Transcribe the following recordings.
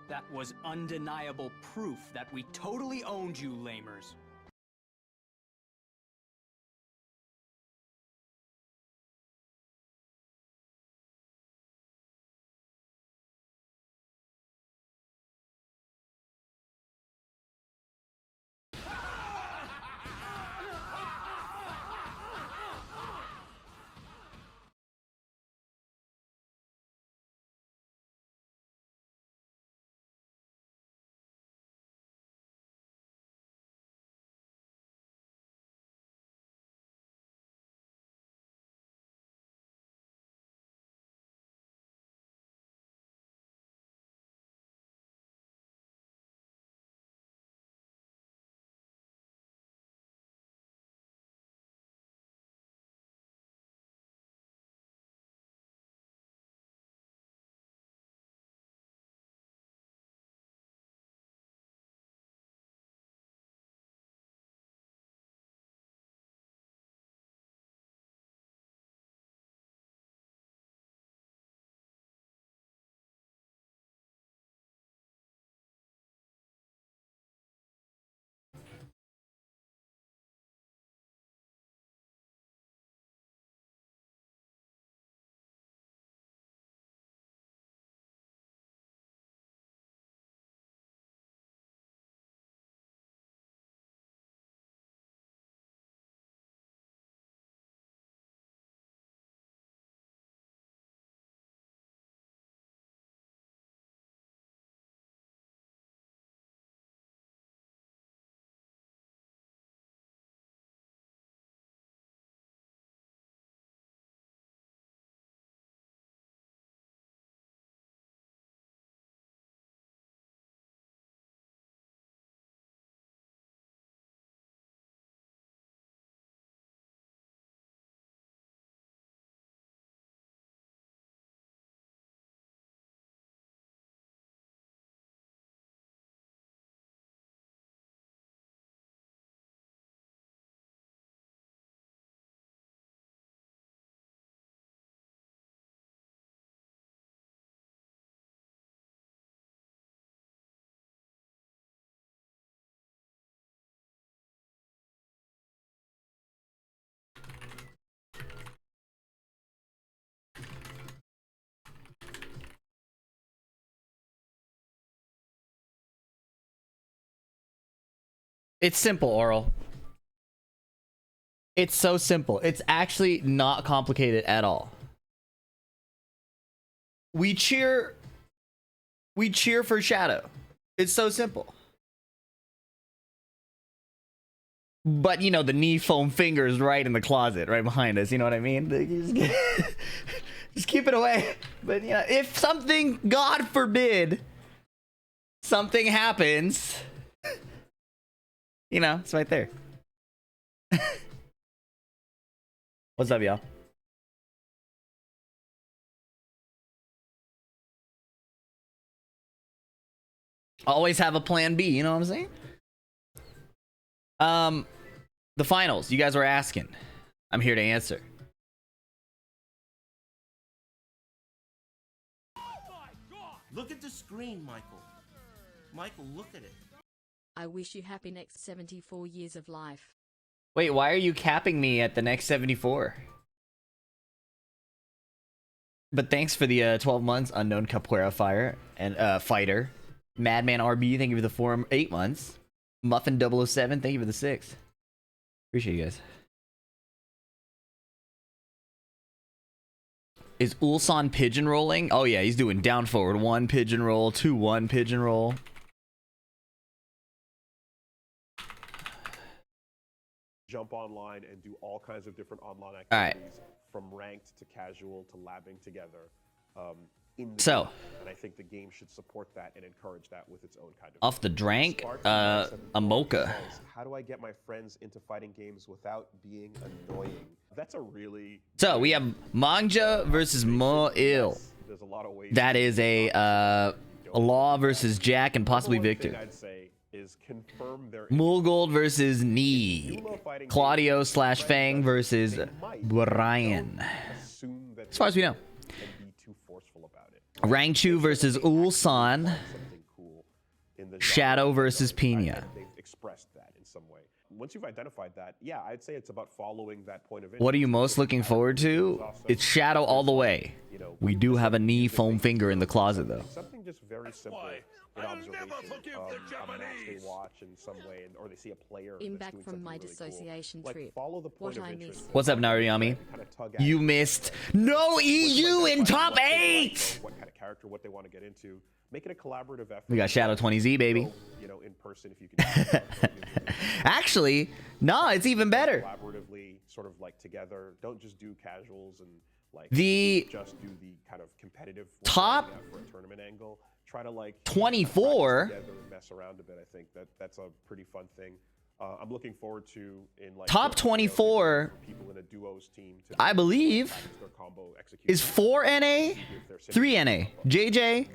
That was undeniable proof that we totally owned you, lamers. It's simple, Oral. It's so simple. It's actually not complicated at all. We cheer for Shadow. It's so simple. But you know, the knee foam fingers right in the closet, right behind us. You know what I mean? Just keep it away. But you know, if something, God forbid, something happens, you know, it's right there. What's up, y'all? Always have a plan B, you know what I'm saying? The finals, you guys were asking. I'm here to answer. Oh my God! Look at the screen, Michael. Michael, look at it. I wish you happy next 74 years of life. Wait, why are you capping me at the next 74? But thanks for the 12 months, Unknown Capoeira Fighter. Madman RB, thank you for the 8 months. Muffin 007, thank you for the 6. Appreciate you guys. Is Ulsan pigeon rolling? Oh yeah, he's doing down forward 1 pigeon roll, 2-1 pigeon roll. Jump online and do all kinds of different online activities, from ranked to casual to labbing together. And I think the game should support that and encourage that with its own kind of. Off the drank, a mocha. How do I get my friends into fighting games without being annoying? That's a really. So we have Mangja versus Mo'il. There's a lot of ways. That is a Law versus Jack and possibly Victor. I'd say is confirm their Mulgold versus Knee. Claudio / Fang versus Brian. As far as we know. Rangchu versus Ulsan. a Shadow genre, versus and the fact Pina. that they've expressed that in some way. Once you've identified that, yeah, I'd say it's about following that point of interest. What are you most looking forward to? It's Shadow all the way. We do have a knee foam finger in the closet though. Something just very simple in observation, a match they watch in some way, or they see a player In that's back doing from something my really cool. dissociation Like, trip. follow the point What of I interest. missed. What's up, Nariyami? Kinda tug at You it. missed no EU in top 8. What kind of character, what they want to get into. Make it a collaborative effort. We got Shadow 20Z, baby. You know, in person if you can. Actually, no, it's even better. Collaboratively, sort of like together. Don't just do casuals and like just do the kind of competitive top for a tournament angle. Try to like 24 together and mess around a bit. I think that's a pretty fun thing. I'm looking forward to in like top 24 people in a duos team to I believe their combo is 4 NA, 3 NA, JJ.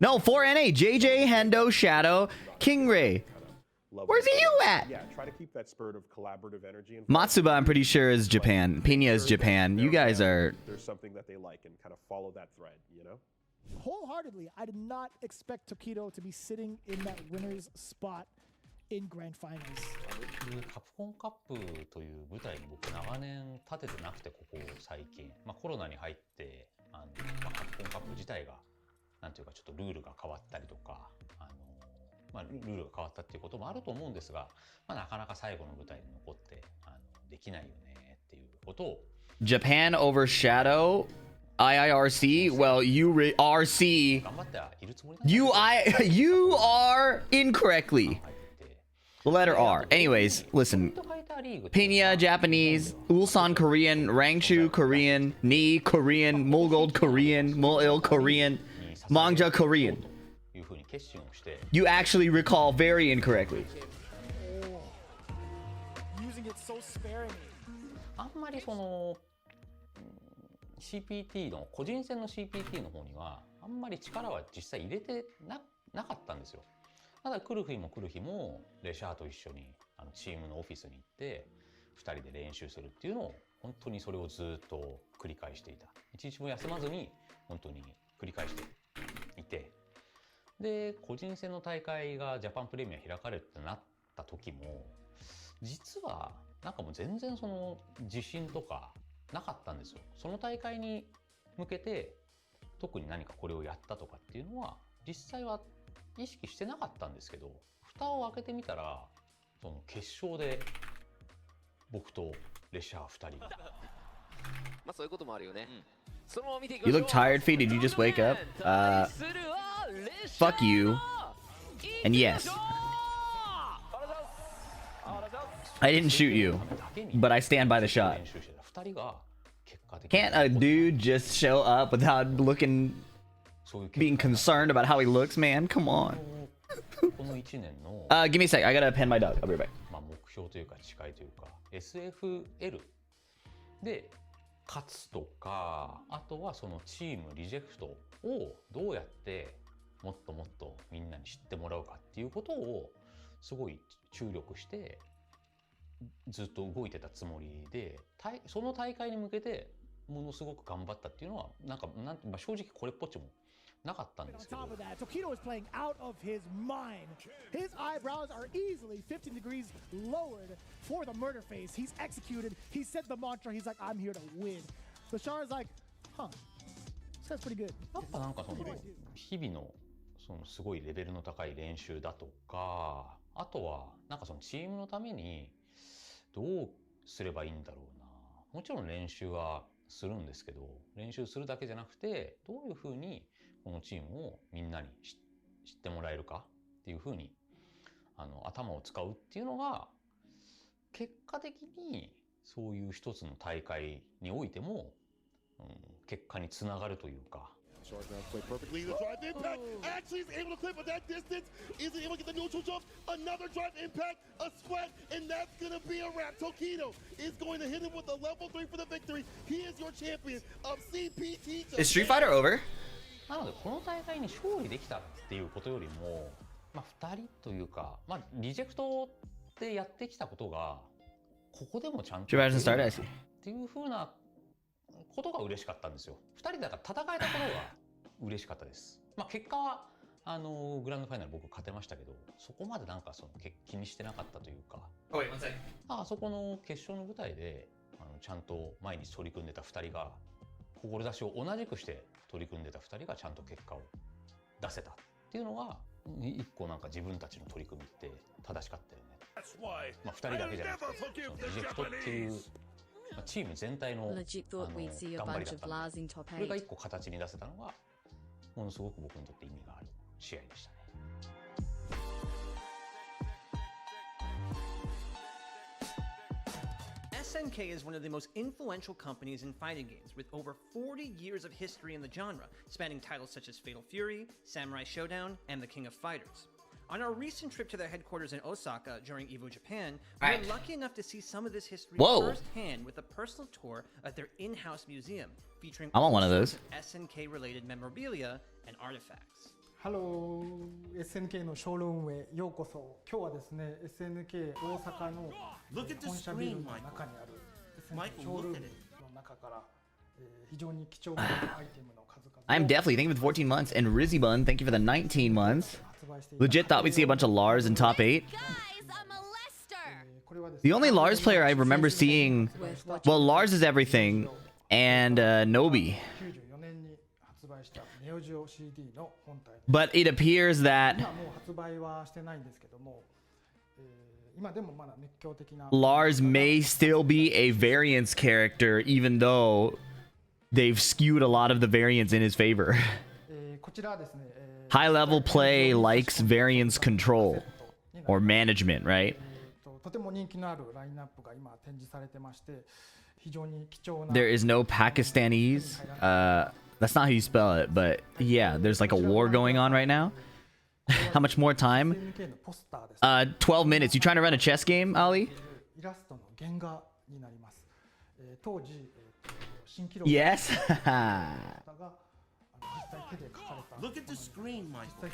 No, 4 NA, JJ, Hendo, Shadow, Kingray. Where's you at? Yeah, try to keep that spirit of collaborative energy. And Matsuba, I'm pretty sure is Japan. Pina is Japan. You guys are. There's something that they like and kind of follow that thread, you know? Wholeheartedly, I did not expect Tokido to be sitting in that winner's spot in Grand Finals. カプコンカップという舞台に僕長年立ててなくてここ最近、コロナに入ってカプコンカップ自体がなんていうかちょっとルールが変わったりとかルールが変わったっていうこともあると思うんですが、なかなか最後の舞台に残ってできないよねっていうことを Japan over Shadow. IIRC. Well, RC. You are incorrectly. The letter R. Anyways, listen. Pina Japanese, Ulsan Korean, Rangshu Korean, Ni Korean, Mulgold Korean, Mulil Korean, Mangja Korean. You actually recall very incorrectly. Using it so sparingly. あんまりその CPT の個人戦の CPT の方にはあんまり力は実際入れてなかったんですよ。ただ来る日もレシャーと一緒にチームのオフィスに行って2人で練習するっていうのを本当にそれをずっと繰り返していた。一日も休まずに本当に繰り返していて、で個人戦の大会がジャパンプレミア開かれるってなった時も実はなんかもう全然その自信とかなかったんですよ。その大会に向けて特に何かこれをやったとかっていうのは実際は意識してなかったんですけど、蓋を開けてみたらその決勝で僕とレシャー2人がそういうこともあるよね。 You look tired, Fee. Did you just wake up? Fuck you. And yes. I didn't shoot you, but I stand by the shot. Can't a dude just show up without being concerned about how he looks, man? Come on. Give me a sec. I gotta pen my dog. I'll be right back. 目標というか誓いというか SFL で勝つとか、あとはそのチームリジェクトをどうやってもっともっとみんなに知ってもらうかっていうことをすごい注力してずっと動いてたつもりで、その大会に向けてものすごく頑張ったっていうのは正直これっぽっちもなかったんですけど。 On top of that, Tokido is playing out of his mind. His eyebrows are easily 15 degrees lowered for the murder face. He's executed. He said the mantra. He's like, I'm here to win. Bashar is like, huh, this guy's pretty good. やっぱなんかその日々のそのすごいレベルの高い練習だとか、あとはなんかそのチームのためにどうすればいいんだろうな。もちろん練習はするんですけど、練習するだけじゃなくてどういうふうにこのチームをみんなに知ってもらえるかっていうふうに頭を使うっていうのが結果的にそういう一つの大会においても、結果につながるというか。 Play perfectly. The drive impact actually is able to clip at that distance. Isn't able to get the neutral jump. Another drive impact, a splat, and that's gonna be a wrap. Tokido is going to hit him with a level 3 for the victory. He is your champion of CPT. Is Street Fighter over? なのでこの大会に勝利できたっていうことよりも、2人というか、リジェクトでやってきたことがここでもちゃんとっていう風なことが嬉しかったんですよ。2人だから戦えたことが嬉しかったです。結果はグランドファイナル僕勝てましたけど、そこまでなんかその気にしてなかったというか、あそこの決勝の舞台でちゃんと毎日取り組んでた2人が、志を同じくして取り組んでた2人がちゃんと結果を出せたっていうのが、一個なんか自分たちの取り組みって正しかったよね。まあ2人だけじゃなくて、そのリジェクトっていう、チーム全体の Legit thought we'd see a 頑張り bunch だっ of たん Lars で、 in top これが 8. 一個形に出せたのがものすごく僕にとって意味がある試合でしたね。SNK is one of the most influential companies in fighting games, with over 40 years of history in the genre, spanning titles such as Fatal Fury, Samurai Showdown, and The King of Fighters. On our recent trip to their headquarters in Osaka during EVO Japan, we were lucky enough to see some of this history firsthand with a personal tour of their in-house museum, featuring I want one of those. SNK-related memorabilia and artifacts. ハロー SNK のショールームへようこそ。今日はですね SNK 大阪の本社ビルの中にある SNK ショールームの中から非常に貴重なアイテムの数々。I'm definitely, thank you for the 14 months. And Rizzybun, thank you for the 19 months. Legit thought we'd see a bunch of Lars in top 8. The only Lars player I remember seeing, well, Lars is everything, and Nobi. But it appears that Lars may still be a variance character, even though they've skewed a lot of the variants in his favor. High level play likes variance control or management, right? There is no Pakistanis. That's not how you spell it, but yeah, there's like a war going on right now. How much more time? 12 minutes. You trying to run a chess game, Ali? Yes. Look at the screen, Michael.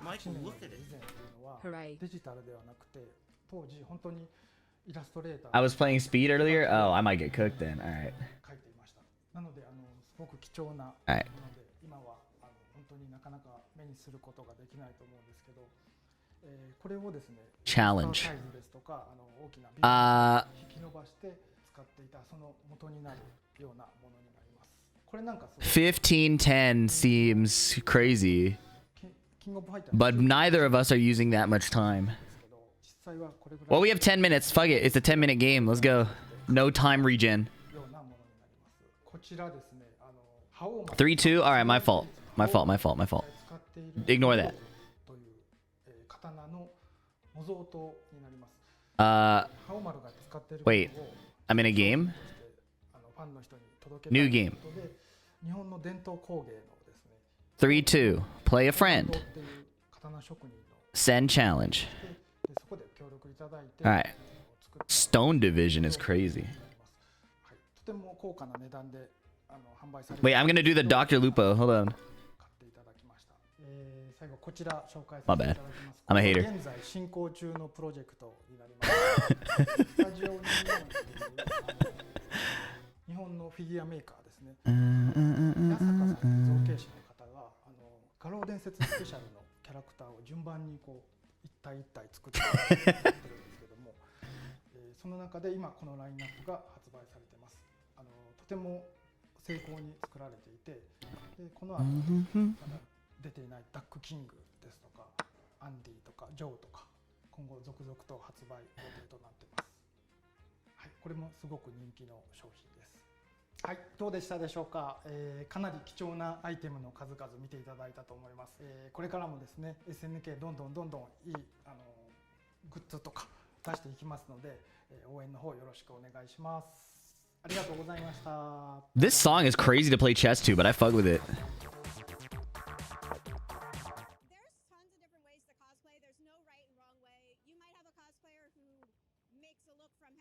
Michael, look at it. Hooray. I was playing speed earlier. Oh, I might get cooked then. All right. All right. Challenge. 1510 seems crazy, but neither of us are using that much time. Well, we have 10 minutes. Fuck it. It's a 10-minute game. Let's go. No time regen. 3-2. All right, my fault. My fault. My fault. My fault. Ignore that. Wait. I'm in a game? New game. 3-2. Play a friend. Send challenge. Alright. Stone Division is crazy. Wait, I'm gonna do the Dr. Lupo. Hold on. My bad. I'm a hater. SNK はい、どうでしたでしょうか。かなり貴重なアイテムの数々見ていただいたと思います。これからもですね、SNK どんどんいいグッズとか出していきますので、応援の方よろしくお願いします。ありがとうございました。This song is crazy to play chess to, but I fuck with it.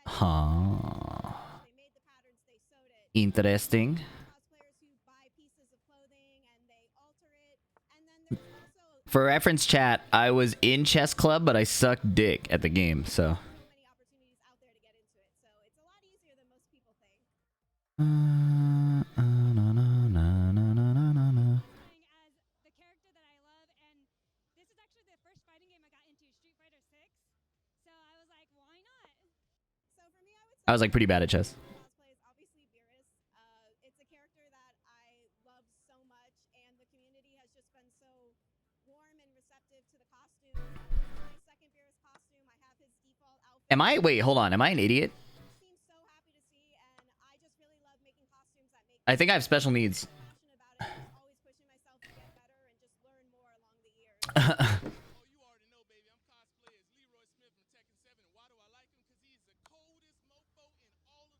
Huh. Interesting. For reference chat, I was in chess club, but I sucked dick at the game, so. I was like pretty bad at chess. Am I? Wait, hold on. Am I an idiot? I think I have special needs.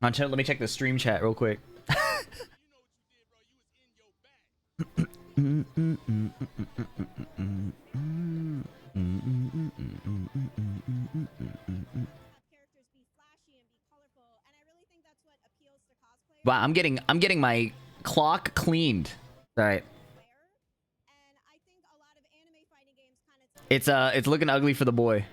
Let me check the stream chat real quick. Wow, I'm getting my clock cleaned. All right. It's looking ugly for the boy.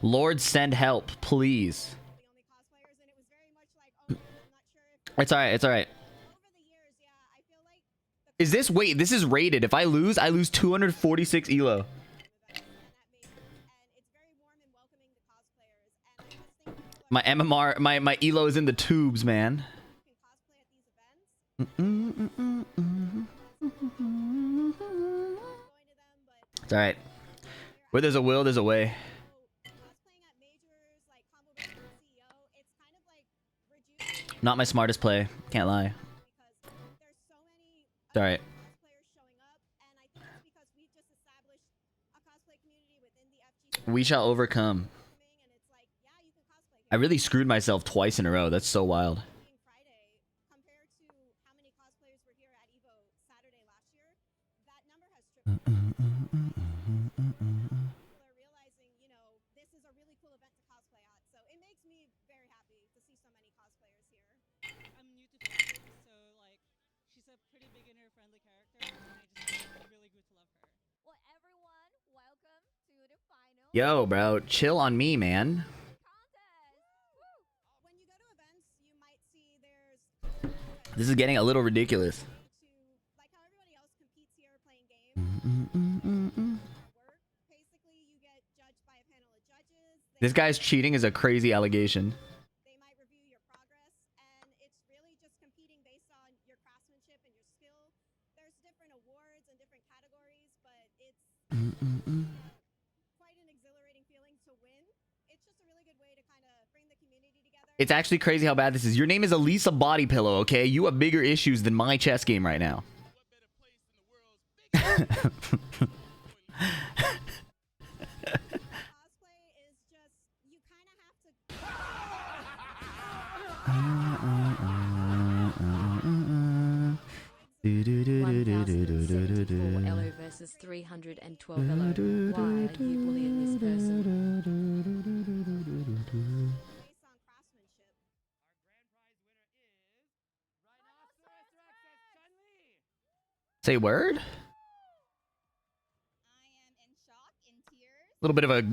Lord, send help, please. It's alright, it's alright. Is this, wait, this is rated. If I lose 246 elo. My MMR, my elo is in the tubes, man. It's alright. Where there's a will, there's a way. Not my smartest play. Can't lie. It's alright. We shall overcome. I really screwed myself twice in a row. That's so wild. Yo, bro, chill on me, man. This is getting a little ridiculous. This guy's cheating is a crazy allegation. It's actually crazy how bad this is. Your name is Elisa Body Pillow, okay? You have bigger issues than my chess game right now. LO versus 312 LO. Why are you bullying this person? Say word? A little bit of a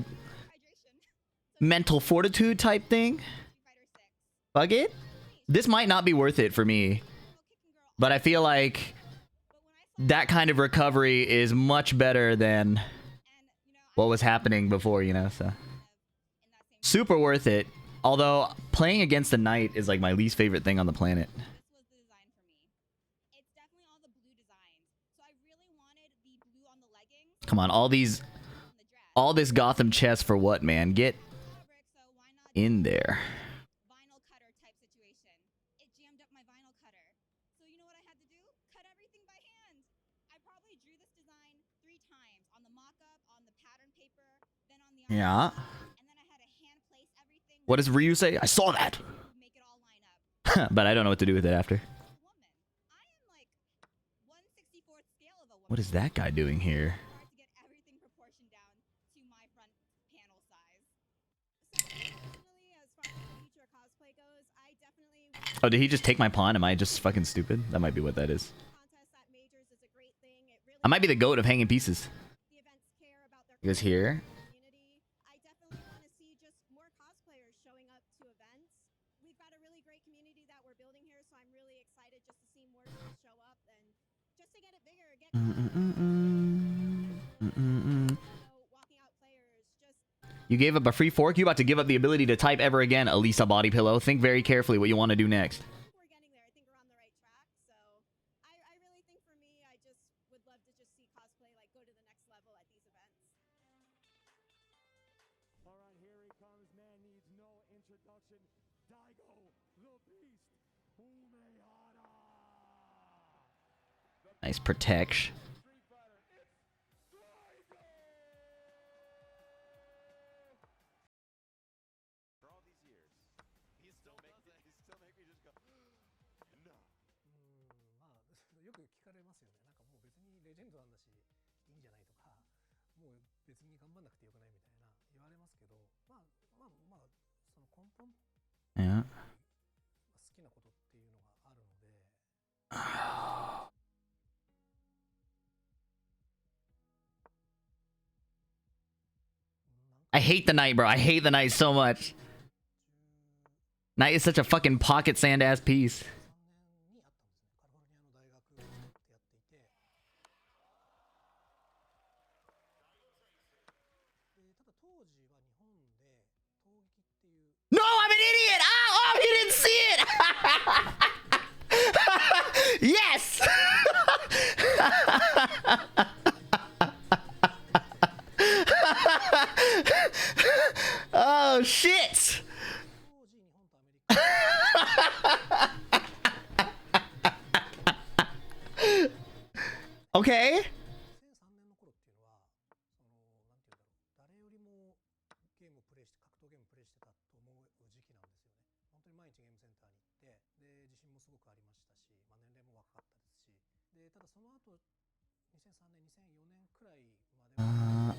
mental fortitude type thing. Bug it? This might not be worth it for me. But I feel like that kind of recovery is much better than what was happening before, you know, so. Super worth it. Although, playing against the knight is like my least favorite thing on the planet. Come on, all this Gotham chess for what, man? Get in there. Yeah. What does Ryu say? I saw that. But I don't know what to do with it after. What is that guy doing here? Oh, did he just take my pawn? Am I just fucking stupid? That might be what that is. I might be the goat of hanging pieces. You guys here? You gave up a free fork. You about to give up the ability to type ever again, Elisa Body Pillow. Think very carefully what you want to do next. We're getting there. I think we're on the right track. So I really think for me, I just would love to just see cosplay like go to the next level at these events. All right, here he comes. Man needs no introduction. Daigo, the beast, Umehara. Nice protection. Yeah. I hate the Knight, bro. I hate the Knight so much. Knight is such a fucking pocket sand ass piece. No, I'm an idiot! Oh, he didn't see it! Yes! Oh, shit! Okay.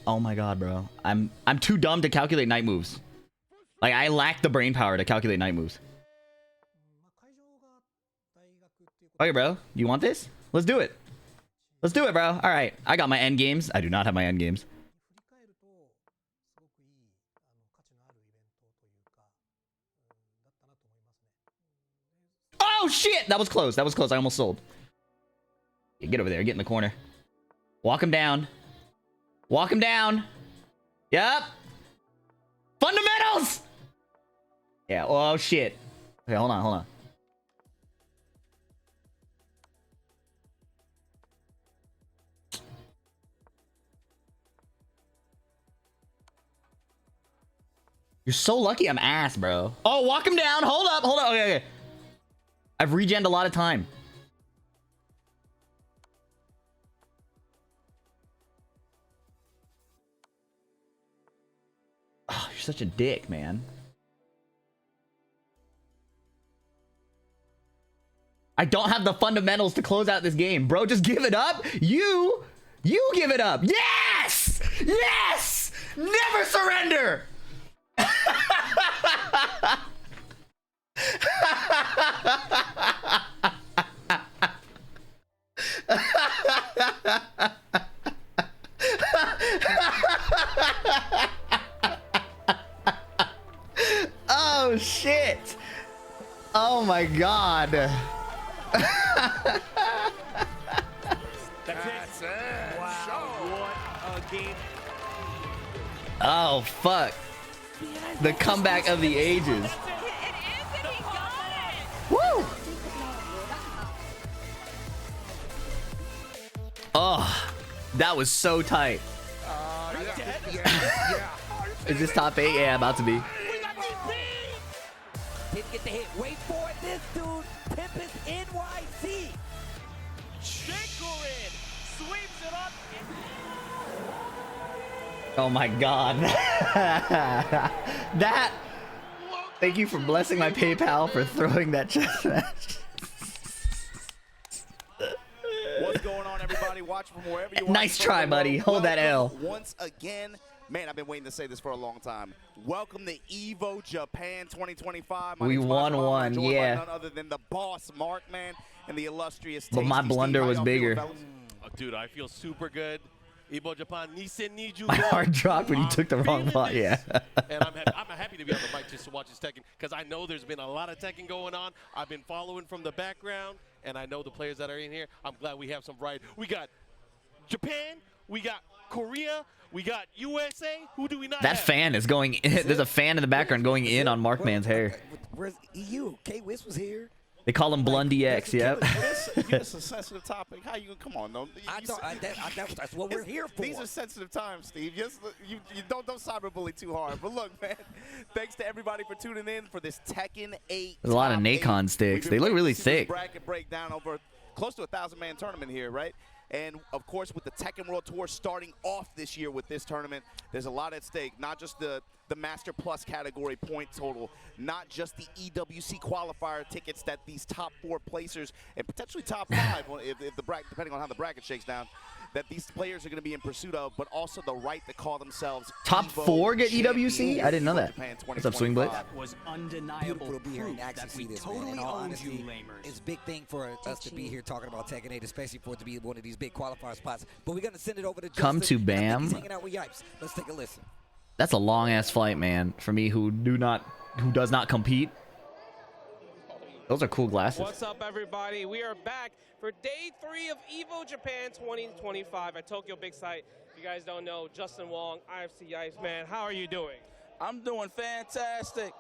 Oh my god, bro. I'm too dumb to calculate Knight moves. Like, I lack the brain power to calculate Knight moves. Okay, bro. You want this? Let's do it. Let's do it, bro. All right. I got my end games. I do not have my end games. Oh, shit! That was close. That was close. I almost sold. Yeah, get over there. Get in the corner. Walk him down. Walk him down. Yep. Fundamentals! Yeah. Oh, shit. Okay, hold on. Hold on. You're so lucky I'm ass, bro. Oh, walk him down. Hold up. Hold up. Okay, okay. I've regened a lot of time. Oh, you're such a dick, man. I don't have the fundamentals to close out this game. Bro, just give it up. You give it up. Yes! Yes! Never surrender! Oh shit! Oh my god! That's it. Wow. What a game. Oh fuck! The comeback of the ages. Woo! Oh, that was so tight. Is this top 8? Yeah, about to be. Didn't get the hit. Wait for it. This dude, Tempest NYC. Jinkorin sweeps it up. Oh my god. That. Thank you for blessing my PayPal for throwing that chess match. What's going on, everybody? Watch from wherever you are. Nice try, buddy. Hold that L. Once again, man, I've been waiting to say this for a long time. Welcome to EVO Japan 2025. We won one, yeah. None other than the boss, Mark, man, and the illustrious. But my blunder was bigger. Dude, I feel super good. EVO Japan, my heart dropped when you took the wrong bot. Yeah. And I'm happy to be on the mic just to watch this Tekken because I know there's been a lot of Tekken going on. I've been following from the background, and I know the players that are in here. I'm glad we have some variety. We got Japan, we got Korea, we got USA. Who do we not That have? fan is going in. There's a fan in the background going in on Markman's hair. Where's EU? K-Wiz was here. They call him Blondie X, yep. It's a sensitive topic. How you come on? That's what we're here for. These are sensitive times, Steve. Yes, you don't cyberbully too hard. But look, man, thanks to everybody for tuning in for this Tekken 8. There's a lot of Nacon sticks. They look really sick. Bracket breakdown over close to a 1,000-man tournament here, right? And of course, with the Tekken World Tour starting off this year with this tournament, there's a lot at stake. Not just the Master Plus category point total, not just the EWC qualifier tickets that these top 4 placers and potentially top 5, if the bracket, depending on how the bracket shakes down, that these players are going to be in pursuit of, but also the right to call themselves Top EVO 4 get champions. EWC? I didn't know that. What's up, Swing Blitz? That was undeniable Beautiful to be here proof and actually that see we this, totally man. In all owned honesty, you, lamers. it's a big thing for us to be here talking about Tekken 8, especially for it to be one of these big qualifier spots. But we're going to send it over to Justin. Come to BAM. He's hanging out with Yipes. Let's take a listen. That's a long ass flight, man. For me, who does not compete. Those are cool glasses. What's up, everybody? We are back for day 3 of EVO Japan 2025 at Tokyo Big Sight. If you guys don't know, Justin Wong, IFC Yipes, man. How are you doing? I'm doing fantastic.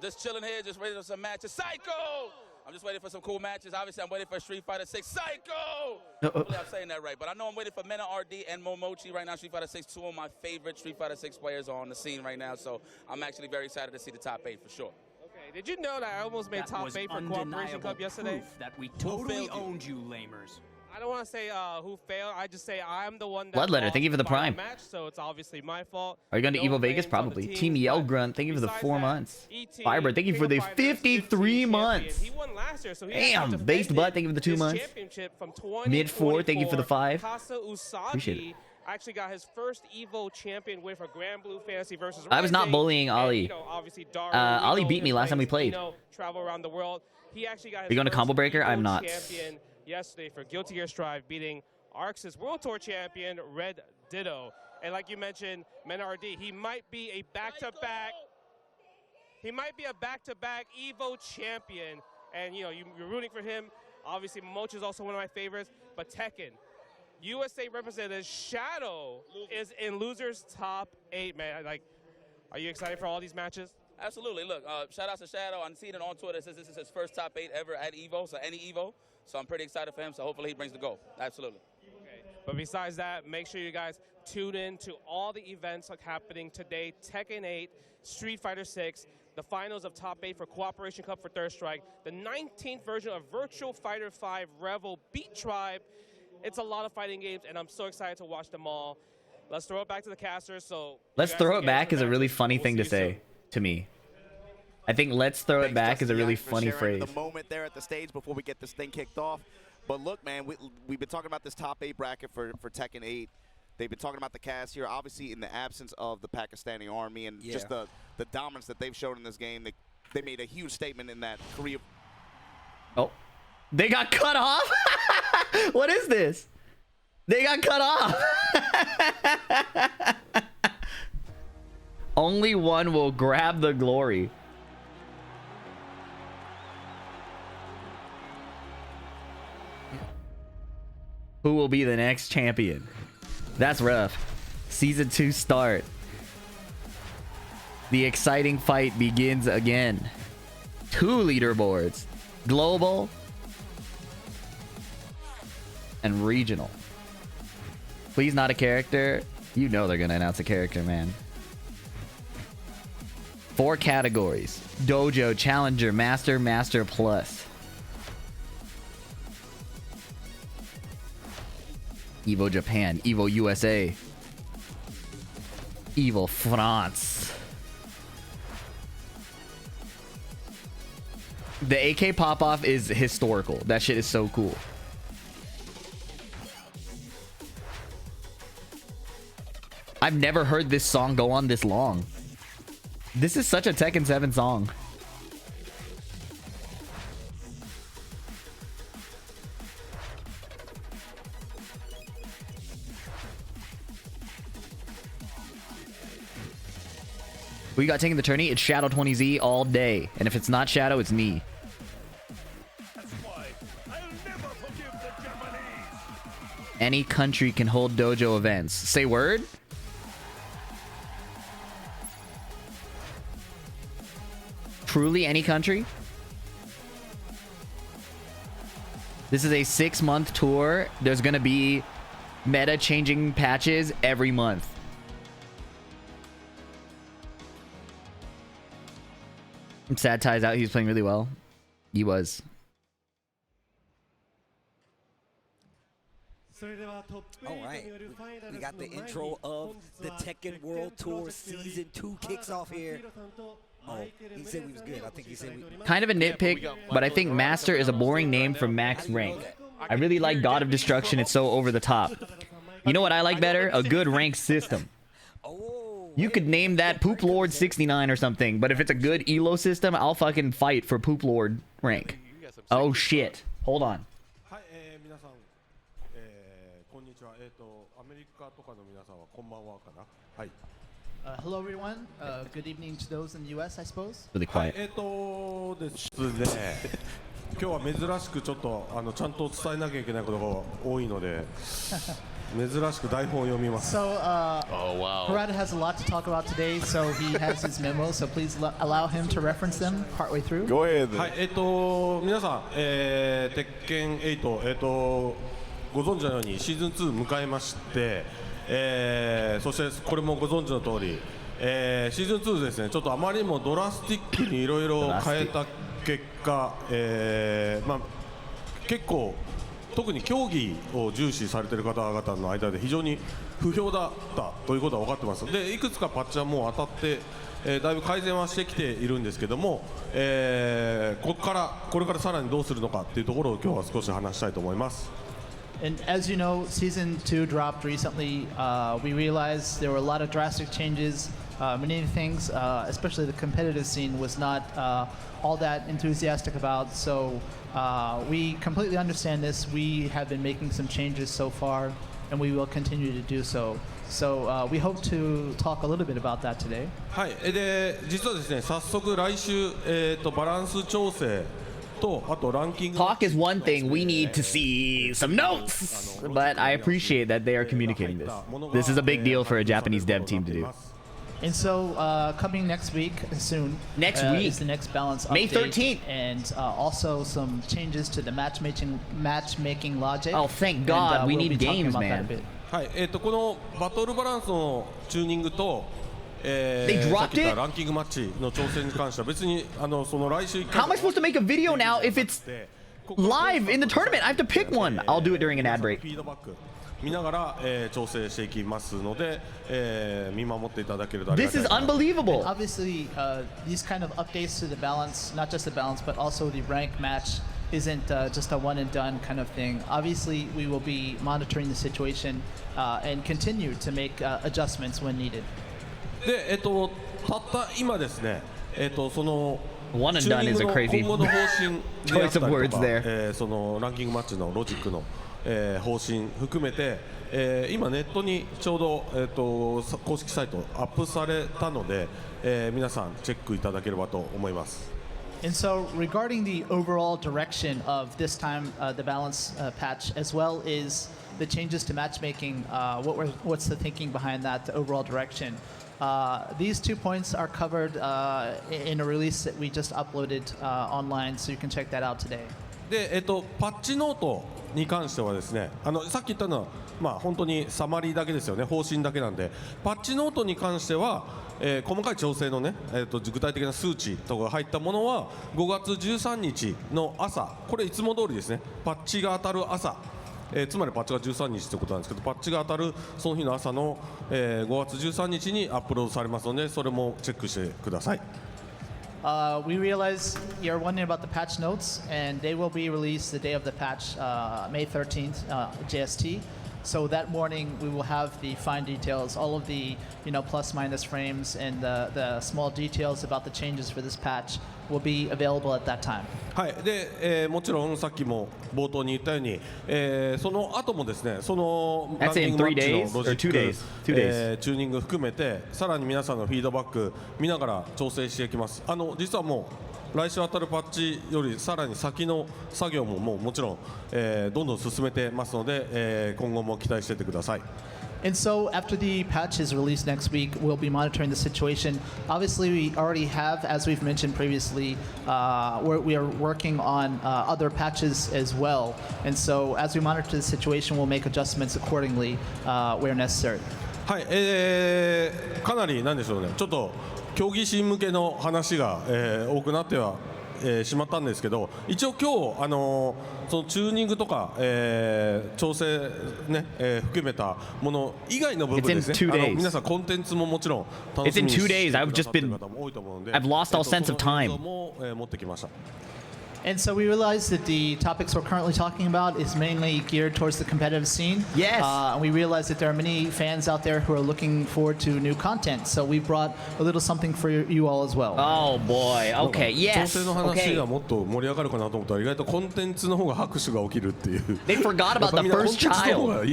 Just chilling here, just waiting for some matches. Psycho! I'm just waiting for some cool matches. Obviously, I'm waiting for Street Fighter 6. Psycho! Hopefully I'm saying that right, but I know I'm waiting for Mena RD and Momochi right now. Street Fighter 6, 2 of my favorite Street Fighter 6 players are on the scene right now, so I'm actually very excited to see the top 8 for sure. Okay, did you know that I almost made That top was 8 for Cooperation Cup yesterday? proof that we totally owned you, lamers. I don't want to say who failed. I just say I'm the one that Bloodletter, thank you for the prime. match, so it's obviously my fault. Are you going to No Evo Vegas? blame on the Probably. team, Team Yell but Grunt, thank you for the besides 4 that, months. ET, Fiber, thank you King for of the Fighters, 53 champion. months. He won last year, so he Damn, actually Based Butt, thank you for the 2 his months. championship from 2024. Mid 4, thank you for the 5. Kasa Usagi Appreciate it. actually got his first EVO champion win for Grand Blue Fantasy versus I was not Rising. bullying And, Ollie. you know, obviously Daru, Ollie Rico, beat me his last time we friends, played. you know, travel around the world. He actually got his You going to first Combo Breaker? EVO I'm not. champion yesterday for Guilty Gear Strive, beating Arx's World Tour champion, Red Ditto. And like you mentioned, Menardi, he might be a back-to-back EVO champion. And, you know, you're rooting for him. Obviously, Momochi is also one of my favorites. But Tekken, USA representative Shadow is in losers top 8, man. Like, are you excited for all these matches? Absolutely. Look, shout out to Shadow. I'm seeing it on Twitter. It says this is his first top 8 ever at EVO, so any EVO. So I'm pretty excited for him, so hopefully he brings the goal. Absolutely. Okay. But besides that, make sure you guys tune in to all the events like happening today. Tekken 8, Street Fighter 6, the finals of Top 8 for Cooperation Cup for Third Strike, the 19th version of Virtual Fighter 5 Revel Beat Tribe. It's a lot of fighting games, and I'm so excited to watch them all. Let's throw it back to the casters. So Let's throw it back is a really funny thing to say to me. I think let's throw it back is a really funny phrase. The moment there at the stage before we get this thing kicked off. But look, man, we've been talking about this top 8 bracket for Tekken 8. They've been talking about the cast here, obviously in the absence of the Pakistani army and just the dominance that they've shown in this game. They made a huge statement in that Korea. Oh, they got cut off? What is this? They got cut off. Only one will grab the glory. Who will be the next champion? That's rough. Season 2 start. The exciting fight begins again. 2 leaderboards. Global and regional. Please not a character. You know they're gonna announce a character, man. 4 categories. Dojo, Challenger, Master, Master Plus. EVO Japan, EVO USA, EVO France. The AK pop-off is historical. That shit is so cool. I've never heard this song go on this long. This is such a Tekken 7 song. We got taking the tourney. It's Shadow 20Z all day. And if it's not Shadow, it's me. That's why I'll never forgive the Japanese. Any country can hold dojo events. Say word? Truly any country? This is a 6-month tour. There's gonna be meta changing patches every month. Sad Ty's out. He was playing really well. He was. All right, we got the intro of the Tekken World Tour Season 2 kicks off here. Oh, he said we was good. I think he said we... Kind of a nitpick, but I think Master is a boring name for max rank. I really like God of Destruction. It's so over the top. You know what I like better? A good rank system. You could name that Poop Lord 69 or something, but if it's a good ELO system, I'll fucking fight for Poop Lord rank. Oh shit. Hold on. Hello everyone. Good evening to those in the US, I suppose. Really quiet. 今日は珍しくちょっとちゃんと伝えなきゃいけないことが多いので珍しく台本を読みます。 So, Harada has a lot to talk about today, so he has his memo, so please allow him to reference them partway through. Go ahead. はい、皆さん、鉄拳8、ご存知のようにシーズン2迎えまして、そしてこれもご存知の通り、シーズン2ですね、ちょっとあまりにもドラスティックにいろいろ変えた結果、結構特に競技を重視されている方々の間で非常に不評だったということは分かってます。でいくつかパッチはもう当たって、だいぶ改善はしてきているんですけども、これからさらにどうするのかっていうところを今日は少し話したいと思います。 And as you know, Season 2 dropped recently. We realized there were a lot of drastic changes. Many things, especially the competitive scene, was not all that enthusiastic about. So we completely understand this. We have been making some changes so far, and we will continue to do so. So we hope to talk a little bit about that today. はい。で実はですね、早速来週バランス調整 Talk is one thing. We need to see some notes. But I appreciate that they are communicating this. This is a big deal for a Japanese dev team to do. And so coming next week, soon, is the next balance update. May 13th. And also some changes to the matchmaking logic. Oh, thank God. We need games, man. はい。このバトルバランスのチューニングと They dropped it? How am I supposed to make a video now if it's live in the tournament? I have to pick one. I'll do it during an ad break. 見ながら調整していきますので、見守っていただけるとありがたい。 This is unbelievable. And obviously, these kind of updates to the balance, not just the balance, but also the rank match, isn't just a one and done kind of thing. Obviously, we will be monitoring the situation and continue to make adjustments when needed. で、たった今ですね、その One and done is a crazy 今後の方針 choice of words there. そのランキングマッチのロジックの、方針含めて、今ネットにちょうど、公式サイトアップされたので、皆さんチェックいただければと思います。 And so, regarding the overall direction of this time, the balance patch, as well as the changes to matchmaking, what's the thinking behind that, the overall direction? These 2 points are covered in a release that we just uploaded online, so you can check that out today. で、パッチノートに関してはですね、さっき言ったのは、本当にサマリーだけですよね、方針だけなんで、パッチノートに関しては、細かい調整のね、具体的な数値とかが入ったものは5月13日の朝、これいつも通りですね、パッチが当たる朝、つまりパッチが13日ということなんですけど、パッチが当たるその日の朝の、5月13日にアップロードされますので、それもチェックしてください。We realize you're wondering about the patch notes, and they will be released the day of the patch, May 13th, JST. So that morning we will have the fine details, all of the plus minus frames and the small details about the changes for this patch will be available at that time. はい。で、もちろんさっきも冒頭に言ったように、その後もですね、そのランキングマッチのロジック、チューニング含めてさらに皆さんのフィードバック見ながら調整していきます。実はもう来週当たるパッチよりさらに先の作業ももちろん、どんどん進めてますので、今後も期待しててください。 And so after the patch is released next week, we'll be monitoring the situation. Obviously, we already have, as we've mentioned previously, we are working on other patches as well. And so as we monitor the situation, we'll make adjustments accordingly where necessary. はい、かなりなんでしょうね。ちょっと競技シーン向けの話が、多くなっては、しまったんですけど、一応今日そのチューニングとか、調整ね、含めたもの以外の部分ですね。皆さんコンテンツももちろん楽しみにしてくださっている方も多いと思うので、I've lost all sense of time. も持ってきました。 And so we realized that the topics we're currently talking about is mainly geared towards the competitive scene. Yes. And we realized that there are many fans out there who are looking forward to new content. So we brought a little something for you all as well. Oh boy. Okay. Yes. 調整の話がもっと盛り上がるかなと思ったら意外とコンテンツの方が拍手が起きるっていう。They forgot about the first child.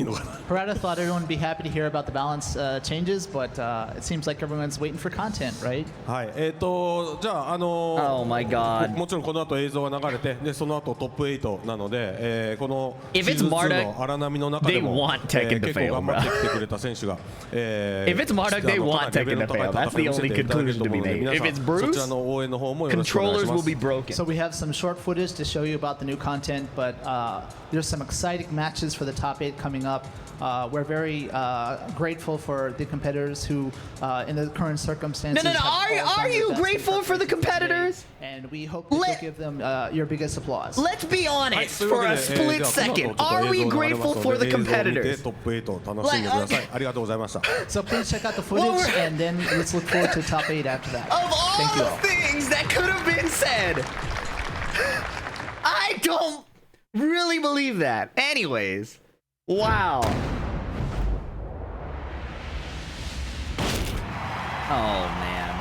Parada thought everyone would be happy to hear about the balance changes, but it seems like everyone's waiting for content, right? はい。じゃあOh my God. もちろんこの後映像が流れて、でその後トップ8なので、このシーズン2の荒波の中でも、結構頑張ってきてくれた選手が、If it's Marduk, they want Tekken to fail. That's the only conclusion to be made. If it's Bruce, controllers will be broken. So we have some short footage to show you about the new content, but there's some exciting matches for the top 8 coming up. We're very grateful for the competitors who, in the current circumstances. No. Are you grateful for the competitors? And we hope that you'll give them your biggest applause. Let's be honest for a split second. Are we grateful for the competitors? So please check out the footage, and then let's look forward to top 8 after that. Of all the things that could have been said, I don't really believe that. Anyways. Wow. Oh, man.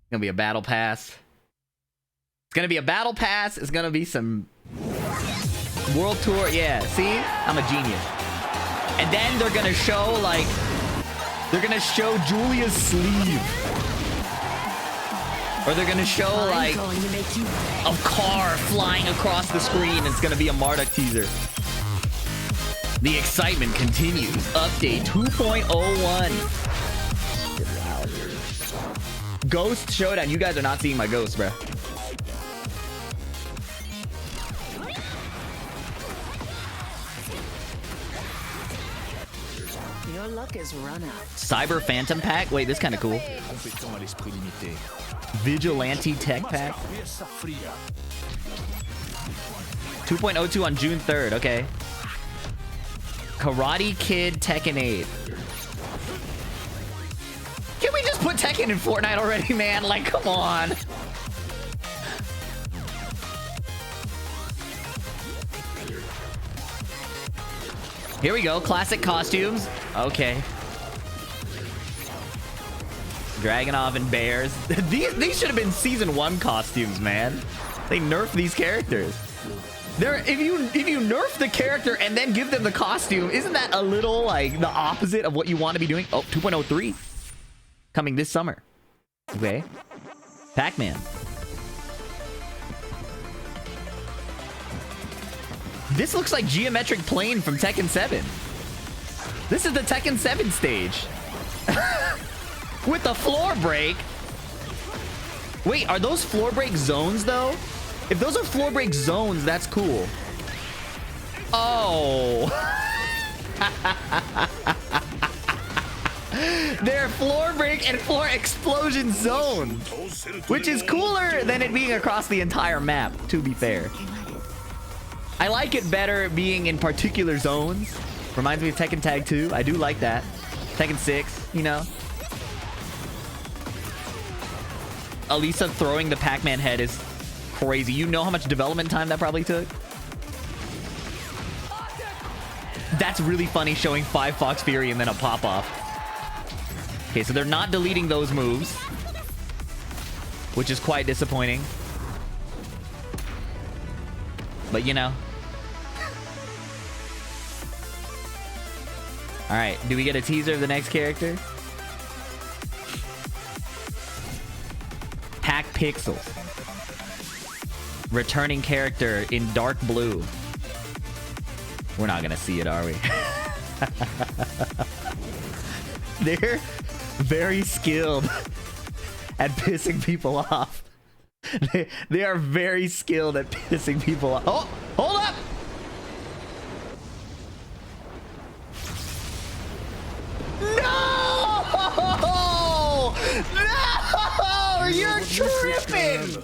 Gonna be a battle pass. It's gonna be a battle pass. It's gonna be some world tour. Yeah, see? I'm a genius. And then they're gonna show, like, they're gonna show Julia's sleeve. Or they're gonna show like a car flying across the screen. It's gonna be a Marduk teaser. The excitement continues. Update 2.01. Ghost Showdown. You guys are not seeing my ghost, bro. Your luck is run out. Cyber Phantom Pack? Wait, this is kind of cool. Vigilante Tech Pack. 2.02 on June 3rd. Okay. Karate Kid Tekken 8. Can we just put Tekken in Fortnite already, man? Like, come on. Here we go. Classic costumes. Okay. Dragunov and Bears. These should have been season 1 costumes, man. They nerfed these characters. If you nerf the character and then give them the costume, isn't that a little like the opposite of what you want to be doing? Oh, 2.03 coming this summer. Okay. Pac-Man. This looks like Geometric Plane from Tekken 7. This is the Tekken 7 stage. With the floor break. Wait, are those floor break zones though? If those are floor break zones, that's cool. Oh. They're floor break and floor explosion zones, which is cooler than it being across the entire map, to be fair. I like it better being in particular zones. Reminds me of Tekken Tag 2. I do like that. Tekken 6, you know. Alisa throwing the Pac-Man head is crazy. You know how much development time that probably took? That's really funny, showing 5 Fox Fury and then a pop-off. Okay, so they're not deleting those moves, which is quite disappointing. But, you know. Alright, do we get a teaser of the next character? Attack Pixels. Returning character in dark blue. We're not gonna see it, are we? They're very skilled at pissing people off. They are very skilled at pissing people off. Oh, hold up! No! No! You're tripping!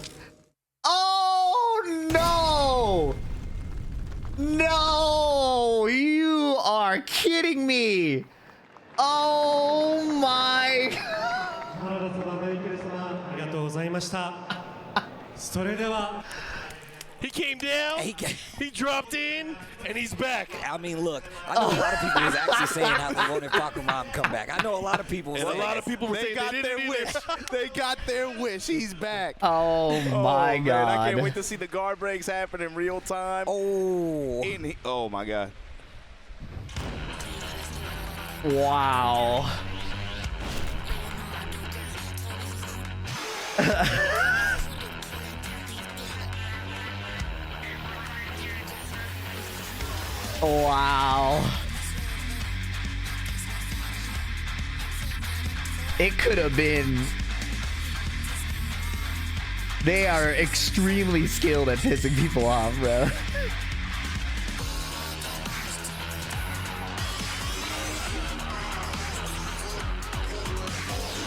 Oh no! No! You are kidding me! Oh my! He came down, he dropped in, and he's back. I mean, look, I know a lot of people was actually saying how they wanted Fakumam come back. I know a lot of people was saying a lot of people were saying got they their didn't wish. They got their wish. He's back. Oh my man, god. I can't wait to see the guard breaks happen in real time. Oh my god. Wow. Wow. It could have been. They are extremely skilled at pissing people off, bro.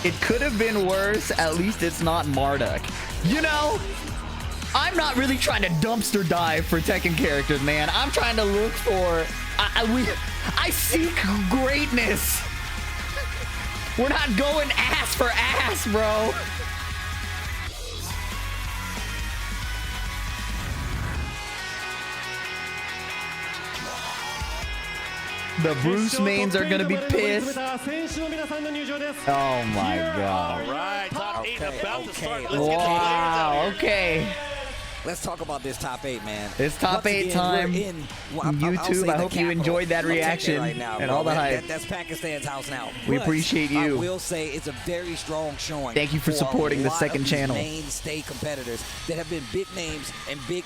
It could have been worse. At least it's not Marduk. You know, I'm not really trying to dumpster dive for Tekken characters, man. I'm trying to look for... I seek greatness. We're not going ass for ass, bro. The Bruce mains are gonna be pissed. Oh my god. All right, top 8 about to start. Wow, okay. Let's talk about this top 8, man. It's top Once 8 again, time. we're in, YouTube, I hope you enjoyed that reaction right now, and bro. all the hype. That's Pakistan's house now. We But appreciate you. I will say it's a very strong showing. Thank you for supporting the a lot second of these channel. mainstay competitors that have been big names and big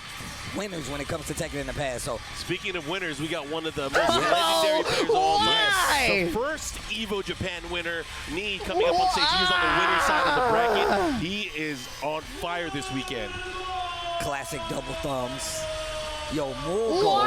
winners when it comes to Tekken in the past. So speaking of winners, we got one of the most legendary players of all time. Why? The first EVO Japan winner, Nii, coming up on stage. He was on the winner's side of the bracket. He is on fire this weekend. classic double thumbs. Yo, Morgul,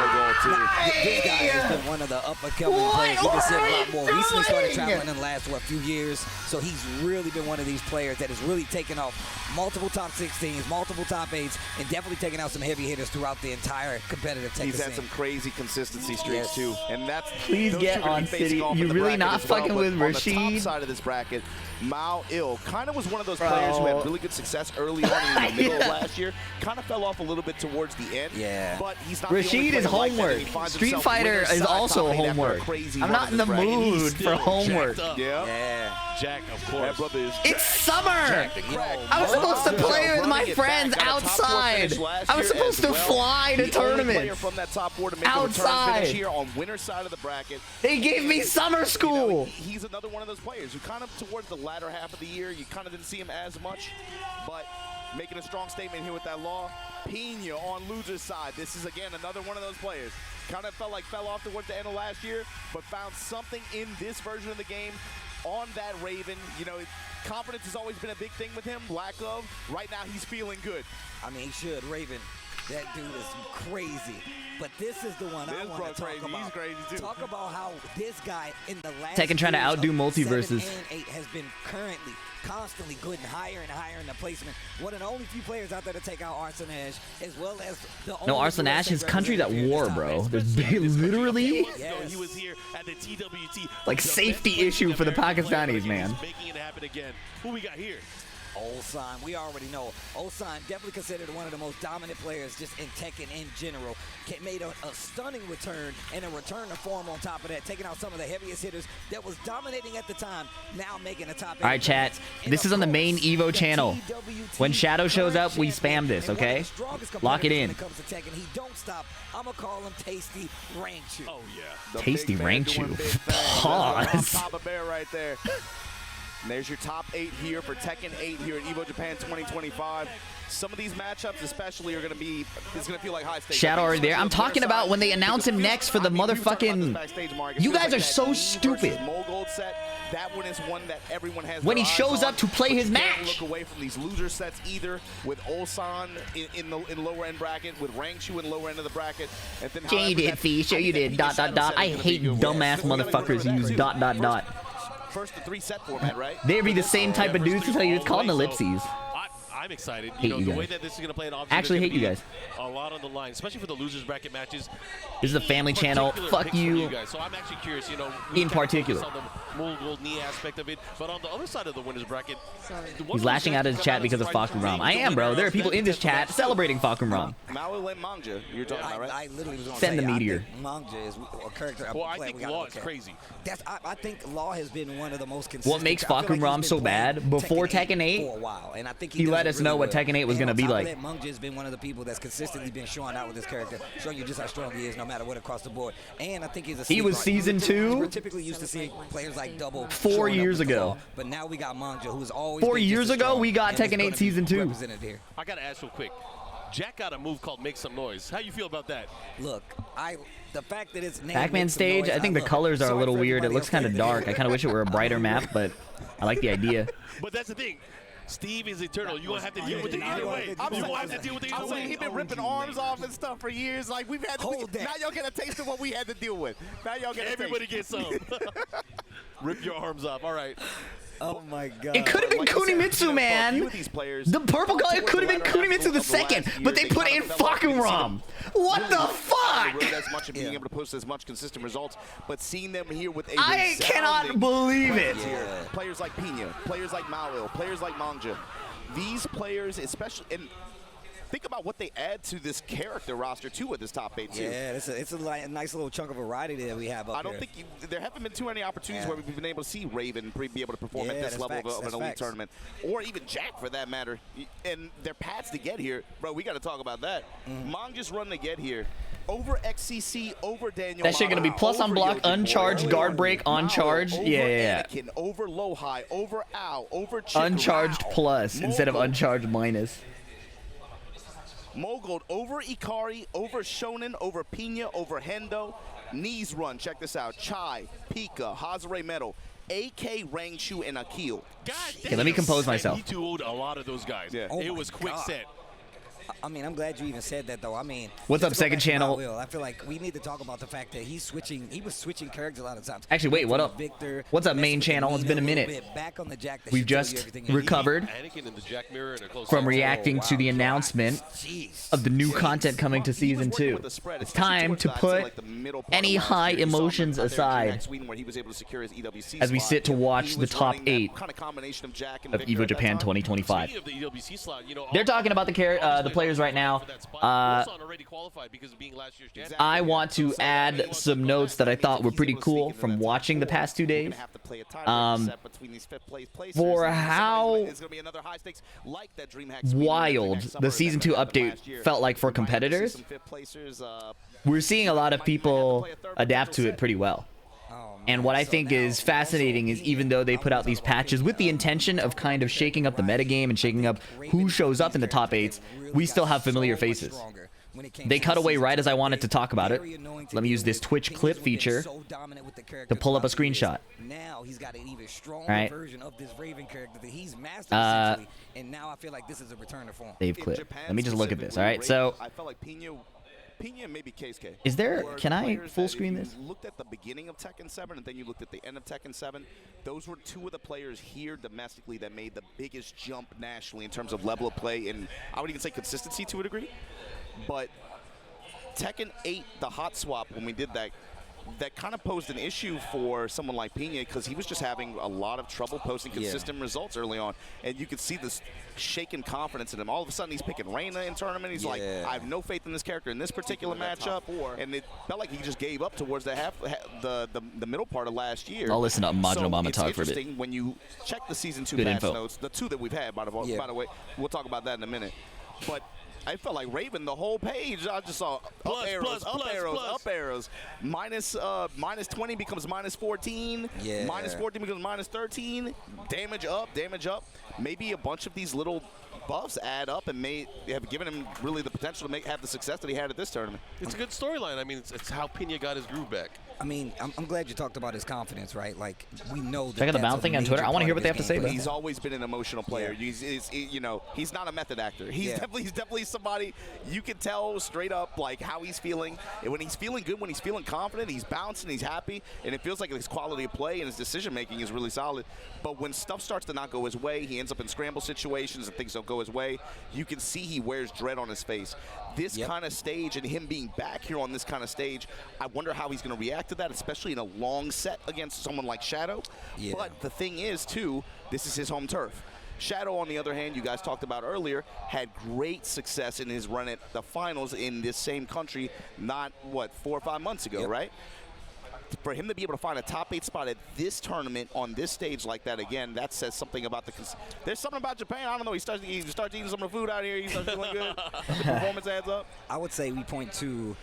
this guy has been one of the up-and-coming players. We've been seeing a lot more. Recently started traveling in the last, few years. So he's really been one of these players that has really taken off multiple top 16s, multiple top 8s, and definitely taken out some heavy hitters throughout the entire competitive Tekken He's had scene. some crazy consistency streaks, too. And that's... Please get on City. You really not fucking with Rashid? On the top side of this bracket, Mao Il kind of was one of those players who had really good success early on in the middle of last year. Kind of fell off a little bit towards the end. Yeah. But he's not Rashid is homework. Street Fighter is also homework. I'm not in the mood for homework. Yeah. Jack, of course. That brother is It's summer. I was supposed to play with my friends outside. I was supposed to fly to tournaments from that top 4 to make outside. a return finish here on winner's side of the bracket. They gave me summer school. You know, he's another one of those players who kind of towards the latter half of the year, you kind of didn't see him as much, but making a strong statement here with that law. Pena on loser's side. This is, again, another one of those players. Kind of felt like fell off towards the end of last year, but found something in this version of the game on that Raven. You know, confidence has always been a big thing with him, lack of. Right now, he's feeling good. I mean, he should. Raven, that dude is crazy. But this is the one I want to talk about. He's crazy, too. Talk about how this guy in the last Tekken trying to years outdo of multiverses. 7 and 8 has been currently constantly good and higher in the placement. One of the only few players out there to take out Arslan Ash, as well as the No, Arslan Ash, his country's at war, bro. There's literally He was here at the TWT. like safety issue for the Pakistanis, man. Making it happen again. Who we got here? Ulsan, we already know. Ulsan definitely considered one of the most dominant players just in Tekken in general. Made a stunning return and a return to form on top of that, taking out some of the heaviest hitters that was dominating at the time, now making the top 8. All right, chat. This is on the main EVO channel. When Shadow shows up, we spam this, okay? Lock it in. When it comes to Tekken, he don't stop. I'm going to call him Tasty Rangchu. Oh, yeah. Tasty Rangchu. Pause. Papa Bear right there. And there's your top 8 here for Tekken 8 here at EVO Japan 2025. Some of these matchups especially are going to be, it's going to feel like high stakes. Shadow already there. I'm talking about when they announce him next for the motherfucking... You guys are so stupid. That one is one that everyone has when he shows up to play his match. Look away from these loser sets either with Ulsan in the lower end bracket, with Rangshu in the lower end of the bracket. And then yeah, you did, Fee. Sure you did. ... I hate dumbass motherfuckers who use ... First the 3-set format, right? They'd be the same type of dudes to tell you it's called an ellipses. I'm excited. Hate you the guys. way that this is going to play an Actually hate you guys. A lot on the line, especially for the losers bracket matches. This is a family channel. Fuck you. Guys. So I'm actually curious, in particular. On the Mongol knee aspect of it, but on the other side of the winners bracket, he's lashing out his chat because of Fakum Ram. I am, bro. There are people in this chat celebrating Fakum Ram. Maui and Mangja, you're talking about, right? I literally was going to Send say, the meteor. Mangja is a character. Well, I think Law is crazy. I think Law has been one of the most consistent. What makes Fakum Ram so bad? Before Tekken 8, for a while, and I think he let us know what Tekken 8 was going to be like. Mangja has been one of the people that's consistently been showing out with this character, showing you just how strong he is, no matter what across the board. And I think he's a. He was season 2. We're typically used to seeing players like Double 4 years ago. But now we got Mangja, who's always. 4 years ago, we got Tekken 8 season 2. I gotta ask real quick. Jack got a move called Make Some Noise. How you feel about that? Look, the fact that it's named Pac-Man stage, I think the colors are a little weird. It looks kind of dark. I kind of wish it were a brighter map, but I like the idea. But that's the thing. Steve is eternal. You're going to have to deal with it either way. You're going to have to deal with it either way. He's been ripping arms off and stuff for years. Like, we've had to now y'all get a taste of what we had to deal with. Now y'all get Everybody gets some. Rip your arms off. All right. Oh my God. It could have been Kunimitsu, man. The purple guy, it could have been Kunimitsu the second, but they put in Fakum Ram. What the fuck? As much and being able to post as much consistent results, but seeing them here with a I cannot believe it. Players like Pina, players like Mawil, players like Mangja. These players, especially, and think about what they add to this character roster too with this top 8 too. Yeah, it's a nice little chunk of variety that we have up I don't think there haven't been too many opportunities where we've been able to see Raven be able to perform at this level of an elite tournament, or even Jack for that matter. And their paths to get here, bro. We got to talk about that. Manga's run to get here. Over XCC, over Daniel. That shit gonna be plus on block, uncharged, guard break, on charge. Yeah. Anakin, over low high, over Ow, over Chicory. Uncharged plus instead of uncharged minus. Mogold over Ikari, over Shonen, over Pina, over Hendo. Knees run, check this out. Chai, Pika, Hazare Metal, AK, Rangshu, and Akil. God damn. Okay, let me compose myself. He tooled a lot of those guys. Yeah. It was quick set. I mean, I'm glad you even said that, though. I mean, what's up, second channel? I feel like we need to talk about the fact that he's switching. He was switching characters a lot of times. Actually, wait, what up? Victor, what's up, main channel? It's been a minute. We've just recovered from reacting to the announcement of the new content coming to Season 2. It's time to put any high emotions aside as we sit to watch the top 8 of EVO Japan 2025. They're talking about the players right now. I want to add some notes that I thought were pretty cool from watching the past 2 days. For how wild the Season 2 update felt like for competitors, we're seeing a lot of people adapt to it pretty well. And what I think is fascinating is even though they put out these patches with the intention of kind of shaking up the metagame and shaking up who shows up in the top 8s, we still have familiar faces. They cut away right as I wanted to talk about it. Let me use this Twitch clip feature to pull up a screenshot. Now he's got an even stronger Right. version of this Raven character that he's mastered essentially, and now I feel like this is a return to form. Save clip. Let me just look at this. All right, so I felt like Pina and maybe KSK. is there? were Can I players full that screen if this? you looked at the beginning of Tekken 7 and then you looked at the end of Tekken 7, those were two of the players here domestically that made the biggest jump nationally in terms of level of play and I would even say consistency to a degree. But Tekken 8, the hot swap, when we did that, that kind of posed an issue for someone like Pina because he was just having a lot of trouble posting consistent results early on. And you could see this shaken confidence in him. All of a sudden, he's picking Reina in tournament. He's like, I have no faith in this character in this particular matchup. And it felt like he just gave up towards the middle part of last year. I'll listen to Majin Obama it's talk for a bit. interesting when you check the Season 2 Good patch info. notes, the 2 that we've had, by the way, we'll talk about that in a minute. But I felt like Raven the whole page. I just saw up arrows, up arrows. Minus 20 becomes minus 14. Yeah. Minus 14 becomes minus 13. Damage up, damage up. Maybe a bunch of these little buffs add up and may have given him really the potential to have the success that he had at this tournament. It's a good storyline. I mean, it's how Pena got his groove back. I mean, I'm glad you talked about his confidence, right? Like, we know that Check out the bounce thing on Twitter. I want to hear what they have to say. He's always been an emotional player. You know, he's not a method actor. He's definitely somebody you can tell straight up like how he's feeling. And when he's feeling good, when he's feeling confident, he's bouncing, he's happy, and it feels like his quality of play and his decision making is really solid. But when stuff starts to not go his way, he ends up in scramble situations and things don't go his way. You can see he wears dread on his face. This kind of stage and him being back here on this kind of stage, I wonder how he's going to react to that, especially in a long set against someone like Shadow. But the thing is, too, this is his home turf. Shadow, on the other hand, you guys talked about earlier, had great success in his run at the finals in this same country not, what, 4 or 5 months ago, right? For him to be able to find a top 8 spot at this tournament on this stage like that again, that says something about there's something about Japan. I don't know. He starts eating some of the food out here. He starts feeling good. The performance adds up. I would say we point to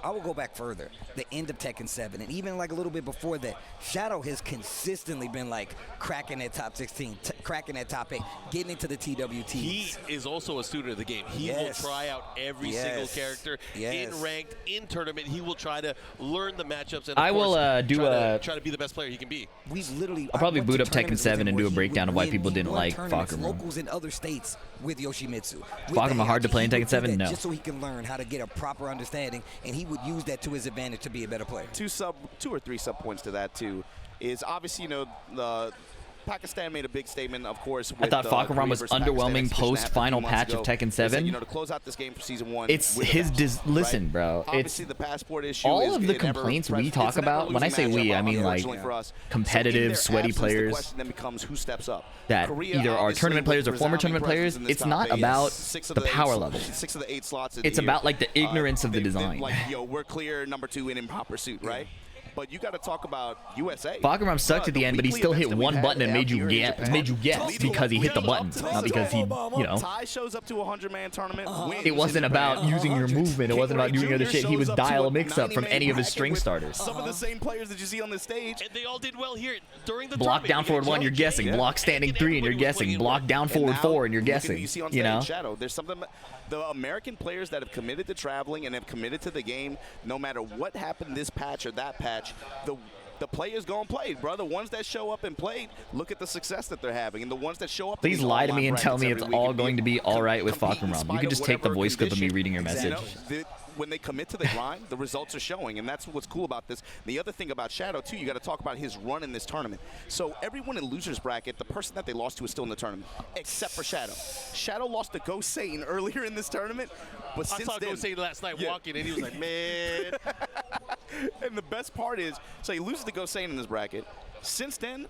I will go back further. The end of Tekken 7, and even like a little bit before that, Shadow has consistently been like cracking that top 16, cracking that top 8, getting into the TWT. He is also a student of the game. He will try out every single character in ranked, in tournament. He will try to learn the matchups and I will try to be the best player he can be. We've literally I'll probably boot up Tekken 7 and do a breakdown of why people didn't like Fakurama. Locals in other states with Yoshimitsu. Fakurama hard to play in Tekken 7? No. Just so he can learn how to get a proper understanding, and he would use that to his advantage to be a better player. 2 or 3 sub points to that too is obviously, you know, the Pakistan made a big statement, of course. I thought Fakurama was underwhelming post-final patch of Tekken 7. You know, to close out this game for season 1. It's his listen, bro. Obviously, the passport issue. All of the complaints we talk about. When I say we, I mean like competitive, sweaty players. The question then becomes who steps up. That either are tournament players or former tournament players. It's not about the power level. 6 of the 8 slots. It's about like the ignorance of the design. Like, yo, we're clear number 2 in improper suit, right? But you got to talk about USA. Fakurama sucked at the end, but he still hit one button and made you guess because he hit the button, not because he, you know. Ty shows up to a 100-man tournament. It wasn't about using your movement. It wasn't about doing other shit. He was dial a mix-up from any of his string starters. Some of the same players that you see on the stage. And they all did well here during the block down forward 1, you're guessing. Block standing 3, and you're guessing. Block down forward 4, and you're guessing. You know. Shadow. There's something. The American players that have committed to traveling and have committed to the game, no matter what happened this patch or that patch, the players go and play, bro. The ones that show up and played, look at the success that they're having. And the ones that show up... Please lie to me and tell me it's all going to be all right with Fakurama. You can just take the voice clip of me reading your message. When they commit to the grind, the results are showing, and that's what's cool about this. The other thing about Shadow, too, you got to talk about his run in this tournament. So everyone in loser's bracket, the person that they lost to is still in the tournament, except for Shadow. Shadow lost to Go Satan earlier in this tournament, but since I saw Go Satan last night walking, and he was like, man. And the best part is, so he loses to Go Satan in this bracket. Since then,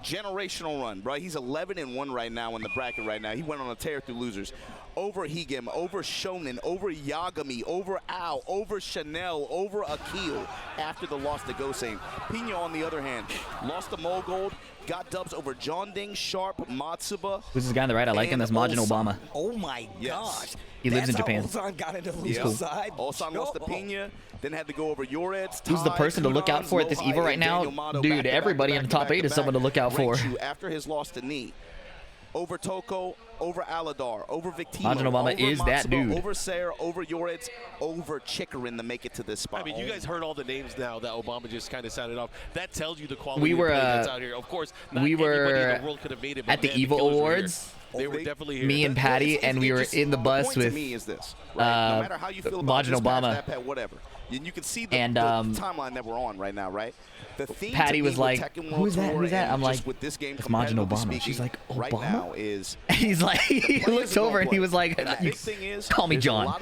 generational run, bro. He's 11-1 right now in the bracket right now. He went on a tear through losers. Over Higem, over Shonen, over Yagami, over Ao, over Chanel, over Akil after the loss to Gosen. Pena, on the other hand, lost to Mogold, got dubs over John Ding, Sharp, Matsuba. Who's this guy on the right? I like him. That's Majin Obama. Oh my gosh. He lives in Japan. Ulsan got into the loser side. Ulsan lost to Pena, then had to go over Yoreds. Who's the person to look out for at this EVO right now? Dude, everybody in the top 8 is someone to look out for. After his loss to Knee. Over Toko, over Aladar, over Victimo, Majin Obama is that dude. Over Sarah, over Yoreds, over Chikarin to make it to this spot. I mean, you guys heard all the names now that Obama just kind of sounded off. That tells you the quality of play that's out here. Of course, not everybody in the world could have made it. At the EVO Awards. They were definitely here. Me and Patty, and we were in the bus with me is this, right? No matter how you feel about Majin Obama. That pet, whatever. And you can see the timeline that we're on right now, right? The theme Patty was like, "Who's that? Who's that?" I'm like, with this game, "It's Majin Obama." She's like, "Obama?" Right now is he's like, he looks over and he was like, "You thing is, call me John."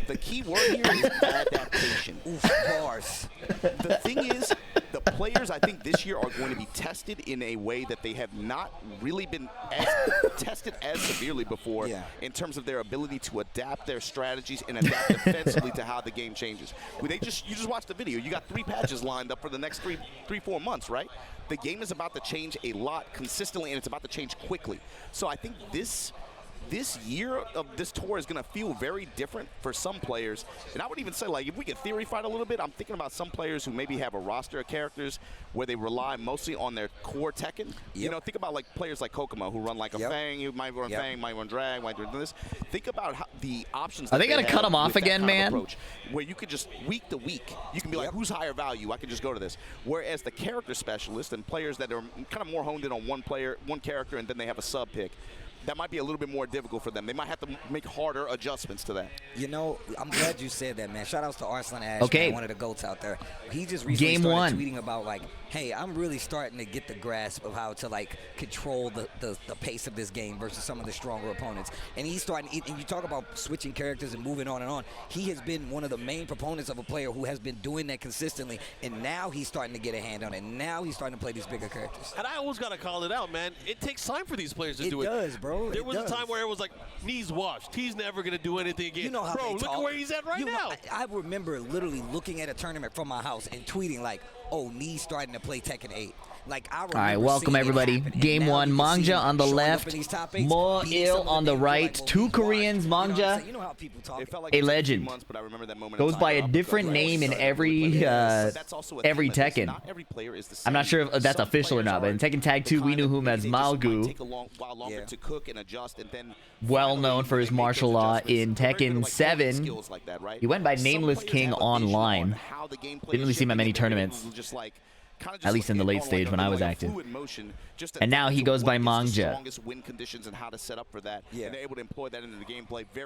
The key word here is adaptation. The thing is, the players, I think this year are going to be tested in a way that they have not really been tested as severely before in terms of their ability to adapt their strategies and adapt defensively to how the game changes. You just watched the video. You got 3 patches lined up for the next 4 months, right? The game is about to change a lot consistently, and it's about to change quickly. So I think this year of this tour is going to feel very different for some players. And I would even say, like, if we could theory fight a little bit, I'm thinking about some players who maybe have a roster of characters where they rely mostly on their core Tekken. You know, think about like players like Kokomo who run like a Fang, who might run Fang, might run Drag, might do this. Think about how the options. Are they going to cut him off again, man? Approach, where you could just week to week, you can be like, who's higher value? I can just go to this. Whereas the character specialists and players that are kind of more honed in on one character, and then they have a sub pick, that might be a little bit more difficult for them. They might have to make harder adjustments to that. You know, I'm glad you said that, man. Shout outs to Arslan Ash, man, one of the GOATs out there. He just recently started tweeting about, like, hey, I'm really starting to get the grasp of how to, like, control the pace of this game versus some of the stronger opponents. And he's starting, and you talk about switching characters and moving on and on. He has been one of the main proponents of a player who has been doing that consistently, and now he's starting to get a hand on it. Now he's starting to play these bigger characters. And I always got to call it out, man. It takes time for these players to do it. It does, bro. There was a time where it was like, knees washed. He's never going to do anything again. You know how Bro, look at where he's at right now. I remember literally looking at a tournament from my house and tweeting like, oh, Knee's starting to play Tekken 8. Like, I remember. All right, welcome everybody. Game 1, Mangja on the left, Mo-il on the right. 2 Koreans, Mangja, a legend. Goes by a different name in every Tekken. I'm not sure if that's official or not, but in Tekken Tag 2, we knew him as Malgu. Well known for his martial law. In Tekken 7, he went by Nameless King online. Didn't really see him at many tournaments. At least in the late stage when I was active. And now he goes by Mangja.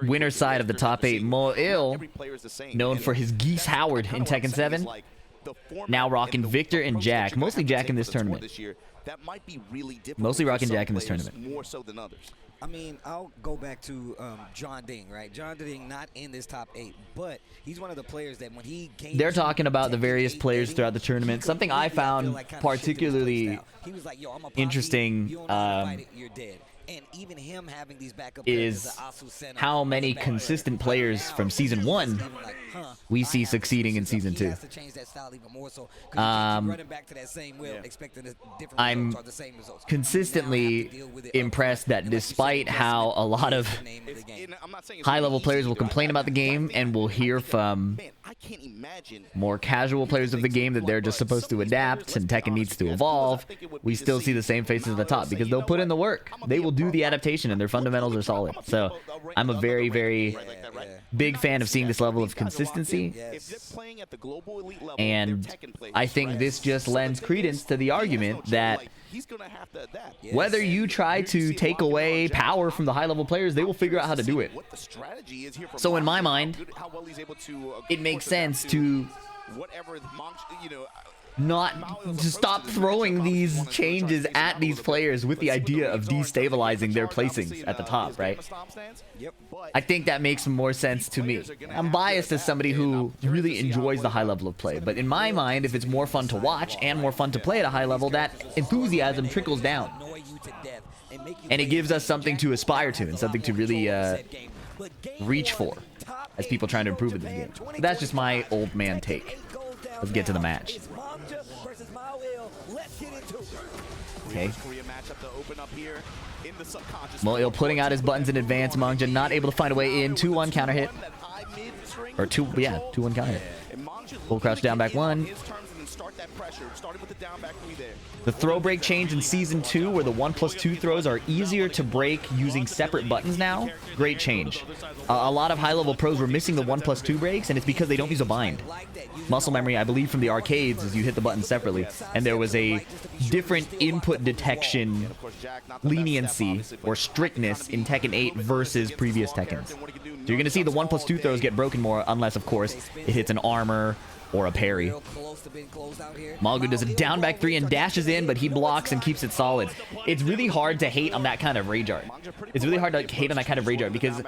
Winner side of the top 8, Mo-il, known for his Geese Howard in Tekken 7. Now rocking Victor and Jack. Mostly Jack in this tournament. Mostly rocking Jack in this tournament. More so than others. I mean, I'll go back to John Ding, right? John Ding not in this top 8, but he's one of the players that when he came. They're talking about the various players throughout the tournament. Something I found particularly interesting and even him having these backup is how many consistent players from Season 1 we see succeeding in Season 2. I'm consistently impressed that despite how a lot of high-level players will complain about the game and will hear from more casual players of the game that they're just supposed to adapt and Tekken needs to evolve, we still see the same faces at the top because they'll put in the work. They will do the adaptation and their fundamentals are solid. So I'm a very, very big fan of seeing this level of consistency. And I think this just lends credence to the argument that whether you try to take away power from the high-level players, they will figure out how to do it. So in my mind, it makes sense to not to stop throwing these changes at these players with the idea of destabilizing their placings at the top, right? I think that makes more sense to me. I'm biased as somebody who really enjoys the high level of play, but in my mind, if it's more fun to watch and more fun to play at a high level, that enthusiasm trickles down. And it gives us something to aspire to and something to really reach for as people trying to improve in this game. But that's just my old man take. Let's get to the match. Okay. Mo-il putting out his buttons in advance. Mangja not able to find a way in. 2-1 counter hit. Or 2-1 counter hit. Full crouch down back 1. The throw break change in Season 2 where the 1+2 throws are easier to break using separate buttons now. Great change. A lot of high-level pros were missing the 1+2 breaks, and it's because they don't use a bind. Muscle memory, I believe, from the arcades is you hit the button separately, and there was a different input detection leniency or strictness in Tekken 8 versus previous Tekkens. So you're going to see the 1+2 throws get broken more, unless, of course, it hits an armor or a parry. Malgu does a down back 3 and dashes in, but he blocks and keeps it solid. It's really hard to hate on that kind of rage art. It's really hard to hate on that kind of rage art because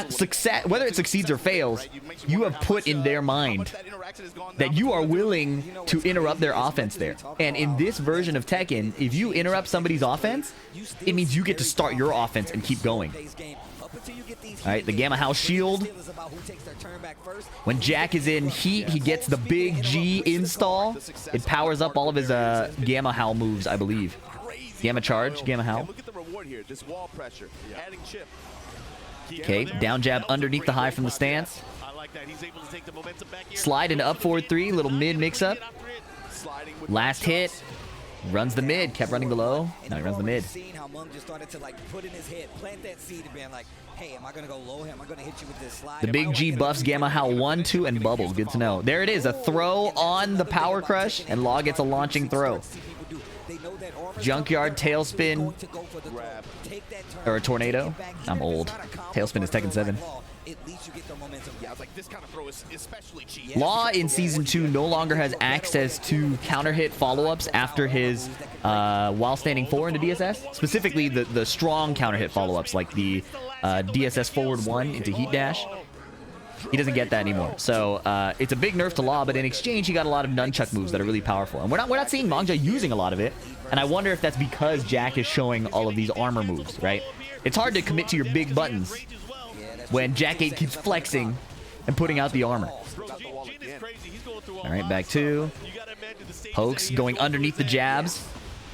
success, whether it succeeds or fails, you have put in their mind that you are willing to interrupt their offense there. And in this version of Tekken, if you interrupt somebody's offense, it means you get to start your offense and keep going. All right, the Gamma House shield. When Jack is in heat, he gets the big G install. It powers up all of his Gamma Howl moves, I believe. Gamma Charge, Gamma Howl. Look at the reward here. This wall pressure, adding chip. Okay, down jab underneath the high from the stance. Slide into up forward 3, little mid mix up. Last hit. Runs the mid, kept running below. Now he runs the mid. How Mung just started to like put in his head, plant that seed and being like, hey, am I gonna go low? Am I gonna hit you with this slide? The big G buffs Gamma Howl 1, 2, and Bubble. Good to know. There it is, a throw on the Power Crush, and Law gets a launching throw. Junkyard Tailspin, or a Tornado. I'm old. Tailspin is Tekken 7. Law in Season 2 no longer has access to counter hit follow-ups after his while standing 4 into DSS. Specifically, the strong counter hit follow-ups like the DSS forward 1 into Heat Dash. He doesn't get that anymore. So it's a big nerf to Law, but in exchange, he got a lot of nunchuck moves that are really powerful. And we're not seeing Mangja using a lot of it. And I wonder if that's because Jack is showing all of these armor moves, right? It's hard to commit to your big buttons when Jack 8 keeps flexing and putting out the armor. All right, back 2. Pokes going underneath the jabs.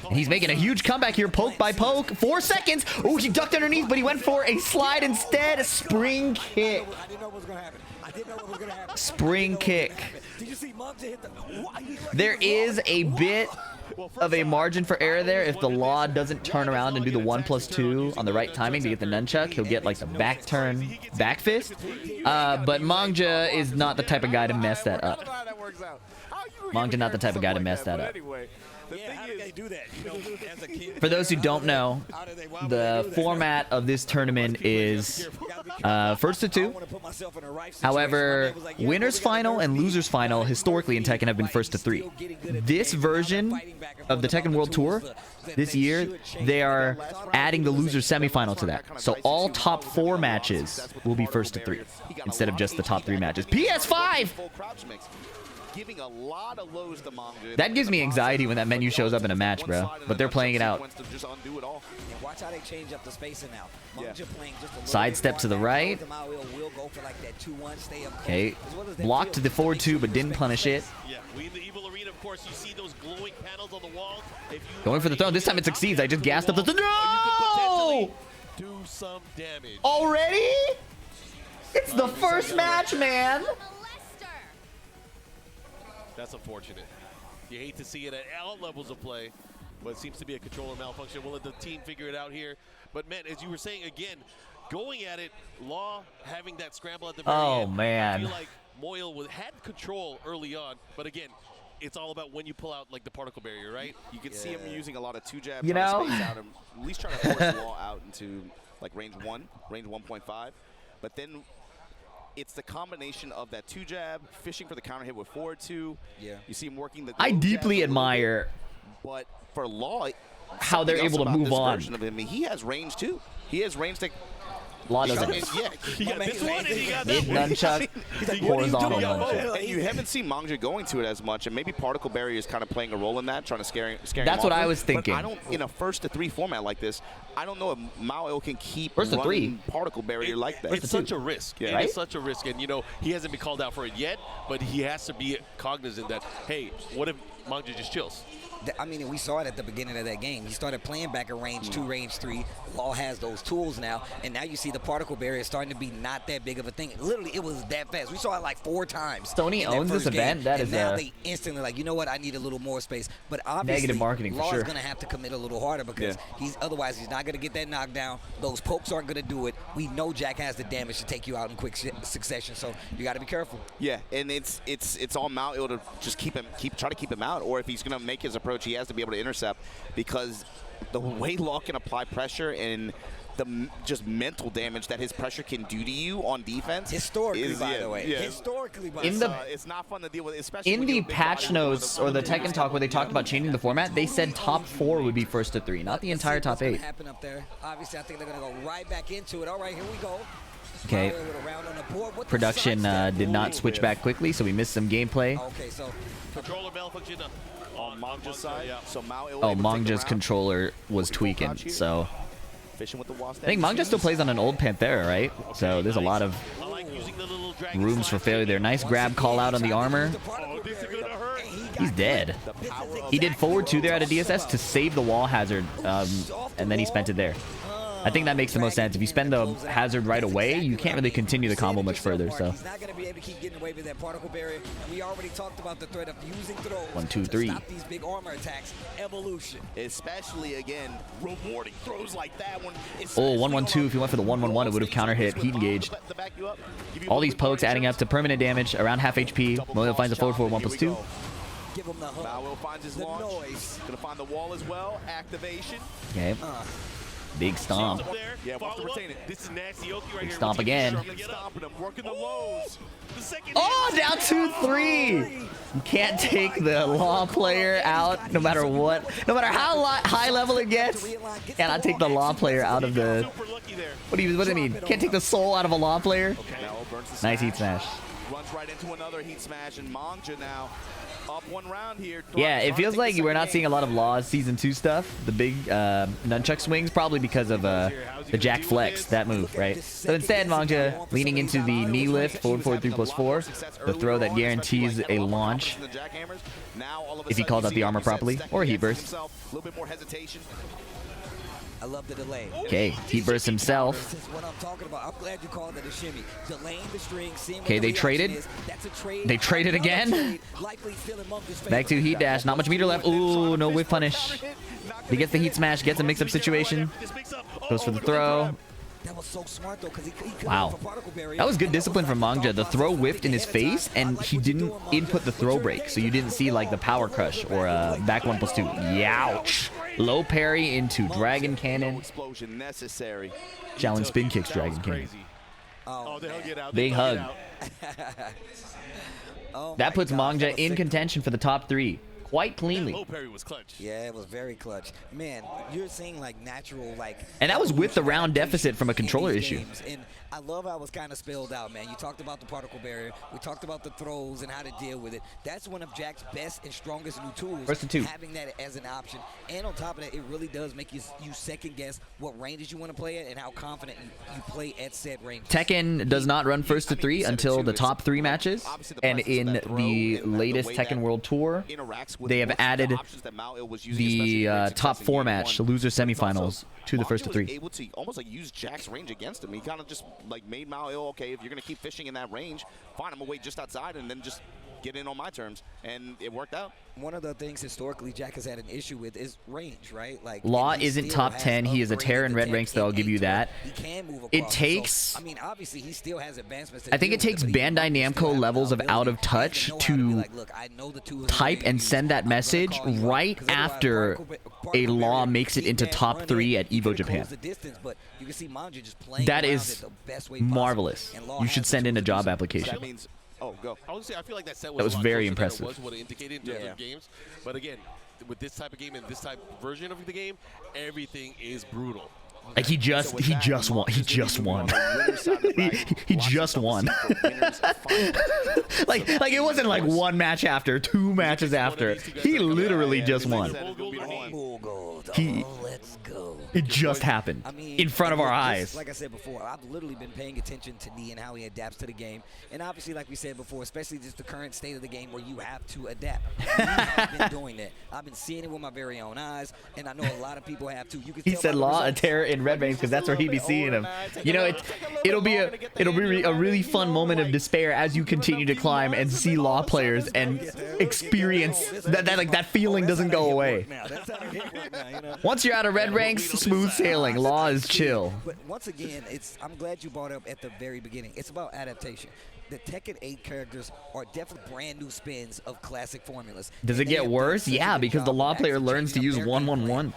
And he's making a huge comeback here, poke by poke. 4 seconds. Oh, he ducked underneath, but he went for a slide instead. A spring kick. Spring kick. There is a bit of a margin for error there. If the Law doesn't turn around and do the 1+2 on the right timing to get the nunchuck, he'll get like the back turn, back fist. But Mangja is not the type of guy to mess that up. Mangja not the type of guy to mess that up. For those who don't know, the format of this tournament is first to 2. However, winners final and losers final historically in Tekken have been first to 3. This version of the Tekken World Tour this year, they are adding the losers semifinal to that. So all top 4 matches will be first to 3 instead of just the top 3 matches. PS5! Giving a lot of lows to Mangja. That gives me anxiety when that menu shows up in a match, bro. But they're playing it out. Watch how they change up the spacing now. Sidestep to the right. Okay. Blocked to the forward 2, but didn't punish it. Going for the throw. This time it succeeds. I just gassed up the... No! Do some damage. Already? It's the first match, man. That's unfortunate. You hate to see it at all levels of play, but it seems to be a controller malfunction. We'll let the team figure it out here. But, man, as you were saying, again, going at it, Law having that scramble at the very end. Oh, man. I feel like Moyle had control early on, but, again, it's all about when you pull out, like, the particle barrier, right? You can see him using a lot of 2 jabs, you know? space out, at least trying to force Law out into, like, range 1.5. But then... it's the combination of that 2 jab, fishing for the counter hit with forward 2. Yeah. You see him working the... I deeply admire... but for Law... how they're able to move on. Of him, he has range too. He has range to... Law doesn't. Yeah. He got this one and he got Mid that one. nunchuck, horizontal nunchuck. And you haven't seen Mangja going to it as much, and maybe particle barrier is kind of playing a role in that, trying to scare him That's off. what I was thinking. But I don't, in a first to 3 format like this, I don't know if Mao can keep first to running particle barrier like that. It's such a risk. Yeah. Right? It's such a risk, and you know he hasn't been called out for it yet, but he has to be cognizant that, hey, what if Mangja just chills? I mean, we saw it at the beginning of that game. He started playing back at range 2, range 3. Law has those tools now, and now you see the particle barrier starting to be not that big of a thing. Literally, it was that fast. We saw it like 4 times. Sony owns this event. That is now they instantly like, you know what? I need a little more space. But obviously, negative marketing for Law sure. is going to have to commit a little harder because otherwise he's not going to get that knockdown. Those pokes aren't going to do it. We know Jack has the damage to take you out in quick succession, so you got to be careful. Yeah, and it's on Mao to just try to keep him out, or if he's going to make his approach, he has to be able to intercept, because the way Law can apply pressure and just mental damage that his pressure can do to you on defense. Historically, by the way. Historically, by In the the way. It's not fun to deal with, especially in when the you're a big patch body notes or the Tekken Talk where they talked about changing the format, they said top 4 would be first to 3, not the entire top 8. Happen up there. Obviously, I think they're gonna go right back into it. All right, here we go. Okay. Production did not switch back quickly, so we missed some gameplay. Okay, so controller malfunction on Mangja's side. Yeah. So Mao Oh, Mangja's controller was tweaking, so fishing with the wall I think Mangja still plays on an old Panthera, right? So there's a lot of rooms for failure there. Nice grab call out on the armor. He's dead. He did forward 2 there at a DSS to save the wall hazard, and then he spent it there. I think that makes the most sense. If you spend the hazard right away, you can't really continue the combo much further. So he's not going to be able to keep getting away with that particle barrier. We already talked about the threat of using throws 1, 2, 3. to stop these big armor attacks. Evolution. Especially, again, rewarding throws like that one. Oh, 1, 1, 2. If you went for the 1, 1, 1, it would have counter hit, heat engaged. All these pokes adding up to permanent damage, around half HP. Moyo finds a forward 4, 1+2. Give him the hook. Mao finds his launch. Gonna find the wall as well. Activation. Okay. Big stomp. Yeah, wants to retain it. This is nasty Oki right Big here. stomp again. Working the lows. Oh, down 2-3. You can't take the Law player out no matter what. No matter how high level it gets. Cannot take the Law player out of the... What do you mean? Can't take the soul out of a Law player? Nice heat smash. Runs right into another heat smash, and Mangja now up 1 round here. Yeah, it feels like we're not seeing a lot of Law's Season 2 stuff. The big nunchuck swings, probably because of the Jack Flex, that move, right? So instead, Mangja leaning into the knee lift, forward 3+4, the throw that guarantees a launch if he calls out the armor properly, or heat burst. A little bit more hesitation. I love the delay. Okay, heat burst himself. This is what I'm talking about. I'm glad you called it a shimmy. Delaying the string, seeing what Okay, the they traded. reaction is. That's a trade. They traded again. Back to heat dash. Not much meter left. Ooh, no whiff punish. He gets the heat smash, gets a mix-up situation. Goes for the throw. That was so smart though, because he Wow. That was good discipline from Mangja. The throw whiffed in his face, and he didn't input the throw break, so you didn't see like the power crush or back 1+2. Youch. Low parry into Dragon Cannon. Explosion necessary. Challenge spin kicks Dragon Cannon. Oh, Big hug. That puts Mangja in contention for the top 3. Quite cleanly. Low parry was clutch. Yeah, it was very clutch. Man, you're seeing like natural And that was with the round deficit from a controller issue. And I love how it was kind of spelled out, man. You talked about the particle barrier. We talked about the throws and how to deal with it. That's one of Jack's best and strongest new tools. First to 2. Having that as an option. And on top of that, it really does make you second guess what ranges you want to play at and how confident you play at said range. Tekken does not run first to 3 until the top 3 matches. And in the latest Tekken World Tour, they have added the top 4 match, the loser semifinals, to the first to 3. Able to almost like use Jack's range against him. He kind of just like made Mao ill. Okay, if you're gonna keep fishing in that range, fine, I'm gonna wait just outside and then just get in on my terms, and it worked out. One of the things historically Jack has had an issue with is range, right? Like Law isn't top 10. He is a terror in red ranks, though. I'll give you that. He can move across. It takes. So, I mean, obviously he still has advancements. I think it takes Bandai Namco levels of out of touch to type and send that message right after a Law makes it into top 3 at EVO Japan. That is marvelous. You should send in a job application. Oh, go. I would say I feel like that set was, That was a lot very closer than impressive. It was what it indicated in terms of games. But again, with this type of game and this type of version of the game, everything is brutal. Like he just won. He just won. he just won. like it wasn't like 1 match after, 2 matches after. He literally just won. Let's go. It just happened in front of our eyes. Like I said before, I've literally been paying attention to Knee and how he adapts to the game. And obviously, like we said before, especially just the current state of the game where you have to adapt. I've been doing that. I've been seeing it with my very own eyes, and I know a lot of people have too. You can He tell said by the Law a results. terror in red banks because that's where he be seeing him. You know, it'll be a really fun moment of despair as you continue to climb and see Law players and experience that feeling doesn't go away. Once you're out of red ranks, smooth sailing. Law is chill. But once again, I'm glad you brought up at the very beginning. It's about adaptation. The Tekken 8 characters are definitely brand new spins of classic formulas. Does it get worse? Yeah, because the Law player learns to use 1-1-1.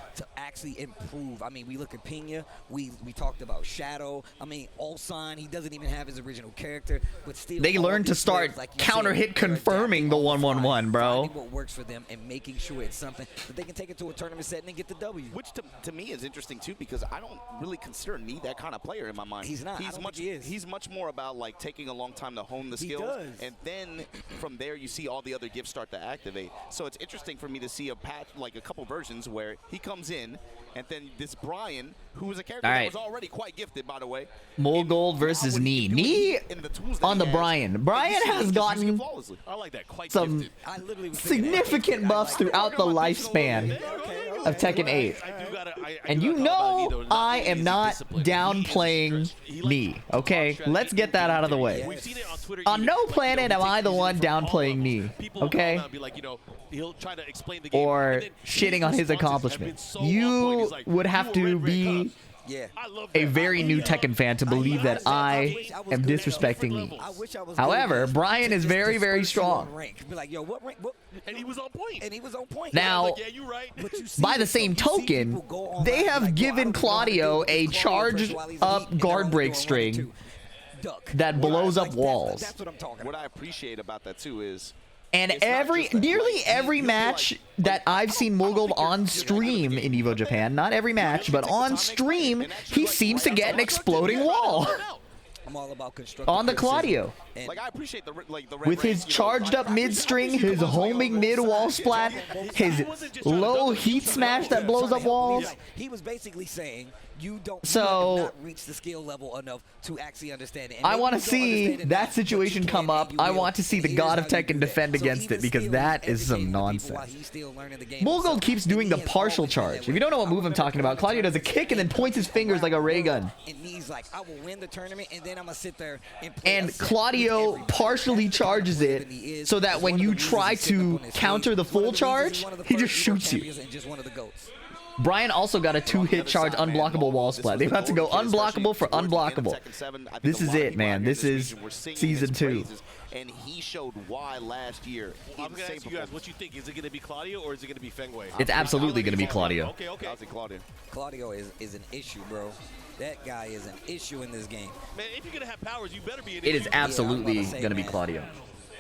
actually improve. I mean, we look at Pena, we talked about Shadow. I mean, Ulsan, he doesn't even have his original character, but still. They learned to start counter hit confirming the 1-1-1, bro. What works for them and making sure it's something that they can take it to a tournament setting and get the W. Which to me is interesting too, because I don't really consider Nee that kind of player in my mind. He's not. He's much more about like taking a long time to hone the skills, and then from there you see all the other gifts start to activate. So it's interesting for me to see a patch, like a couple versions where he comes in, and then this Brian, who was a character that was already quite gifted, by the way. Molgold versus Nee. Nee on the Brian. Brian has gotten some significant buffs throughout the lifespan of Tekken 8. And you know I am not downplaying Nee, okay? Let's get that out of the way. On no planet am I the one downplaying Nee, okay? Or shitting on his accomplishments. You would have to be a very new Tekken fan to believe that I am disrespecting Nee. However, Brian is very, very strong. And he was on point. And he was on point. Now, by the same token, they have given Claudio a charged up guard break string that blows up walls. What I appreciate about that too is, and nearly every match that I've seen Molgold on stream in EVO Japan, not every match, but on stream, he seems to get an exploding wall. I'm all about constructive on the Claudio. Like, I appreciate the with his charged up mid string, his homing mid wall splat, his low heat smash that blows up walls. He was basically saying you don't not reach the skill level enough to actually understand it. I want to see that situation come up. I want to see the God of Tekken defend against it, because that is some nonsense. Molgold keeps doing the partial charge. If you don't know what move I'm talking about, Claudio does a kick and then points his fingers like a ray gun. And he's like, I will win the tournament, and then I'm gonna sit there and Claudio partially charges it so that when you try to counter the full charge, he just shoots you. Brian also got a 2-hit charge unblockable wall splat. They about to go unblockable for unblockable. This is it, man. This is season 2. And he showed why last year. I'm going to ask you guys what you think. Is it going to be Claudio or is it going to be Fengway? It's absolutely going to be Claudio. Okay. I'll say Claudio. Claudio is an issue, bro. That guy is an issue in this game. Man, if you're going to have powers, you better be an It is absolutely going to be Claudio.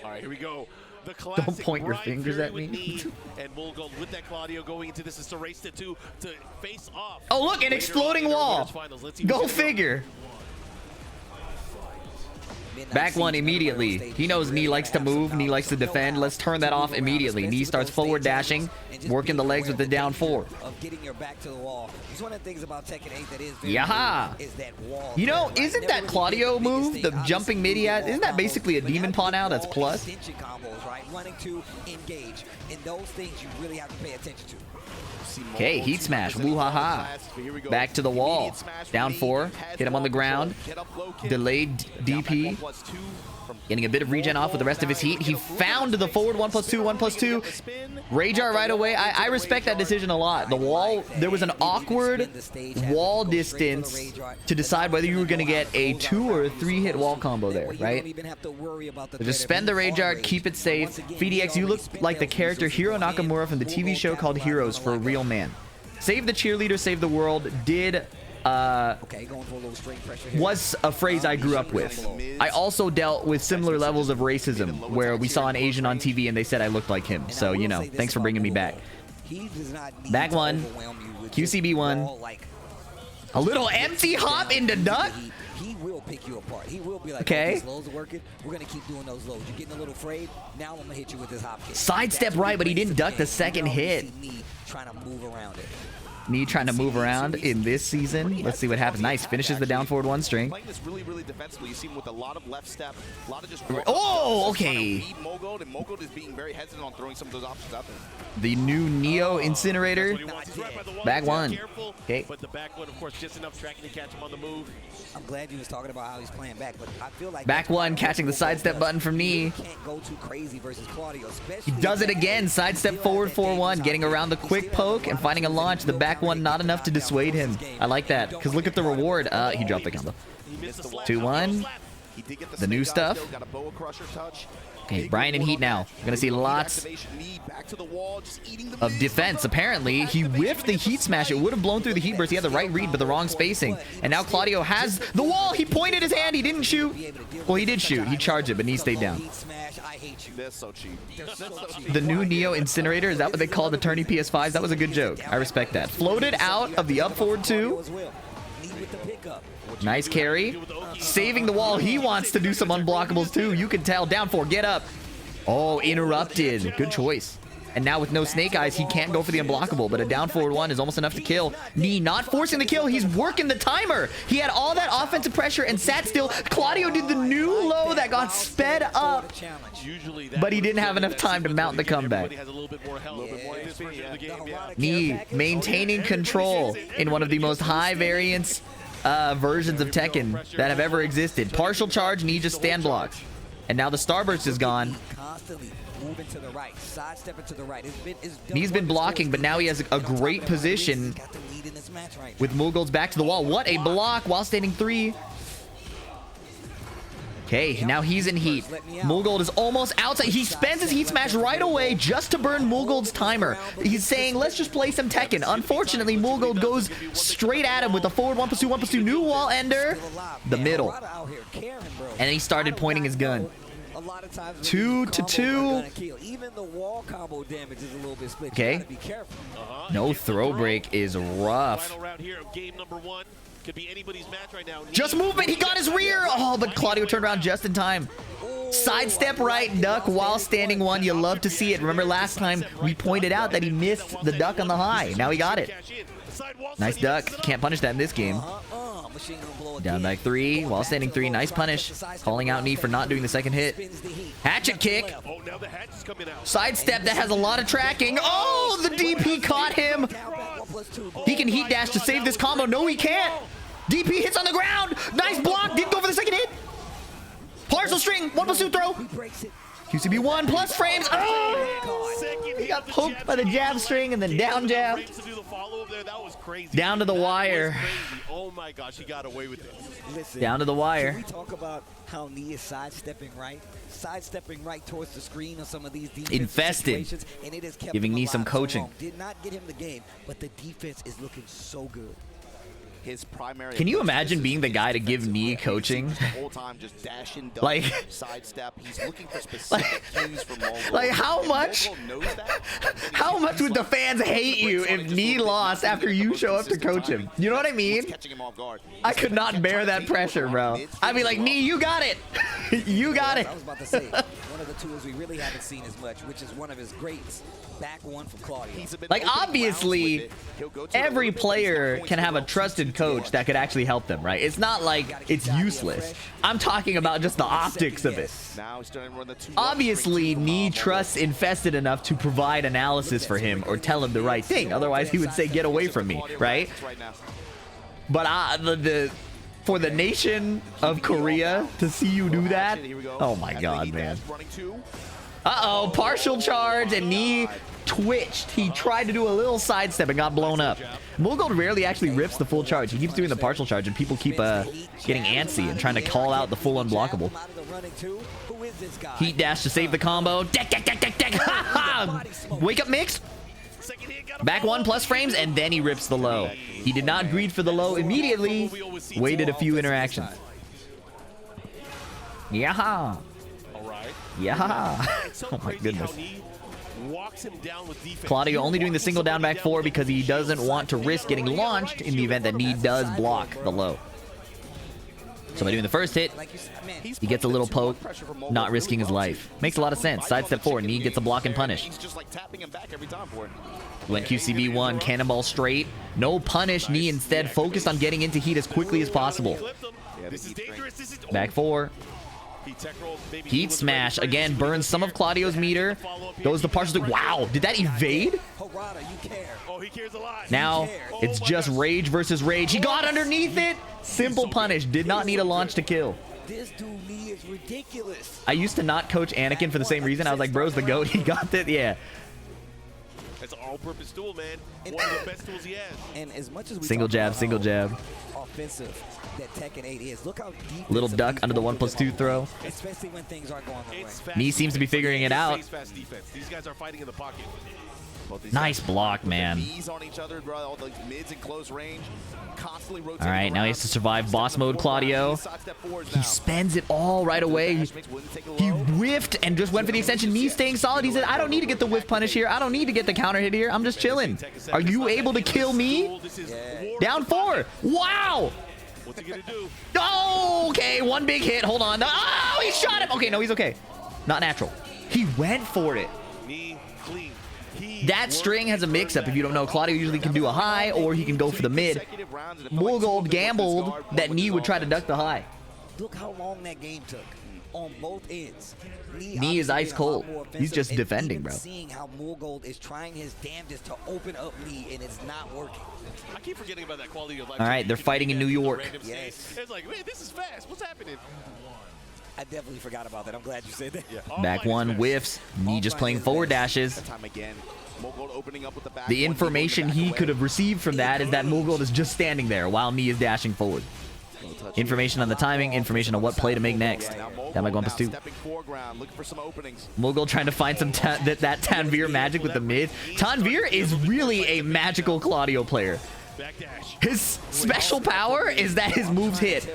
All right, here we go. The Don't point your fingers at me. And Molgold with that Claudio going into this is to race to face off. Oh, look, an exploding wall. Go figure. Back one immediately. He knows Nee likes to move, Nee likes to defend. Let's turn that off immediately. Nee starts forward dashing, working the legs with the down 4. Of getting your back to the wall. It's one of the things about Tekken 8 that is very good, is that wall. You know, isn't that Claudio move, the jumping mid he has, isn't that basically a demon pawn now that's plus? Combos, right? Running to engage. And those things you really have to pay attention to. Okay, heat smash, woo-ha-ha. Back to the wall. Down 4, hit him on the ground. Delayed DP. Getting a bit of regen off with the rest of his heat. He found the forward 1+2, 1+2. Rage art right away. I respect that decision a lot. The wall, there was an awkward wall distance to decide whether you were going to get a 2 or a 3-hit wall combo there, right? So just spend the rage art, keep it safe. VDX, you look like the character Hiro Nakamura from the TV show called Heroes for a real man. Save the cheerleader, save the world. Was a phrase I grew up with. I also dealt with similar levels of racism where we saw an Asian on TV and they said I looked like him. So, you know, thanks for bringing me back. Back one. QCB one. A little empty hop into duck. He will pick you apart. He will be like, okay, these lows are working. We're going to keep doing those lows. You're getting a little afraid. Now I'm going to hit you with this hop kick. Sidestep right, but he didn't duck the second hit. Trying to move around it. Nee trying to move around in this season. Let's see what happens. Nice. Finishes the down forward 1 string. Playing this really, really defensively. You see him with a lot of left step, a lot of just... Oh, okay. Molgold, and Molgold is being very hesitant on throwing some of those options out there. The new Neo Incinerator. Back one. Okay. But the back one, of course, just enough tracking to catch him on the move. I'm glad you was talking about how he's playing back, but I feel like... Back one, catching the sidestep button from Nee. You can't go too crazy versus Claudio, he does it again. Sidestep forward 4-1, getting around the quick poke and finding a launch. The back one, not enough to dissuade him. I like that, because look at the reward. He dropped the combo. 2-1. The new stuff. Okay, Brian in heat now. We're gonna see lots of defense. Apparently, he whiffed the heat smash. It would have blown through the heat burst. He had the right read, but the wrong spacing. And now Claudio has the wall. He pointed his hand. He didn't shoot. Well, he did shoot. He charged it, but he stayed down. They're so cheap. The new Neo Incinerator, is that what they call the tourney PS5s? That was a good joke. I respect that. Floated out of the up forward 2. Nice carry. Saving the wall. He wants to do some unblockables too. You can tell. Down 4. Get up. Oh, interrupted. Good choice. And now with no Snake Eyes, he can't go for the unblockable, but a down forward 1 is almost enough to kill. Knee not forcing the kill. He's working the timer. He had all that offensive pressure and sat still. Claudio did the new low that got sped up, but he didn't have enough time to mount the comeback. Knee maintaining control in one of the most high variance versions of Tekken that have ever existed. Partial charge, Knee just stand blocks. And now the Starburst is gone. Moving to the right, sidestepping to the right. He's been blocking, but now he has a great position with Mughals back to the wall. What a block while standing 3. Okay, now he's in heat. Mughal is almost outside. He spends his heat smash right away just to burn Mughald's timer. He's saying, let's just play some Tekken. Unfortunately, Mughal goes straight at him with a forward 1+2, 1+2, new wall ender. The middle. And then he started pointing his gun. 2 to 2. Even the wall combo damage is a little bit split. Okay. No throw break is rough. Just movement. He got his rear. Oh, but Claudio turned around just in time. Sidestep right, duck while standing 1. You love to see it. Remember last time we pointed out that he missed the duck on the high. Now he got it. Nice duck. Can't punish that in this game. Down back 3 while standing 3. Nice punish. Calling out Knee for not doing the second hit. Hatchet kick. Sidestep that has a lot of tracking. Oh, the DP caught him. He can heat dash to save this combo. No, he can't. DP hits on the ground. Nice block. Didn't go for the second hit. Partial string. 1+2 throw. QCB 1 plus frames. Oh! He got poked by the jab string and then down jab. Down to the wire. Oh my gosh, he got away with it. Listen, down to the wire. We talk about how Knee is sidestepping right towards the screen on some of these Infested. situations, and it has kept Giving him Knee some alive coaching. so long. Did not get him the game, but the defense is looking so good. His primary. Can you imagine being the guy to give Knee coaching? The whole time just dashing, like sidestep. He's looking for specific cues from Mogul. Like how much would the fans hate you if Knee lost after you show up to coach him? You know what I mean? I could not bear that pressure, bro. I'd be like, Knee, you got it. You got it. I was about to say, one of the tools we really haven't seen as much, which is one of his greats. Back 1 from Claudio. Like obviously, every player can have a trusted coach that could actually help them, right? It's not like it's useless. I'm talking about just the optics of it. Obviously, Knee trusts Infested enough to provide analysis for him or tell him the right thing. Otherwise, he would say, get away from me, right? But for the nation of Korea to see you do that, oh my god, man. Uh-oh, partial charge, and Knee twitched. He tried to do a little sidestep and got blown up. Mughal rarely actually rips the full charge. He keeps doing the partial charge, and people keep getting antsy and trying to call out the full unblockable. Heat dash to save the combo. Deck, deck, deck, deck, deck. Ha ha! Wake up mix. Back 1 plus frames, and then he rips the low. He did not greed for the low immediately. Waited a few interactions. Yeah. Yeah. Oh my goodness. Claudio only doing the single down back 4 because he doesn't want to risk getting launched in the event that Knee does block the low. So by doing the first hit, he gets a little poke, not risking his life. Makes a lot of sense. Sidestep 4, Knee gets a block and punish. Went QCB 1, cannonball straight. No punish, Knee instead focused on getting into heat as quickly as possible. Back 4. Heat smash again, burns some of Claudio's meter. Goes the partial. Wow, did that evade? Now it's just rage versus rage. He got underneath it. Simple punish. Did not need a launch to kill. This dude Knee is ridiculous. I used to not coach Anakin for the same reason. I was like, bro's the GOAT. He got it. Yeah. It's an all-purpose tool, man. One of the best tools he has. And as much as we Single talk jab, about single how jab. offensive that Tekken 8 is, look how deep Little duck under the 1+2 throw. especially when things aren't going their way. Knee seems to be figuring it out. Fast defense. These guys are fighting in the pocket. Nice block, man. Knees on each other, all those mids in close range, constantly rotating. All right, now he has to survive boss mode, Claudio. He spends it all right away. He whiffed and just went for the extension. Knee staying solid. He said, I don't need to get the whiff punish here. I don't need to get the counter hit here. I'm just chilling. Are you able to kill me? Down 4. Wow. What's he gonna do? Oh, okay. One big hit. Hold on. Oh, he shot him. Okay, no, he's okay. Not natural. He went for it. Knee clean. That string has a mix-up. If you don't know, Claudio usually can do a high or he can go for the mid. Mulgold gambled that Knee would try to duck the high. Look how long that game took on both ends. Knee is ice cold. He's just defending, bro. Seeing how Mulgold is trying his damnedest to open up Knee and it's not working. I keep forgetting about that quality of life. All right, they're fighting in New York. Yes. It's like, man, this is fast. What's happening? I definitely forgot about that. I'm glad you said that. Yeah. Back one, whiffs. Knee just playing forward dashes. The information he could have received from that is that Mulgold is just standing there while Knee is dashing forward. Information on the timing, information on what play to make next. That might go on +2. Mulgold trying to find some that Tanvir magic with the mid. Tanvir is really a magical Claudio player. His special power is that his moves hit.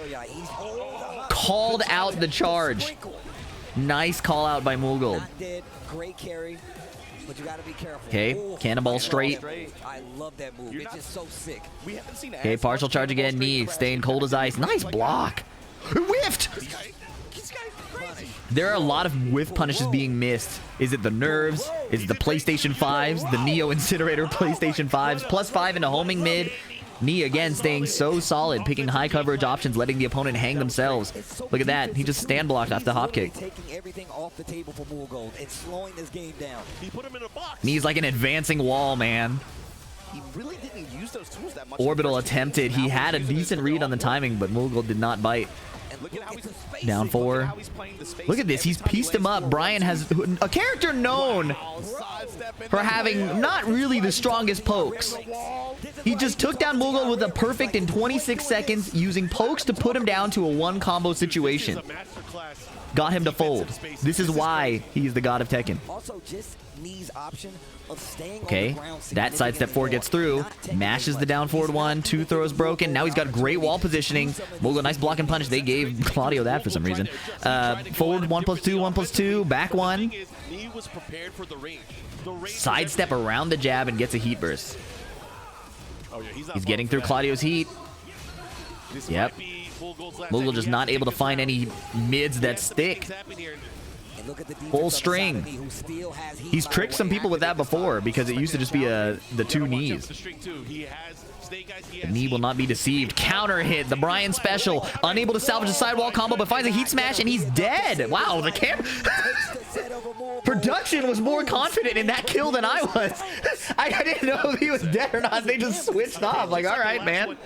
Called out the charge. Nice call out by Mulgold. Not dead. Great carry. But you gotta be careful. Okay, cannonball straight. I love that move. It's just so sick. We haven't seen Okay, partial charge again. Knee staying cold as ice. Nice block. Whiffed. There are a lot of whiff punishes being missed. Is it the nerves? Is it the PlayStation 5s? The Neo Incinerator PlayStation 5s? +5 into homing mid. Knee again staying so solid, picking high coverage options, letting the opponent hang themselves. Look at that. He just stand blocked off the hop kick. Taking everything off the table for Mulgold and slowing this game down. He put him in a box. Knee's like an advancing wall, man. He really didn't use those tools that much. Orbital attempted. He had a decent read on the timing, but Mulgold did not bite. Down 4. Look at this. He's pieced him up. Brian has a character known for having not really the strongest pokes. He just took down Mulgold with a perfect in 26 seconds using pokes to put him down to a 1 combo situation. Got him to fold. This is why he's the god of Tekken. Also, just Knee's option of staying Okay, on the ground that sidestep 4 gets through. Mashes the down forward 1. 2 throws broken. Now he's got great wall positioning. Mulgold, nice block and punish. They gave Claudio that for some reason. Forward 1+2, 1+2. Back 1. Knee was prepared for the range. Sidestep around the jab and gets a heat burst. Oh, yeah, He's getting through Claudio's heat. Yep. Mulgold just not able to find any mids that stick. Full string. He's tricked some people with that before because it used to just be the 2 knees. The Knee will not be deceived. Counter hit. The Brian special. Unable to salvage a sidewall combo, but finds a heat smash and he's dead. Wow, the camera. Production was more confident in that kill than I was. I didn't know if he was dead or not. They just switched off. Like, all right, man.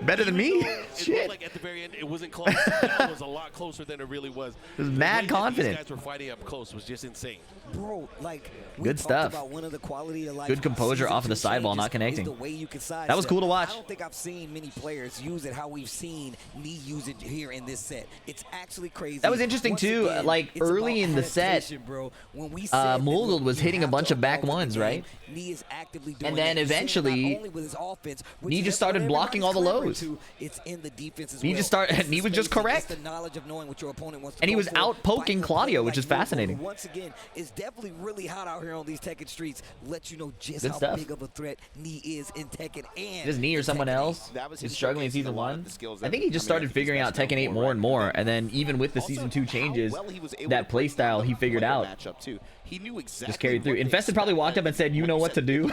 Better than me? Shit. Like at the very end, it wasn't close. It was a lot closer than it really was. It was mad confident. These guys were fighting up close. Was just insane. Bro, like, good stuff. Good composure off of the sideball, not connecting. That was cool to watch. I don't think I've seen many players use it how we've seen Knee use it here in this set. It's actually crazy. That was interesting too. Like early in the set, Mulgold was hitting a bunch of back 1s, right? And then eventually, Knee just started blocking all the lows. Knee just started. Knee was just correct. And he was out poking Claudio, which is fascinating. Once again, it's definitely really hot out here on these Tekken streets. Let you know just Good how stuff. big of a threat Knee is in Tekken. And Is Knee or someone else is struggling in Season 1? I think he just started figuring out Tekken 8 more and more, and then even with the Season 2 changes, that playstyle he figured out just carried through. Infested probably walked up and said, "You know what to do."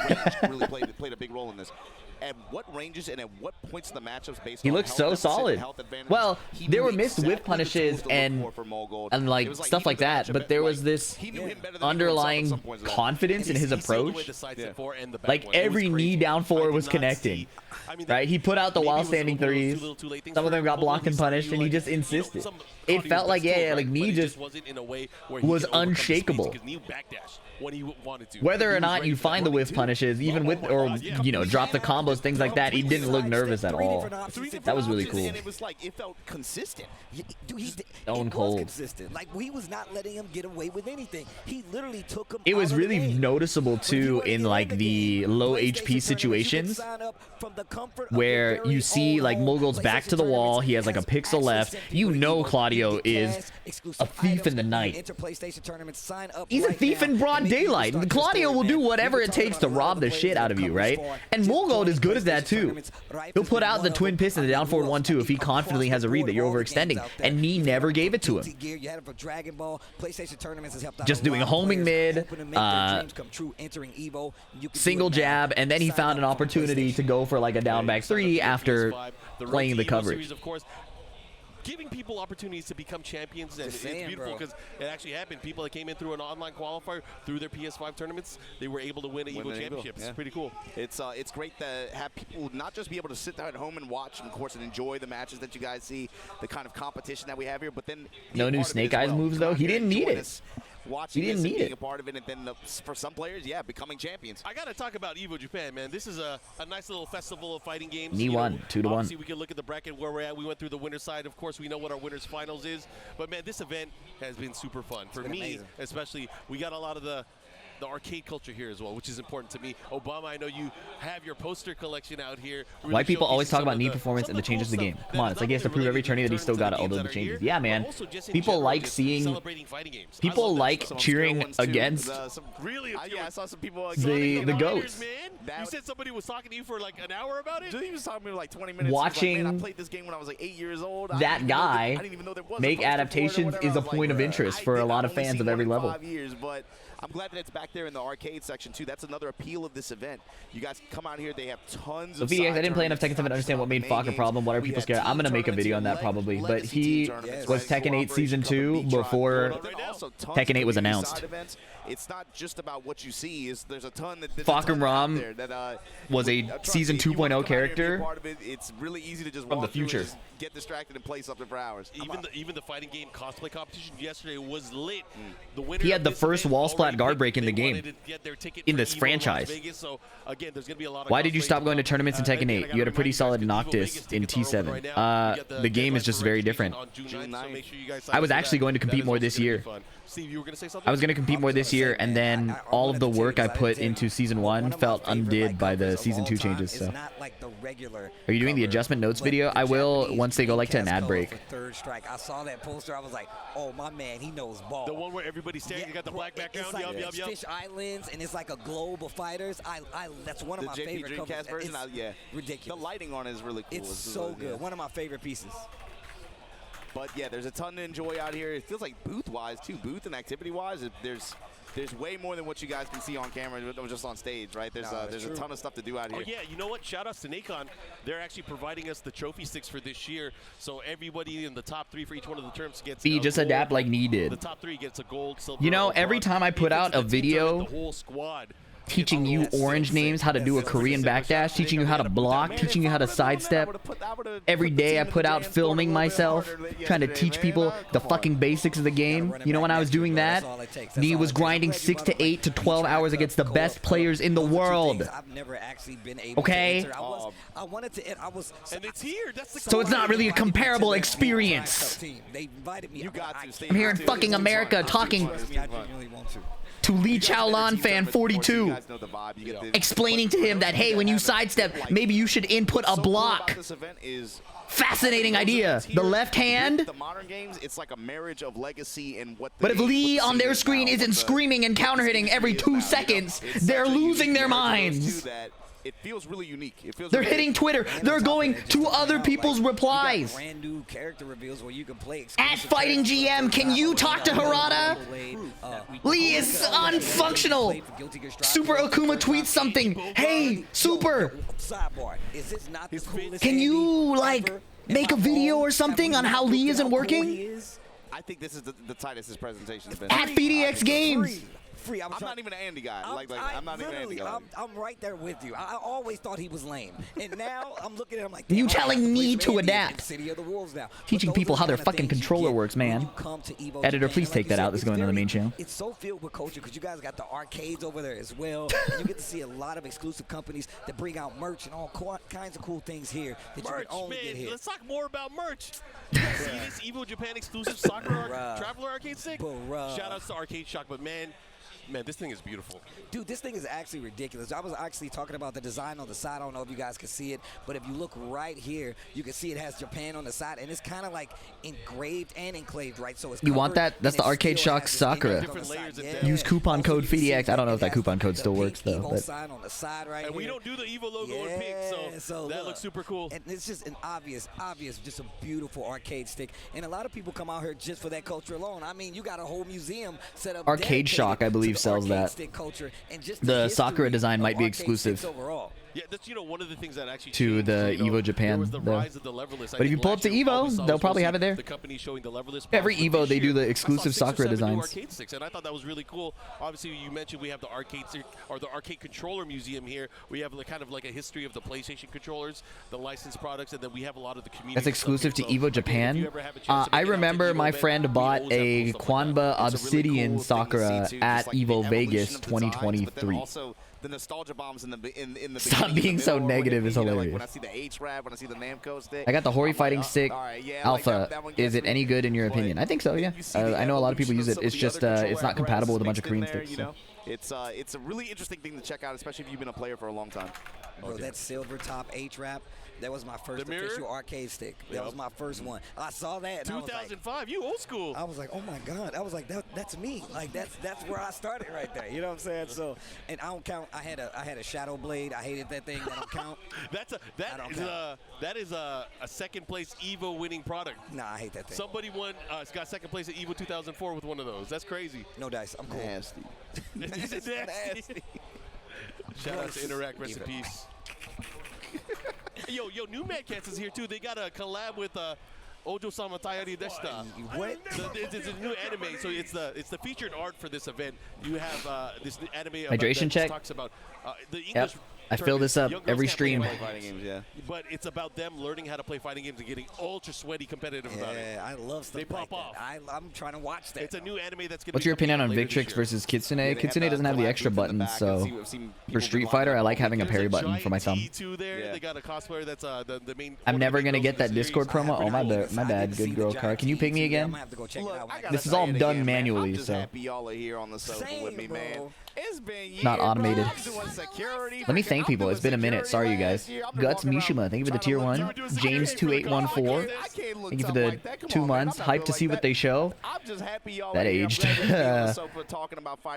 Really played a big role in this. At what ranges and at what points in the matchups based He on looked health so deficit and solid. health advantage, Well, he there knew were missed whip exactly the tools punishes to look and for Mulgold. like It was stuff like that, but there was this he knew him better than underlying anyone else at some points of that. confidence in his approach. And the back Like one. It was every crazy. knee down 4 I was did not connecting. see right? He put out the while standing threes. Some of them got blocked and punished, and he just insisted. It felt like, yeah, like Nee just was unshakable. Whether or not you find the whiff punishes, even with, or, you know, drop the combos, things like that, he didn't look nervous at all. That was really cool. And it was like, it felt consistent. Stone cold. Consistent. Like, we was not letting him get away with anything. He literally took him. It was really noticeable too in like the low HP situations where you see like Mogul's back to the wall. He has like a pixel left. You know Claudio is a thief in the night. He's a thief in broad daylight. Claudio will do whatever it takes to rob the shit out of you, right? And Mogul is good at that too. He'll put out the twin piston, the down forward 1-2 if he confidently has a read that you're overextending, and Nee never gave it to him. Just doing a homing mid, single jab, and then he found an opportunity to go for like a down back 3 after playing the coverage. Giving people opportunities to become champions, and it's beautiful because it actually happened. People that came in through an online qualifier through their PS5 tournaments, they were able to win an EVO championship. It's pretty cool. It's great to have people not just be able to sit there at home and watch, and of course, and enjoy the matches that you guys see, the kind of competition that we have here. But then no new Snake Eyes moves though. He didn't need it. Watching he didn't need being a part of it, and then for some players, yeah, becoming champions. I gotta talk about EVO Japan, man. This is a nice little festival of fighting games. Nee won 2-1. Obviously, we can look at the bracket where we're at. We went through the winner's side. Of course, we know what our winner's finals is. But man, this event has been super fun for me, amazing. Especially. We got a lot of the arcade culture here as well, which is important to me. Obama, I know you have your poster collection out here. Really White people always talk about Nee performance and the changes to the game. Come on, it's like he has to prove every tourney that he still got all those changes. Yeah, man. People like seeing, people like cheering against I saw some people the GOATs. You said somebody was talking to you for like an hour about it? He was talking to me like 20 minutes. Watching like, I played this game when I was like 8 years old. That guy make adaptations is a point of interest for a lot of fans of every level. 5 years, but I'm glad that it's back there in the arcade section too. That's another appeal of this event. You guys come out here, they have tons of VDX, I didn't play enough Tekken 7 to understand what made Falk a problem. What are people scared? I'm going to make a video on that probably. But he was Tekken 8 Season 2 before Tekken 8 was announced. It's not just about what you see. There's a ton that Falcon Rom was a Season 2.0 character it's really easy to just from the future. Get distracted and play something for hours. Even the fighting game cosplay competition yesterday was lit. The winner he had the first wall splat guard break in the game, in this franchise. Why did you stop going to tournaments in Tekken 8? You had a pretty solid Noctis in T7. The game is just very different. I was actually going to compete more this year. I was going to compete more this year, and then all of the work I put into Season 1 felt undid by the Season 2 changes. So, are you doing the adjustment notes video? I will once they go like to an ad break. Third strike. I saw that poster. I was like, oh, my man, he knows ball. The one where everybody's standing, you got the black background. It's like Fish Islands, and it's like a globe of fighters. That's one of my favorite covers. Dreamcast version, yeah, ridiculous. The lighting on it is really cool. It's so good. One of my favorite pieces. But yeah, there's a ton to enjoy out here. It feels like booth-wise too, booth and activity-wise. There's way more than what you guys can see on camera or just on stage, right? There's a ton of stuff to do out here. Oh yeah, you know what? Shout outs to Nacon. They're actually providing us the trophy sticks for this year. So everybody in the top 3 for each one of the terms gets just adapt like Nee did. The top 3 gets a gold, silver. You know, every time I put out a video the whole squad teaching you orange names, how to do a Korean backdash, teaching you how to block, teaching you how to sidestep. Every day I put out filming myself, trying to teach people the fucking basics of the game. You know, when I was doing that, Nee was grinding 6 to 8 to 12 hours against the best players in the world. Okay? I wanted to. I was. And it's here. So it's not really a comparable experience. I'm here in fucking America talking to Lee Chaolan fan 42, explaining to him that, hey, when you sidestep, maybe you should input a block. Fascinating idea. The left hand. The modern games, it's like a marriage of legacy and what. But if Lee on their screen isn't screaming and counter hitting every 2 seconds, they're losing their minds. It feels really unique. They're hitting Twitter. They're going to other people's replies. Brand new character reveals where you can play at Fighting GM, can you talk to Harada? Lee is unfunctional. Super Okuma tweets something. Hey, Super. Can you, like, make a video or something on how Lee isn't working? I think this is the tightest his presentation's been. At BDX Games. free. I'm not even an Andy guy. I'm not even an Andy literally, guy. I'm right there with you. I always thought he was lame, and now I'm looking at him like. You damn, I telling have me play to some Andy in adapt. City of the Wolves now. Teaching But people those how are their the kind of fucking things you controller get works, when man. you come to EVO Editor, Japan. please And take you that said, out. This is it's going on the main channel. It's so filled with culture because you guys got the arcades over there as well, and you get to see a lot of exclusive companies that bring out merch and all kinds of cool things here that you Merch, can only man. get here. Let's talk more about merch. You guys see this EVO Japan exclusive soccer traveler arcade stick? Shout outs to Arcade Shock, but man, this thing is beautiful. Dude, this thing is actually ridiculous. I was actually talking about the design on the side. I don't know if you guys can see it, but if you look right here, you can see it has Japan on the side, and it's kind of like engraved and enclaved, right? So it's You want covered, that? That's and the it Arcade still Shock has this Sakura. image on the side. Use coupon code FDX. I don't know if that coupon code still works though. EVO But sign on the side right And we here. don't do the EVO logo in pink, so that looks super cool. And it's just an obvious, just a beautiful arcade stick. And a lot of people come out here just for that culture alone. I mean, you got a whole museum set up. Arcade Shock, I believe, sells that. Culture and just The Sakura design might be exclusive Yeah, that's one of the things that actually to the EVO Japan. was the rise of the leverless. But if you pull up to EVO, they'll probably have it there. The company showing the leverless. Every powers, but EVO, this they do year, the I saw exclusive 6 or Sakura 7 new designs. arcade sticks, and I thought that was really cool. Obviously, you mentioned we have the arcade or the arcade controller museum here. We have kind of like a history of the PlayStation controllers, the licensed products, and then we have a lot of the community. That's exclusive to stuff here. EVO Japan. I remember my friend bought a Kwanba Obsidian Sakura at EVO Vegas 2023. The nostalgia bombs in the Stop being so negative is hilarious. When I see the H-Rap, when I see the Namco stick. I got the Hori Fighting Stick Alpha. Is it any good in your opinion? I think so, yeah. I know a lot of people use it. It's just it's not compatible with a bunch of Korean sticks. So. It's a really interesting thing to check out, especially if you've been a player for a long time. Bro, that silver top H-Rap, that was my first official arcade stick. That was my first one. I saw that. 2005, you old school. I was like, oh my God. I was like, that's me. Like that's where I started right there. You know what I'm saying? So, and I don't count. I had a Shadow Blade. I hated that thing. That don't count. that is a second place EVO winning product. Nah, I hate that thing. Somebody got second place at EVO 2004 with one of those. That's crazy. No dice. I'm cool. Nasty. Nasty. Shout out to Interact. Rest in peace. Yo, New Mad Cats is here too. They got a collab with Ojo-sama Tayari Deshita. What? It's a new anime, so it's the featured art for this event. You have this anime Hydration that check. talks about the English. Yep. I fill this up every stream. Fighting games, yeah. But it's about them learning how to play fighting games and getting ultra sweaty competitive about it. Yeah, I love stuff They pop like off. that. I'm trying to watch that. It's a new anime that's going to What's your opinion on Victrix versus Kitsune? Kitsune doesn't have the extra buttons, so for Street Fighter, I like having a parry button for my thumb. There. They got a cosplayer that's the main. I'm never gonna get that Discord promo. Oh my bad, good girl car. Can you ping me again? This is all done manually, so Happy y'all are here on the sofa with me, man. It's been years, not automated. Security. Let me thank people. It's been a minute. Sorry, you guys. Guts Mishima, thank you for the tier 1. James2814, thank you for the 2 months. Hyped to see what they show. That aged.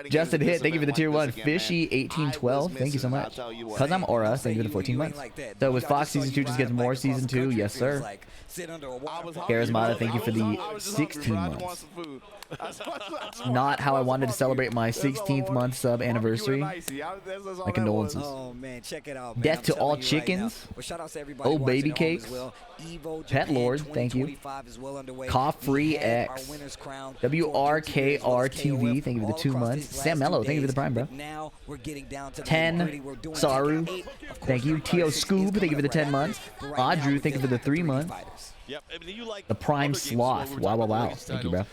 Justin Hit, thank you for the tier 1. Fishy1812, thank you so much. Cause I'm Aura, thank you for the 14 months. So with Fox Season 2 just gets more Season 2, yes sir. Charismata, thank you for the 16 months. Not how I wanted to celebrate my 16th month sub anniversary. My condolences. Oh man, check it out. Man. Death to all chickens. Oh baby cakes. Pet Lord, thank you. Cough Free X. WRKRTV, thank you for the 2 months. Sam Mello, thank you for the prime, bro. 10 Saru, thank you. Tio Scoob, thank you for the 10 months. Audrew, thank you for the 3 months. Yep. I mean, you like the Prime Sloth, wow. Thank you, bro.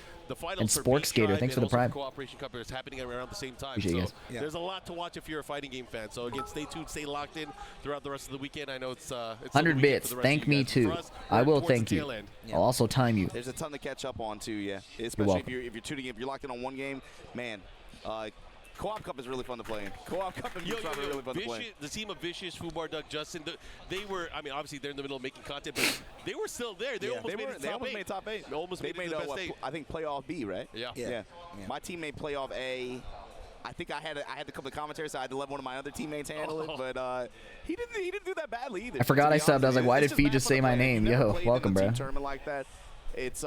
And Spork Skater, thanks for the prime. Cooperation Cup is happening around the same time. Appreciate you guys. There's a lot to watch if you're a fighting game fan. So again, stay tuned, stay locked in throughout the rest of the weekend. I know it's 100 bits. Thank me too. I will thank you. I'll also time you. There's a ton to catch up on too, yeah. Especially if you're tuning in, if you're locked in on one game, man. Co-op Cup is really fun to play in. Co-op Cup and really fun to play. The team of Vicious, Fubar, Duck, Justin, they were, I mean, obviously they're in the middle of making content, but they were still there. They almost made top 8. They almost made it to the best 8. I think playoff B, right? Yeah. My team made playoff A. I think I had a couple of commentaries, so I had to let one of my other teammates handle it, but he didn't do that badly either. I forgot I subbed. I was like, why did Fee just say my name? Yo, welcome, bro. Like that. It's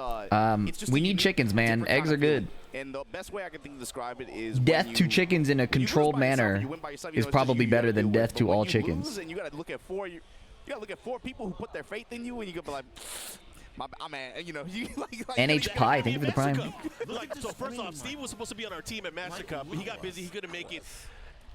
we need chickens, man. Eggs are good. And the best way I can think to describe it is death to chickens in a controlled manner is probably better than death to all chickens. And you got to look at 4 people who put their faith in you, and you go like, man, you know, you like NH Pie, thank you for the prime. Like, so first off, Steve was supposed to be on our team at Master Cup. He got busy. He couldn't make it.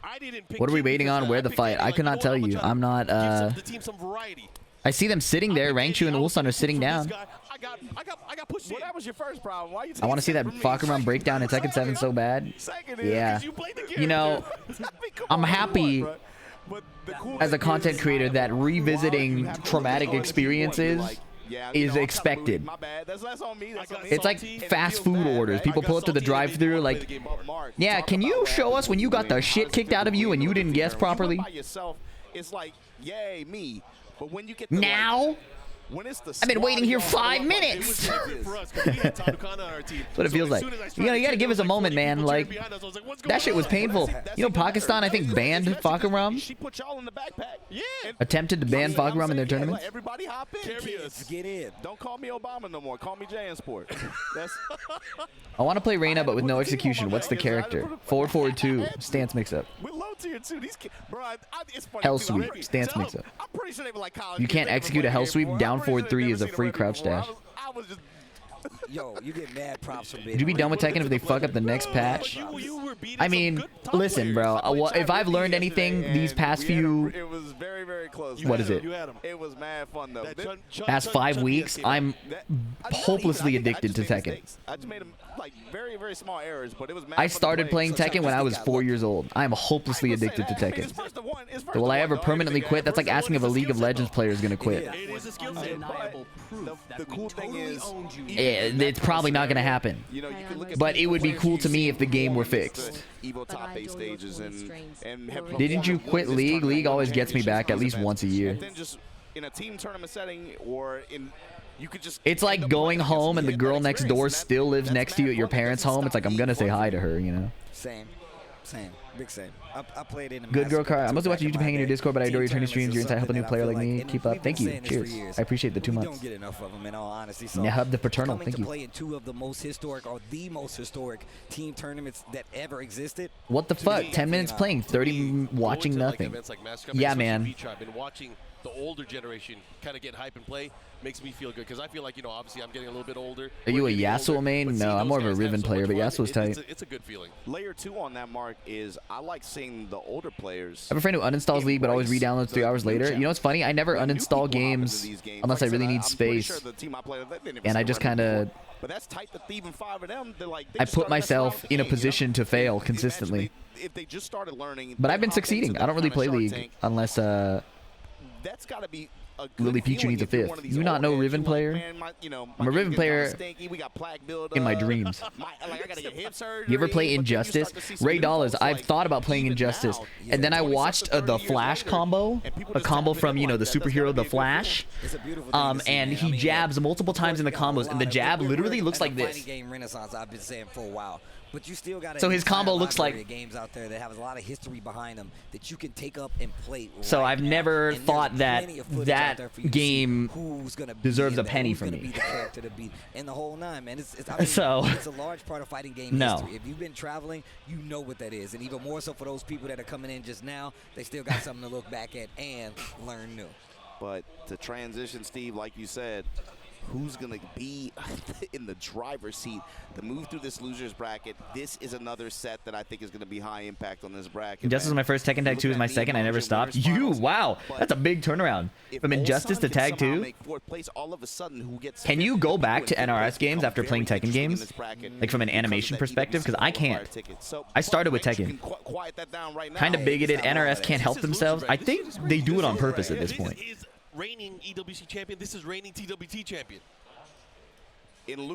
I didn't pick What are we him waiting because, on? Where the picked fight? him. I cannot tell you. I'm not. Give the team some variety. I see them sitting there. Rangchu and Ulsan are sitting down. I got pushed Well, that was your first problem. Why you I want to see that Fakuram breakdown in Tekken 7 so bad. Yeah. You know, I'm happy as a content creator that revisiting traumatic experiences is expected. It's like fast food orders. People pull up to the drive-thru like, yeah, can you show us when you got the shit kicked out of you and you didn't guess properly? It's like, yay, me. But when you get now, I've been waiting here 5 minutes. That's what it feels like. You gotta give us a moment, man. Like, that shit was painful. You know, Pakistan, I think, banned Fakuram. Attempted to ban Fakuram in their tournaments. Everybody hop in. Kids, get in. Don't call me Obama no more. Call me JanSport. That's I want to play Reyna, but with no execution. What's the character? 4-4-2. Stance mix-up. We're low tier too. These kids, bro, it's funny. Hell sweep. Stance mix-up. I'm pretty sure they were like college. You can't execute a hell sweep. Down 4-3 is a free crouch dash. I was just. Yo, you get mad props from Would you be done with Tekken if they fuck up the next patch? I mean, listen, bro. If I've learned anything these past few... It was very, very close. What is it? It was mad fun, though. Past 5 weeks, I'm hopelessly addicted to Tekken. I just made like very, very small errors, but it was mad I fun to started play. playing Tekken when I was 4 years old. I am hopelessly addicted to Tekken. So will I ever permanently quit? That's like asking if a League of Legends player is going to quit. It is a skill set. The cool thing is, It's probably not going to happen. But it would be cool to me if the game were fixed. EVO top 8 stages and Didn't you quit League? League always gets me back at least once a year. And then just in a team tournament setting or in, you could just. It's like going home and the girl next door still lives next to you at your parents' home. It's like, I'm going to say hi to her, you know? Same. Big same. I played in. Good girl car. I mostly watch YouTube, hang in your Discord, but I adore your tourney streams. You're inside help a new player like me. Keep up. Thank you. Cheers. I appreciate the 2 months. We don't get enough of them, in all honesty. So Nehub the Paternal. Thank you. Play in 2 of the most historic or the most historic team tournaments that ever existed. What the fuck? 10 minutes playing, 30 watching nothing. Yeah, man. I've been watching the older generation kind of get hype and play. Makes me feel good because I feel like, you know, obviously I'm getting a little bit older. Are you a Yasuo main? No, I'm more of a Riven player, but Yasuo's tight. It's a good feeling. Layer 2 on that, Mark, is I like seeing the older players. I have a friend who uninstalls League but always re-downloads 3 hours later. You know what's funny? I never uninstall games unless I really need space. And I just kind of... But that's tight that even 5 of them, they're like, I put myself in a position to fail consistently. If they just started learning, but I've been succeeding. I don't really play League unless that's got to be Lily Pichu needs a 5th. You not know Riven player? I'm a Riven player in my dreams. You ever play Injustice? Ray Dollars, I've thought about playing Injustice. And then I watched the Flash combo. A combo from, you know, the superhero, the Flash. And he jabs multiple times in the combos. And the jab literally looks like this. Game renaissance, I've been saying for a while. But you still got so his combo looks like games out there that have a lot of history behind them that you can take up and play. So I've never thought that game deserves a penny from me. And the whole 9, man. It's so it's a large part of fighting game history. If you've been traveling, you know what that is, and even more so for those people that are coming in just now, they still got something to look back at and learn new. But to transition, Steve, like you said, who's going to be in the driver's seat to move through this loser's bracket? This is another set that I think is going to be high impact on this bracket. Injustice is my first, Tekken Tag 2 is my second. I never stopped. Wow, that's a big turnaround. From Injustice to Tag 2. Can you go back to NRS games after playing Tekken games? Like from an animation perspective? Because I can't. I started with Tekken. Kind of bigoted. NRS can't help themselves. I think they do it on purpose at this point. Reigning EWC champion. This is reigning TWT champion.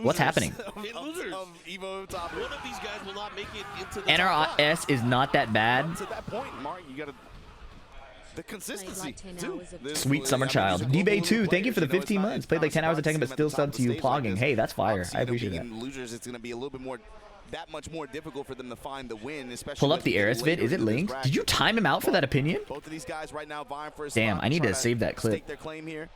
What's happening? In losers of EVO top, one of these guys will not make it into the NRS is not that bad. To that point, Mark, you gotta the consistency. Sweet summer child. D-Bay 2, thank you for the 15 months. Played like 10 hours of Tekken, but still subbed to you plogging. Hey, that's fire. I appreciate that. Losers, it's gonna be a little bit more. That much more difficult for them to find the win, especially. Pull up the Eris vid. Is it linked? Did you time him out for that opinion? Both of these guys right now vying for a damn, I need to save that clip. Stake their claim here.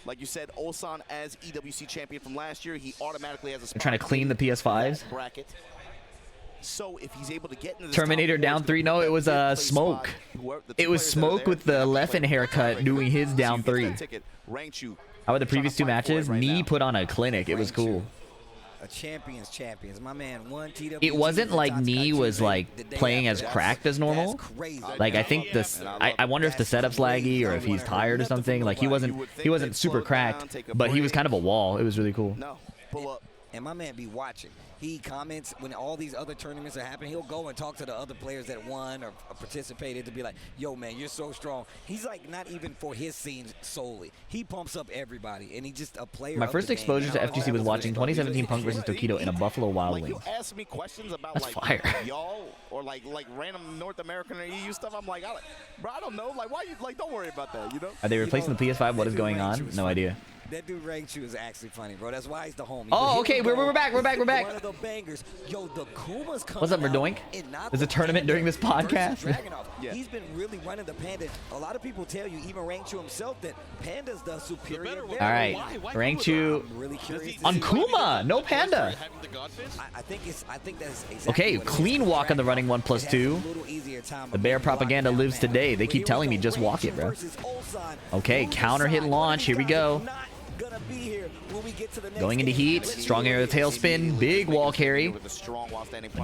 Like you said, Ulsan as EWC champion from last year, he automatically has a spot. They're trying to clean the PS5s. Bracket. So if he's able to get into this Terminator top down 3. No, it was Smoke. It was Smoke with the Leffen haircut doing his down 3. How about the previous 2 matches? Knee put on a clinic. It was cool. A champions. My man won TW. It wasn't like Knee was like playing as cracked as normal. Like I think this. I wonder if the setup's laggy or if he's tired or something. Like he wasn't super cracked, but he was kind of a wall. It was really cool. No, pull up. And my man be watching. He comments when all these other tournaments are happening. He'll go and talk to the other players that won or participated to be like, yo, man, you're so strong. He's like not even for his scene solely. He pumps up everybody, and he's just a player. My first exposure to FGC was watching 2017 Punk vs. Tokido in a Buffalo Wild Wings. You ask me questions about That's fire. y'all or like random North American or EU stuff. I'm like, bro, I don't know. Like, why you like? Don't worry about that. You know? Are they replacing the PS5? What is going on? No idea. That dude Rangchu is actually funny, bro. That's why he's the homie. Oh, okay. We're back. We're back. One of the bangers. Yo, the Kuma's coming. What's up, Verdoink? There's a tournament during this podcast. Yeah. He's been really running the Panda. A lot of people tell you, even Rangchu himself, that Panda's the superior. All right, Rangchu on Kuma, no Panda. I think that's exactly okay. Clean walk on the running 1+2. The bear propaganda lives today. They keep telling me just walk it, bro. Okay, counter hit launch. Here we go. Going into heat. Strong air of the tailspin. Big wall carry.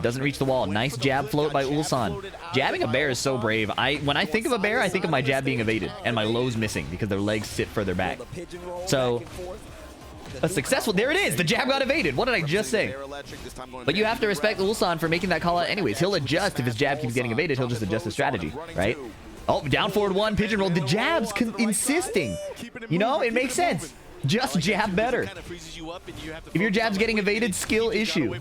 Doesn't reach the wall. Nice jab float by Ulsan. Jabbing a bear is so brave. When I think of a bear, I think of my jab being evaded and my lows missing because their legs sit further back. So a successful. There it is. The jab got evaded. What did I just say? But you have to respect Ulsan for making that call out anyways. He'll adjust if his jab keeps getting evaded. He'll just adjust his strategy, right? Oh, down forward 1, pigeon roll. The jab's insisting. You know, it makes sense. Just jab better. If your jab's getting evaded, skill issue.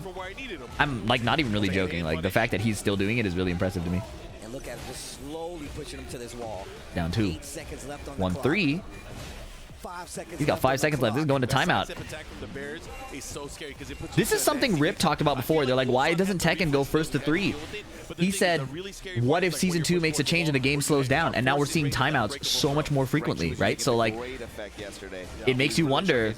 I'm like not even really joking. Like the fact that he's still doing it is really impressive to me. And look at him just slowly pushing him to this wall. Down 2. 8 seconds left on 1-3. 5 seconds. He's got 5 seconds left. This is going to timeout. This is something Rip talked about before. They're like, why doesn't Tekken go first to 3? He said, what if Season 2 makes a change and the game slows down? And now we're seeing timeouts so much more frequently, right? So, like, it makes you wonder,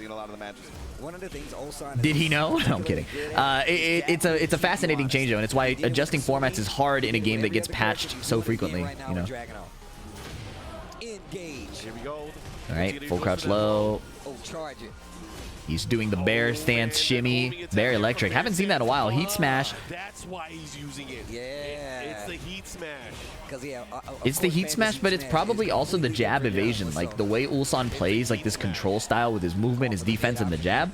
did he know? No, I'm kidding. It's a fascinating change, though, and it's why adjusting formats is hard in a game that gets patched so frequently, you know? Here we go. All right, full crouch low. He's doing the bear stance shimmy. Bear electric. Haven't seen that in a while. Heat smash. That's why he's using it. Yeah. It's the heat smash. It's the heat smash, but it's probably also the jab evasion. Like the way Ulsan plays, like this control style with his movement, his defense, and the jab.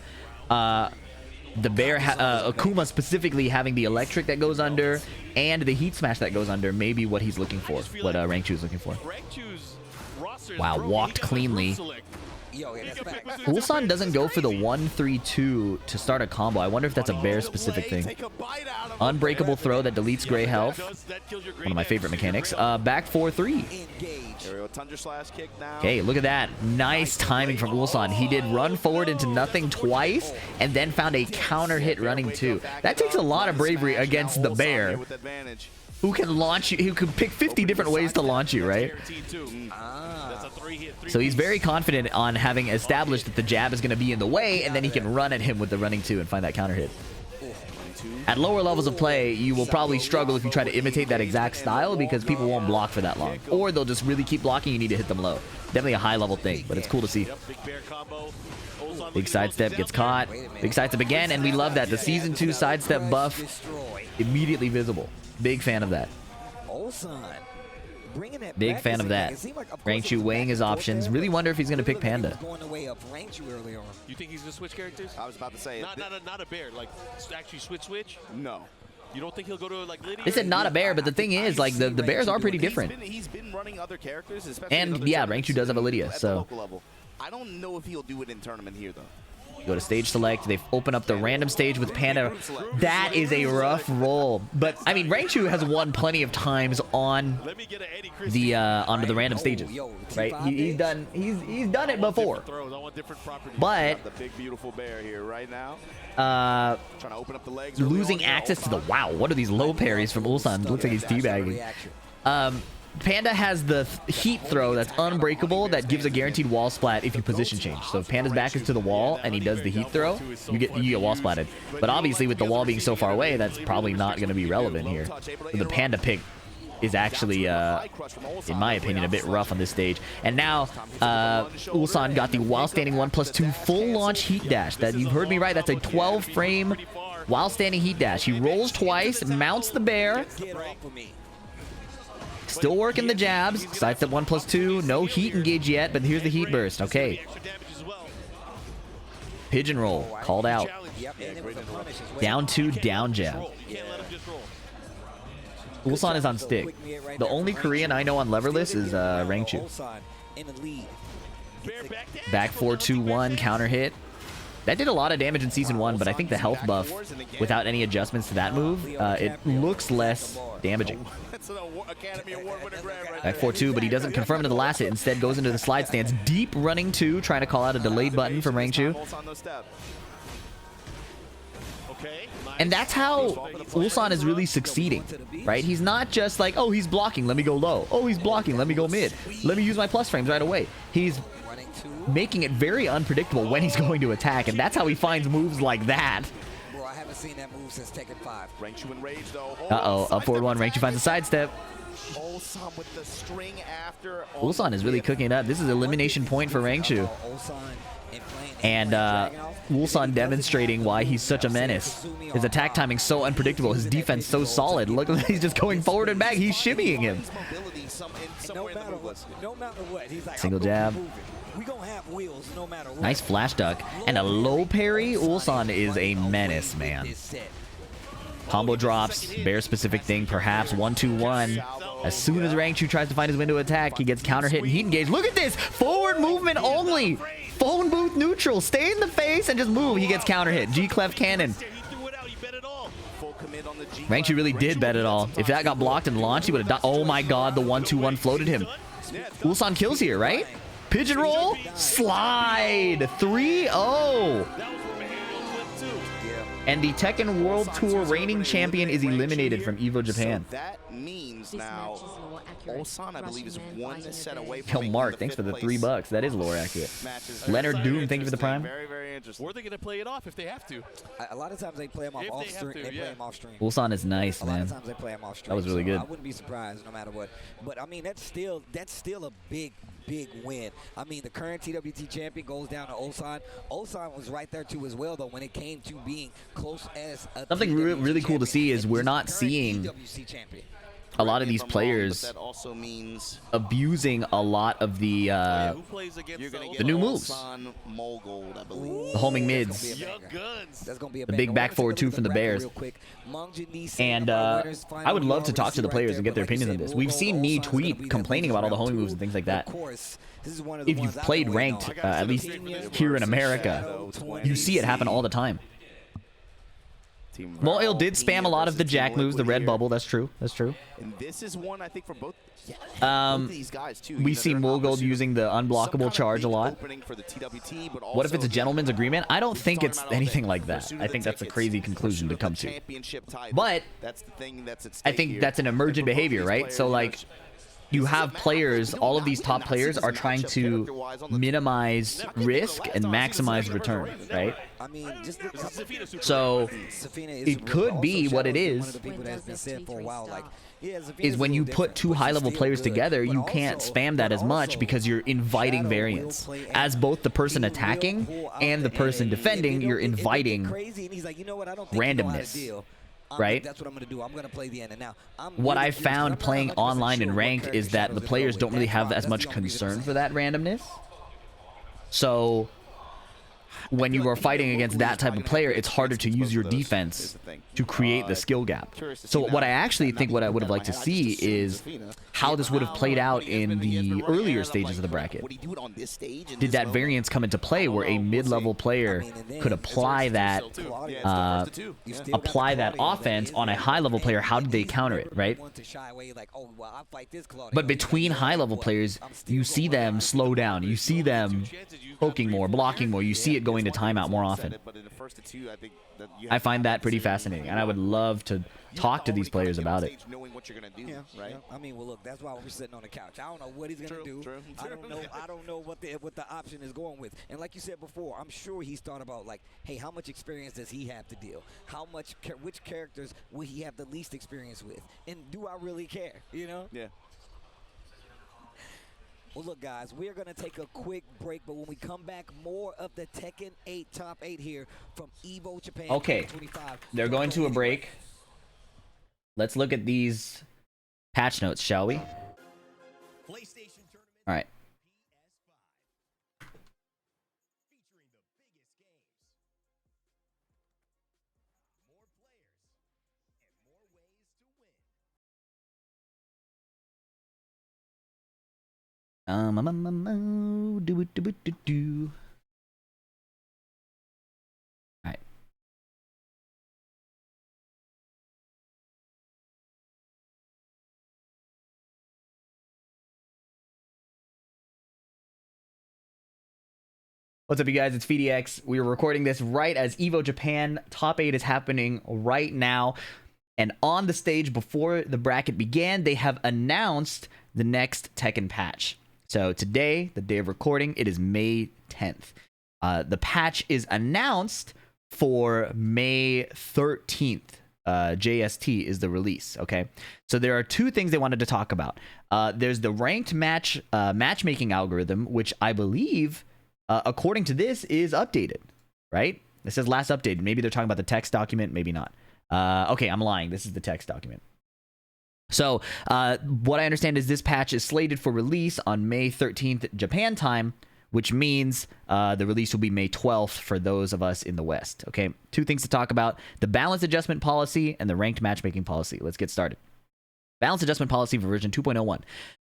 The bear, Akuma specifically having the electric that goes under and the heat smash that goes under may be what he's looking for. What Rangchu is looking for. Wow, walked cleanly. Ulsan doesn't go for the 1-3-2 to start a combo. I wonder if that's a bear specific thing. Unbreakable throw that deletes gray health. One of my favorite mechanics. Back 4-3. Okay, look at that. Nice timing from Ulsan. He did run forward into nothing twice and then found a counter hit running 2. That takes a lot of bravery against the bear, who can launch you, who can pick 50 different ways to launch you, right? So he's very confident on having established that the jab is going to be in the way, and then he can run at him with the running 2 and find that counter hit. At lower levels of play, you will probably struggle if you try to imitate that exact style because people won't block for that long. Or they'll just really keep blocking, you need to hit them low. Definitely a high level thing, but it's cool to see. Big sidestep gets caught. Big sidestep again, and we love that. The Season 2 sidestep buff, immediately visible. Big fan of that. Big fan of that. Rangchu weighing his options. Really wonder if he's going to pick Panda. You think he's going to switch characters? I was about to say. Not a bear. Like, actually switch? No. You don't think he'll go to, like, Lydia? They said not a bear, but the thing is, like, the bears are pretty different. He's been running other characters, especially and, yeah, Rangchu does have a Lydia, so. I don't know if he'll do it in tournament here, though. Go to stage select. They've opened up the random stage with Panda. That is a rough roll. But, I mean, Rangchu has won plenty of times on the onto the random stages, right? He's done it before. But the big beautiful bear here right now. Trying to open up the legs. Losing access to the wow. What are these low parries from Ulsan? Looks like he's teabagging. Panda has the heat throw that's unbreakable that gives a guaranteed wall splat if you position change. So if Panda's back is to the wall and he does the heat throw, you get wall splatted. But obviously with the wall being so far away, that's probably not going to be relevant here. So the Panda pick is actually, in my opinion, a bit rough on this stage. And now, Ulsan got the while standing 1+2 full launch heat dash. That you've heard me right. That's a 12 frame while standing heat dash. He rolls twice, mounts the bear. Still working the jabs. Sidestep 1+2. No heat engage yet, but here's the heat burst. Okay. Pigeon roll. Called out. Down 2, down jab. Ulsan is on stick. The only Korean I know on leverless is Rangchu. Back 4-2-1 counter hit. That did a lot of damage in Season 1, but I think the health buff, without any adjustments to that move, it looks less damaging. Back 4-2, but he doesn't confirm into the last hit. Instead goes into the slide stance. Deep running 2, trying to call out a delayed button from Rangchu. And that's how Ulsan is really succeeding, right? He's not just like, oh, he's blocking, let me go low. Oh, he's blocking, let me go mid. Let me use my plus frames right away. He's making it very unpredictable when he's going to attack, and that's how he finds moves like that. Bro, I haven't seen that move since Tekken 5. Rangchu in rage, though. Uh-oh, up forward 1. Rangchu finds a sidestep. Ulsan with the string after. Ulsan is really cooking it up. This is elimination point for Rangchu. And Ulsan demonstrating why he's such a menace. His attack timing so unpredictable. His defense so solid. Look, he's just going forward and back. He's shimmying him. No matter what, he's like, single jab. We gonna have wheels no matter what. Nice flash duck. And a low parry. Ulsan is a menace, man. Combo drops. Bear specific thing, perhaps. 1-2-1. As soon as Rangchu tries to find his window attack, he gets counter hit and heat engage. Look at this! Forward movement only! Phone booth neutral. Stay in the face and just move. He gets counter hit. G-clef cannon. Rangchu really did bet it all. If that got blocked and launched, he would have died. Oh my god, the 1-2-1 floated him. Ulsan kills here, right? Pigeon roll. Slide. 3-0. And the Tekken World Tour reigning champion is eliminated from EVO Japan. So that means now Ulsan, I believe, is one set away Yo, Mark, thanks for the $3. That is lore accurate. Leonard Doom, thank you for the prime. Very, very interesting. Or they're going to play it off if they have to. A lot of times they play them off stream. They play them off stream. Ulsan is nice, man. A lot of times they play them off stream. That was really good. I wouldn't be surprised no matter what. But I mean, that's still a big win. I mean, the current TWT champion goes down to Ulsan. Ulsan was right there too as well, though, when it came to being close as a something really cool to see is we're not seeing a lot of these players abusing a lot of the new moves. The homing mids. The big back forward 2 from the Bears. And I would love to talk to the players and get their opinions on this. We've seen me tweet complaining about all the homing moves and things like that. If you've played ranked, at least here in America, you see it happen all the time. Moil did spam a lot of the jack moves, the red bubble. That's true. That's true. And this is one I think for both these guys too. We see Mulgold using the unblockable charge a lot. What if it's a gentleman's agreement? I don't think it's anything like that. I think that's a crazy conclusion to come to. But I think that's an emergent behavior, right? So like, you have players, all of these top players are trying to minimize risk and maximize return, right? So it could be what it is when you put 2 high-level players together, you can't spam that as much because you're inviting variance. As both the person attacking and the person defending, you're inviting randomness. Right? That's what I'm going to do. I'm going to play the end. And now, what I found playing online and ranked is that the players don't really have as much concern for that randomness. So when you are fighting against that type of player, it's harder to use your defense to create the skill gap. So what I actually think what I would have liked to see is how this would have played out in the earlier stages of the bracket. Did that variance come into play where a mid-level player could apply that offense on a high-level player? How did they counter it, right? But between high-level players, you see them slow down. You see them poking more, blocking more. You see it it going to timeout more often. But in the first two, I think that I find that pretty fascinating, and I would love to talk to these players about it. knowing what you're gonna do, Yeah, right? yeah. I mean, well, look, that's why we're sitting on the couch. I don't know what he's gonna do. I don't know what the option is going with. And like you said before, I'm sure he's thought about like, hey, how much experience does he have to deal? Which characters will he have the least experience with? And do I really care? You know? Yeah. Well, look, guys, we're going to take a quick break, but when we come back, more of the Tekken 8 Top 8 here from EVO Japan. Okay, they're going to a break. Let's look at these patch notes, shall we? All right. Do. All right. What's up, you guys? It's VDX. We are recording this right as EVO Japan Top 8 is happening right now. And on the stage before the bracket began, they have announced the next Tekken patch. So today, the day of recording, it is May 10th. The patch is announced for May 13th. JST is the release, okay? So there are two things they wanted to talk about. There's the ranked matchmaking algorithm, which I believe, according to this, is updated, right? It says last updated. Maybe they're talking about the text document, maybe not. Okay, I'm lying. This is the text document. So what I understand is this patch is slated for release on May 13th Japan time, which means the release will be May 12th for those of us in the West. Okay, two things to talk about: the balance adjustment policy and the ranked matchmaking policy. Let's get started. Balance adjustment policy for version 2.01.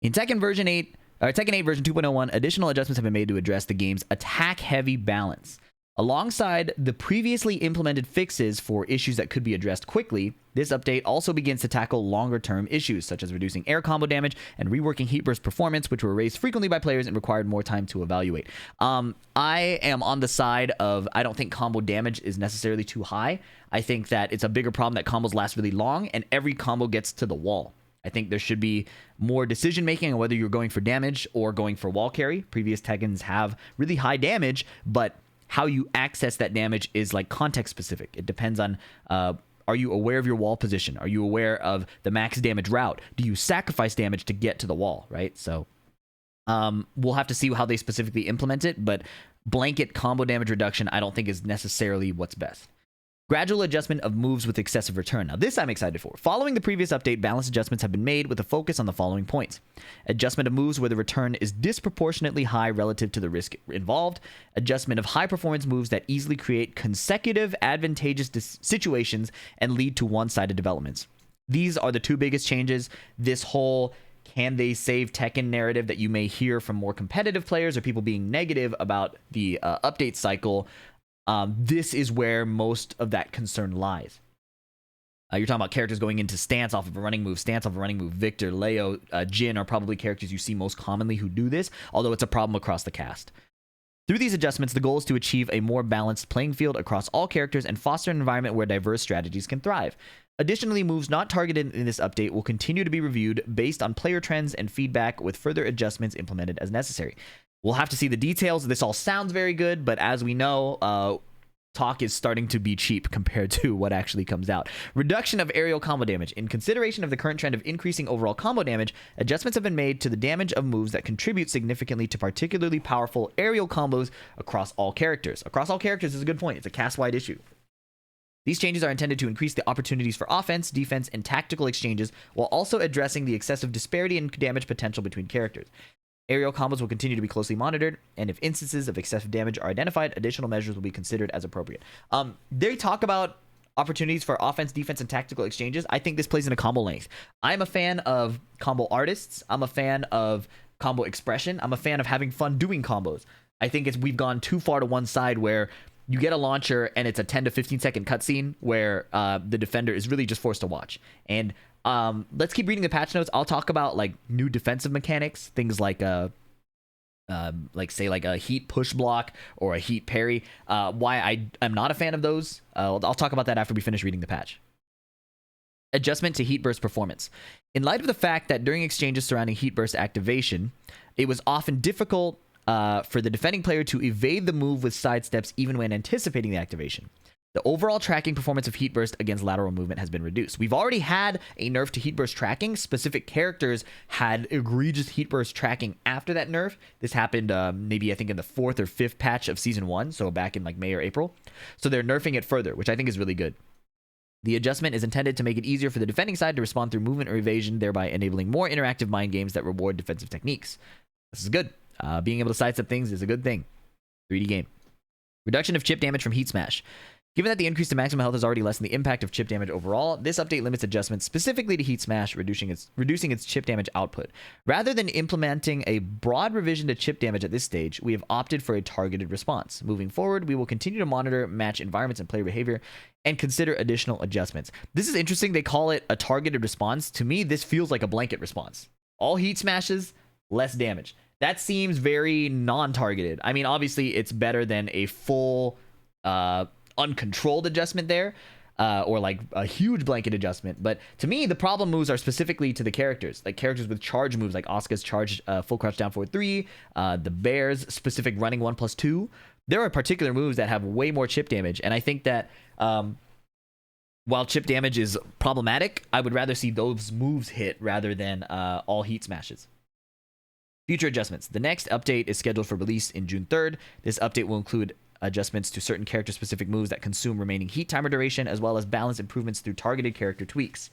In Tekken 8 version 2.01, additional adjustments have been made to address the game's attack-heavy balance. Alongside the previously implemented fixes for issues that could be addressed quickly, this update also begins to tackle longer-term issues, such as reducing air combo damage and reworking heat burst performance, which were raised frequently by players and required more time to evaluate. I am on the side of, I don't think combo damage is necessarily too high. I think that it's a bigger problem that combos last really long and every combo gets to the wall. I think there should be more decision-making on whether you're going for damage or going for wall carry. Previous Tekkens have really high damage, but how you access that damage is like context specific. It depends on, are you aware of your wall position? Are you aware of the max damage route? Do you sacrifice damage to get to the wall, right? So we'll have to see how they specifically implement it, but blanket combo damage reduction I don't think is necessarily what's best. Gradual adjustment of moves with excessive return. Now this I'm excited for. Following the previous update, balance adjustments have been made with a focus on the following points. Adjustment of moves where the return is disproportionately high relative to the risk involved. Adjustment of high performance moves that easily create consecutive advantageous situations and lead to one-sided developments. These are the two biggest changes. This whole can they save Tekken narrative that you may hear from more competitive players or people being negative about the update cycle. This is where most of that concern lies. You're talking about characters going into stance off of a running move, Victor, Leo, Jin are probably characters you see most commonly who do this, although it's a problem across the cast. Through these adjustments, the goal is to achieve a more balanced playing field across all characters and foster an environment where diverse strategies can thrive. Additionally, moves not targeted in this update will continue to be reviewed based on player trends and feedback, with further adjustments implemented as necessary. We'll have to see the details. This all sounds very good, but as we know, talk is starting to be cheap compared to what actually comes out. Reduction of aerial combo damage. In consideration of the current trend of increasing overall combo damage, adjustments have been made to the damage of moves that contribute significantly to particularly powerful aerial combos across all characters. Across all characters is a good point. It's a cast-wide issue. These changes are intended to increase the opportunities for offense, defense, and tactical exchanges, while also addressing the excessive disparity in damage potential between characters. Aerial combos will continue to be closely monitored, and if instances of excessive damage are identified, additional measures will be considered as appropriate. They talk about opportunities for offense, defense, and tactical exchanges. I think this plays in a combo length. I'm a fan of combo artists. I'm a fan of combo expression. I'm a fan of having fun doing combos. I think we've gone too far to one side where you get a launcher and it's a 10 to 15 second cutscene where the defender is really just forced to watch. And let's keep reading the patch notes. I'll talk about like new defensive mechanics, things like like say like a heat push block or a heat parry. Why I am not a fan of those, I'll talk about that after we finish reading the patch. Adjustment to heat burst performance. In light of the fact that during exchanges surrounding heat burst activation, it was often difficult for the defending player to evade the move with sidesteps even when anticipating the activation. The overall tracking performance of heat burst against lateral movement has been reduced. We've already had a nerf to heat burst tracking. Specific characters had egregious heat burst tracking after that nerf. This happened maybe I think in the 4th or 5th patch of Season 1, so back in like May or April. So they're nerfing it further, which I think is really good. The adjustment is intended to make it easier for the defending side to respond through movement or evasion, thereby enabling more interactive mind games that reward defensive techniques. This is good. Being able to sidestep things is a good thing. 3D game. Reduction of chip damage from heat smash. Given that the increase to maximum health has already lessened the impact of chip damage overall, this update limits adjustments specifically to heat smash, reducing its chip damage output. Rather than implementing a broad revision to chip damage at this stage, we have opted for a targeted response. Moving forward, we will continue to monitor match environments and player behavior and consider additional adjustments. This is interesting. They call it a targeted response. To me, this feels like a blanket response. All heat smashes, less damage. That seems very non-targeted. I mean, obviously, it's better than a full uncontrolled adjustment there, or like a huge blanket adjustment. But to me, the problem moves are specifically to the characters, like characters with charge moves, like Asuka's charge full crouch down forward 3, the Bear's specific running 1+2. There are particular moves that have way more chip damage, and I think that while chip damage is problematic, I would rather see those moves hit rather than all heat smashes. Future adjustments. The next update is scheduled for release in June 3rd. This update will include adjustments to certain character-specific moves that consume remaining heat timer duration, as well as balance improvements through targeted character tweaks.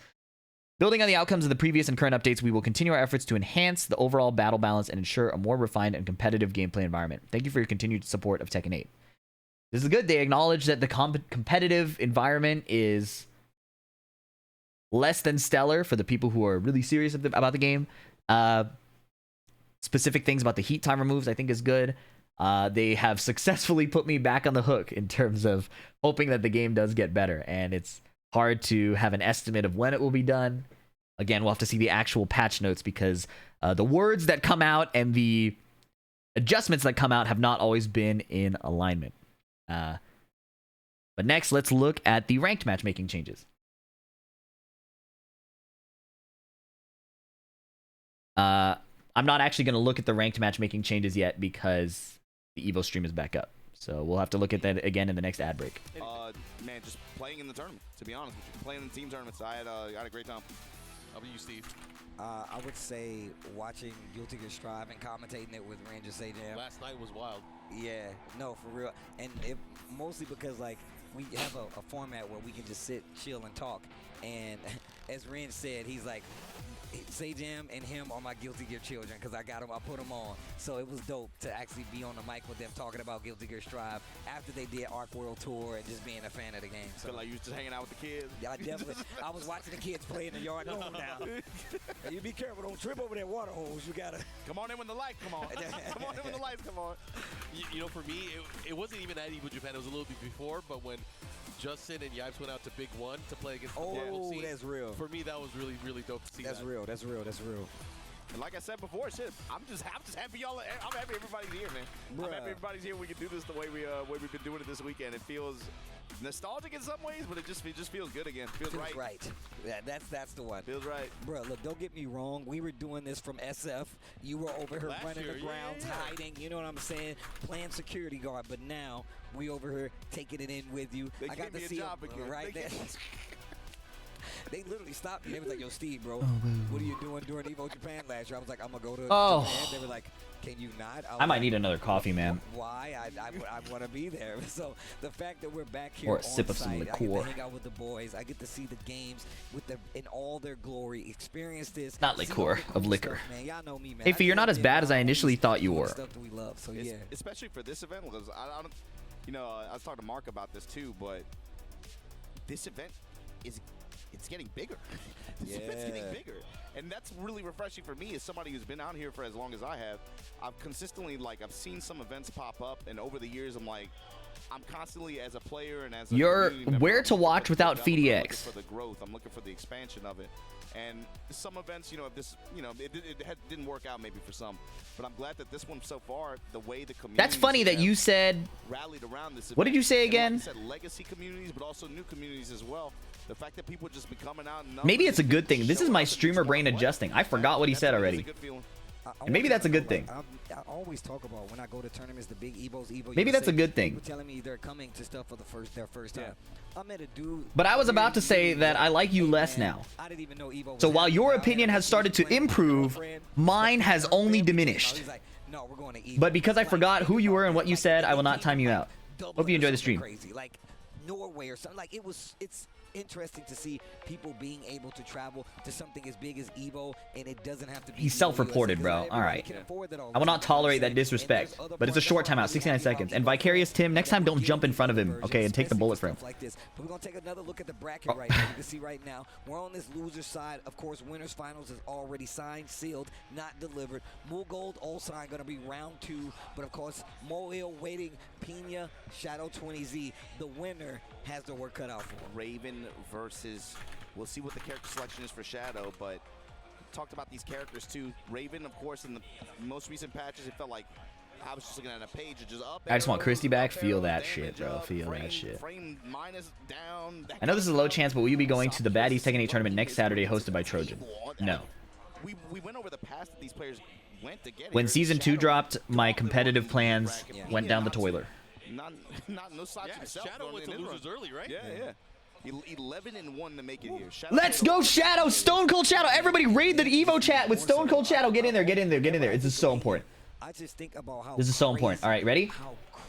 Building on the outcomes of the previous and current updates, we will continue our efforts to enhance the overall battle balance and ensure a more refined and competitive gameplay environment. Thank you for your continued support of Tekken 8. This is good. They acknowledge that the competitive environment is less than stellar for the people who are really serious about the game. Specific things about the heat timer moves I think is good. They have successfully put me back on the hook in terms of hoping that the game does get better, and it's hard to have an estimate of when it will be done. Again, we'll have to see the actual patch notes because the words that come out and the adjustments that come out have not always been in alignment. But next, let's look at the ranked matchmaking changes. I'm not actually going to look at the ranked matchmaking changes yet because the EVO stream is back up. So we'll have to look at that again in the next ad break. Man, just playing in the tournament, to be honest with you. Playing in the team tournaments, I had a great time. How about you, Steve? I would say watching Guilty Gear Strive and commentating it with Ranger Sajam. Last night was wild. Yeah, no, for real. And it mostly because, like, we have a format where we can just sit, chill, and talk. And as Ren said, he's like, Sajam and him are my Guilty Gear children because I got them, I put them on. So it was dope to actually be on the mic with them talking about Guilty Gear Strive after they did Arc World Tour and just being a fan of the game. So feel like you was just hanging out with the kids. Yeah, I was watching the kids play in the yard. No, now. Hey, you be careful, don't trip over that water hose. You gotta come on in when the lights come on. Come on in when the lights come on. You know, for me, it wasn't even at EVO Japan. It was a little bit before, but when Justin and Yipes went out to Big One to play against the local scene. That's real. For me, that was really, really dope to see. That's real. That's real. That's real. And like I said before, shit, I'm just happy y'all. I'm happy everybody's here, man. I'm happy everybody's here. We can do this the way we've been doing it this weekend. It feels nostalgic in some ways, but it just feels good again. Feels right. Yeah, that's the one. Feels right. Bro, look, don't get me wrong. We were doing this from SF. You were over here running the grounds, hiding. You know what I'm saying? Playing security guard. But now we over here taking it in with you. I got to see a job again. Right there. They literally stopped me. They was like, yo, Steve, bro, what are you doing during EVO Japan last year? I was like, I'm going to go to Japan. They were like, can you not? I might need another coffee, man. Why? I want to be there. So the fact that we're back here or a sip of some liqueur. I get to hang out with the boys. I get to see the games in all their glory. Experience this. Not liqueur, of liquor. Stuff, man. Y'all know me, man. Hey, Fee, you're not as bad as I initially thought you were. Stuff that we love. So yeah. Especially for this event, because I don't, you know, I was talking to Mark about this too, but this event it's getting bigger. This event's getting bigger. And that's really refreshing for me as somebody who's been out here for as long as I have. I've consistently, I've seen some events pop up, and over the years, I'm constantly, as a player and as a You're community member, where to watch without FeedX. I'm looking for the growth. I'm looking for the expansion of it. And some events, you know, if this, you know, it didn't work out maybe for some, but I'm glad that this one so far, the way the community. That's funny that you said. Rallied around this. What did you say again? Like I said, legacy communities, but also new communities as well. The fact that people just be coming out. And Maybe it's a good thing. This is my streamer brain adjusting. I forgot what he said already. And maybe that's a good thing. I always talk about when I go to tournaments, the big EVOs. Maybe that's a good thing. People telling me they're coming to stuff for their first time. I met a dude. But I was about to say that I like you less now. I didn't even know EVO. So while your opinion has started to improve, mine has only diminished. No, we're going to EVO. But because I forgot who you were and what you said, I will not time you out. Hope you enjoy the stream. Crazy, like Norway or something. Like it's interesting to see people being able to travel to something as big as EVO, and it doesn't have to be. He's self-reported, bro. All right. I will not tolerate that disrespect. But it's a short timeout, 69 seconds. And Vicarious Tim, next time don't jump in front of him, okay, and take the bullet for him. Like this. But we're gonna take another look at the bracket right now. You can see right now we're on this loser side. Of course, winners finals is already signed, sealed, not delivered. Mool Gold all signed, gonna be round 2. But of course, Moil waiting. Pina, Shadow 20Z. The winner has the work cut out for him. Raven versus, we'll see what the character selection is for Shadow, but talked about these characters too. Raven, of course, in the most recent patches, it felt like I was just looking at a page and just up. I just want Christy back. Feel that shit, bro. Feel that shit. Frame minus down. I know this is a low chance, but will you be going to the Baddies Tekken 8 tournament next Saturday hosted by Trojan? No. We went over the path that these players went to get When here. Season 2 dropped, my competitive plans went down the toilet. No slouch himself. Shadow went to losers early, right? Yeah. 11-1 to make it here. Let's go, Shadow! Stone Cold Shadow! Everybody raid the Evo chat with Stone Cold Shadow. Get in there, get in there, get in there. This is so important. I just think about how This is so important. All right, ready?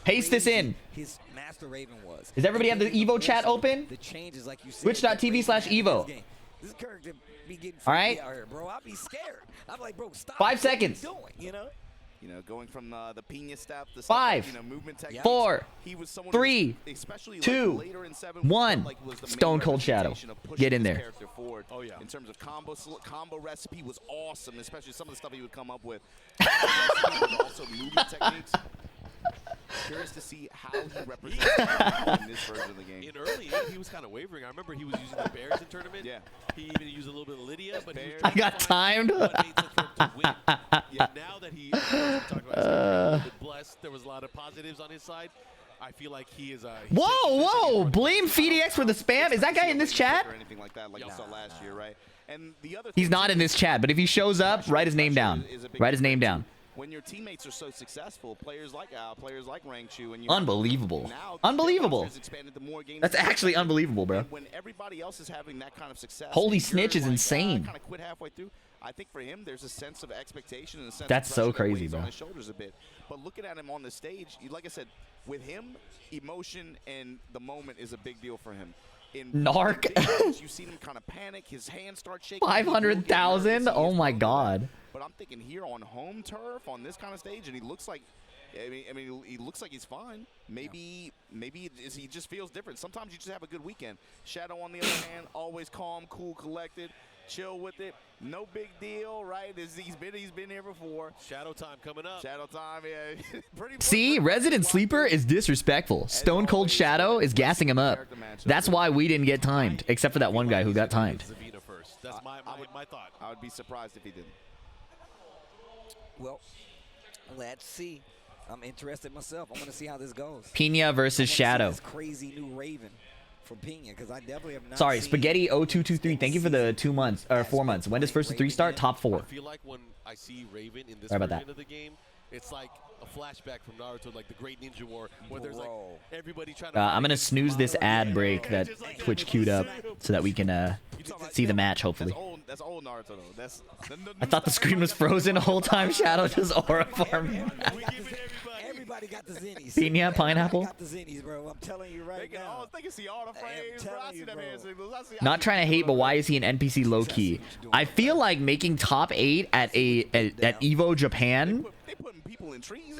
Paste this in. His Master Raven was. Does everybody have the Evo chat open? The changes, like you said. Twitch.tv/Evo. This character be getting All right. out here, bro. I'll be scared. I'm like, bro, stop. 5 what seconds. you doing, you know? You know, going from the Pina step, the 5, you know, movement techniques. 4, He was someone 3, who, especially 2, like later in 7, 1. like was the main Stone Cold Shadow. representation of pushing Get in this there. character forward. Oh yeah. In terms of combo recipe was awesome, especially some of the stuff he would come up with. Also movement techniques. Curious to see how he represents in this version of the game. In early, he was kind of wavering. I remember he was using the Bears in tournament. Yeah. He even used a little bit of Lydia, but he was I got timed. yeah, now that he talked about his a bit blessed, there was a lot of positives on his side. I feel like he is. Whoa! Blame FeedEx for the spam. Is that guy in this chat? Or anything like that, like you saw last year, right? And the other He's not in this chat, but if he shows up, write his name down. Write his name down. When your teammates are so successful, players like Al, players like Rangchu, and Unbelievable. Unbelievable. That's actually unbelievable, bro. When everybody else is having that kind of success, Holy snitch is insane. Kind of quit halfway through. I think for him, there's a sense of expectation and a sense That's of so pressure that crazy, weighs bro. on his shoulders a bit. But looking at him on the stage, like I said, with him, emotion and the moment is a big deal for him. In Narc. you see him kind of panic, his hands start shaking. 500,000? Oh my god. But I'm thinking here on home turf, on this kind of stage, and he looks like, I mean, he looks like he's fine. Maybe he just feels different. Sometimes you just have a good weekend. Shadow, on the other hand, always calm, cool, collected, chill with it. No big deal, right? He's been here before. Shadow time coming up. Shadow time, yeah. See, Resident Sleeper is disrespectful. Stone Cold Shadow is gassing him up. That's why we didn't get timed, except for that one guy who got timed. That's my thought. I would be surprised if he didn't. Well, let's see. I'm interested myself. I want to see how this goes. Pina versus Shadow. This crazy new Raven from Pina, because I definitely have not. Sorry, seen Spaghetti 0223. Thank you for the 2 months or 4 months. When does 1st to 3 start? Top 4. I feel like when I see Raven in this Sorry about version that. of the game, it's like a flashback from Naruto, like the Great Ninja War, where there's like everybody trying to. I'm gonna snooze this ad break that Twitch queued up so that we can see the match. Hopefully. That's old Naruto though. That's. I thought the screen was frozen the whole time. Shadow just aura farming. Everybody got the zinnies. Pina pineapple. Got the zinnies, bro. I'm telling you right now. They can see all the frames, bro. I see them hand signals. Not trying to hate, but why is he an NPC low key? I feel like making top 8 at EVO Japan.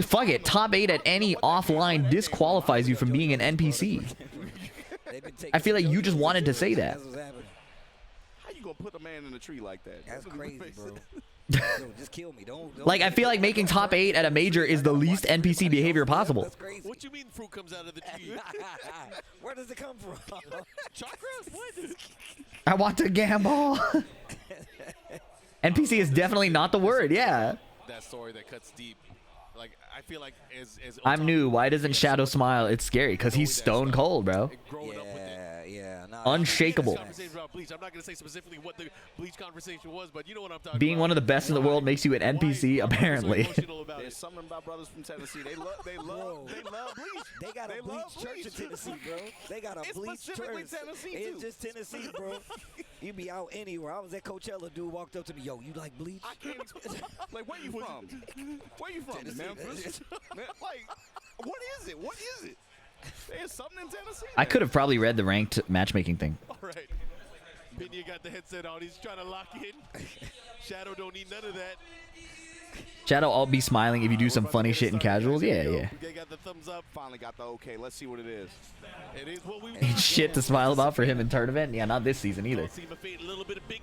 Fuck it, top 8 at any offline disqualifies you from being an NPC. I feel like you just wanted to say that. How you gonna put a man in a tree like that? That's crazy, bro. Yo, just kill me. Don't Like, I feel like making top 8 at a major is the least NPC behavior possible. What you mean fruit comes out of the tree? Where does it come from? Chakra? What? I want to gamble. NPC is definitely not the word, yeah. That story that cuts deep. Like, I feel like as I'm new. Why doesn't Shadow smile? It's scary because he's stone cold, bro. Yeah. Unshakable. Conversation about Bleach. I'm not gonna say specifically what the Bleach conversation was, but you know what I'm talking Being about. one of the best in the world makes you an NPC, apparently. There's something about brothers from Tennessee. They love Bleach. They got a Bleach church in Tennessee, bro. They got a Bleach church. It's just Tennessee, bro. You be out anywhere. I was at Coachella. Dude walked up to me. Yo, you like Bleach? I can't explain. Like, where you from? Where you from? Tennessee. Memphis? Like, what is it? What is it? There's something in Tennessee. I could have probably read the ranked matchmaking thing. All right. Pinya got the headset on. He's trying to lock in. Shadow don't need none of that. Shadow, I'll be smiling if you do some funny shit in casuals. Yeah. They got the thumbs up. Finally got the okay. Let's see what it is. It is what we Ain't shit to smile about for him in tournament. Yeah, not this season either.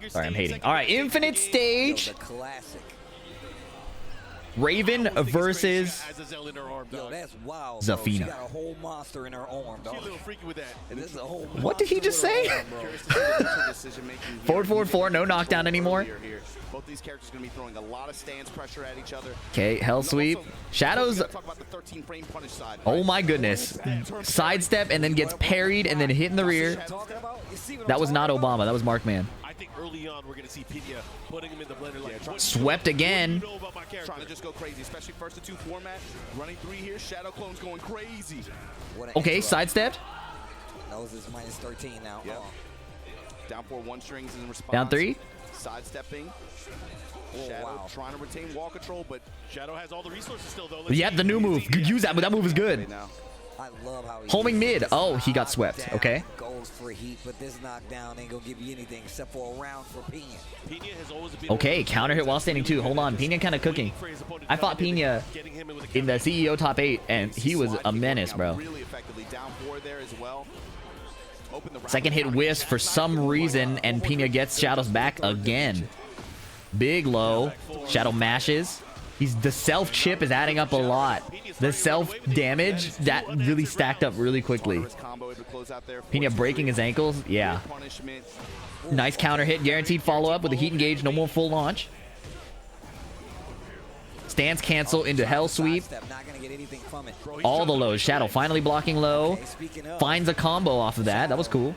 Sorry, I'm hating. All right, Infinite Stage. Yo, the classic. Raven versus Yo, that's wild. Zafina. Bro. She got a whole monster in her arm, dog. She's a little freaky with that. And this is a whole What did he just say? Forward, no knockdown anymore. Both these characters going to be throwing a lot of stance pressure at each other. Okay, hell sweep. Shadows. Oh my goodness. Sidestep and then gets parried and then hit in the rear. That was not Obama. That was Markman. I think early on we're going to see Pinya putting him in the blender like Swept again. Trying to just go crazy, especially first to 2 format. Running 3 here. Shadow Clone's going crazy. Okay, sidestepped. Knows it's minus 13 now. Yep. Down 4 1 strings in response. Down 3. Sidestepping. Shadow trying to retain wall control, but Shadow has all the resources still though. Yeah, the new move. Use that, but that move is good. I love how he Homing mid. Oh, he got swept. Okay. Goes for heat, but this knockdown ain't gonna give you anything except for a round for Pinya. Pinya has always been Okay, counter hit while standing 2. Hold on. Pinya kind of cooking. I fought Pinya in the CEO top 8, and he was a menace, bro. Really effectively down 4 there as well. Second hit whiffs for some reason, and Pinya gets Shadow's back again. Big low. Shadow mashes. The self chip is adding up a lot. The self damage, that really stacked up really quickly. Pinya breaking his ankles. Yeah. Nice counter hit. Guaranteed follow up with a heat engage. No more full launch. Stance cancel into hell sweep. All the lows. Shadow finally blocking low. Finds a combo off of that. That was cool.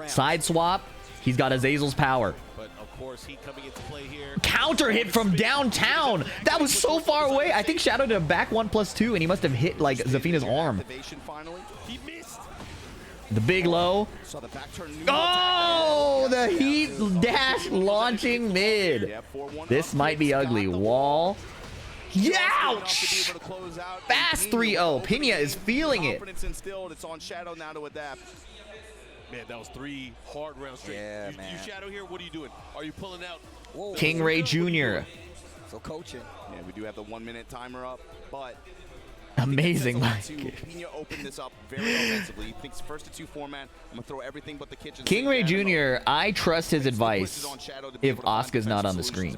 Side swap. He's got Azazel's power. But of course, he coming into play here. Counter hit from downtown. That was so far away. I think Shadow did a back 1+2, and he must have hit like Zafina's arm. He missed. The big low. Oh, the heat dash launching mid. This might be ugly. Wall. Ouch! Fast 3-0. Pinya is feeling it. It's on Shadow now to adapt. Man, that was 3 hard rounds straight. Yeah, you man. Shadow here, what are you doing? Are you pulling out? Whoa. King Ray Jr. So coaching. Yeah, we do have the 1-minute timer up, but amazing. Pinya opened this up very offensively. He thinks first to 2 format. I'm gonna throw everything but the kitchen. King Ray Jr., I trust his advice if Asuka's not on the screen.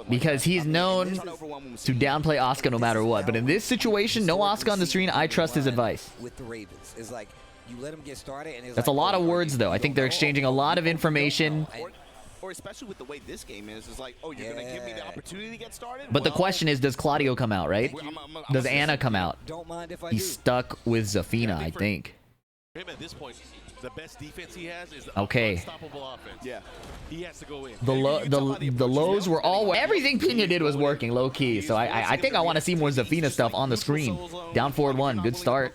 Because he's known to downplay Asuka no matter what. But in this situation, no Asuka on the screen, I trust his advice. With the Ravens, it's like you let him get started, and it's That's a lot of words, though. I think they're exchanging a lot of information. Or especially with the way this game is like, oh, you're gonna give me the opportunity to get started. But the question is, does Claudio come out, right? Does Anna come out? Don't mind if I He's stuck with Zafina, I think. Him at this point, the best defense he has is Okay. unstoppable offense. Yeah, he has to go in. The lows were all everything Pinya did was working low key. So I think I want to see more Zafina stuff on the screen. Down forward 1, good start.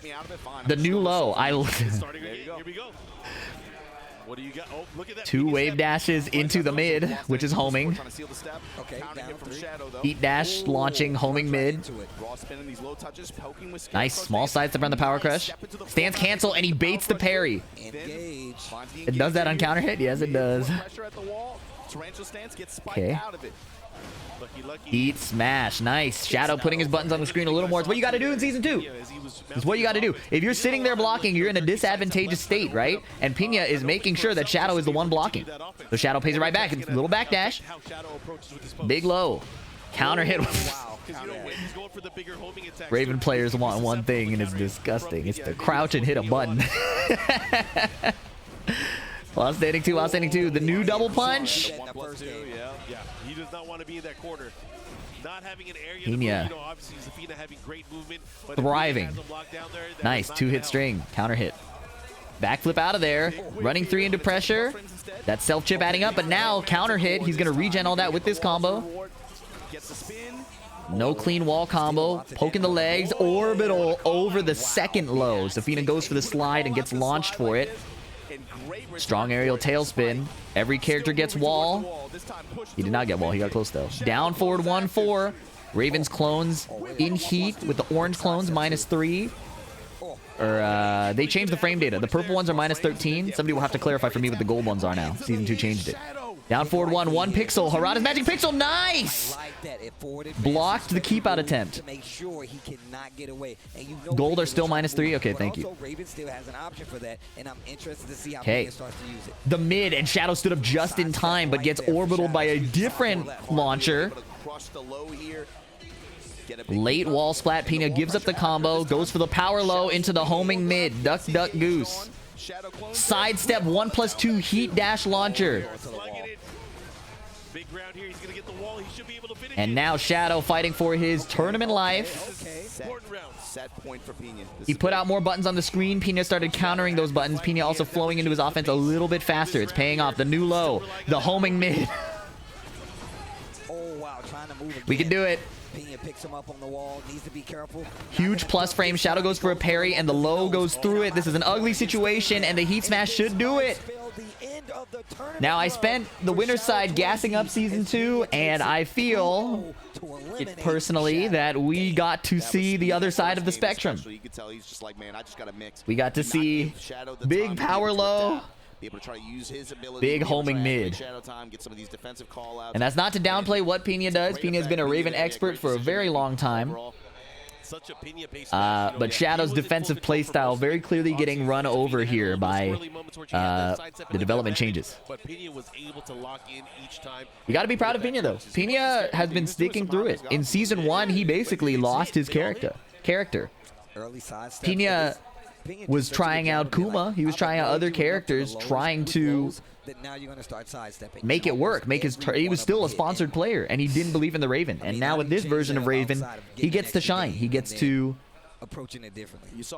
The new low. There you go. Here we go. What do you got? Oh, look at that. 2 wave dashes into the mid, which is homing. Heat dash launching, homing mid. Nice small sidestep on the power crush. Stance cancel, and he baits the parry. It does that on counter hit? Yes, it does. Okay. Heat smash. Nice. Shadow putting his buttons on the screen a little more. It's what you got to do in Season 2. It's what you got to do. If you're sitting there blocking, you're in a disadvantageous state, right? And Pina is making sure that Shadow is the one blocking. So Shadow pays it right back. It's a little backdash. Big low. Counter hit. Raven players want one thing, and it's disgusting. It's to crouch and hit a button. While standing two, the new double punch. Yeah, he does not want to be in that corner. Not having an area Pina. to move, you know, obviously Zafina having great movement, but Thriving. Nice. 2-hit string. Counter hit. Backflip out of there. Running 3 into pressure. That self chip adding up, but now counter hit. He's going to regen all that with this combo. No clean wall combo. Poking the legs. Orbital over the second low. Zafina goes for the slide and gets launched for it. Strong aerial tailspin. Every character gets wall. He did not get wall. He got close though. Down forward 1-4. Raven's clones in heat with the orange clones -3. Or they changed the frame data. The purple ones are -13. Somebody will have to clarify for me what the gold ones are now. Season 2 changed it. Down forward 1 pixel. Harada's magic pixel. Nice! Blocked the keep out attempt. Gold are still -3. Okay, thank you. Okay. The mid and Shadow stood up just in time, but gets orbitaled by a different launcher. Late wall splat. Pina gives up the combo, goes for the power low into the homing mid. Duck, duck, goose. Sidestep 1+2 heat dash launcher. And now Shadow fighting for his tournament life. He put out more buttons on the screen. Pina started countering those buttons. Pina also flowing into his offense a little bit faster. It's paying off. The new low. The homing mid. We can do it. Pina picks him up on the wall. Needs to be careful. Huge plus frame. Shadow goes for a parry, and the low goes through it. This is an ugly situation, and the heat smash should do it. Now, I spent the winner's side gassing up Season 2, and I feel personally that we got to see the other side of the spectrum. We got to see big power low, be able to try to use his ability. big homing mid. Get some of these defensive call-outs. And that's not to downplay what Pina does. Pina has been a Raven expert for a very long time. But Shadow's defensive playstyle very clearly getting run over here by the development changes. You got to be proud of Pina, though. Pina has been sticking through it. In Season 1, he basically lost his character. Pina was trying out Kuma. He was trying out other characters, trying to make it work. He was still a sponsored player, and he didn't believe in the Raven. And now with this version of Raven, he gets to shine. He gets to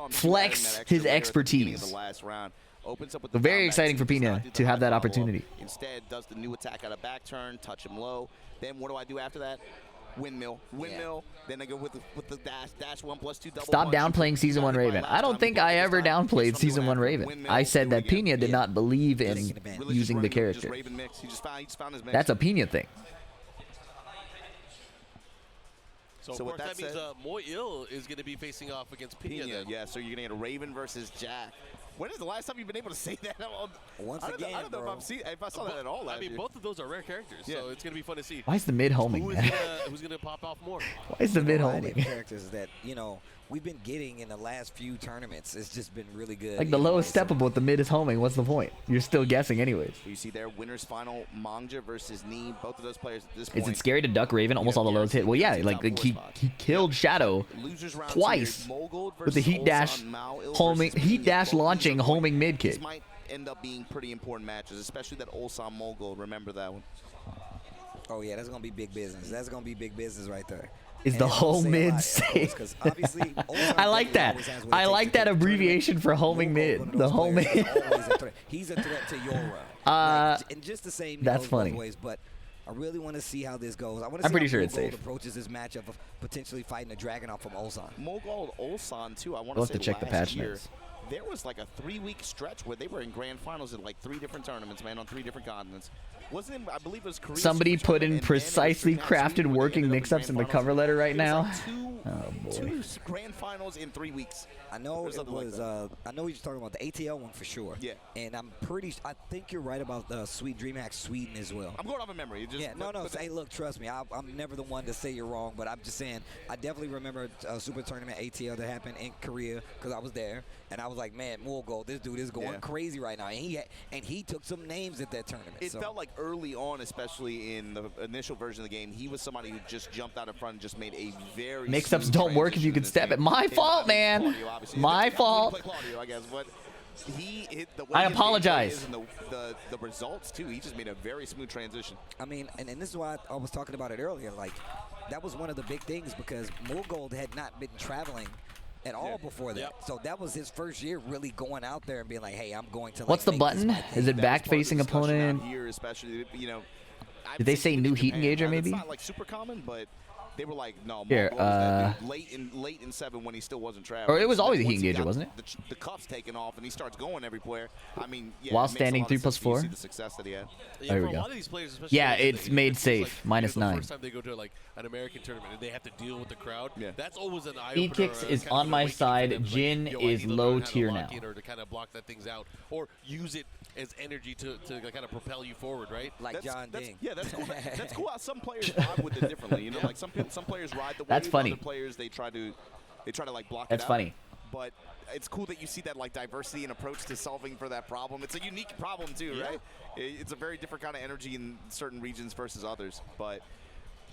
flex his expertise. So very exciting for Pina to have that opportunity. Instead, does the new attack out of back turn, touch him low. Then what do I do after that? Windmill. Then I go with the dash 1+2 double. Stop downplaying Season 1 Raven. I don't think I ever downplayed Season 1 Raven. I said that Pina did not believe in using the character. That's a Pina thing. So of course that means Moyle is going to be facing off against Pina then. Yeah, so you're going to get a Raven versus Jack. When is the last time you've been able to say that? Once again, I don't know if I saw that at all last year. Both of those are rare characters, so it's going to be fun to see. Why is the mid homing, man? Who's going to pop off more? Why is the mid homing? Characters that, we've been getting in the last few tournaments. It's just been really good. Like the lowest stepable with the mid is homing. What's the point? You're still guessing anyways. You see there, winners final, Mangja versus Knee. Both of those players at this point. Is it scary to duck Raven? Almost all the lows hit. Well, yeah, like he killed Shadow twice with the heat dash launching homing mid kick. These might end up being pretty important matches, especially that Ulsan Mogul. Remember that one. Oh yeah, that's gonna be big business. That's gonna be big business right there. Is the home mid safe? I like that. I like that abbreviation for homing mid. The home mid. He's a threat to Yora. And just the same. That's funny. Ways, but I really want to see how this goes. I'm pretty sure it's safe. Approaches this matchup of potentially fighting a Dragunov from Ulsan. Mogul Ulsan too. I want to say check the patch notes. There was like a 3-week stretch where they were in grand finals at like 3 different tournaments, man, on 3 different continents. Wasn't it, I believe it was Korea. Somebody put in precisely crafted working mix-ups in the cover letter right now. Oh boy. 2 grand finals in 3 weeks. I know Or it something like was. that. I know you're talking about the ATL one for sure. Yeah. And I think you're right about Sweet DreamHack Sweden as well. I'm going off of memory. It just, Yeah, no. Hey, look, trust me. I'm never the one to say you're wrong, but I'm just saying I definitely remember a Super Tournament ATL that happened in Korea because I was there, and I was like, man, Morgul, this dude is going crazy right now, and he took some names at that tournament. It felt like early on, especially in the initial version of the game, he was somebody who just jumped out in front and just made a very Mix-ups don't work if you can step it. My fault, man. My fault. Claudio, I guess, but he hit the way I his gameplay apologize. is and the results too. He just made a very smooth transition. I mean, and this is why I was talking about it earlier. Like, that was one of the big things because Morgul had not been traveling at all before that. So that was his first year really going out there and being like, hey, I'm going to. Like, What's the make button? this my thing. Is it back-facing opponent? Here, especially, you know, Did they say new heat engager It's maybe? not like super common, but they were like, no, Here, Morgul was that dude late in 7 when he still wasn't traveling. Or it was always a Once heat he engager, got wasn't it? The cuffs taken off and he starts going everywhere. I mean, yeah, While it makes a standing lot 3 of plus sense when you 4? see the success that he had. There we for a go. lot of these players, especially Yeah, like, it's made safe. Like, -9. The first time they go to like an American tournament and they have to deal with the crowd, that's always an eye Speed Kicks is on my side. Jin is low tier now. Or to kind of block that things out, or use it as energy to kind of propel you forward, right? Like John Ding. Yeah, that's cool. That's cool how some players ride with it differently. You know, like some players ride the wave. That's funny. Other players they try to like block That's it out. funny. But it's cool that you see that like diversity and approach to solving for that problem. It's a unique problem too, right? It's a very different kind of energy in certain regions versus others. But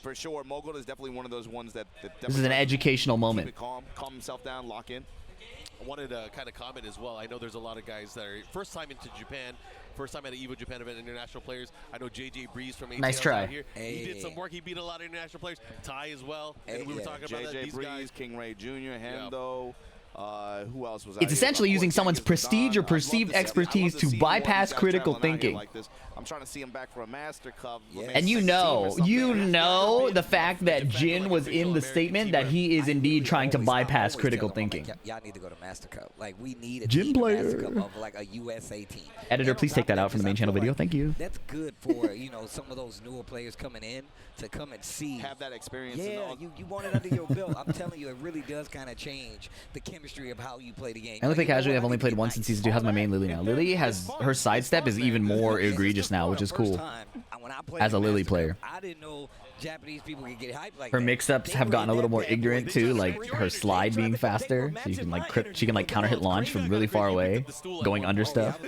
for sure, Mogul is definitely one of those ones that This is an educational moment. Keep it calm himself down, lock in. I wanted to kind of comment as well. I know there's a lot of guys that are first time into Japan, first time at an EVO Japan event, international players. I know JJ Breeze from ATL Nice try. out here. He did some work. He beat a lot of international players. Ty as well. And we were talking about that. JJ These Breeze, guys. King Ray Jr., Hendo. Who else was? It's essentially using someone's prestige or perceived expertise to bypass critical thinking. Like this. I'm trying to see him back for a Master Cup. And you know the fact that Jin was in the statement that he is indeed trying to bypass critical thinking. Y'all need to go to Master Cup. Like, we need a Jin team player. Master Cup of like a USA team. Editor, please take that out from the main channel video. Thank you. That's good for some of those newer players coming in to come and see. Have that experience. Yeah, you want it under your belt. I'm telling you, it really does kind of change the chemistry of how you play the game. I only play casually. I've only played once in season 2. How's my main Lily now? Lily has her sidestep is even more egregious now, which is cool. As a Lily player. I didn't know Japanese people could get hyped like Her that. mix-ups have gotten a little more ignorant too, like her slide being faster, so you can like counter hit launch from really far away, going under stuff.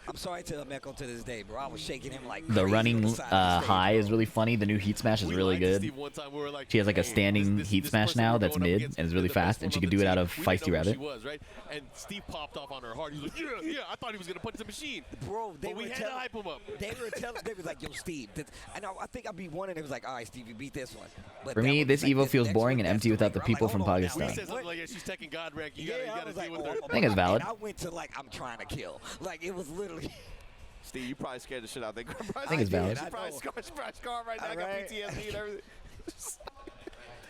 I'm sorry to Meko to this day, bro. I was shaking him like The crazy running on the side of the stage, high is really funny. The new heat smash is really good. She has like a standing heat smash now that's mid and is really fast, and she can do it out of Feisty Rabbit. And Steve popped off on her hard. He was like, yeah, I thought he was going to punch the machine. Bro, but we had to hype him up. They was like, yo, Steve. I think I beat one, and it was like, all right, Steve, you beat this one. But For me, this EVO feels boring and empty without the people from We Pakistan. said something like, yeah, she's taking God rank. You got to deal with her. I think it's valid. And I went to like, I'm trying to kill. Like, it was literally. Steve, you probably scared the shit out of that girl. I think it's valid. She's probably scarred right now. I got PTSD and everything.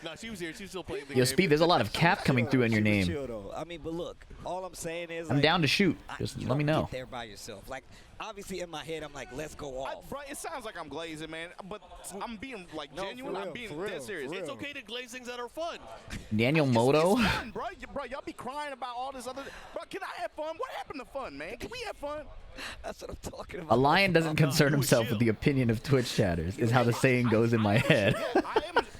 No, she was here. She's still playing the Yo, game. Speed, there's a lot of cap coming through in your name. Chill, though. I mean, but look, all I'm saying is I'm like, down to shoot. Just you let me don't know. Get there by yourself. Like, obviously in my head, I'm like, let's go off. Bro, it sounds like I'm glazing, man, but I'm being like genuine. I'm being dead serious. It's okay to glaze things that are fun. Daniel Moto. It's fun, bro. Y'all be crying about all this other. Bro, can I have fun? What happened to fun, man? Can we have fun? That's what I'm talking about. A lion doesn't concern himself with the opinion of Twitch chatters, is how the saying goes in my head.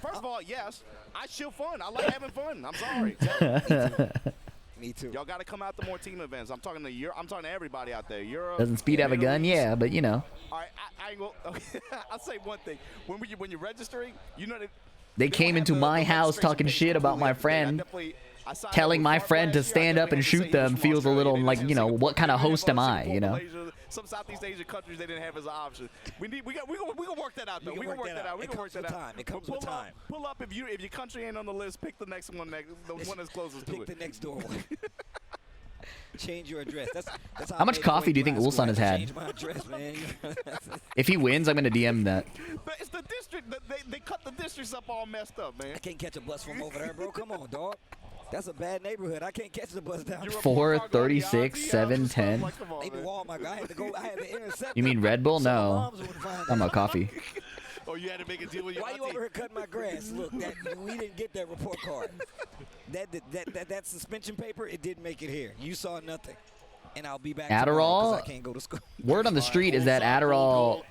First of all, yes, I chill fun. I like having fun. I'm sorry. Me too. Y'all got to come out to more team events. I'm talking to everybody out there. Europe. Doesn't Speed have a gun? Yeah, but you know. All right, I ain't gonna. Okay, I'll say one thing. When you're registering, you know that They came into my house talking shit about my friend. Telling my friend to stand up and shoot them feels a little like, you know, what kind of host am I, you know? Some Southeast Asian countries they didn't have as an option. We gonna work that out though. We gonna work that out. We gonna work that out. It comes with time. Pull up if your country ain't on the list. Pick the next one, the one that's closest to it. Pick the next door one. Change your address. That's How much coffee do you think Ulsan has had? Change my address, man. If he wins, I'm gonna DM that. But it's the district. They cut the districts up all messed up, man. I can't catch a bus from over there, bro. Come on, dog. That's a bad neighborhood. I can't catch the bus down. 436 710. Maybe Walmart. I had to intercept. You mean Red Bull? No. I'm about coffee. Oh, you had to make a deal with your Why you over here cutting my grass? Look, we didn't get that report card. That suspension paper, it didn't make it here. You saw nothing. And I'll be back tomorrow 'cause I can't go to school. Word on the street is that Adderall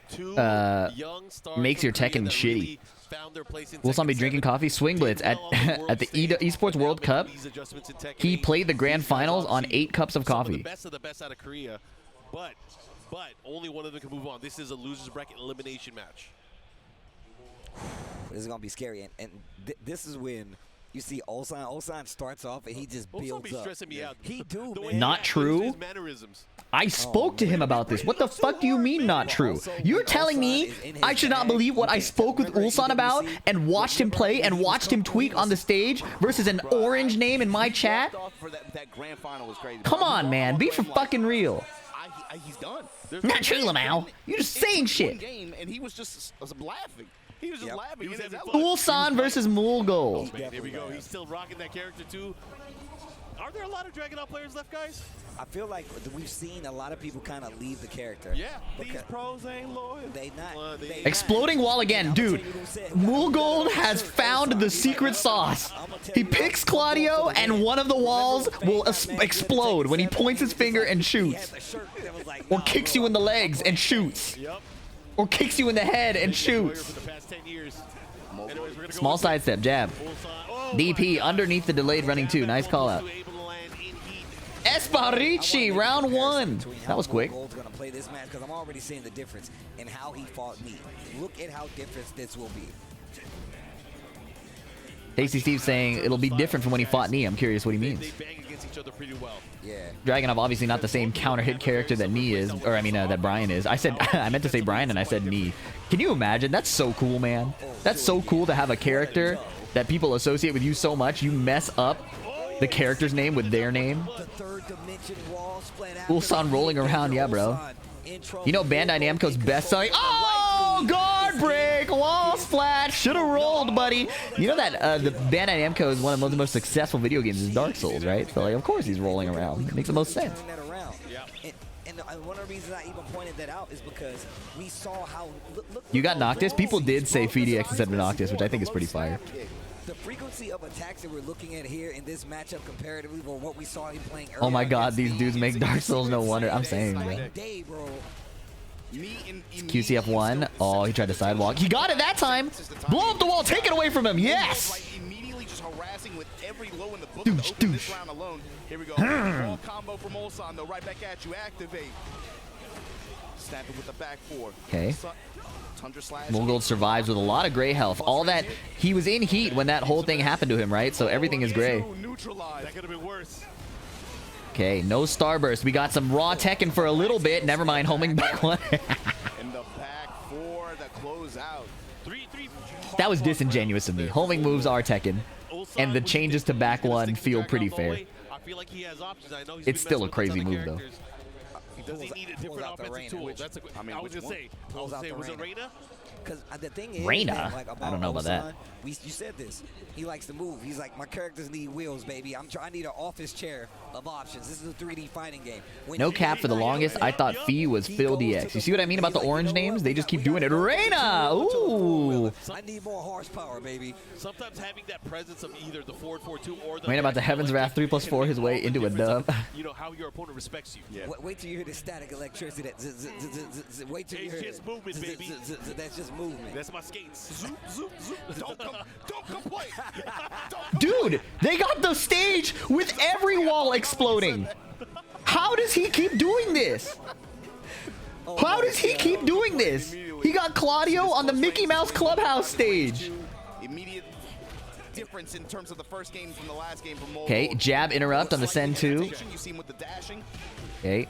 makes your Tekken shitty. Ulsan be drinking coffee. Swing Blitz at the Esports World Cup. He played the grand finals on 8 cups of coffee. The best of the best out of Korea, but only one of them can move on. This is a losers bracket elimination match. This is gonna be scary, and this is when you see Ulsan. Ulsan starts off and he just builds be up. stressing me out. He do, man. Not true. His mannerisms. I spoke to him about this. What the fuck do you mean not true? You're telling me I should not believe what I spoke with Ulsan about and watched him play and watched him tweak on the stage versus an orange name in my chat? Come on, man. Be for fucking real. He's done. Not true, Lamau. You're just saying shit. Game, and he was just laughing. He was just laughing. He was having fun. Ulsan versus Mulgol. Here we go. He's still rocking that character too. Are there a lot of Dragon players left, guys? I feel like we've seen a lot of people kind of leave the character. Yeah, these pros ain't loyal. They not. Exploding wall again. Dude, Mulgold has found the secret sauce. He picks Claudio and one of the walls will explode when he points his finger and shoots. Or kicks you in the legs and shoots. Or kicks you in the head and shoots. Small sidestep, jab. DP underneath the delayed running 2. Nice call out. Esparici, round 1. That was quick. Gold's gonna play this match because I'm already seeing the difference in how he fought me. Look at how different this will be. Tasty Steve saying it'll be different from when he fought Nee. I'm curious what he means. They bang against each other pretty well. Yeah. Dragunov obviously not the same counter hit character that Nee is, or I mean that Brian is. I meant to say Brian and I said Nee. Can you imagine? That's so cool, man. That's so cool to have a character that people associate with you so much you mess up the character's name with their name. Ulsan rolling around, yeah, bro. You know Bandai Namco's best-selling. Oh, guard break, wall splat. Should have rolled, buddy. You know that the Bandai Namco is one of the most successful video games is Dark Souls, right? So like, of course he's rolling around. It makes the most sense. And one of the reasons I even pointed that out is because we saw how. You got Noctis. People did say FDX instead of Noctis, which I think is pretty fire. The frequency of attacks that we're looking at here in this matchup comparatively for what we saw him playing earlier. Oh my god, these dudes make Dark Souls no wonder. I'm saying, bro. QCF1. Oh, he tried to sidewalk. He got it that time. Blow up the wall. Take it away from him. Yes. Immediately just harassing with every low in the book to open this round alone. Here we go. Ball combo from Ulsan, though. Right back at you. Activate. Snap it with the back 4. Okay. Mulgold survives with a lot of gray health. All that he was in heat when that whole thing happened to him, right? So everything is gray. That could have been worse. Okay, no starburst. We got some raw Tekken for a little bit. Never mind, homing back one. In the back 4, the close out. That was disingenuous of me. Homing moves are Tekken, and the changes to back one feel pretty fair. I feel like he has options. I know he's It's still a crazy move, though. Does he need a different offensive tool? That's a, I was gonna say, was it Reina? Because the thing is, Reina? man, like, I don't know about that. You said this. He likes to move. He's like, my characters need wheels, baby. I need an office chair of options. This is a 3D fighting game. No cap for the longest. I thought Fee was Phil DX. You see what I mean about the orange names? They just keep doing it. Reina! Ooh! I need more horsepower, baby. Sometimes having that presence of either the forward 4-2 or the... Wait about the Heaven's Wrath 3+4 his way into a dub. You know, how your opponent respects you. Yeah. Wait till you hear the static electricity. Wait till you hear it. It's just movement, baby. That's just movement. That's my skates. Zoop, zoop, zoop. Don't complain. Dude, they got the stage with every wall exploding. How does he keep doing this? How does he keep doing this? He got Claudio on the Mickey Mouse Clubhouse stage. Immediate difference in terms of the first game from the last game from Okay, jab interrupt on the Sen 2. You see him with the dashing. Okay.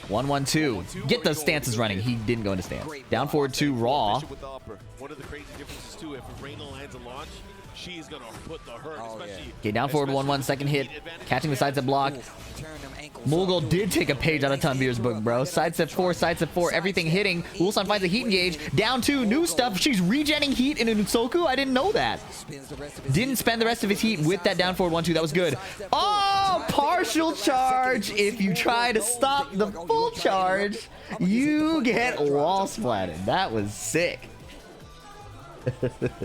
1-1-2. Get those stances running. He didn't go into stance. Down forward 2 raw. One of the crazy differences too, if Reina lands a launch, she's gonna put the hurt, especially. Okay, down forward 1-1, second hit. Catching the sidestep block. Mulgol did take a page out of Tanvir's book, bro. Sidestep 4, everything hitting. Ulsan finds a heat engage. Down 2, new stuff. She's regenning heat in Unsoku. I didn't know that. Didn't spend the rest of his heat with that down forward 1-2. That was good. Oh, partial charge. If you try to stop the full charge, you get wall splatted. That was sick.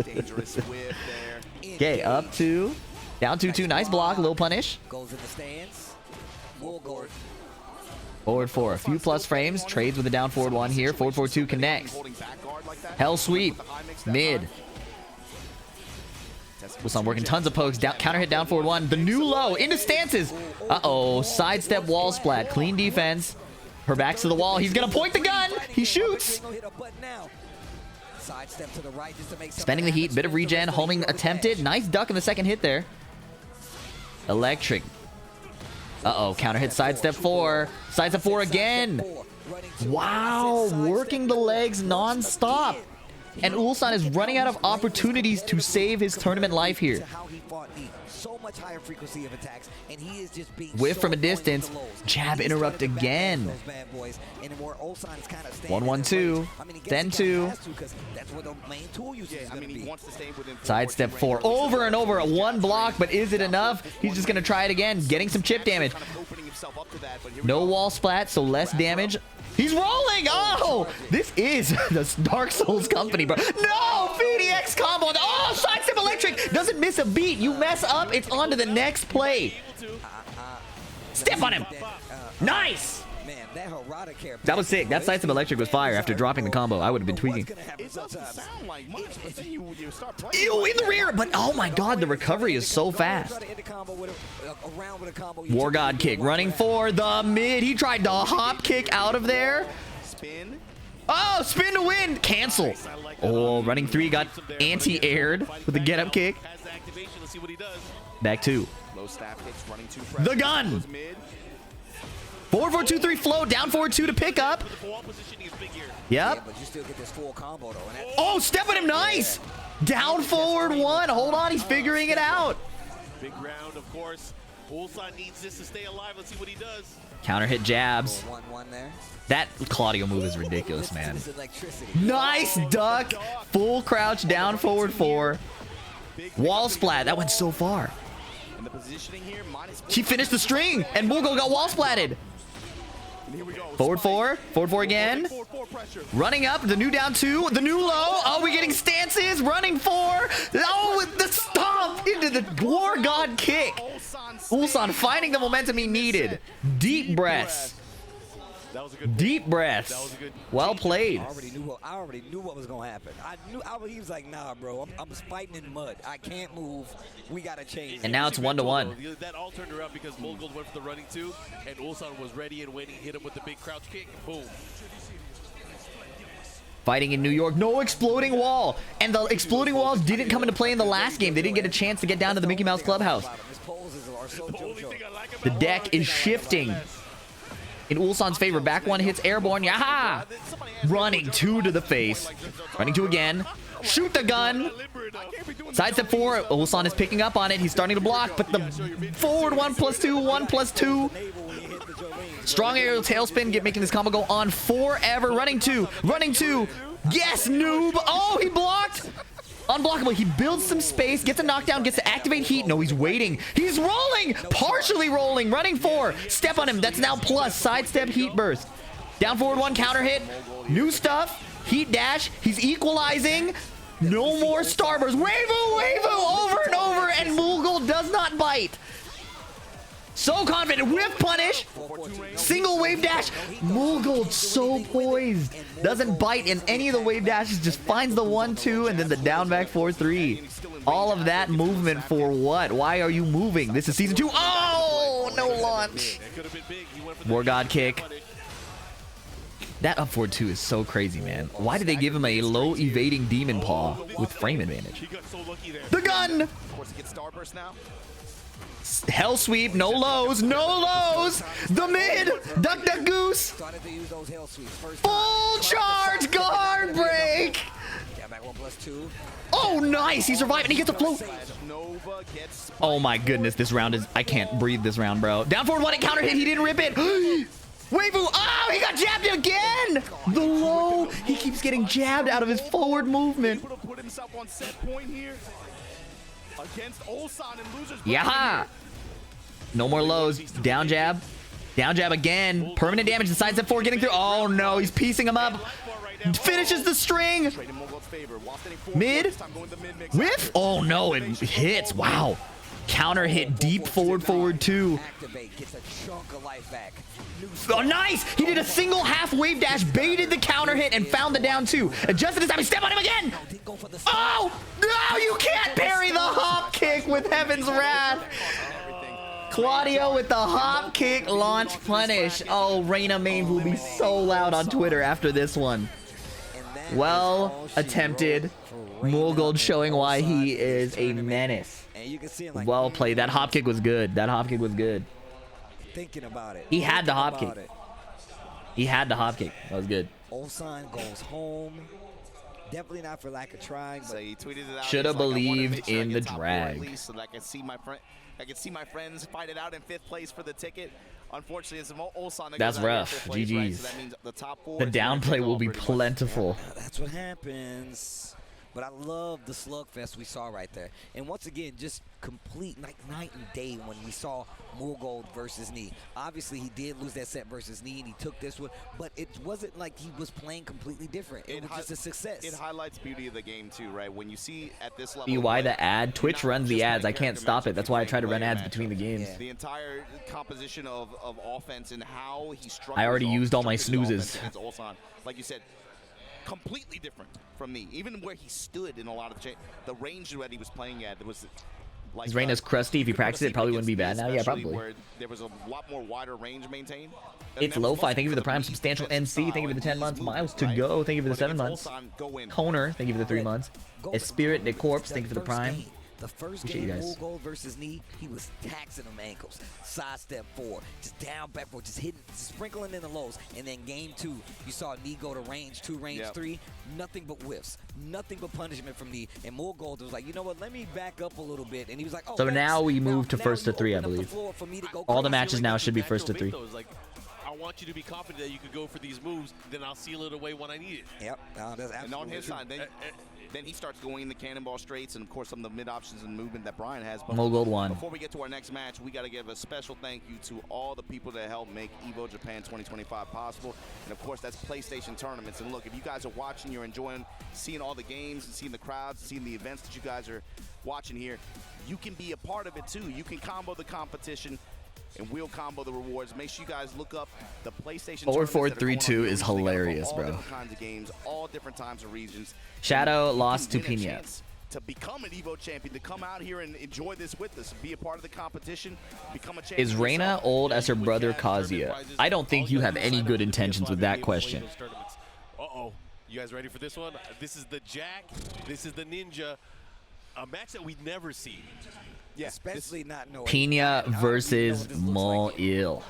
Dangerous whip there. Okay, up 2. Down 2-2. Nice block. Little punish. Goes in the stands. Will go. Forward 4. A few plus frames. Trades with a down forward 1 here. Forward 4-2 connects. Hell sweep. Mid. Ulsan working tons of pokes. Down, counter hit down forward 1. The new low. Into stances. Uh-oh. Sidestep wall splat. Clean defense. Her back's to the wall. He's going to point the gun. He shoots. Spending the heat. Bit of regen. Homing attempted. Nice duck in the second hit there. Electric. Uh-oh. Counter hit sidestep 4. Sidestep 4 again. Wow. Working the legs non-stop. And Ulsan is running out of opportunities to save his tournament life here. Whiff from a distance. Jab interrupt again. 1-1-2. Then 2. Sidestep 4. Over and over. 1 block, but is it enough? He's just going to try it again. Getting some chip damage. No wall splat, so less damage. He's rolling! Oh! This is the Dark Souls company, bro. No! VDX combo! Oh! Sidestep electric! Doesn't miss a beat. You mess up, it's on to the next play. Step on him! Nice! That was sick. That sidestep electric was fire after dropping the combo. I would have been tweaking. Ew, in the rear! But oh my god, the recovery is so fast. War God kick. Running for the mid. He tried to hop kick out of there. Oh, spin to win. Cancel. Oh, running 3 got anti-aired with the get-up kick. Back 2. The gun. 4-4-2-3 flow. Down forward 2 to pick up. Yep. Oh, step on him. Nice. Down forward 1. Hold on. He's figuring it out. Big round, of course. Ulsan needs this to stay alive. Let's see what he does. Counter hit jabs. That Claudio move is ridiculous, man. Nice duck. Full crouch. Down forward 4. Wall splat. That went so far. He finished the string, and Mughal got wall splatted. Forward 4. Forward 4 again. Running up. The new down 2. The new low. Oh, we getting stances. Running 4. Oh, the stomp into the War God kick. Ulsan finding the momentum he needed. Deep breaths. Deep breaths. Well played. I already knew what was gonna happen. He was like, nah, bro, I'm fighting in mud. I can't move. We gotta change. And now it's 1-1. That all turned around because Mughal went for the running 2, and Ulsan was ready and waiting. Hit him with the big crouch kick. Boom. Fighting in New York. No exploding wall. And the exploding walls didn't come into play in the last game. They didn't get a chance to get down to the Mickey Mouse Clubhouse. The deck is shifting in Ulsan's favor. Back 1 hits airborne. Yaha! Running 2 to the face. Running 2 again. Shoot the gun. Sidestep 4. Ulsan is picking up on it. He's starting to block, but the forward 1+2, 1+2. Strong aerial tailspin, making this combo go on forever. Running 2. Running 2. Yes, noob. Oh, he blocked. Unblockable. He builds some space, gets a knockdown, gets to activate heat. No, he's waiting. He's rolling. Partially rolling. Running 4. Step on him. That's now plus. Sidestep heat burst. Down forward 1 counter hit. New stuff. Heat dash. He's equalizing. No more starburst. Waifu over and over, and Mughal does not bite. So confident. Whiff punish. Single wave dash. Mughal so poised. Doesn't bite in any of the wave dashes. Just finds the 1-2 and then the down back 4-3. All of that movement for what? Why are you moving? This is season 2. Oh, no launch. War God kick. That up forward 2 is so crazy, man. Why did they give him a low evading demon paw with frame advantage? The gun. Of course, he gets starburst now. Hell sweep, no lows, no lows. The mid, duck duck goose. Full charge guard break. Oh, nice. He survived and he gets a float. Oh my goodness, this round is, I can't breathe this round, bro. Down forward 1 and counter hit. He didn't rip it. Waifu. Oh, he got jabbed again. The low. He keeps getting jabbed out of his forward movement. Put himself on set point here. Against Ulsan and losers. Yeah. No more lows. Down jab. Down jab again. Permanent damage. The sidestep 4 getting through. Oh no, he's piecing him up. Finishes the string. Mid? Whiff? Oh no, it hits. Wow. Counter hit deep forward two. Oh, nice! He did a single half wave dash, baited the counter hit, and found the down two. And just at this time, he stepped on him again! Oh! No, you can't parry the hop kick with Heaven's Wrath! Claudio with the hop kick launch punish. Oh, Reina main will be so loud on Twitter after this one. Well attempted. Mulgold showing why he is a menace. Well played. That hop kick was good. That hop kick was good. Thinking about it. He had the hop kick. He had the hop kick. That was good. Ulsan goes home. Definitely not for lack of trying. But he tweeted it out. Should have believed in the drag. So that I can see my friends fight it out in 5th place for the ticket. Unfortunately, it's Ulsan. That's rough. Place, GG's. right? So that means the top 4 the downplay will be plentiful. That's what happens. But I love the slugfest we saw right there. And once again, just complete like night and day when we saw Mulgold versus Knee. Obviously, he did lose that set versus Knee, and he took this one. But it wasn't like he was playing completely different. It was just a success. It highlights beauty of the game, too, right? When you see at this level. Why the ad? Twitch runs the ads. I can't stop it. That's why I try to run ads between the games. The entire composition of offense and how he struck. I already used all my snoozes. Like you said, completely different from me. Even where he stood in a lot of the range that he was playing at, there was like Reina's crusty. If he practiced it, probably wouldn't be bad now. Yeah, probably. Where there was a lot more wider range maintained. It's Lo-Fi. Thank you for the Prime. Substantial NC. Thank you for the 10 months. Miles to go. Thank you for the 7 months. Koner. Thank you for the 3 months. Spirit de Corpse. Thank you for the Prime. The first game, Mulgold versus Knee, he was taxing them ankles. Sidestep 4, just down, back 4, just hitting, sprinkling in the lows. And then game 2, you saw Knee go to range 2, range 3, nothing but whiffs, nothing but punishment from Knee. And Mulgold was like, you know what, let me back up a little bit. And he was like, oh. So now we move to first to 3, I believe. All the matches now should be first to 3. I want you to be confident that you could go for these moves, then I'll seal it away when I need it. Yep, that's absolutely and on his side, then he starts going in the cannonball straights and, of course, some of the mid options and movement that Brian has. But Mulgold won. Before we get to our next match, we got to give a special thank you to all the people that helped make EVO Japan 2025 possible. And, of course, that's PlayStation Tournaments. And, look, if you guys are watching, you're enjoying seeing all the games and seeing the crowds, seeing the events that you guys are watching here, you can be a part of it, too. You can combo the competition. And we'll combo the rewards. Make sure you guys look up the PlayStation 4432 is hilarious, bro. All different kinds of games, all different times of regions. Shadow lost to Pina. To become an EVO champion, to come out here and enjoy this with us, be a part of the competition, become a champion. Is Reina old as her brother Kazuya? I don't think you have any good intentions with that question. Uh-oh. You guys ready for this one? This is the Jack. This is the Ninja. A match that we'd never see. Yeah, especially not knowing. Pina versus Mo-Il.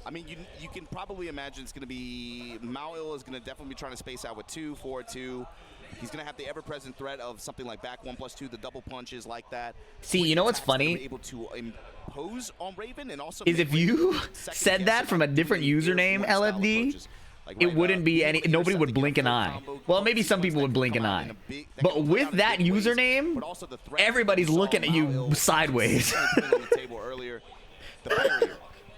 I mean, you can probably imagine it's going to be Mo-Il is going to definitely be trying to space out with 2, 4, 2. He's going to have the ever-present threat of something like back 1+2, the double punches like that. See, you know what's funny? Able to impose on Raven and also is if you said that from a different username, LFD, it wouldn't be any. Nobody would blink an eye. Well, maybe some people would blink an eye. But with that username, everybody's looking at you sideways.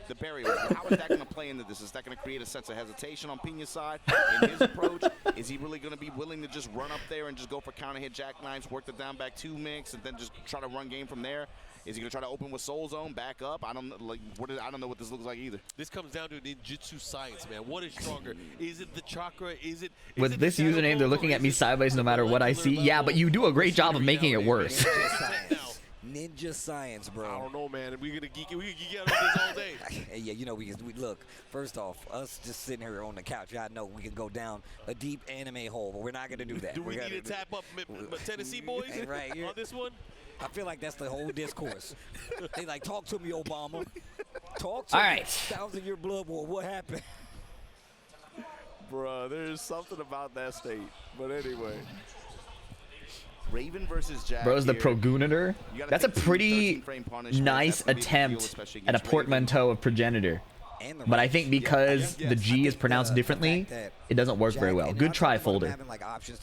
The barrier. How is that going to play into this? Is that going to create a sense of hesitation on Pina's side in his approach? Is he really going to be willing to just run up there and just go for counter hit jackknives, work the down back 2 mix, and then just try to run game from there? Is he going to try to open with Soul Zone, back up? I don't know what this looks like either. This comes down to ninjutsu science, man. What is stronger? Is it the chakra? Is it with this username? They're looking at me sideways no matter what I see. Yeah, but you do a great job of making it worse. Ninja science, bro. I don't know, man. We're gonna geek out on this all day. Yeah, you know, we look. First off, us just sitting here on the couch, I know we can go down a deep anime hole, but we're not gonna do that. Do we need to tap up Tennessee boys right on this one? I feel like that's the whole discourse. They like, talk to me, Obama. Talk to me. All right. 1,000-year blood war. What happened? Bruh, there's something about that state. But anyway. Raven versus Jack. Bro's the progenitor. That's a pretty nice attempt at a portmanteau of progenitor. But I think because the G is pronounced differently, it doesn't work very well. Good try, Folder.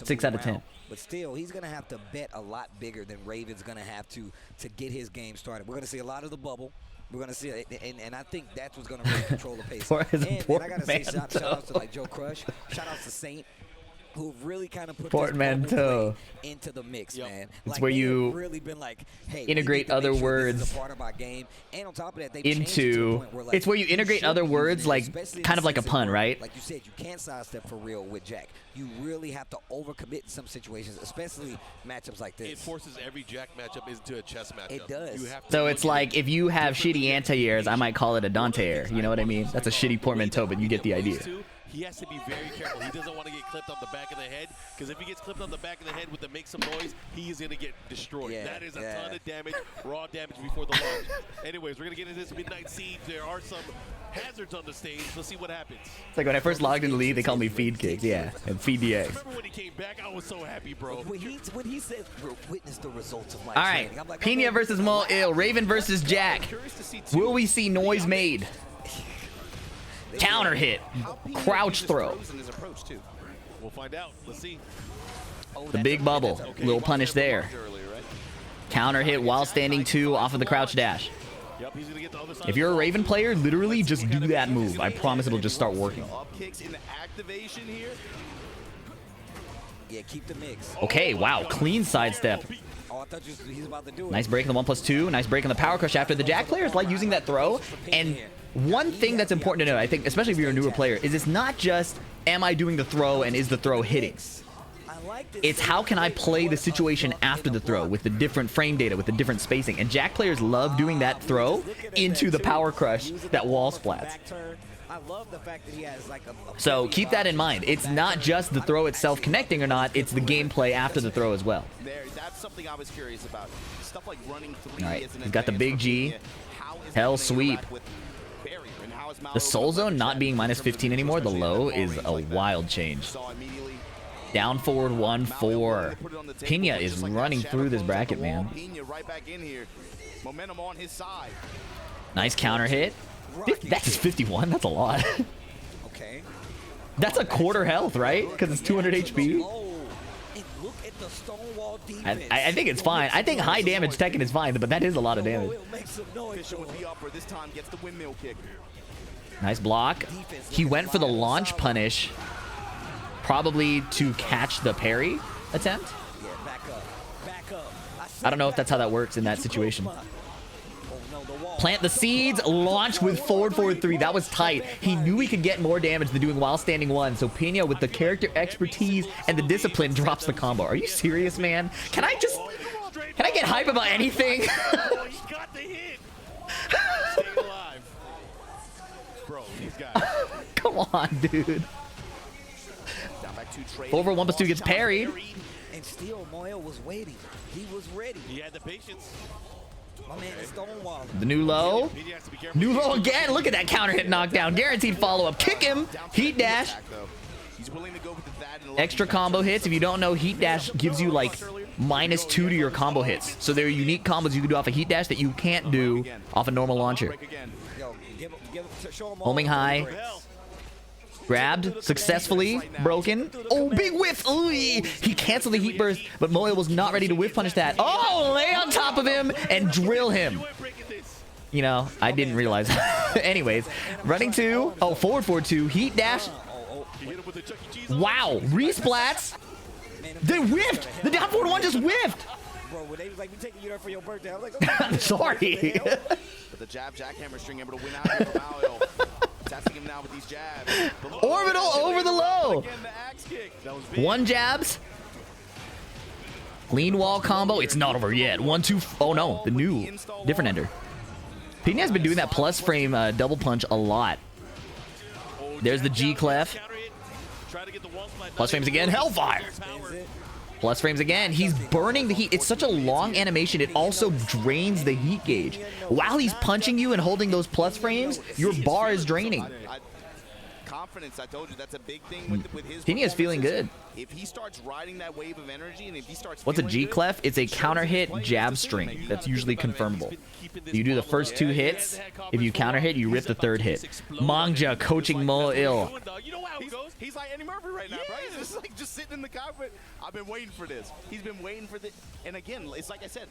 6 out of 10. But still, he's going to have to bet a lot bigger than Raven's going to have to get his game started. We're going to see a lot of the bubble. We're going to see it, and I think that's what's going to really control the pace. And I got to say, shout outs to like Joe Crush. Shout outs to Saint. who really kind of put Portmanteau into the mix, man. It's Like, where they have you really been like, hey, integrate other words this is a part of our game. And on top of that, they've into. changed it to a point where, like, It's where you integrate other shouldn't words, use it, like especially in kind of the like a season pun, where, right? Like you said, you can't sidestep for real with Jack. You really have to overcommit in some situations, especially matchups like this. It forces every Jack matchup into a chess matchup. It does. You have to So it's like if you have shitty anti-airs, I might call it a Dante air. You know what I mean? That's a shitty portmanteau, but you get the idea. He has to be very careful. He doesn't want to get clipped on the back of the head, because if he gets clipped on the back of the head with the make some noise, he is going to get destroyed. That is a ton of damage, raw damage before the launch. Anyways, we're going to get into this Midnight Siege. There are some hazards on the stage. Let's see what happens. It's like when I first logged into League, they called me Feed Kick. Yeah, and Feed DX. Remember when he came back? I was so happy, bro. When he says, witness the results of my All right, training, I'm like, Pena versus Mo Il, Raven versus Jack. Will we see noise made? Counter hit, crouch throw. We'll find out. Let's see. The big bubble, little punish there. Counter hit while standing 2 off of the crouch dash. If you're a Raven player, literally just do that move. I promise it'll just start working. Up kicks into activation here. Yeah, keep the mix. Okay, wow, clean sidestep. Oh, I thought he's about to do it. Nice break on the 1+2. Nice break on the power crush after. The Jack players like using that throw. And one thing that's important to know, I think, especially if you're a newer player, is it's not just, am I doing the throw and is the throw hitting? It's how can I play the situation after the throw with the different frame data, with the different spacing. And Jack players love doing that throw into the power crush, that wall splats. I love the fact that he has like a So keep that in mind. It's not just the throw itself connecting or not, it's the gameplay after the throw as well. That's something I was curious about. Stuff like running 3 All right, is an he's got the big G. Hell sweep. The Soul Zone not being -15 anymore, the low, is a wild change. Down forward 1-4. Pena is running through this bracket, man. Pena right back in here. Momentum on his side. Nice counter hit. That is 51. That's a lot. Okay. That's a quarter health, right? Because it's 200 HP. I think it's fine. I think high damage Tekken is fine, but that is a lot of damage. Fisher with the upper. This time gets the windmill kick. Nice block. He went for the launch punish, probably to catch the parry attempt. I don't know if that's how that works in that situation. Plant the seeds, launch with forward 3. That was tight. He knew he could get more damage than doing while standing 1. So Pena, with the character expertise and the discipline, drops the combo. Are you serious, man? Can I get hype about anything? He got the hit. Staying alive. Bro, these guys. Come on, dude. Over 1+2 gets parried. And still, Moyo was waiting. He was ready. He had the patience. My man is stonewalling. The new low. New low again. Look at that counter hit knockdown. Guaranteed follow-up. Kick him. Heat dash. Extra combo hits. If you don't know, heat dash gives you like -2 to your combo hits. So there are unique combos you can do off a heat dash that you can't do off a normal launcher. Homing high. Grabbed, successfully, broken. Oh, big whiff. Ooh, he canceled the heat burst, but Moyo was not ready to whiff punish that. Oh, lay on top of him and drill him. You know, I didn't realize. Anyways, running 2. Oh, forward 2. Heat dash. Wow, resplats. They whiffed. The down forward 1 just whiffed. Bro, when they was like, we taking you there for your birthday, I was like, I'm sorry. But the jab jackhammer string able to win out here from Mario. Testing him now with these jabs. Orbital over the low. 1 jabs. Lean wall combo. It's not over yet. 1-2. Oh no, the new different ender. Pena has been doing that plus frame double punch a lot. There's the G clef. Plus frames again. Hellfire. Plus frames again. He's burning the heat. It's such a long animation. It also drains the heat gauge. While he's punching you and holding those plus frames, your bar is draining. Confidence, I told you, that's a big thing with his. Pena is feeling good. If he starts riding that wave of energy, and if he starts. What's a G clef? It's a counter hit jab string. That's usually confirmable. You do the first 2 hits. If you counter hit, you rip the 3rd hit. Mangja coaching Mo Il. You know how it goes? He's like Eddie Murphy right now, right? It's like just sitting in the cockpit. I've been waiting for this. He's been waiting for this. And again, it's like I said,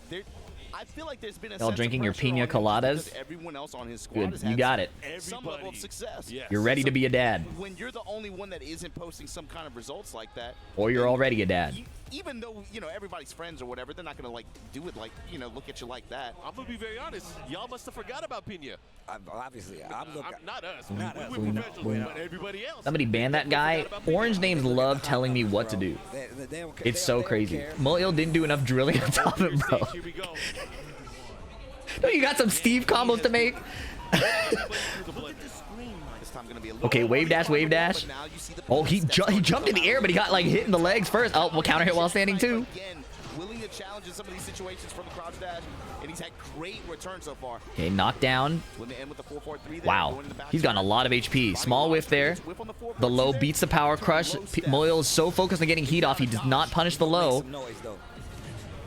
I feel like there's been a Y'all sense drinking of your pressure on pina him just coladas? because everyone else on his squad Good. has You had got it. some level of success. You're ready to be a dad. When you're the only one that isn't posting some kind of results like that, Or you're already a dad. even though, you know, everybody's friends or whatever, they're not going to, like, do it like, you know, look at you like that. I'm going to be very honest. Y'all must have forgot about Pina. Obviously, not us. Not us. We're professionals, but everybody else. Somebody ban that guy. Orange names love telling me what to do. It's so crazy. Moil didn't do enough drilling on top of him, bro. No, you got some Steve combos to make. Okay, wave dash, wave dash. Oh, he jumped in the air, but he got like hit in the legs first. Oh, well, counter hit while standing too. Willing to challenge in some of these situations from the crouch dash, and he's had great returns so far. Okay, knockdown. Wow, he's gotten a lot of HP. Small whiff there. The low beats the power crush. Moil is so focused on getting heat off, he does not punish the low.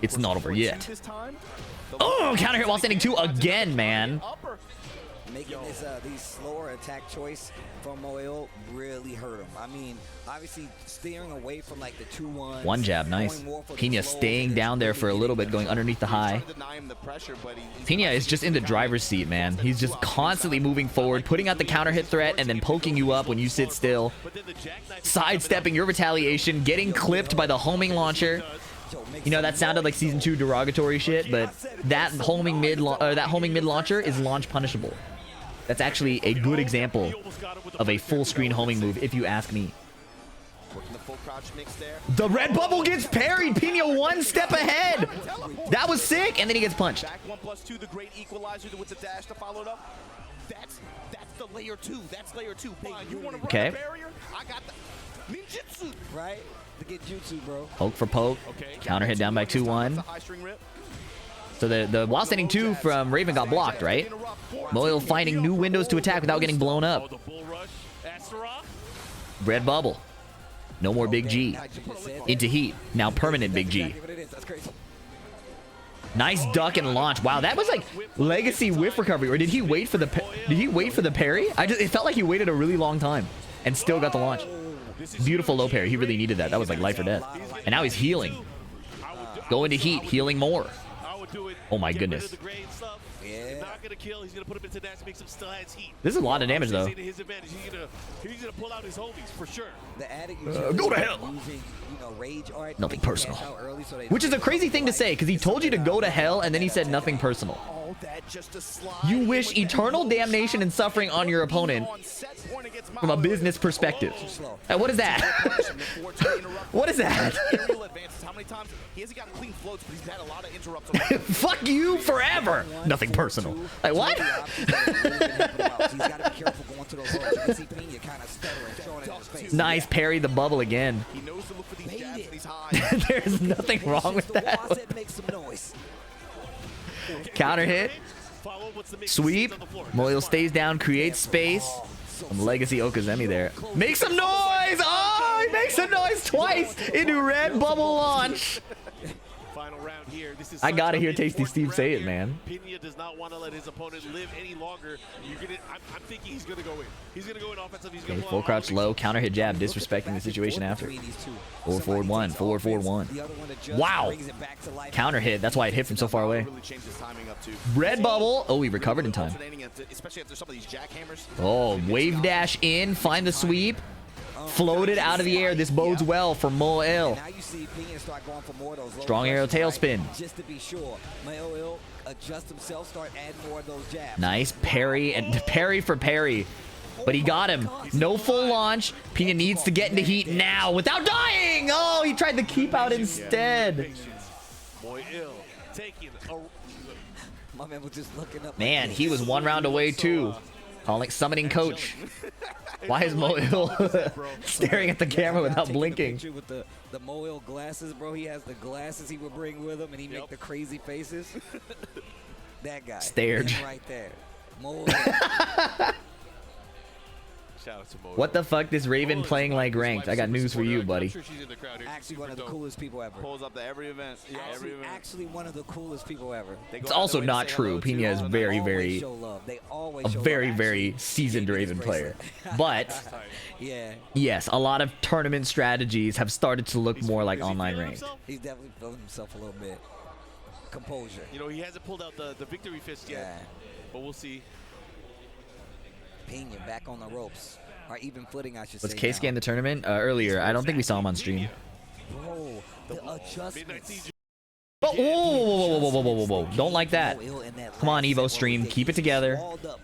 It's not over yet. Oh, counter hit while standing two again, man. Making this these slower attack choice from Moil really hurt him. I mean, obviously steering away from like the 2-1. One jab, nice. Pina staying down there for a little bit, going underneath the high. Pina is just in the driver's seat, man. He's just constantly moving forward, putting out the counter hit threat, and then poking you up when you sit still. Sidestepping your retaliation, getting clipped by the homing launcher. You know, that sounded like Season 2 derogatory shit, but that homing mid launcher is launch punishable. That's actually a good example of a full screen homing move, if you ask me. The red bubble gets parried. Pina one step ahead. That was sick, and then he gets punched. Back 1+2, the great equalizer with the dash to follow it up. That's the layer 2. That's layer 2. You want to run a barrier? I got the ninjutsu. Right? To get jutsu, bro. Poke for poke. Counter hit down by 2-1. So the while standing 2 from Raven got blocked, right? Moil finding new windows to attack without getting blown up. Red bubble. No more Big G. Into heat. Now permanent Big G. Nice duck and launch. Wow, that was like legacy whiff recovery. Or did he wait for the parry? It felt like he waited a really long time and still got the launch. Beautiful low parry. He really needed that. That was like life or death. And now he's healing. Going to heat, healing more. Oh my goodness. Not gonna kill. He's gonna put him into that to make some still has heat. This is a lot of damage though. His advantage. He's gonna pull out his homies for sure. Go to hell. Nothing personal. Which is a crazy thing to say because he told you to go to hell and then he said nothing personal. You wish eternal damnation and suffering on your opponent from a business perspective. What is that? What is that? How many times he hasn't gotten clean floats, but he's had a lot of interrupts. Fuck you forever. Nothing personal. Like what? Nice parry the bubble again. He knows to look for these jabs and these highs. There's nothing wrong with that. Counter hit. Sweep. Moil stays down, creates space. Some legacy Okazemi there. Make some noise! Oh, he makes a noise twice into red bubble launch. Final round here. This is I gotta hear Tasty Steve say it, man. Pina does not want to let his opponent live any longer. I'm thinking he's gonna go in. He's gonna go in offensive. He's gonna Full crouch low, counter hit jab, disrespecting the situation after. Forward, forward, one. Forward, forward, one. Wow. Counter hit. That's why it hit from so far away. Red bubble. Oh, he recovered in time. Oh, wave dash in. Find the sweep. Floated out of the air. This bodes well for Moil. Strong arrow tailspin. Just to be sure, Moil adjust himself, start adding more of those jabs. Nice parry and parry for parry. But he got him. No full launch. Pina needs to get into heat now without dying. Oh, he tried to keep out instead. My man was just looking up. Man, he was one round away too. Calling summoning coach. Why is Moil staring at the camera without blinking? With the Moil glasses, bro. He has the glasses he would bring with him, and he make the crazy faces. That guy. Stared. Right there. Moil. Shout out to Moil. What the fuck? This Raven playing like ranked. I got news for you, buddy. Actually, one of the coolest people ever. Pulls up to every event. Yeah, actually, one of the coolest people ever. It's also not true. Pina is very, very, very seasoned Raven player. But yes, a lot of tournament strategies have started to look more like online ranked. He's definitely building himself a little bit. composure. You know, he hasn't pulled out the victory fist yet, but we'll see. Pena back on the ropes. Or even footing, I should Was say. K-Scan in the tournament earlier? I don't think we saw him on stream. Bro, the adjustments. Oh, whoa. Don't like that. Come on, Evo stream. Keep it together.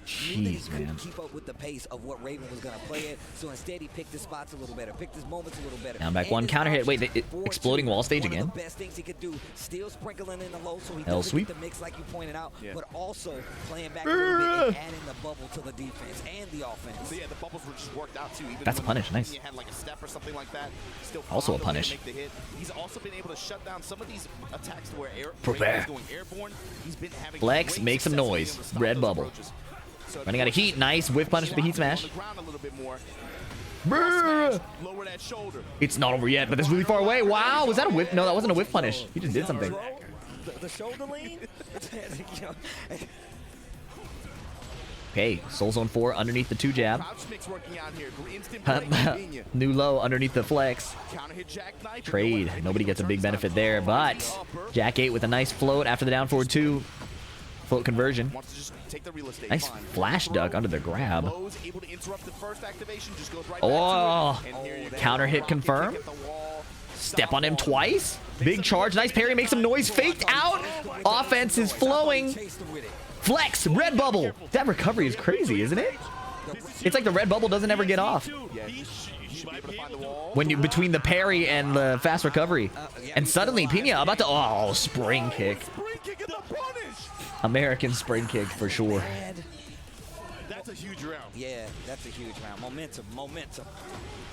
Jeez, man. Keep up with the pace of what Raven was going to play it. So instead, he picked his spots a little better, picked his moments a little better. Down back one, counter hit. Wait, exploding wall stage again? One of the best things he could do, still sprinkling in the low so he L doesn't sweep. get the mix like you pointed out, but also playing back a little bit and adding the bubble to the defense and the offense. So yeah, the bubbles were just worked out too. Even That's a punish, nice. He had like a step or something like that. Still Also a found way to punish. make the hit. He's also been able to shut down some of these attacks to where Prepare. Raven is going airborne. He's been having Flex, great make some success noise. being able to stop Red those bubble. approaches. So Running out of heat. Nice whiff punish with the heat smash. on the ground a little bit more. Brrr. Lower that shoulder. It's not over yet, but it's really far away. Wow, was that a whiff? No, that wasn't a whiff punish. He just did something. The shoulder lean? Okay, Soul Zone 4 underneath the 2 jab. Crouch mix working out here. Instant break. New low underneath the flex. Counter hit jackknife. Trade. Nobody gets a big benefit there, but Jack 8 with a nice float after the down forward 2. Float conversion. Wants to just take the real estate. Nice Fine. flash duck under the grab. Lowe's able to interrupt the first activation, just goes right Oh, back to it. And here you go. counter hit confirm. Step on him twice. Big charge. Nice parry. Make some noise. Faked out. Offense is flowing. Flex. Red bubble. That recovery is crazy, isn't it? It's like the red bubble doesn't ever get off. When you between the parry and the fast recovery. And suddenly Pena about to spring kick. American spring kick for sure. That's a huge round. Yeah, that's a huge round. Momentum.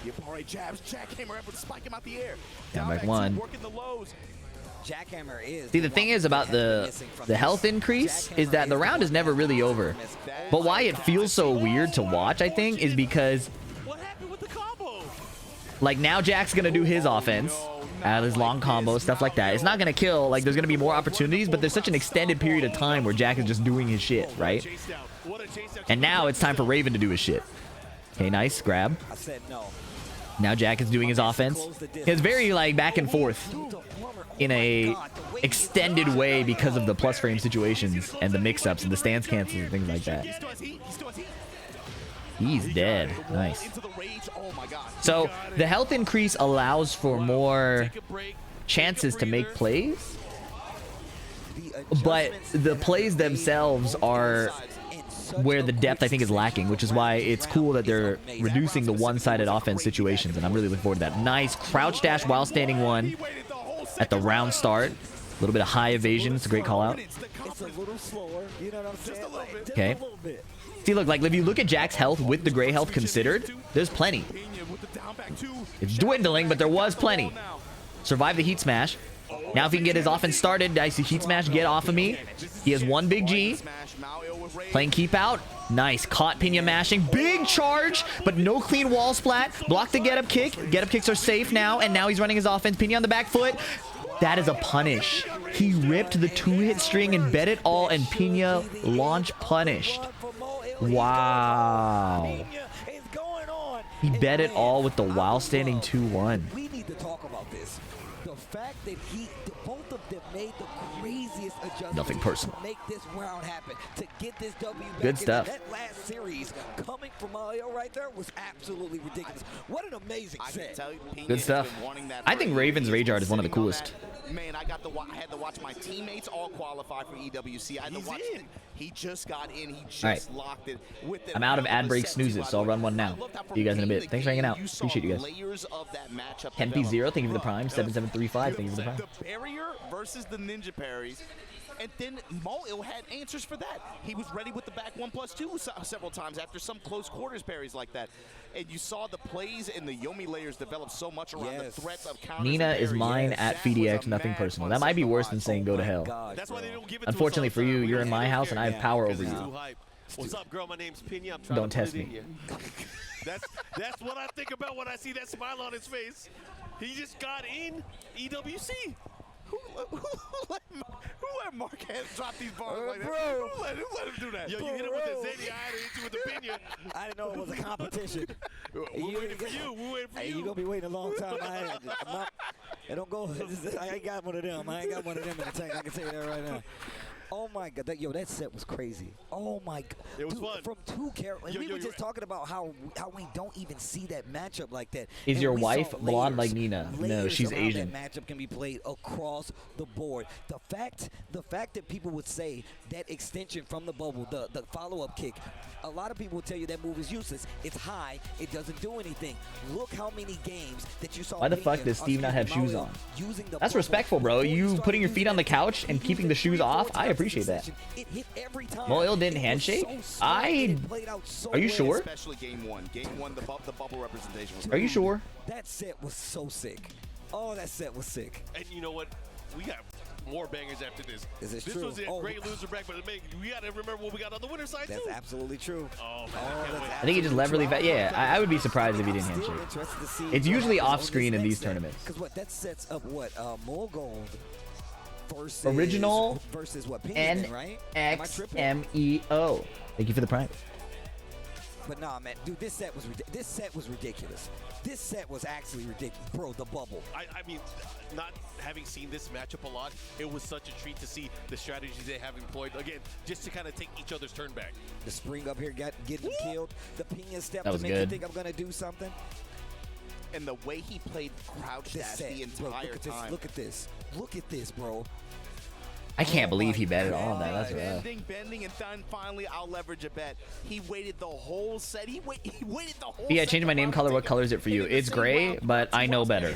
Yapari jabs, jackhammer able to spike him out the air. Down back one. Working the lows. Jackhammer is. See, the thing is about the health increase is that the round is never really over. But why it feels so weird to watch, I think, is because like now Jack's gonna do his offense, his long combo, stuff like that. It's not gonna kill. Like there's gonna be more opportunities, but there's such an extended period of time where Jack is just doing his shit, right? And now it's time for Raven to do his shit. Okay, nice grab. I said no. Now Jack is doing his offense. It's very like back and forth in a extended way because of the plus frame situations and the mix-ups and the stance cancels and things like that. He's dead. Nice. So the health increase allows for more chances to make plays, but the plays themselves are where the depth I think is lacking, which is why it's cool that they're reducing the one-sided offense situations, and I'm really looking forward to that. Nice crouch dash while standing one at the round start. A little bit of high evasion. It's a great call out. It's a little slower. You know what I'm saying? Okay. See, look, like if you look at Jack's health with the gray health considered, there's plenty. It's dwindling, but there was plenty. Survive the heat smash. Now if he can get his offense started, I see heat smash get off of me. He has one big G. Playing keep out. Nice. Caught Pena mashing. Big charge, but no clean wall splat. Block the get up kick. Get up kicks are safe now, and now he's running his offense. Pena on the back foot. That is a punish. He ripped the 2-hit string and bet it all, and Pena launch punished. Wow. He bet it all with the while standing 2-1. We need to talk about this. The fact that both of them made the craziest adjustments. Nothing personal. To make this round happen, to get this W back. Good stuff. That last series coming from Mario right there was absolutely ridiculous. What an amazing set. Good stuff. I think Raven's rage art is one of the coolest. Man, I had to watch my teammates all qualify for EWC. I had to watch him. He just got in. He just locked it. I'm out of ad break snoozes, so I'll run one now. See you guys in a bit. Thanks for hanging out. Appreciate you guys. 10p0, thank you for the prime. 7735, thank you for the prime. The barrier versus the ninja parries. And then Mo had answers for that. He was ready with the back 1+2 several times after some close quarters parries like that. And you saw the plays and the Yomi layers develop so much around the threats of counters. Nina is mine at FDX, nothing personal. That might be worse than saying go to hell. Unfortunately for you, you're in my house and I have power over you. What's up, girl? My name's Pena. I'm Don't test me. That's what I think about when I see that smile on his face. He just got in EWC. Who let Marquez drop these bars like that? Bro. Who let him do that? Yo, you hit him with the Zeddy, I had to hit you with the Pina. I didn't know it was a competition. We're waiting for you. We're waiting for Hey, you. you gonna be waiting a long time. It don't go. I ain't got one of them. I ain't got one of them in the tank. I can tell you that right now. Oh my God, that set was crazy. Oh my God, it was dude, fun. From two characters, we were just talking about how we don't even see that matchup like that. Is And your we wife saw blonde layers, like Nina? No, layers she's of how Asian. That matchup can be played across the board. The fact that people would say that extension from the bubble, the follow-up kick, a lot of people will tell you that move is useless. It's high. It doesn't do anything. Look how many games that you saw. Why the fuck does Steve not have shoes on? That's respectful, bro. You putting your feet on the couch and keeping the shoes off, I appreciate that. It hit every time. Moyle didn't handshake? Are you sure? Especially game one. Game one, the bubble representation was Are you sure? That set was so sick. Oh, that set was sick. And you know what? We got more bangers after this. This true. Was a great loser bracket, but we got to remember what we got on the winner's side, That's too. That's absolutely true. Oh, man, I think he just left really fast. Yeah, I would be surprised if he didn't handshake. It's usually off screen in these tournaments. Because what that sets up Mogold versus Original versus what Pinion, right? NXMEO. Thank you for the prime. But nah, man, dude, this set was ridiculous. This set was actually ridiculous, bro. The bubble. I mean, not having seen this matchup a lot, it was such a treat to see the strategies they have employed. Again, just to kind of take each other's turn back. The spring up here getting them killed. The Pinion step That to was make good. you think I'm gonna do something. And the way he played crouch dash the entire time. Look at this. Look at this, bro. I can't believe he betted all of that. That's rough. Bending, and then finally, I'll leverage a bet. He waited the whole set. He waited the whole Yeah, set. change my name color. What color is it for you? It's gray, but I know better.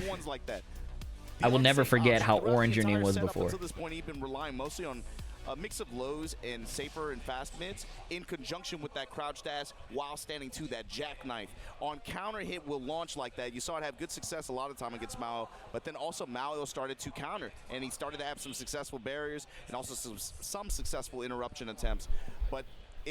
I will never forget how orange your name was before. Until this point, he'd been relying mostly on a mix of lows and safer and fast mids in conjunction with that crouch dash while standing to that jackknife. On counter hit will launch like that. You saw it have good success a lot of time against Mao, but then also Mao started to counter, and he started to have some successful barriers and also some successful interruption attempts. But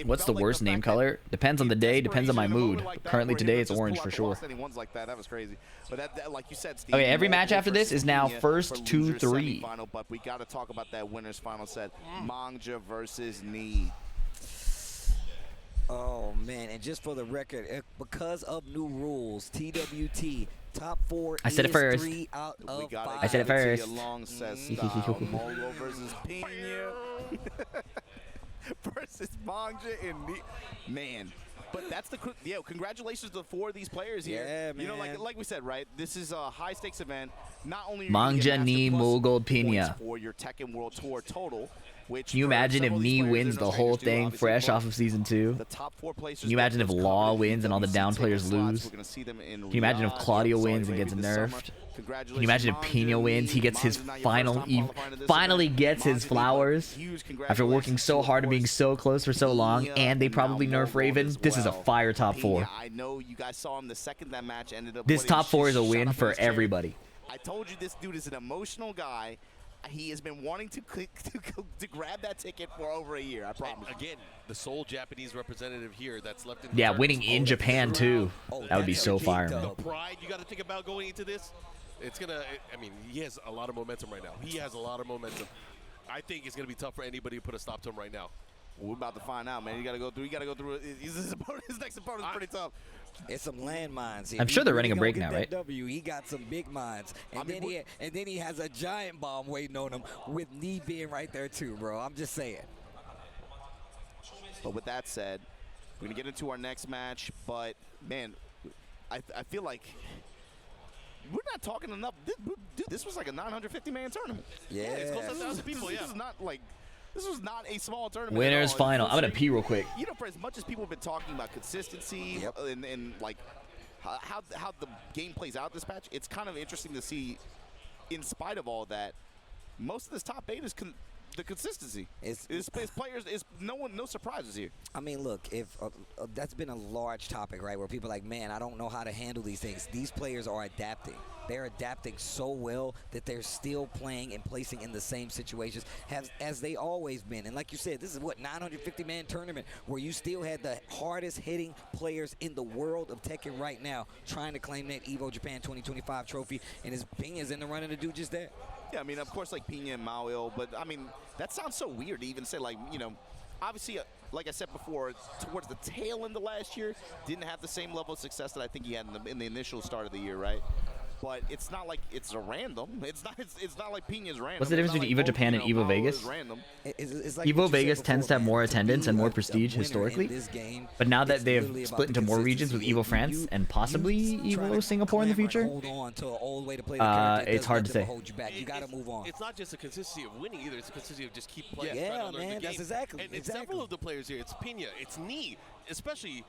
What's the worst name color? Depends on the day, depends on my mood. Currently today it's orange for sure. Like that was crazy. But that, like you said, Steve, Okay, every match after this is now first 2-3. But we got to talk about that winner's final set. Mangja versus Knee. Oh man, and just for the record, because of new rules, TWT top 4 I said it first. 3 out of 5. I said it first. Long set style. Molo versus Pina versus Mangja and Knee. Man. But that's the congratulations to 4 of these players here. Yeah, man. You know, like we said, right? This is a high stakes event. Not only Mangja, Knee, Mogold, Pina. for your Tekken World Tour total. Which Can you imagine if Knee wins the whole thing fresh off of season 2? The top 4 places. Can you imagine if Law wins and all the down players lose? Can you imagine if Claudio wins and gets nerfed? Can you imagine if Pino wins, he gets his finally gets his flowers after working so hard and being so close for so long, and they probably nerf Raven? This is a fire top 4. I know you guys saw him the second that match ended up. This top 4 is a win for everybody. I told you this dude is an emotional guy. He has been wanting to grab that ticket for over a year, I promise. Again, the sole Japanese representative here that's left in Yeah, winning in Japan too. That would be so fire, man. The pride you got to think about going into this, it's going to, I mean, he has a lot of momentum right now. He has a lot of momentum. I think it's going to be tough for anybody to put a stop to him right now. Well, we're about to find out, man. You got to go through. His next opponent's pretty tough. It's some landmines here. I'm sure they're running a break now, right? He got some big mines, and then he has a giant bomb waiting on him with Knee being right there too, bro. I'm just saying. But with that said, we're gonna get into our next match. But man, I feel like we're not talking enough. Dude, this was like a 950-man tournament. Yeah, it's close to 1,000 people. This is not like. This was not a small tournament. Winners final. I'm going to pee real quick. You know, for as much as people have been talking about consistency and like how the game plays out this patch, it's kind of interesting to see, in spite of all that, most of this top 8 is the consistency. It's players. It's no surprises here. I mean, look, if that's been a large topic, right? Where people are like, man, I don't know how to handle these things. These players are adapting. They're adapting so well that they're still playing and placing in the same situations as they always been. And like you said, this is what, 950-man tournament where you still had the hardest hitting players in the world of Tekken right now trying to claim that EVO Japan 2025 trophy, and his Ping is in the running to do just that. Yeah, I mean, of course, like Pina and Maoil, but I mean, that sounds so weird to even say, like, you know, obviously, like I said before, towards the tail end of last year, didn't have the same level of success that I think he had in the initial start of the year, right? But it's not like it's a random. It's not like Pina's random. What's the difference between EVO Japan and EVO Vegas? It's like EVO Vegas tends to have more attendance and more prestige historically, but now that they have split into more regions with EVO France and possibly EVO Singapore in the future, it's hard to say. You gotta move on. It's not just a consistency of winning either. It's a consistency of just keep playing. Yeah, man, man, that's exactly. And it's several of the players here. It's Pina. It's Knee. Especially,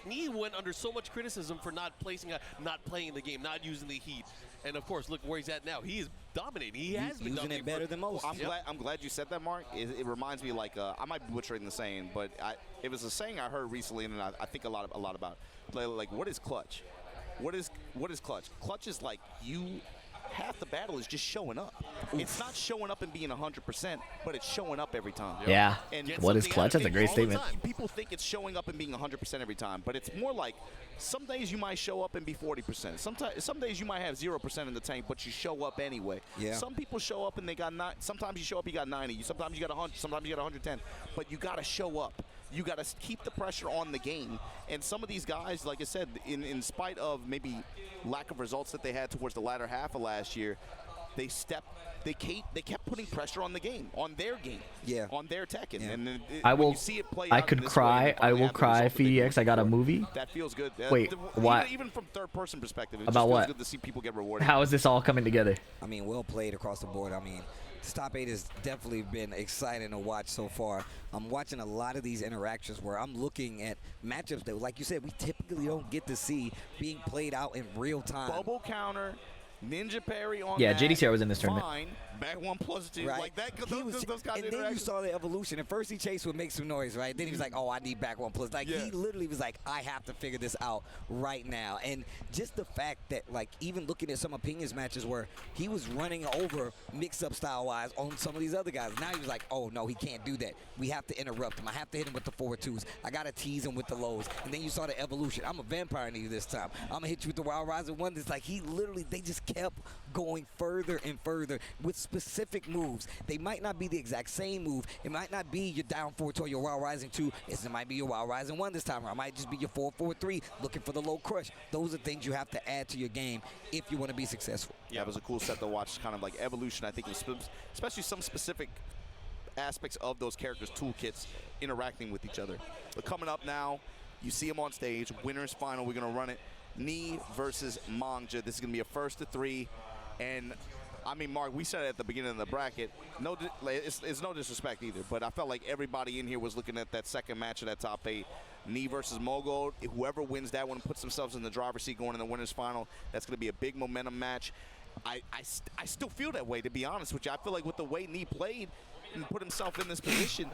Knee went under so much criticism for not playing the game, not using the heat. And of course, look where he's at now. He is dominating. He has been using it better than most. I'm glad you said that, Mark. It reminds me, like, I might be butchering the saying, but it was a saying I heard recently, and I think a lot about. Like, what is clutch? What is clutch? Clutch is like half the battle is just showing up. It's not showing up and being 100%, but it's showing up every time. Yeah. And What is clutch? That's a great statement. People think it's showing up and being 100% every time, but it's more like some days you might show up and be 40%. Some days you might have 0% in the tank, but you show up anyway. Yeah. Some people show up and they got sometimes you show up, you got 90. Sometimes you got 100. Sometimes you got 110. But you got to show up. You got to keep the pressure on the game. And some of these guys, like I said, in spite of maybe lack of results that they had towards the latter half of last year, they kept putting pressure on the game, on their game, on their Tekken. Yeah. And I will. You see it play I out could in this cry. way, I will cry. FedEx. I got a movie. That feels good. Wait, what? Even from third-person perspective, it About just what? feels good to see people get rewarded. How is this all coming together? I mean, well played across the board. I mean, this top 8 has definitely been exciting to watch so far. I'm watching a lot of these interactions where I'm looking at matchups that, like you said, we typically don't get to see being played out in real time. Bubble counter, ninja parry on Yeah, that, JDCR was in this tournament. Fine. Back 1+2, Right. like that. He was, those kinds and of then you interactions. saw the evolution. At first, he chased would make some noise, right? Then he was like, "Oh, I need back 1+." Like he literally was like, "I have to figure this out right now." And just the fact that, like, even looking at some opinions matches where he was running over mix-up style-wise on some of these other guys. Now he was like, "Oh no, he can't do that. We have to interrupt him. I have to hit him with the forward twos. I gotta tease him with the lows." And then you saw the evolution. I'm a vampire in you this time. I'm gonna hit you with the Wild Rising One. It's like they just kept going further and further with specific moves. They might not be the exact same move. It might not be your down 4 or your Wild Rising 2. It might be your Wild Rising 1 this time, or it might just be your 4-4-3 looking for the low crush. Those are things you have to add to your game if you want to be successful. Yeah, it was a cool set to watch, kind of like evolution. I think it was especially some specific aspects of those characters' toolkits interacting with each other. But coming up now, you see them on stage. Winners final. We're gonna run it. Knee versus Mangja. This is gonna be a 1-3, and I mean, Mark, we said it at the beginning of the bracket. It's no disrespect either, but I felt like everybody in here was looking at that second match of that top 8. Knee versus Mogul. Whoever wins that one puts themselves in the driver's seat going in the winners final. That's going to be a big momentum match. I still feel that way, to be honest with you. I feel like with the way Knee played and put himself in this position,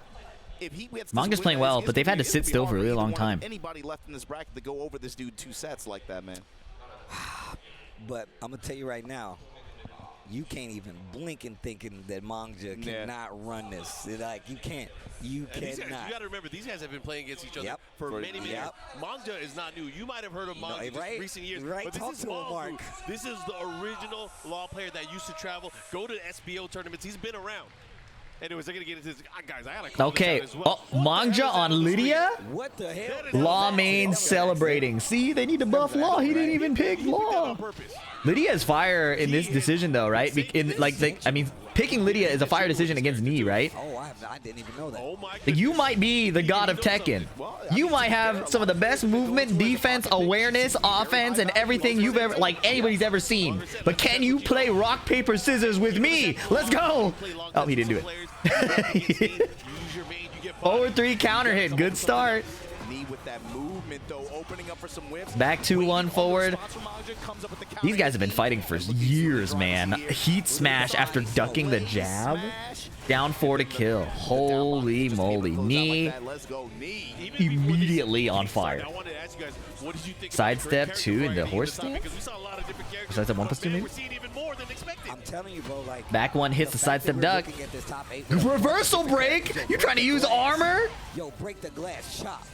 if he had Manga's playing well, but they've had to sit still for a really long time. Anybody left in this bracket to go over this dude 2 sets like that, man. But I'm going to tell you right now, you can't even blink and thinking that Mangja cannot run this. Like, you can't. You cannot. You got to remember, these guys have been playing against each other for many years. Mangja is not new. You might have heard of Mangja in recent years. Right. But this Talk is to him, Mark. This is the original Law player that used to travel, go to SBO tournaments. He's been around. Anyways, I'm going to get into this. Guys, I got to call Okay, this out as well. Mangja on Lydia? What the hell? Law main celebrating. See, they need to buff Law. He didn't even pick Law. Lydia is fire in this decision, though, right? I mean, picking Lydia is a fire decision against Knee, right? Oh, I didn't even know that. Oh my Like, you might be the god of Tekken. You might have some of the best movement, defense, awareness, offense, and everything you've ever, like, anybody's ever seen. But can you play rock, paper, scissors with me? Let's go. Oh, he didn't do it. Forward 3 counter hit. Good start. Knee with that movement, though, opening up for some whips. Back 2-1 forward. These guys have been fighting for years, man. Heat smash after ducking the jab. Down 4 to kill. Holy moly. Knee immediately on fire. Sidestep 2 into horse stance? Sidestep 1+2 maybe? I'm telling you, bro, like, back 1 hits the sidestep duck. Reversal break? You trying to use armor? Yo, break the glass, chop.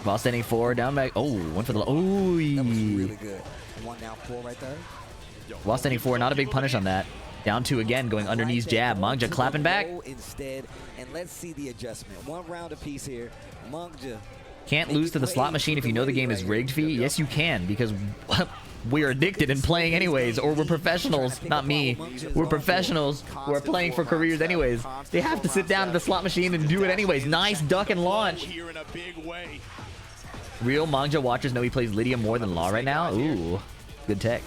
Ball standing 4, down back. Oh, one for the. Oh, that was really good. 1 down 4 right there. While standing 4, not a big punish on that. Down 2 again, going underneath jab. Mangja clapping back. Instead, and let's see the adjustment. 1 round apiece here. Mangja. Can't lose to the slot machine if you know the game is rigged, Fee? Yes, you can, because we're addicted in playing anyways, or we're professionals. Not me. We're professionals who are playing for careers anyways. They have to sit down at the slot machine and do it anyways. Nice duck and launch. Real Mangja watchers know he plays Lydia more than Law right now. Ooh, good tech.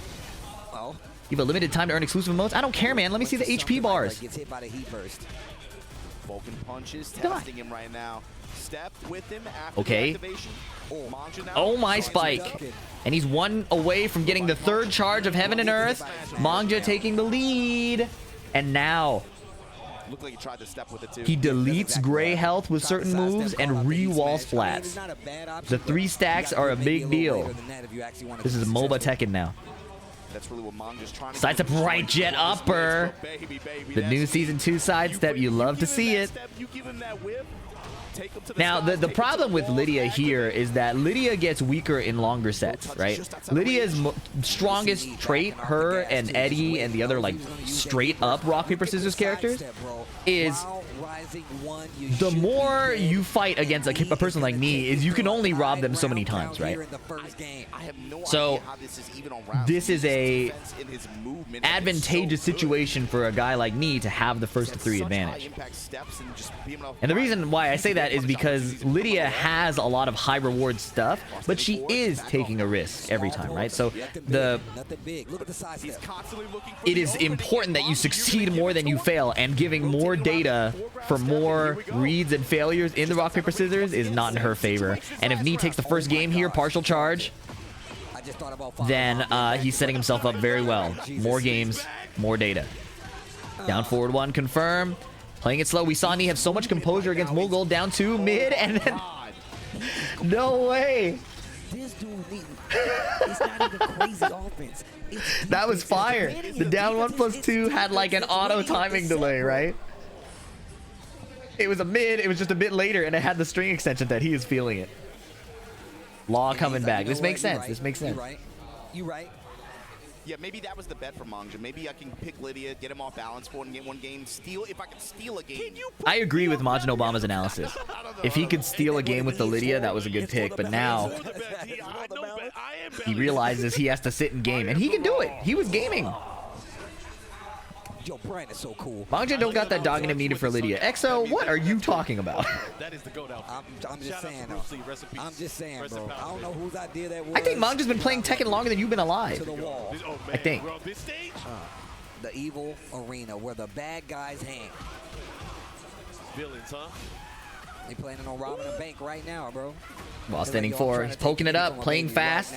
You have a limited time to earn exclusive emotes? I don't care, man. Let me see the HP bars. Gets hit by the heat burst. Vulcan punches, testing him right now. Step with him after Okay. the activation. Oh my spike. And he's 1 away from getting the 3rd charge of Heaven and Earth. Mangja taking the lead. And now Looked like he tried to step with it too. he deletes gray health with certain moves and re-wall splats. The 3 stacks are a big deal. This is MOBA Tekken now. That's really what Mangja's trying to Sidestep right jet upper. The new season 2 sidestep. You love to see it. Now, the problem with Lydia here is that Lydia gets weaker in longer sets, right? Lydia's strongest trait, her and Eddie and the other, like, straight-up rock, paper, scissors characters, is the more you fight against a person like me, is you can only rob them so many times, right? So, this is a advantageous situation for a guy like me to have the first to 3 advantage. And the reason why I say that is because Lydia has a lot of high reward stuff, but she is taking a risk every time, right? So it is important that you succeed more than you fail, and giving more data for more reads and failures in the rock, paper, scissors is not in her favor. And if Nee takes the first game here, partial charge, then he's setting himself up very well. More games, more data. Down forward 1, confirm. Playing it slow. We saw Nee have so much composure against Mogul. Down 2, mid, and then... No way! This dude, it's not even crazy offense. That was fire. The down 1+2 had like an auto timing delay, right? It was a mid. It was just a bit later, and it had the string extension that he is feeling it. Law coming back. This makes sense. This makes sense. You right. Yeah, maybe that was the bet for Mangja. Maybe I can pick Lydia, get him off balance for one game, steal. If I can steal a game. I agree with Majin Obama's analysis. If he could steal a game with the Lydia, that was a good pick. But now he realizes he has to sit in game, and he can do it. He was gaming. Yo, Brian is so cool. Mangja don't got that dog in him needed for Lydia. EXO, what are you talking about? That is the goat outfit. I'm just saying, though. I'm just saying, bro. I don't know whose idea that was. I think Mangja's been playing Tekken longer than you've been alive. To the wall. I think. The EVO arena where the bad guys hang. Villains, huh? They planning on robbing a bank right now, bro. While standing 4, he's poking it up, playing fast.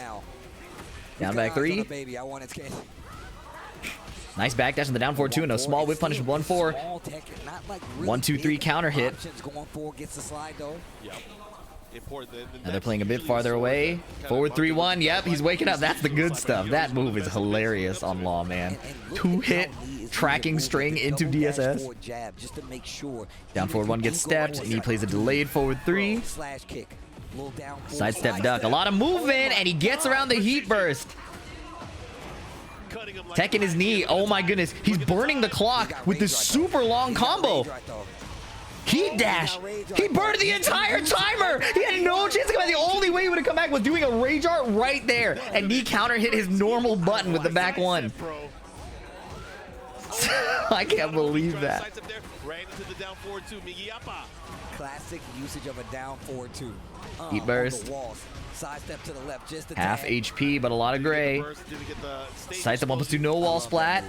Down back 3. Baby, I want its case. Nice backdash on the down 4-2 and a small whip punish with 1-4. 1-2-3 counter hit. Now they're playing a bit farther away. Forward 3-1. Yep, he's waking up. That's the good stuff. That move is hilarious on Law, man. 2-hit tracking string into DSS. Down forward 1 gets stepped, and he plays a delayed forward 3. Sidestep duck. A lot of movement, and he gets around the heat burst. Tekken his knee. Oh my goodness. He's burning the clock with this super long combo. Heat dash. He burned the entire timer. He had no chance to come back. The only way he would have come back was doing a rage art right there. And knee counter hit his normal button with the back 1. I can't believe that. Classic usage of a down 4-2. Heat burst. Sidestep to the left, just a half HP, but a lot of gray. Sidestep 1+2, no wall splat.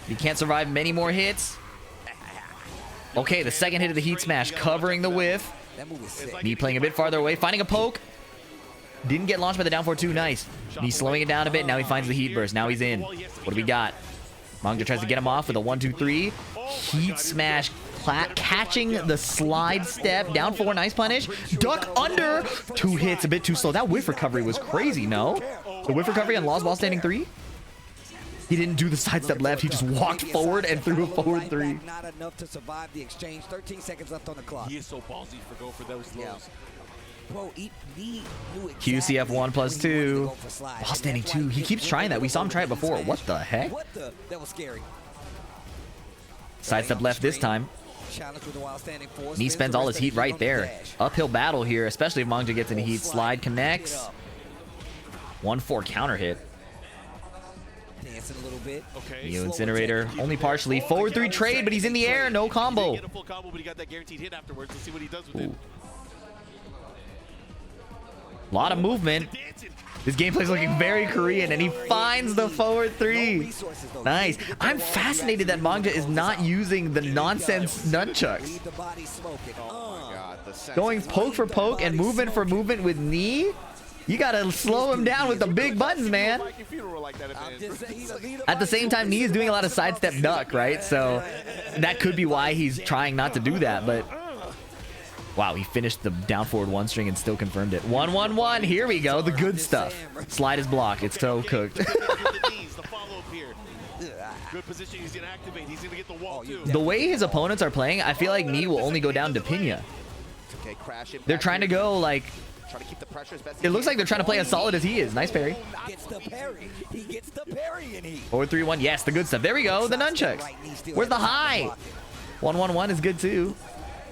He can't survive many more hits. Okay, the second hit of the heat smash, covering the whiff. Me playing a bit farther away, finding a poke. Didn't get launched by the down 4-2, nice. He's slowing it down a bit, now he finds the heat burst. Now he's in. What do we got? Mangja tries to get him off with a 1-2-3. Heat smash, catching the slide step. Down 4, nice punish. Duck under. 2 hits, a bit too slow. That whiff recovery was crazy, no? The whiff recovery on Law's while standing 3? He didn't do the sidestep left. He just walked forward and threw a forward 3. Not enough to survive the exchange. 13 seconds left on the clock. He is so ballsy for going for those lows. Bro, he knew QCF 1 plus when he wanted to 2. go for slide. Wall standing And that's 2. why He keeps trying that. We saw him try it before. smash. What the heck? What the? That was scary. Sidestep left this time. Challenge with the wild standing force. Knee spends all his heat right there. Uphill battle here, especially if Mangja gets into heat. Slide connects. 1-4 counter hit. Dancing a little bit. Okay. Neo Incinerator only partially. Forward 3 trade, but he's in the air. No combo. Get a full combo, but he got that guaranteed hit afterwards. Let's see what he does with it. A lot of movement. This gameplay's looking very Korean, and he finds the forward 3. Nice. I'm fascinated that Mangja is not using the nonsense nunchucks. Going poke for poke and movement for movement with knee. You gotta slow him down with the big buttons, man. At the same time, knee is doing a lot of sidestep duck, right? So that could be why he's trying not to do that, but wow, he finished the down forward 1 string and still confirmed it. 1-1-1. Here we go. The good stuff. Slide is blocked. It's so cooked. Good position. He's gonna activate. He's gonna get the wall too. The way his opponents are playing, I feel like knee will only go down to Pina. They're trying to go like. It looks like they're trying to play as solid as he is. Nice parry. Gets the parry. He gets the parry and he. 4-3-1. Yes, the good stuff. There we go. The nunchucks. Where's the high? 1-1-1 is good too.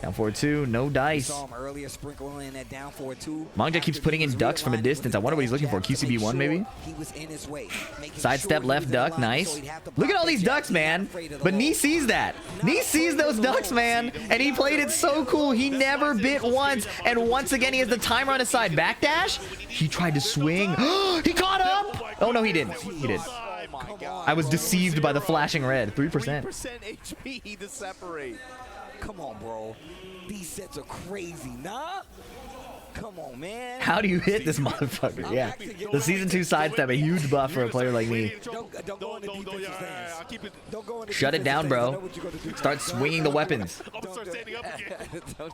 Down forward 2. No dice. Saw him earlier sprinkling in that down forward 2. Mangja keeps putting in ducks from a distance. I wonder what he's looking for. QCB1 maybe? He was in his way. Sidestep left duck. Nice. Look at all these ducks, man. But Knee sees that. Knee sees those ducks, man. And he played it so cool. He never bit once. And once again, he has the timer on his side. Backdash. He tried to swing. He caught up. Oh, no, he didn't. He did. I was deceived by the flashing red. 3%. 3% HP to separate. Come on, bro. These sets are crazy, nah? Come on, man. How do you hit this motherfucker? Yeah. The Season 2 sidestep, a huge buff for a player like me. Don't go into defensive stance. Don't go into Shut it down, bro. Start swinging the weapons.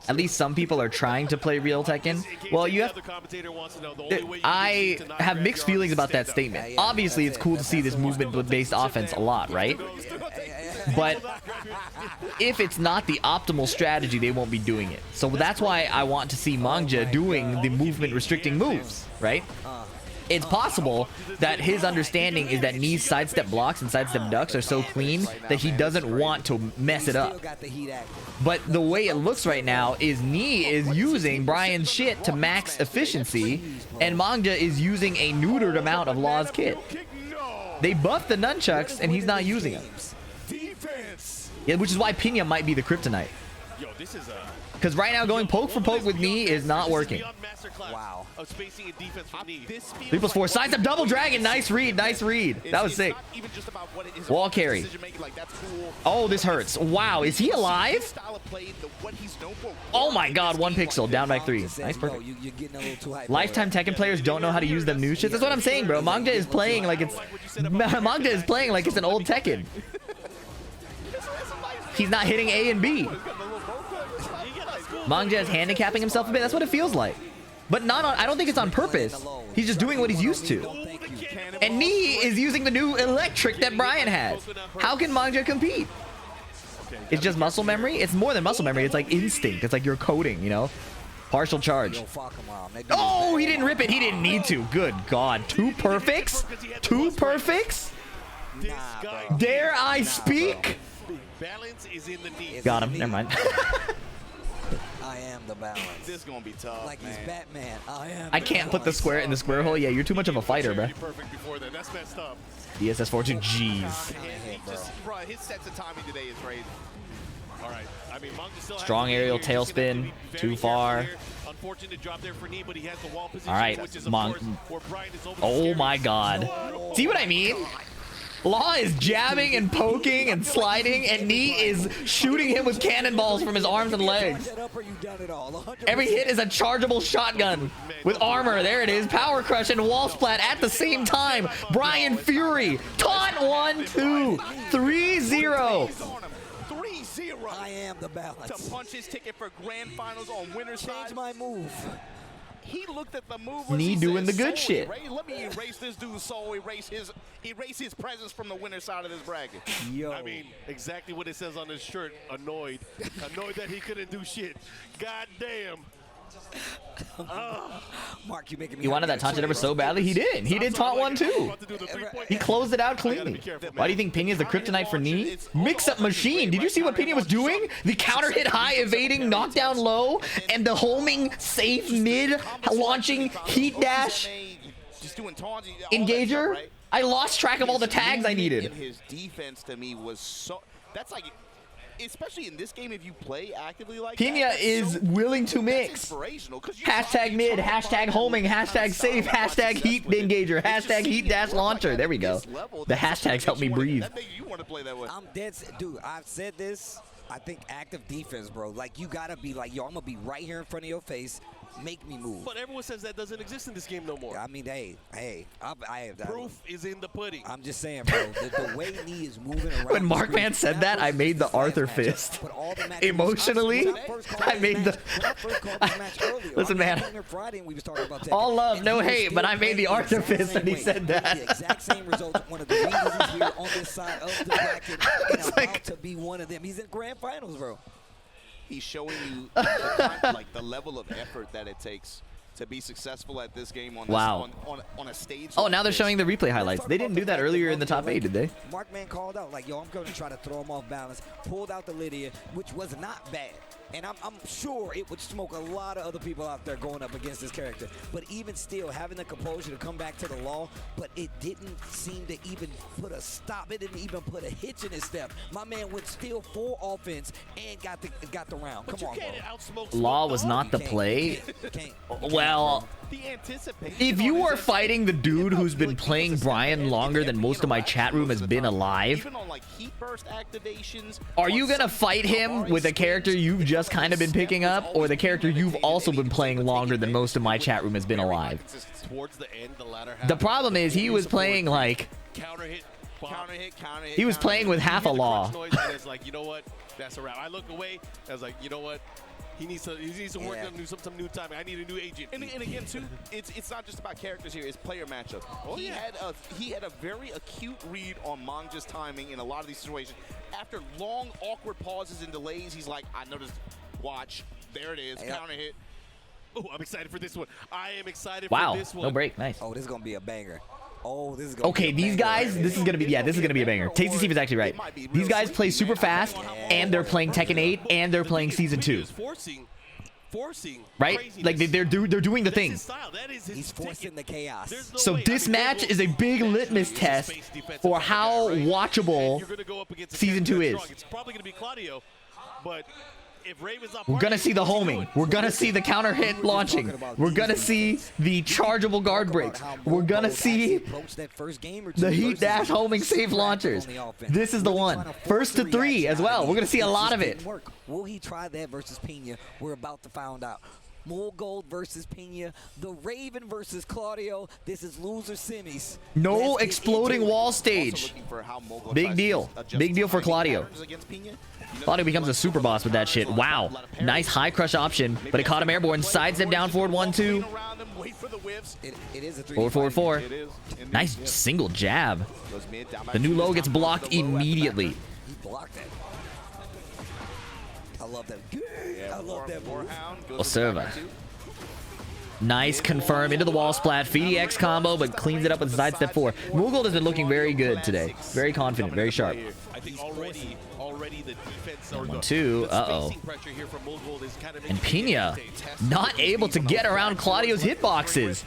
At least some people are trying to play real Tekken. Well, you have... I have mixed feelings about that statement. Obviously, it's cool to see this movement-based offense a lot, right? But if it's not the optimal strategy, they won't be doing it. So that's why I want to see Mangja doing the movement restricting moves, right? It's possible that his understanding is that Knee's sidestep blocks and sidestep ducks are so clean that he doesn't want to mess it up. But the way it looks right now is Knee is using Brian's shit to max efficiency, and Mangja is using a neutered amount of Law's kit. They buffed the nunchucks, and he's not using them. Yeah, which is why Pina might be the kryptonite. Because right now going poke for poke with Knee is not working. Wow. 3+4 sidestep double dragon. Nice read. Nice read. That was sick. Wall carry. Oh, this hurts. Wow, is he alive? Oh my god, 1 pixel down by 3. Nice, perfect. Lifetime Tekken players don't know how to use them new shits. That's what I'm saying, bro. Mangja is playing like it's an old Tekken. He's not hitting A and B. Mangja is handicapping himself a bit. That's what it feels like. But not on, I don't think it's on purpose. He's just doing what he's used to. And Knee is using the new electric that Brian has. How can Mangja compete? It's just muscle memory? It's more than muscle memory. It's like instinct. It's like you're coding, you know? Partial charge. Oh, he didn't rip it. He didn't need to. Good God. 2 perfects? 2 perfects? Dare I speak? Balance is in the knee. Got him. Never mind. I am the balance. This is gonna be tough. Like he's Batman. I can't put the square in the square hole. Yeah, you're too much of a fighter, bro. Perfect before that. That's messed up. DSS 4-2. Jeez. His sense of timing today is crazy. All right. I mean, Mangja still Strong aerial tailspin. Too far. Unfortunate drop there for Knee, but he has the wall position, All right. which is of course where Brian is over. Oh my God. See what I mean? Law is jabbing and poking and sliding, and Knee is shooting him with cannonballs from his arms and legs. Every hit is a chargeable shotgun with armor. There it is. Power crush and wall splat at the same time. Brian Fury. Taunt 1-2. 3-0. I am the balance. To punch his ticket for grand finals on winner's side. Change my move. He looked at the move. Knee doing the good shit. Let me erase this dude's soul. Erase his presence from the winner's side of this bracket. Yo. I mean, exactly what it says on his shirt. Annoyed. Annoyed that he couldn't do shit. God damn. Mark, you making me. He wanted that taunt ever so badly. He did. He did taunt one too. He closed it out cleanly. Why do you think Pina's the kryptonite for knee? Mix-up machine. Did you see what Pina was doing? The counter hit high evading, knockdown low, and the homing safe mid launching heat dash engager. I lost track of all the tags I needed. His defense to me was so. That's like. Especially in this game, if you play actively like Pina is willing to mix. Hashtag mid, hashtag homing, hashtag safe, hashtag heat engager, hashtag heat dash launcher. There we go. The hashtags help me breathe. I'm dead, dude. I've said this. I think active defense, bro. Like, you gotta be like, yo, I'm gonna be right here in front of your face. Make me move. But everyone says that doesn't exist in this game no more. I mean, hey, proof is in the pudding. I'm just saying, bro. The way knee is moving around. When Markman said that, I made the Arthur fist. Emotionally, I made the. Listen, man. All love, no hate, but I made the Arthur fist when he said that. The exact same result. One of the reasons he's here on this side of the bracket and about to be one of them. He's in grand finals, bro. He's showing you like the level of effort that it takes to be successful at this game on, on a stage. Oh, now they're showing the replay highlights. They didn't do that earlier in the top 8, did they? Markman called out like, yo, I'm going to try to throw him off balance. Pulled out the Lydia, which was not bad. And I'm sure it would smoke a lot of other people out there going up against this character. But even still, having the composure to come back to the law, but it didn't seem to even put a stop. It didn't even put a hitch in his step. My man went still full offense and got the round. Come on, bro. Law was not the play. Well, if you are fighting the dude who's been playing Brian longer than most of my chat room has been alive, are you gonna fight him with a character you've just kind of been picking up, or the character you've also been playing longer than most of my chat room has been alive? The problem is he was playing like he was playing with half a Law. It's like, you know what? That's a wrap. I look away. I was like, you know what? He needs to work on some new timing. I need a new agent. And again, too, it's not just about characters here. It's player matchup. He had a very acute read on Manja's timing in a lot of these situations. After long, awkward pauses and delays, he's like, I noticed. Watch. There it is. Counter hit. Oh, I'm excited for this one. I am excited for this one. No break. Nice. Oh, this is going to be a banger. Oh, this is gonna okay, be these guys, this is gonna be a banger. Tasty Steve is actually right. These guys play super fast, and they're playing Tekken 8, and they're playing Season 2. Forcing right? Like they're doing the thing. He's forcing the chaos. So this match is a big litmus test for how watchable Season 2 is. It's probably gonna be Claudio, but we're gonna see the homing. We're gonna see the counter hit launching. We're gonna see the chargeable guard breaks. We're gonna see the heat dash homing safe launchers. This is the one. First to 3 as well. We're gonna see a lot of it. Will he try that versus Pina? We're about to find out. Gold versus Pina, the Raven versus Claudio. This is loser semis. No exploding wall stage. Big deal. Big deal for Claudio. Claudio becomes a super boss with that shit. Wow. Nice high crush option, but it caught him airborne. Sidestep down forward 1-2. 4-4-4. Nice single jab. The new low gets blocked immediately. He blocked that. I love that. I love that. Oserva. Nice confirm into the wall splat. FDX combo, but cleans it up with sidestep 4. Moogold has been looking very good today. Very confident, very sharp. I think already the defense or 1-2. Uh-oh. And Pina not able to get around Claudio's hitboxes.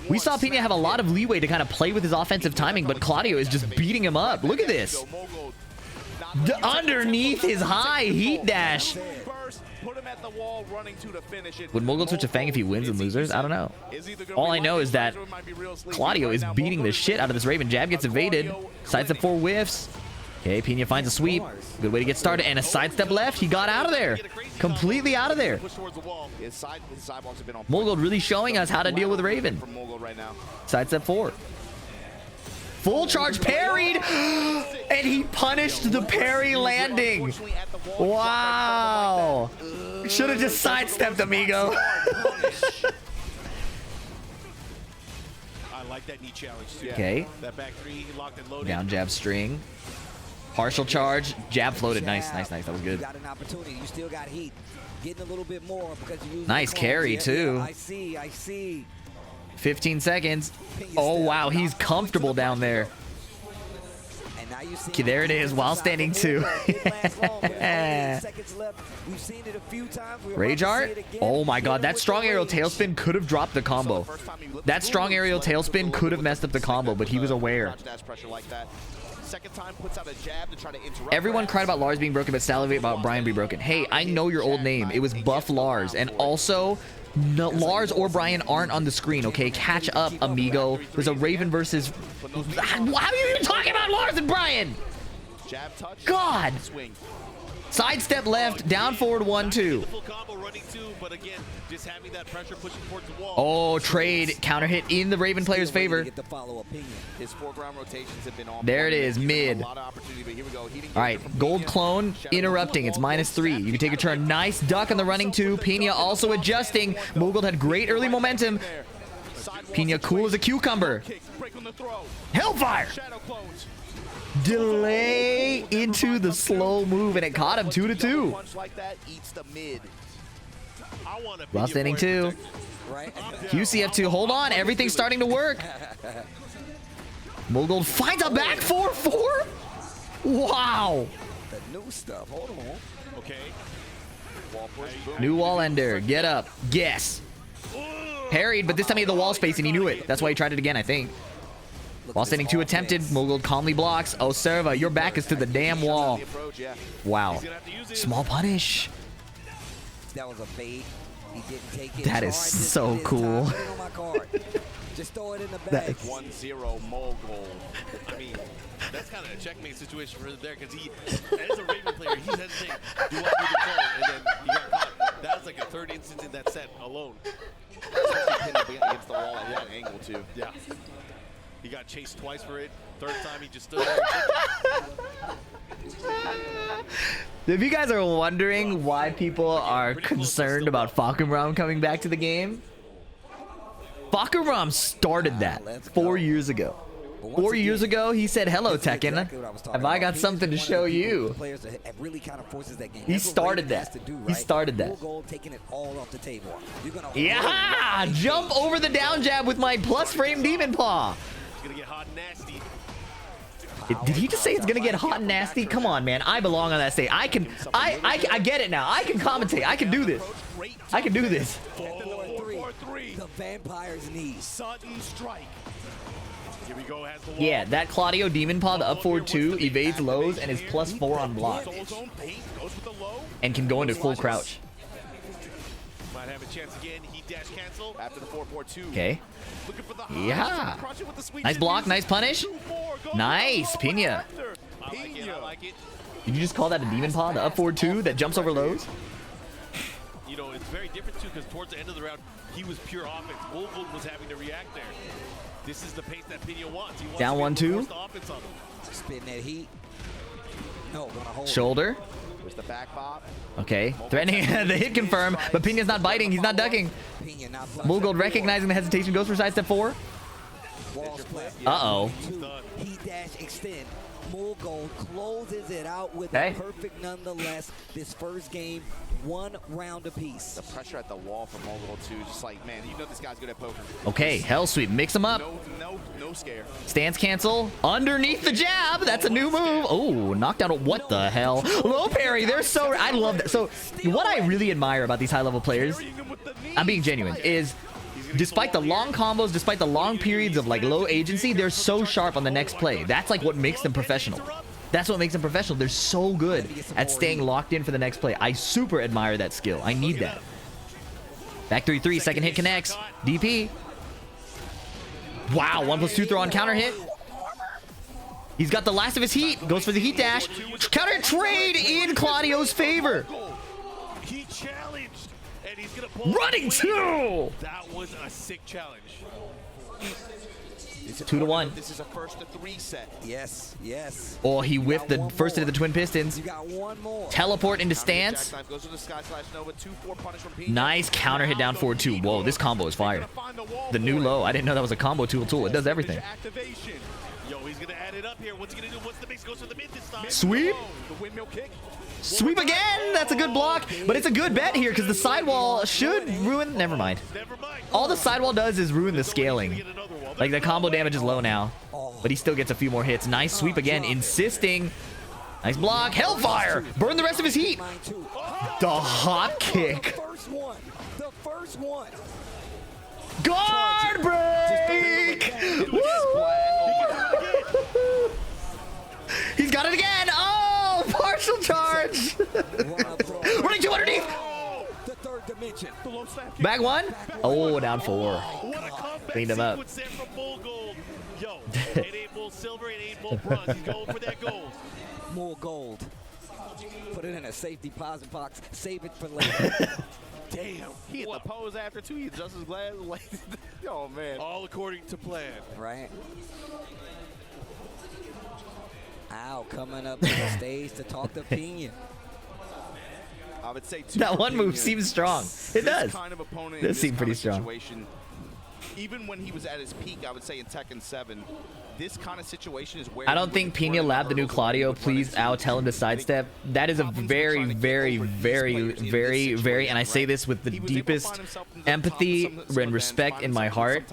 We saw Pina have a lot of leeway to kind of play with his offensive timing, but Claudio is just beating him up. Look at this. Underneath his high heat dash. Would Moogold switch to Fang if he wins and losers? I don't know. All I know is that Claudio is beating the shit out of this Raven. Jab gets evaded. Sidestep 4 whiffs. Okay, Pina finds a sweep. Good way to get started. And a sidestep left. He got out of there. Completely out of there. Moogold really showing us how to deal with Raven. Sidestep 4. Full charge parried, and he punished the parry landing. Wow. Should have just sidestepped, amigo. I like that knee challenge too. Okay. That back 3 locked and loaded. Down jab string. Partial charge. Jab floated. Nice, nice, nice. That was good. You got an opportunity. You still got heat. getting a little bit more because you use Nice carry, too. I see. 15 seconds. Oh, wow. He's comfortable down there. Okay, there it is. While standing 2. Rage Art? Oh, my God. That strong aerial tailspin could have dropped the combo. That strong aerial tailspin could have messed up the combo, but he was aware. Everyone cried about Lars being broken, but salivate about Brian being broken. Hey, I know your old name. It was Buff Lars. And also, no, Lars or Brian aren't on the screen, okay? Catch up, amigo. There's a Raven versus... How are you even talking about Lars and Brian? God! Sidestep left, down forward 1-2. Oh, trade counter hit in the Raven player's favor. There it is, mid. All right, gold clone interrupting. It's -3. You can take a turn. Nice duck on the running 2. Pina also adjusting. Moogled had great early momentum. Pina cool as a cucumber. Hellfire! Delay into the slow move, and it caught him 2-2. While standing 2. QCF2, hold on. Everything's starting to work. Moogled finds a back 4-4. Wow. The new stuff. Hold on. Okay. New wall ender. Get up. Guess. Parried, but this time he had the wall space and he knew it. That's why he tried it again, I think. While standing 2 attempted, Moogled calmly blocks. Oh, Serva, your back is to the damn wall. Wow. Small punish. That was a bait. He didn't take it. That is so cool. Just throw it in the bag. 1-0 Mogul. I mean, that's kind of a checkmate situation for there because he, as a Raven player, he's hesitating. Do I do the call? And then he got caught. That was like a third instance in that set alone. Especially pinned against the wall at that angle too. Yeah. He got chased twice for it. Third time he just stood there. If you guys are wondering why people are concerned about Falkenraum coming back to the game, Falkenraum started that 4 years ago. 4 years ago, he said, "Hello, Tekken. Have I got something to show you?" He started that. He started that. Yeah! Jump over the down jab with my plus frame demon paw. It's gonna get hot and nasty. Did he just say it's gonna get hot and nasty? Come on, man. I belong on that stage. I get it now. I can commentate. I can do this. I can do this. 4-3. The vampire's knees. Sudden strike. Here we go. Has the wall. Yeah, that Claudio Demon Paw, the up forward 2, evades lows and is +4 on block. And can go into full crouch. Might have a chance again. He dash cancel after the 4-4-2. Okay. Yeah. Nice block, nice punish. Nice, Pina. I like it. Did you just call that a Demon Paw, the up forward 2 that jumps over lows? You know, it's very different too because towards the end of the round, he was pure offense. Wolfwood was having to react there. This is the pace that Pina wants. He wants down 1-2. Spin that heat. No, shoulder. There's the back bop. Okay, threatening the hit confirm, but Pina's not biting. He's not ducking. Moogled recognizing the hesitation goes for sidestep 4. Uh-oh. Heat dash extend. Moogled closes it out with a perfect nonetheless. This first game, 1 round apiece. The pressure at the wall from Moogled too, just like, man, you know this guy's good at poker. Okay, hell sweep, mix them up. No scare. Stance cancel underneath the jab. That's a new move. Oh, knocked out. What the hell? Low parry. They're so. I love that. So, what I really admire about these high-level players, I'm being genuine, is despite the long combos, despite the long periods of like low agency, they're so sharp on the next play. That's like what makes them professional. That's what makes them professional. They're so good at staying locked in for the next play. I super admire that skill. I need that. Back 3-3, second hit connects. DP. Wow, 1+2 throw on counter hit. He's got the last of his heat. Goes for the heat dash. Counter trade in Claudio's favor. He challenged, and he's gonna pull running 2. That was a sick challenge. 2-1. This is a 1st-to-3 set. Yes, yes. Oh, he whiffed the first into the twin pistons. You got one more. Teleport into stance. Goes to the Sky Slash Nova, 2-4 punish from Pina. Nice counter hit down forward 2. Whoa, this combo is fire. The new low. I didn't know that was a combo tool. It does everything. Yo, he's gonna add it up here. What's he gonna do? What's the mix? Goes for the mid this time. Sweep. The windmill kick. Sweep again. That's a good block, but it's a good bet here because the sidewall should ruin. Never mind. All the sidewall does is ruin the scaling. Like the combo damage is low now, but he still gets a few more hits. Nice sweep again, insisting. Nice block. Hellfire. Burn the rest of his heat. The hop kick. The first one. Guard break. Woo! He's got it again. Oh, partial charge. Running two underneath. The third dimension. Back one. Oh, down four. Cleaned him up. Yo, it ain't more silver, it ain't more bronze. He's going for that gold. More gold. Put it in a safe deposit box. Save it for later. Damn. He hit the pose after two. He's just as glad. Oh, man. All according to plan. Right. Al coming up to the stage to talk to Pena. I would say that one move seems strong. It does. Kind of opponent It does seem pretty strong. Even when he was at his peak, I would say in Tekken 7, this kind of situation is where I don't think Pena labbed the new Claudio. Please, Al, tell him to sidestep. That is a very, very, very, very, very, and I say this with the deepest empathy and respect in my heart.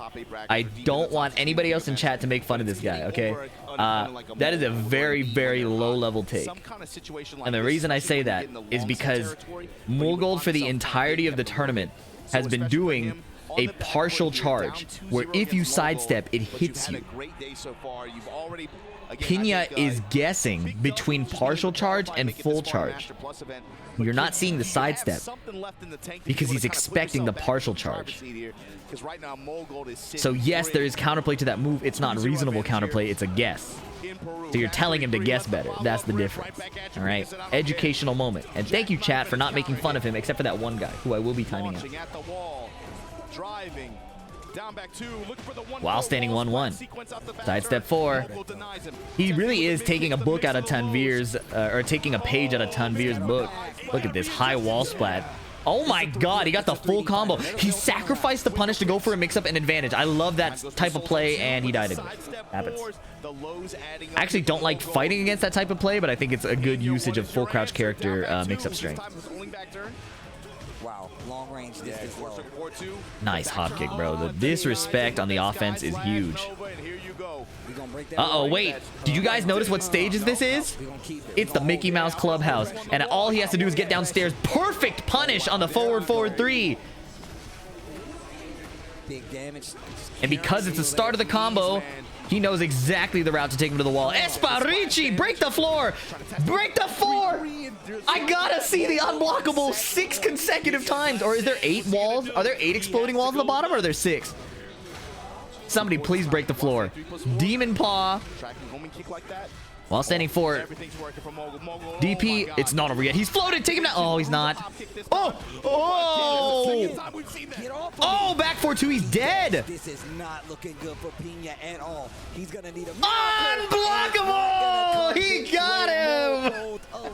I don't want anybody else in chat to make fun of this guy, okay? That is a very, very low-level take. And the reason I say that is because Mulgold for the entirety of the tournament has been doing a partial charge where if you sidestep, it hits you. Pena is guessing between partial charge and full charge. You're not seeing the sidestep because he's expecting the partial charge. So yes, there is counterplay to that move. It's not reasonable counterplay. It's a guess. So you're telling him to guess better. That's the difference. All right. Educational moment. And thank you, chat, for not making fun of him, except for that one guy who I will be timing out. Driving. Down back two. Look for the one While standing 1-1. Sidestep 4. He really is taking a book out of Tanvir's, or taking a page out of Tanvir's book. Look at this high wall splat. Oh my god, he got the full combo. He sacrificed the punish to go for a mix-up and advantage. I love that type of play, and he died again. Happens. I actually don't like fighting against that type of play, but I think it's a good usage of full crouch character mix-up strength. Wow, long range distance low. Nice hop kick, bro. The disrespect on the offense is huge. Uh-oh, wait. Did you guys notice what stages this is? It's the Mickey Mouse Clubhouse. And all he has to do is get downstairs. Perfect punish on the forward 3. Big damage. And because it's the start of the combo, he knows exactly the route to take him to the wall. Esparici, break the floor. Break the 4. I gotta see the unblockable 6 consecutive times. Or is there 8 walls? Are there 8 exploding walls on the bottom, or are there 6? Somebody please break the floor. Demon Paw. While standing 4. DP, it's not over yet. He's floated. Take him down. Oh, he's not. Oh! Oh! Oh, back 4-2. He's dead. This is not looking good for Pena at all. He's gonna need a unblockable. He got him.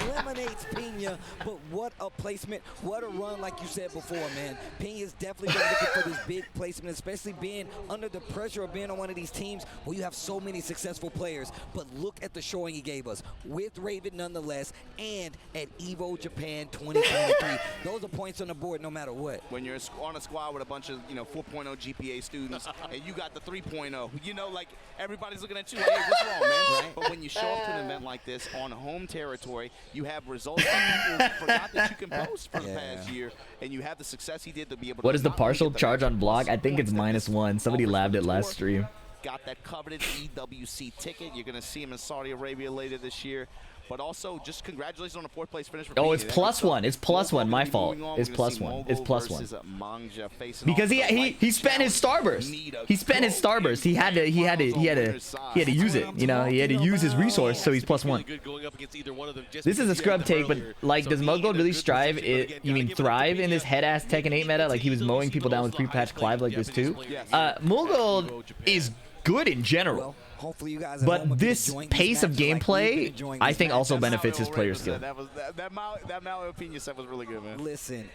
Eliminates Pena, but what a placement, what a run, like you said before, man. Pena's definitely been looking for this big placement, especially being under the pressure of being on one of these teams where you have so many successful players. But look at the showing he gave us with Raven nonetheless, and at EVO Japan 2023. Those are points on the board no matter what. When you're on a squad with a bunch of 4.0 GPA students and you got the 3.0, like everybody's looking at you, hey, what's wrong, man? Right? But when you show up to an event like this on home territory, you have results that people forgot that you can post for the past year, and you have the success he did to be able to. What is the partial charge on block? I think it's -1. Somebody labbed it last stream. Got that coveted EWC ticket. You're going to see him in Saudi Arabia later this year. But also, just congratulations on a 4th place finish. Oh, it's +1. It's +1. My fault. It's +1. It's +1. Because he spent his starburst. He spent his starburst. He had to use it. You know, he had to use his resource, so he's +1. This is a scrub take, but like, does Mulgold really thrive in this head-ass Tekken 8 meta? Like, he was mowing people down with pre-patch Clive like this too. Mulgold is good in general. Hopefully you guys but this pace of gameplay, I think, also benefits his player skill. That Mal Pena set was really good, man. Listen,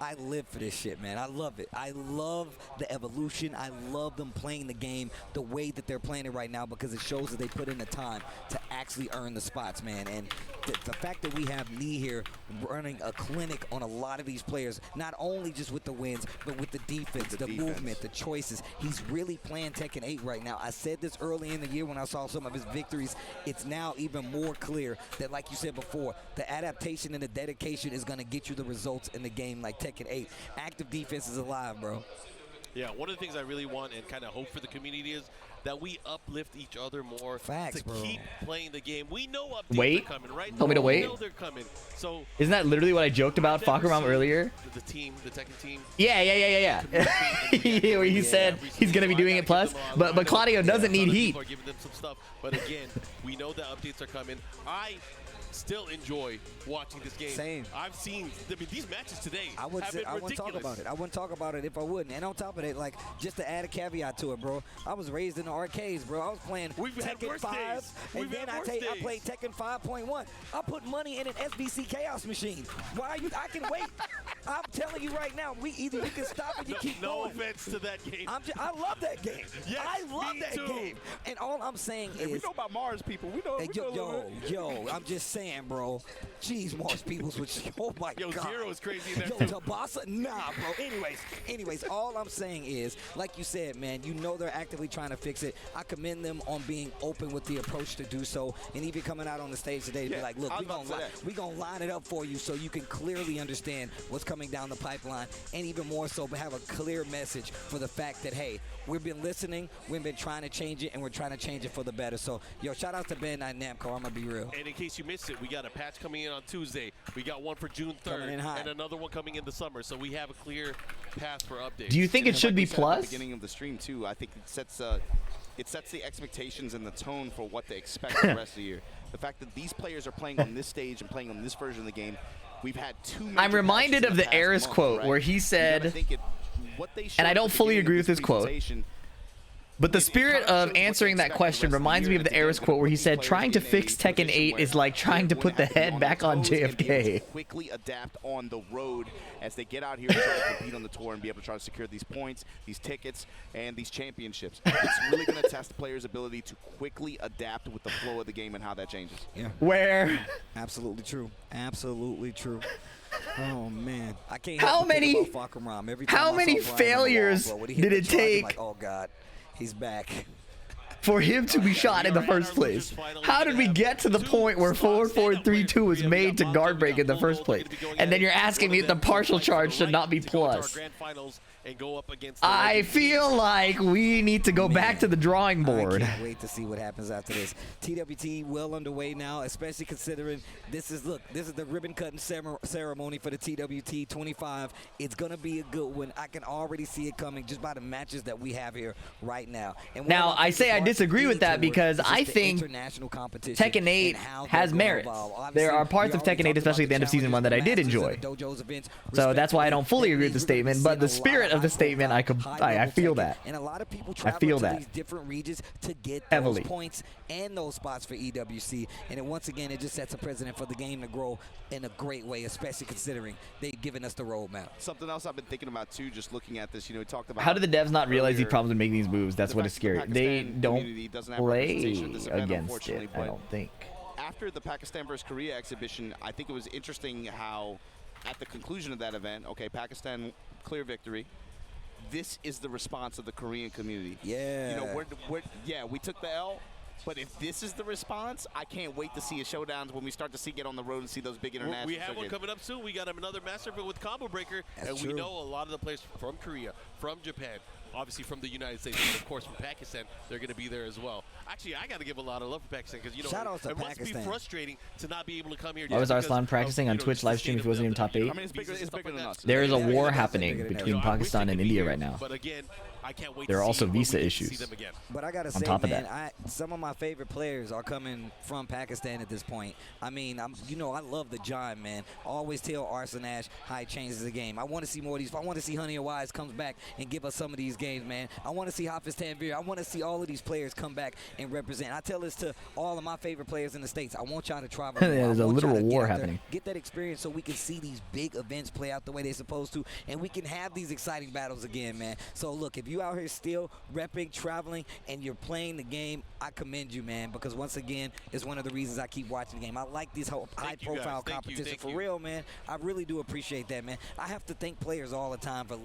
I live for this shit, man. I love it. I love the evolution. I love them playing the game the way that they're playing it right now because it shows that they put in the time to actually earn the spots, man. And the fact that we have Nee here running a clinic on a lot of these players, not only just with the wins, but with the defense, the movement, the choices. He's really playing Tekken 8 right now. I said this early in the year when I saw some of his victories. It's now even more clear that, like you said before, the adaptation and the dedication is going to get you the results in the game like Tekken 8. Active defense is alive, bro. Yeah, one of the things I really want and kind of hope for the community is that we uplift each other more to keep playing the game. We know updates are coming, right? Tell me to wait. We know they're coming. So isn't that literally what I joked about Fakaram earlier? The team, the Tekken team. Yeah. Where he said he's gonna be doing it plus, but Claudio doesn't need heat. People are giving them some stuff, but again, we know that updates are coming. I still enjoy watching this game. Same. I've seen, I mean, these matches today I wouldn't talk about it. I wouldn't talk about it if I wouldn't. And on top of that, like, just to add a caveat to it, bro, I was raised in the arcades, bro. I was playing Tekken 5, and then I played Tekken 5.1. I put money in an SBC Chaos machine. Why are you? I can wait. I'm telling you right now, either you can stop or you keep no going. No offense to that game. I love that game. Yes, I love that too. game. And all I'm saying is, we know about Mars people. We know. Yo, I'm just saying, bro. Jeez, Mars peoples, which, oh my God. Zero is crazy in there Yo, too. Tabasa, nah, bro. Anyways, all I'm saying is, like you said, man, you know they're actively trying to fix it. I commend them on being open with the approach to do so, and even coming out on the stage today to be like, look, we're gonna line it up for you so you can clearly understand what's coming down the pipeline, and even more so, but have a clear message for the fact that, hey, we've been listening, we've been trying to change it, and we're trying to change it for the better. So, yo, shout out to Ben Knight Namco. I'm gonna be real. And in case you missed it, we got a patch coming in on Tuesday. We got one for June 3rd and another one coming in the summer. So we have a clear path for updates. Do you think it should be plus? At the beginning of the stream too, I think it sets the expectations and the tone for what they expect for the rest of the year. The fact that these players are playing on this stage and playing on this version of the game, we've had I'm reminded of the Eris quote where he said, and I don't fully agree with this quote, but the spirit of answering that question reminds me of the Eris quote where he said, trying to fix Tekken 8 is like trying to put the head back on JFK. Quickly adapt on the road as they get out here to try to compete on the tour and be able to try to secure these points, these tickets, and these championships. It's really going to test the player's ability to quickly adapt with the flow of the game and how that changes. Yeah. Where? Absolutely true. Absolutely true. Oh man, I can't. How many failures did it take? Like, oh God, he's back. For him to be shot in the first place. How did we get to the point where 4-4-3-2 was made to guard break in the first place? And then you're asking me if the partial charge should not be plus. I feel like we need to go back to the drawing board. I can't wait to see what happens after this. TWT well underway now, especially considering this is the ribbon cutting ceremony for the TWT 25. It's gonna be a good one. I can already see it coming just by the matches that we have here right now. And now I say I disagree with that because I think Tekken 8 has merits. There are parts of Tekken 8, especially at the end of Season 1, that I did enjoy. So that's why I don't fully agree with the statement, but the spirit of the statement, I feel that. And a lot of people travel to these different regions to get those points and those spots for EWC. And once again, it just sets a precedent for the game to grow in a great way, especially considering they've given us the roadmap. Something else I've been thinking about too, just looking at this, we talked about how do the devs not realize these problems and make these moves? That's what is scary. They don't play against it, I don't think. After the Pakistan versus Korea exhibition, I think it was interesting how at the conclusion of that event, okay, Pakistan clear victory. This is the response of the Korean community. Yeah. We took the L. But if this is the response, I can't wait to see a showdowns when we start to get on the road and see those big international We have one coming up soon. We got another master event with Combo Breaker. That's and we know a lot of the players from Korea, from Japan, obviously from the United States, and of course from Pakistan, they're going to be there as well. Actually, I got to give a lot of love for Pakistan because, it must be frustrating to not be able to come here. Why was Arslan practicing on Twitch live stream if he wasn't even top 8? I mean, it's bigger than us. There is a war happening between Pakistan and India right now. But again, I can't wait. There are to also see when we visa get to issues. See them again. But I gotta On say, top of man, that. some of my favorite players are coming from Pakistan at this point. I mean, I love the John, man. I always tell Arson Ash how he changes the game. I want to see more of these. I want to see Honey and Wise comes back and give us some of these games, man. I want to see Hafiz Tanvir. I want to see all of these players come back and represent. I tell this to all of my favorite players in the States. I want y'all to travel. Yeah, there's a literal war happening. Get that experience so we can see these big events play out the way they're supposed to, and we can have these exciting battles again, man. So look, if you out here still repping, traveling, and you're playing the game, I commend you, man, because once again, it's one of the reasons I keep watching the game. I like these high-profile competition for real, man. I really do appreciate that, man. I have to thank players all the time for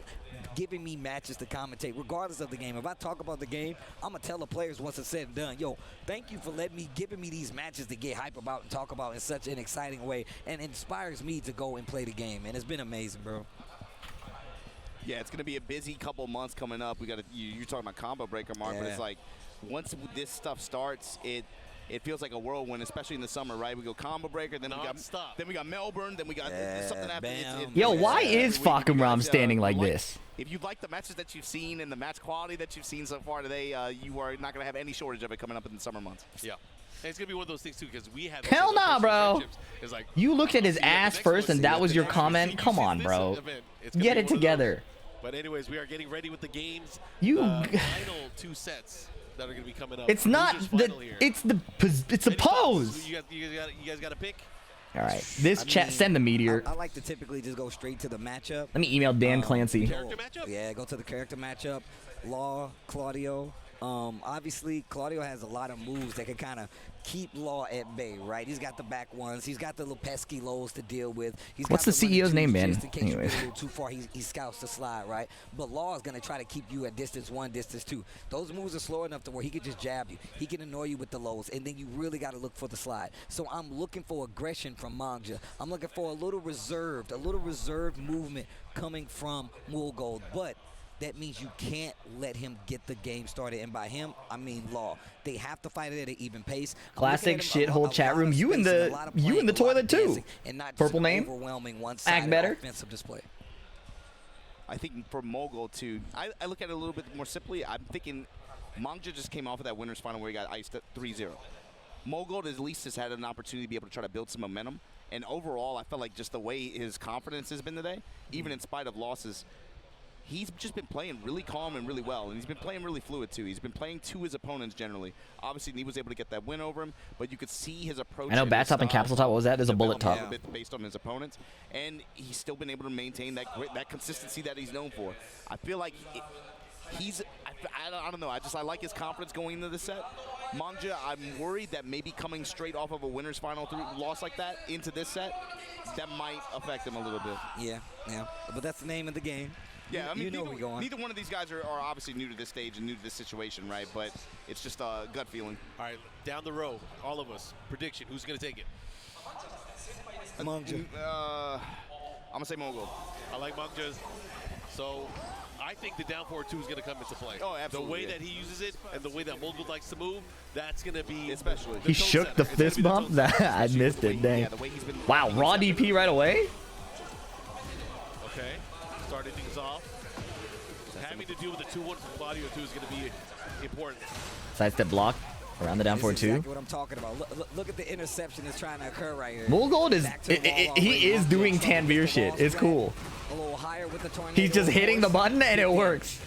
giving me matches to commentate, regardless of the game. If I talk about the game, I'm gonna tell the players once it's said and done, yo, thank you for giving me these matches to get hype about and talk about in such an exciting way, and inspires me to go and play the game, man. It's been amazing, bro. Yeah, it's going to be a busy couple months coming up. You're talking about Combo Breaker, Mark, but it's like once this stuff starts, it feels like a whirlwind, especially in the summer, right? We go Combo Breaker, then we got Melbourne, then we got something happening. Yo, why is Fakumram standing like this? If you like the matches that you've seen and the match quality that you've seen so far today, you are not going to have any shortage of it coming up in the summer months. Yeah. And it's going to be one of those things, too, because we have... Hell nah, bro. Like, You looked at his ass first and that was your comment? Come on, bro. Get it together. But anyways, we are getting ready with the games. You final 2 sets that are going to be coming up. It's not the it's a pose. You guys got to pick. All right, chat send the meteor. I like to typically just go straight to the matchup. Let me email Dan Clancy. Character matchup? Yeah, go to the character matchup. Law, Claudio. Obviously, Claudio has a lot of moves that can kind of keep Law at bay, right? He's got the back ones. He's got the little pesky lows to deal with. What's the CEO's name, man? Just in case you get a little too far, he scouts the slide, right? But Law is going to try to keep you at distance 1, distance 2. Those moves are slow enough to where he can just jab you. He can annoy you with the lows, and then you really got to look for the slide. So I'm looking for aggression from Mangja. I'm looking for a little reserved movement coming from Mulgold, but that means you can't let him get the game started. And by him, I mean Law. They have to fight it at an even pace. Classic shithole chat room. You in the toilet too. Purple name. Act better. Offensive display. I think for Mogul too, I look at it a little bit more simply. I'm thinking Mangja just came off of that winner's final where he got iced at 3-0. Mogul at least has had an opportunity to be able to try to build some momentum. And overall, I felt like just the way his confidence has been today, even in spite of losses, he's just been playing really calm and really well, and he's been playing really fluid too. He's been playing to his opponents generally. Obviously, he was able to get that win over him, but you could see his approach. I know bat top and capsule top. What was that? There's a bullet top. A bit based on his opponents, and he's still been able to maintain that grit, that consistency that he's known for. I feel like I don't know. I like his confidence going into the set. Mangja, I'm worried that maybe coming straight off of a winner's final loss like that into this set, that might affect him a little bit. Yeah, but that's the name of the game. Yeah, I mean, neither one of these guys are obviously new to this stage and new to this situation, right? But it's just a gut feeling. All right, down the row, all of us, prediction, who's going to take it? Mangja. I'm going to say Mogul. I like Mangja. So I think the down forward 2 is going to come into play. Oh, absolutely. The way that he uses it and the way that Mogul likes to move, that's going to be especially. He shook the fist bump? I missed it, dang. Yeah, the way he's been wow, raw DP right away? Okay, starting things off. Having to deal with the 2-1 from Claudio 2 is going to be important. Sidestep block around the down forward 2. Exactly what I'm talking about. Look at the interception that's trying to occur right here. Mulgold is he is doing Tanvir shit. It's cool. A little higher with the tornado. He's just hitting the button and it works.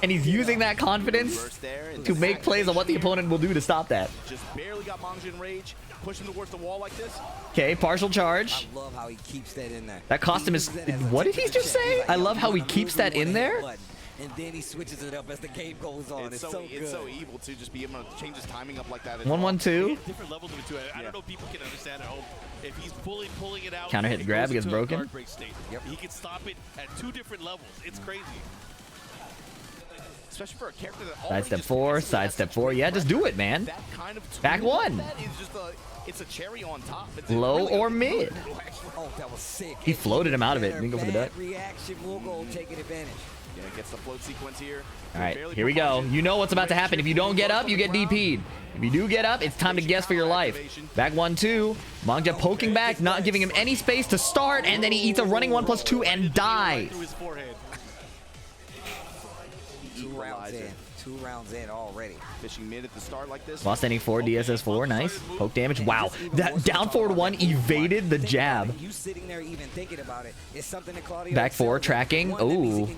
And he's using that confidence to make plays on what the opponent will do to stop that. Just barely got Mangja in rage. Push him towards the wall like this. Okay, partial charge. I love how he keeps that in there. That cost him is... What did he just say? I love how he keeps that in there. And then he switches it up as the game goes on. It's so good. It's so evil to just be able to change his timing up like that. 1-1-2. Different levels of it too. I don't know if people can understand at home. If he's pulling it out, counter hit grab gets broken. He can stop it at 2 different levels. It's crazy. Especially for a character that sidestep 4, sidestep 4. Yeah, just do it, man. That kind of back 1. That is just it's a cherry on top. It's low really or mid. Oh, that was sick. He floated him out of it. Didn't go for the duck. Reaction will go taking advantage. Yeah, gets the float sequence here. All right, here we go. You know what's about to happen. If you don't get up, you get DP'd. If you do get up, it's time to guess for your life. Back 1-2. Mangja poking back, not giving him any space to start, and then he eats a running 1+2 and dies. 2 rounds in. 2 rounds in already. Fishing mid at the start like this. While standing 4, DSS4, nice. Poke damage. Wow. That down forward 1 evaded the jab. You sitting there even thinking about it. It's something that Claudio Back 4, tracking. Ooh.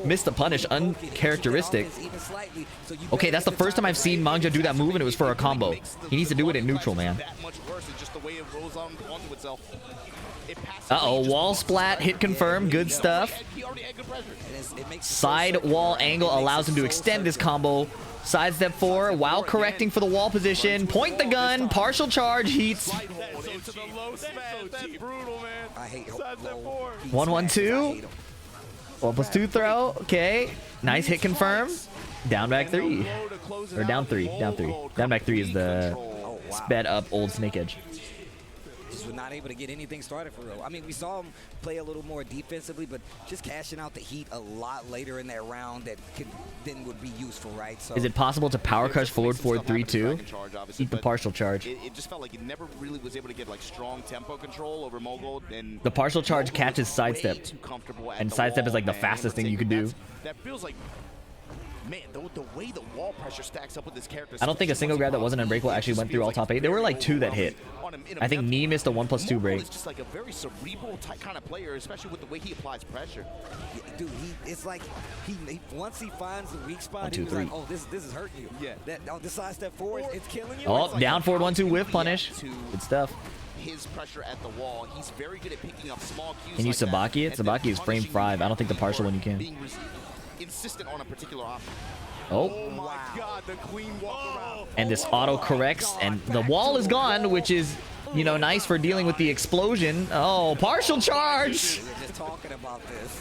Missed the punish. Uncharacteristic. Okay, that's the first time I've seen Mangja do that move, and it was for a combo. He needs to do it in neutral, man. Uh-oh, wall splat, hit confirm, good stuff. Side wall angle allows him to extend this combo. Sidestep 4 while correcting for the wall position. Point the gun, partial charge, heats. 1-1-2. 1+2 throw, okay. Nice hit confirm. Down back 3. Or down 3, down 3. Down back 3 is the sped up old snake edge. Just was not able to get anything started for real. I mean, we saw him play a little more defensively, but just cashing out the heat a lot later in that round that then would be useful, right? So is it possible to power crush forward 3-2? Eat the partial charge. It just felt like he never really was able to get like strong tempo control over Mogul. And the partial charge catches sidestep, and sidestep is like the fastest thing you could do. That feels like, man, the way the wall pressure stacks up with this character. I don't think a single grab that wasn't unbreakable actually went through all top 8. There were like 2 that hit. I think Nee missed a 1+2 break. It's just like a very cerebral type kind of player, especially with the way he applies pressure. Yeah, dude, it's like he once he finds the weak spot, 1, 2, he's 3. like, oh, this is hurting you. Yeah. This sidestep forward, it's killing you. Oh, down forward 1-2 whiff punish. Good stuff. His pressure at the wall. He's very good at picking up small cues. Can you Sabaki it? Sabaki is frame 5. I don't think the partial one you can. Insistent on a particular option. Oh my God, the clean walk around. And this auto corrects, and the wall is gone, which is, you know, nice for dealing with the explosion. Oh, partial charge. We were just talking about this.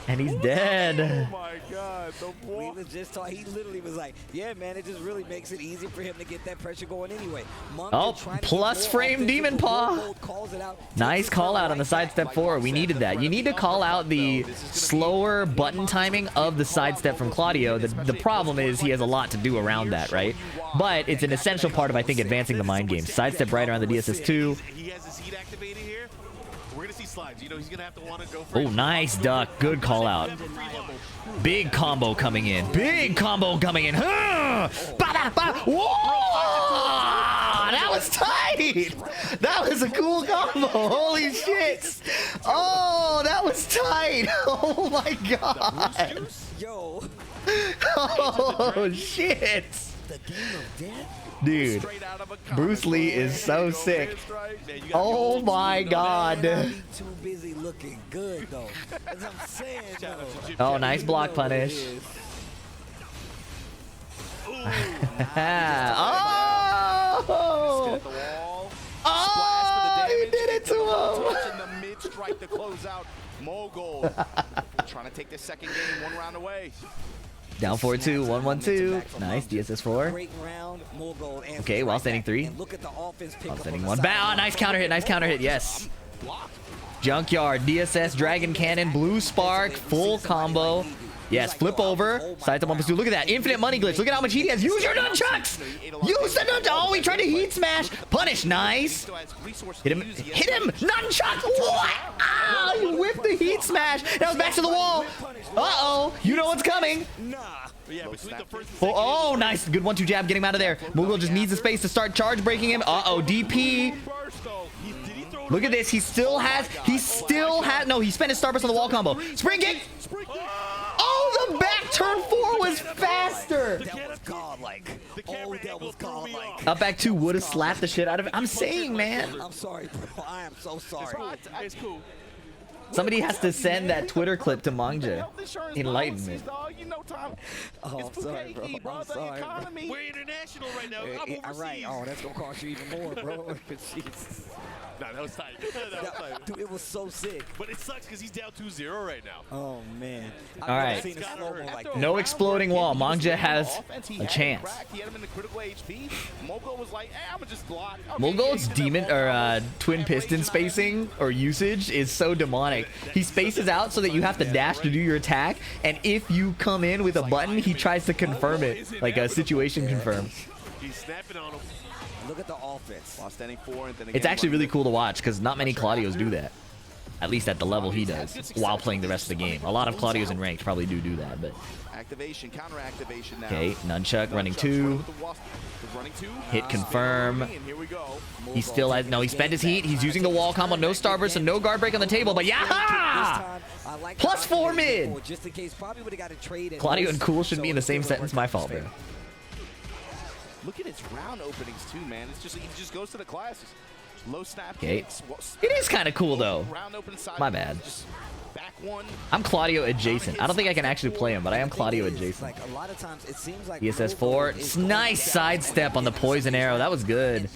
And he's dead. Oh my God, we were just talking. He literally was like, "Yeah, man, it just really makes it easy for him to get that pressure going anyway." Oh, plus frame Demon Paw. Nice call out on the sidestep 4. We needed that. You need to call out the slower button timing of the sidestep from Claudio. The problem is he has a lot to do around that, right? But it's an essential part of, I think, advancing the mind game. Sidestep right around the DSS2. He has his heat activated here. We're gonna see slides. You know, he's gonna have to want to go for Oh, nice duck. Good call out. Big combo coming in. Big combo coming in. Whoa! That was tight. That was a cool combo. Holy shit. Oh, that was tight. Oh my God. Yo. Oh shit. The game of death. Dude, Bruce Lee is so sick. Oh my God. Too busy looking good though. As I'm saying, Oh, nice block punish. Oh! Oh! He did it to him. The mid strike to close out Mogul. Trying to take this second game 1 round away. Down 4-2, 1-1-2. Nice, DSS4. Okay, while standing 3. While standing 1. Bow, nice counter hit, yes. Junkyard, DSS, Dragon Cannon, Blue Spark, full combo. Yes, flip over. Side to 1+2. Look at that. Infinite money glitch. Look at how much heat he has. Use your nunchucks. Use the nunchucks. Oh, he tried to heat smash. Punish. Nice. Hit him. Hit him. Nunchucks. What? Ah, you whipped the heat smash. Now it's back to the wall. Uh-oh. You know what's coming. Oh, nice. Good 1-2 jab. Getting him out of there. Mogul just needs the space to start charge breaking him. Uh-oh. DP. Look at this. He still has. No, he spent his star burst on the wall combo. Spring kick. Oh, the back turn 4 was faster. That was godlike. Oh, that was godlike. Up back 2 would have slapped the shit out of it. I'm saying, man. I'm sorry, bro. I am so sorry. It's cool. Somebody has to send that Twitter clip to Mangja. Enlightenment. Oh, I'm sorry, bro. I'm sorry. We're international right now. I'm overseas. Right. Oh, that's gonna cost you even more, bro. Jesus. No, that was tight. That was tight. Dude, it was so sick. But it sucks because he's down 2-0 right now. Oh, man. All right. No exploding wall. Mangja has a chance. He had him in the critical HP. Mogul was like, I'm gonna just block. Mogul's demon or twin piston spacing or usage is so demonic. He spaces out so that you have to dash to do your attack, and if you come in with a button, he tries to confirm it, like a situation confirm. He's snapping on him. Look at the offense. While standing 4 and then again, It's actually really cool to watch because not many Claudios do that. At least at the level he does, while playing the rest of the game. A lot of Claudios in ranked probably do that, but activation, counter activation now. Okay, nunchuck running 2. Running 2. Hit confirm. And here we go. He still has, no, he spent his heat. He's using the wall combo, no starburst and no guard break on the table, but yeah! +4 mid! Claudio and Cool shouldn't be in the same sentence, my fault, bro. Look at his round openings too, man. It's just, he just goes to the classes. Low snap Okay. kicks. It is kind of cool, though. Round open side. My bad. Just back one. I'm Claudio adjacent. I don't think I can actually play him, but I am Claudio adjacent. Like a lot of times, it seems like ESS 4. Nice sidestep on the poison arrow. That was good.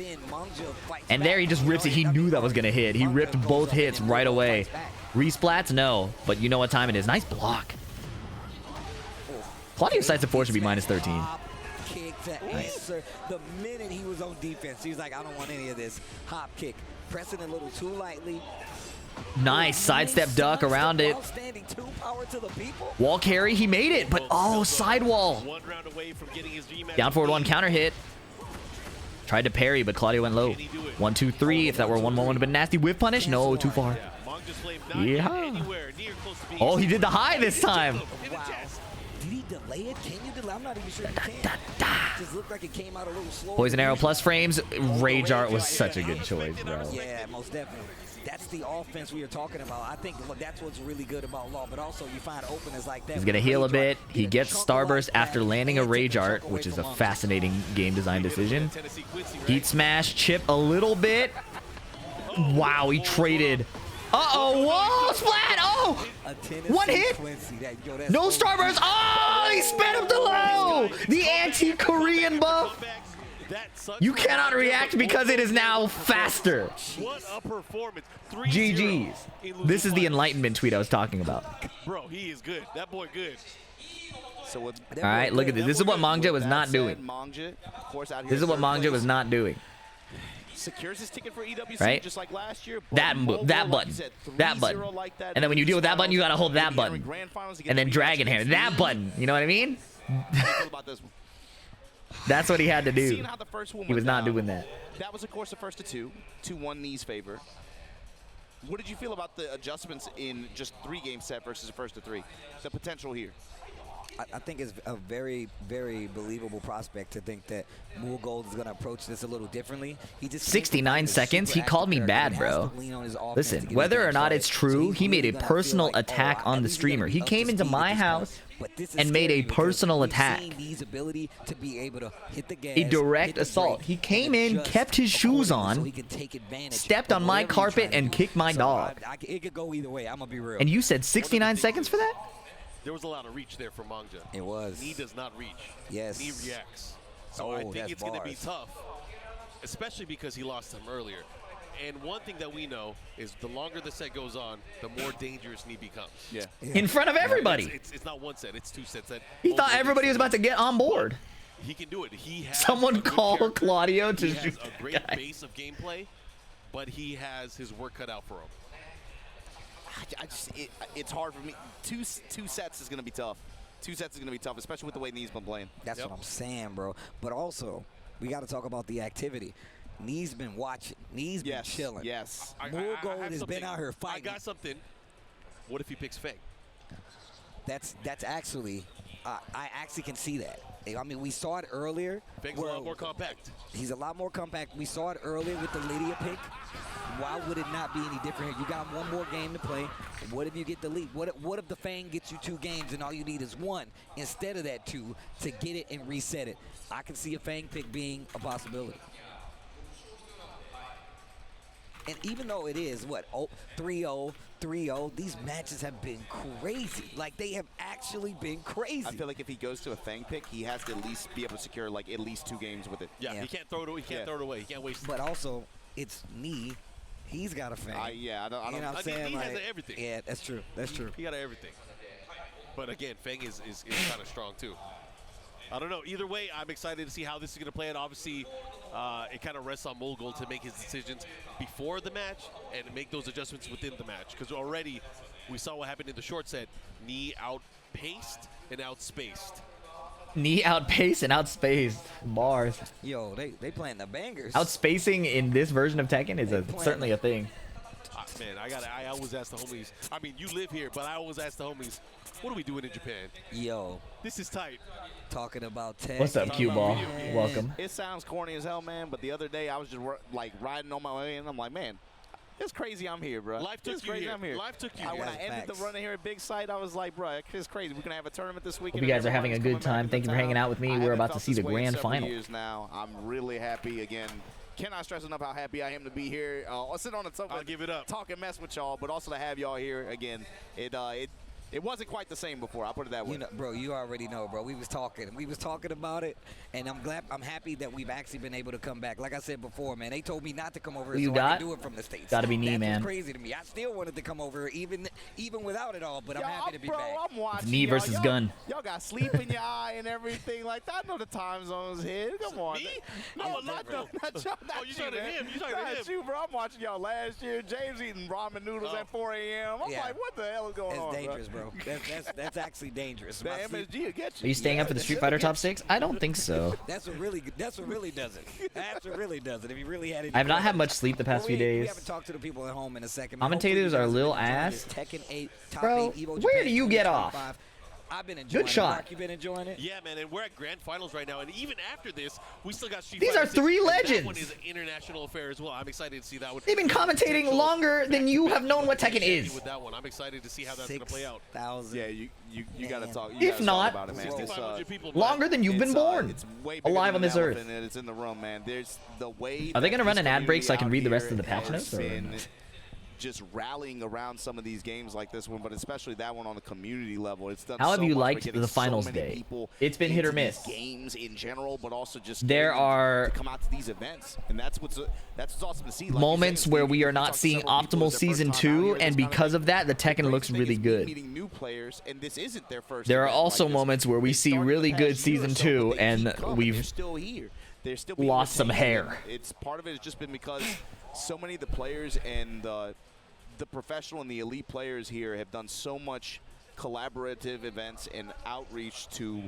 And there he just rips it. He knew that was going to hit. He ripped both hits right away. Resplats? No. But you know what time it is. Nice block. Claudio's sidestep 4 should be -13. Kick to answer the minute he was on defense. He was like, I don't want any of this. Hop kick. Pressing a little too lightly. Nice sidestep duck around it. Wall carry. He made it, but oh, sidewall. Down forward 1 counter hit. Tried to parry, but Claudio went low. 1, 2, 3. If that were 1-1, would have been nasty. Whip punish? No, too far. Yeah. Oh, he did the high this time. Did he delay it? Can you delay? I'm not even sure you can. Just looked like it came out a little slow. Poison arrow plus frames. Rage art was such a good choice, bro. Yeah, most definitely. That's the offense we were talking about. I think that's what's really good about Law, but also you find openers like that. He's going to heal a bit. He gets Starburst after landing a Rage Art, which is a fascinating game design decision. Heat Smash, chip a little bit. Wow, he traded. Uh-oh, whoa, splat! Oh! 1 hit! No Starburst! Oh, he sped up the low! The anti-Korean buff! You cannot react because it is now faster. What a performance. GG's. This is the Enlightenment tweet I was talking about. Bro, he is good. That boy good. So all right, look at this. This is what Mangja was not doing. This is what Mangja was not doing. Secures his ticket for EWC right? just like last year. That button. That button. And then when you deal with that button, you gotta hold that button. And then Dragon Hair. That button. You know what I mean? That's what he had to do. He was not doing that. That was, of course, the first of 2. 2-1 Knee's favor. What did you feel about the adjustments in just 3-game set versus the first of 3? The potential here. I think it's a very, very believable prospect to think that Mool Gold is going to approach this a little differently. He just 69 seconds. He called me bad, bro. Listen, whether or not it's true, he made a personal attack on the streamer. He came into my house and made a personal attack. A direct assault. He came in, kept his shoes on, stepped on my carpet, and kicked my dog. It could go either way. I'm going to be real. And you said 69 seconds for that? There was a lot of reach there from Mangja. It was. Knee does not reach. Yes. Knee reacts. So I think it's going to be tough, especially because he lost him earlier. And one thing that we know is the longer the set goes on, the more dangerous Knee becomes. Yeah. In front of everybody. It's not 1 set, it's 2 sets. He thought everybody was about to get on board. He can do it. He has someone call Claudio to shoot. He has a great base of gameplay, but he has his work cut out for him. It's hard for me. Two sets is going to be tough. 2 sets is going to be tough, especially with the way Knee's been playing. That's what I'm saying, bro. But also, we got to talk about the activity. Knee's been watching. Knee's been chilling. Yes. Mool Gold has been out here fighting. I got something. What if he picks Feng? That's actually, I actually can see that. I mean, we saw it earlier. Feng's a lot more compact. He's a lot more compact. We saw it earlier with the Lydia pick. Why would it not be any different here? You got 1 more game to play. What if you get the lead? What if the Fang gets you 2 games and all you need is 1 instead of that 2 to get it and reset it? I can see a Fang pick being a possibility. And even though it is, 3-0, 3-0, these matches have been crazy. Like, they have actually been crazy. I feel like if he goes to a Fang pick, he has to at least be able to secure, like, at least 2 games with it. Yeah, he can't throw it away. He can't throw it away. He can't waste it. But also, it's Knee. He's got a Fang. Yeah, I don't you know what I'm saying? Knee like, has everything. Yeah, that's true. That's true. He got everything. But again, Feng is kind of strong too. I don't know. Either way, I'm excited to see how this is going to play out. Obviously, it kind of rests on Mool Gold to make his decisions before the match and make those adjustments within the match. Because already we saw what happened in the short set. Knee outpaced and outspaced. Knee outpaced and outspaced. Bars. Yo, they playing the bangers. Outspacing in this version of Tekken is certainly a thing. Man, I always ask the homies. I mean, you live here, but I always ask the homies, what are we doing in Japan? Yo. This is tight. Talking about tech. What's up, Cue Ball? Welcome. It sounds corny as hell, man, but the other day I was just like riding on my way, and I'm like, man, it's crazy I'm here, bro. Life took it's you crazy here. I'm here. Life took you here. When I ended the run here at Big Sight, I was like, bro, it's crazy. We're going to have a tournament this weekend. Hope you guys are having a good time. Thank you for hanging out with me. We're about to see the grand final. Years now. I'm really happy again. Cannot stress enough how happy I am to be here. I'll sit on the sofa. I'll give it up. Talk and mess with y'all, but also to have y'all here again. It wasn't quite the same before. I'll put it that way. You know, bro, you already know, bro. We was talking about it, and I'm happy that we've actually been able to come back. Like I said before, man, they told me not to come over, Who so you I got? could do it from the States. Gotta be knee, man. That's crazy to me. I still wanted to come over, even without it all. But I'm happy to be back. I'm watching. It's knee versus gun. Y'all got sleep in your eye and everything like that. I know the time zones here. Come on. Me? No, not y'all. Oh, you talking to him? You talking to him? You, bro. I'm watching y'all last year. James eating ramen noodles at 4 a.m. I'm like, what the hell is going on? It's dangerous, bro. That's actually dangerous. The MSG will get you. Are you staying up for the Street Fighter top 6? I don't think so. That's what really does it. That's what really does it. If you really had it. I have not had much sleep the past few We days. haven't talked to the people at home in a second. Commentators are a little ass. Bro, where do you get off? I've been enjoying Good shot. Mark, you been enjoying it? Yeah, man, and we're at grand finals right now, and even after this, we still got Street These Fighter are 3 6, and legends. That one is an international affair as well. I'm excited to see that one. They've been commentating longer than you have known what Tekken is. With that one, I'm excited to see how that's going to play out. 6,000. Yeah, you got to talk. If not, longer than you've been born. It's way bigger Alive than on this an earth. elephant, and it's in the room, man. There's the way. Are they that gonna run this an ad break so I can read the rest of the community patch notes? out Or? here has been just rallying around some of these games like this one, but especially that one on the community level. It's done How have so you much for liked getting the finals so many day? people It's been hit or into these miss. Games in general, but also just There getting them are to come out to these events, and that's what's awesome to see. Like Moments where we are not seeing optimal season 2, and because of that, the Tekken looks really good. Meeting new players, and this isn't their first. There are event also like this. moments where we see really good season 2, and They're we've still here. They're still being lost some retained, hair. and it's part of it has just been because so many of the players and the professional and the elite players here have done so much collaborative events and outreach to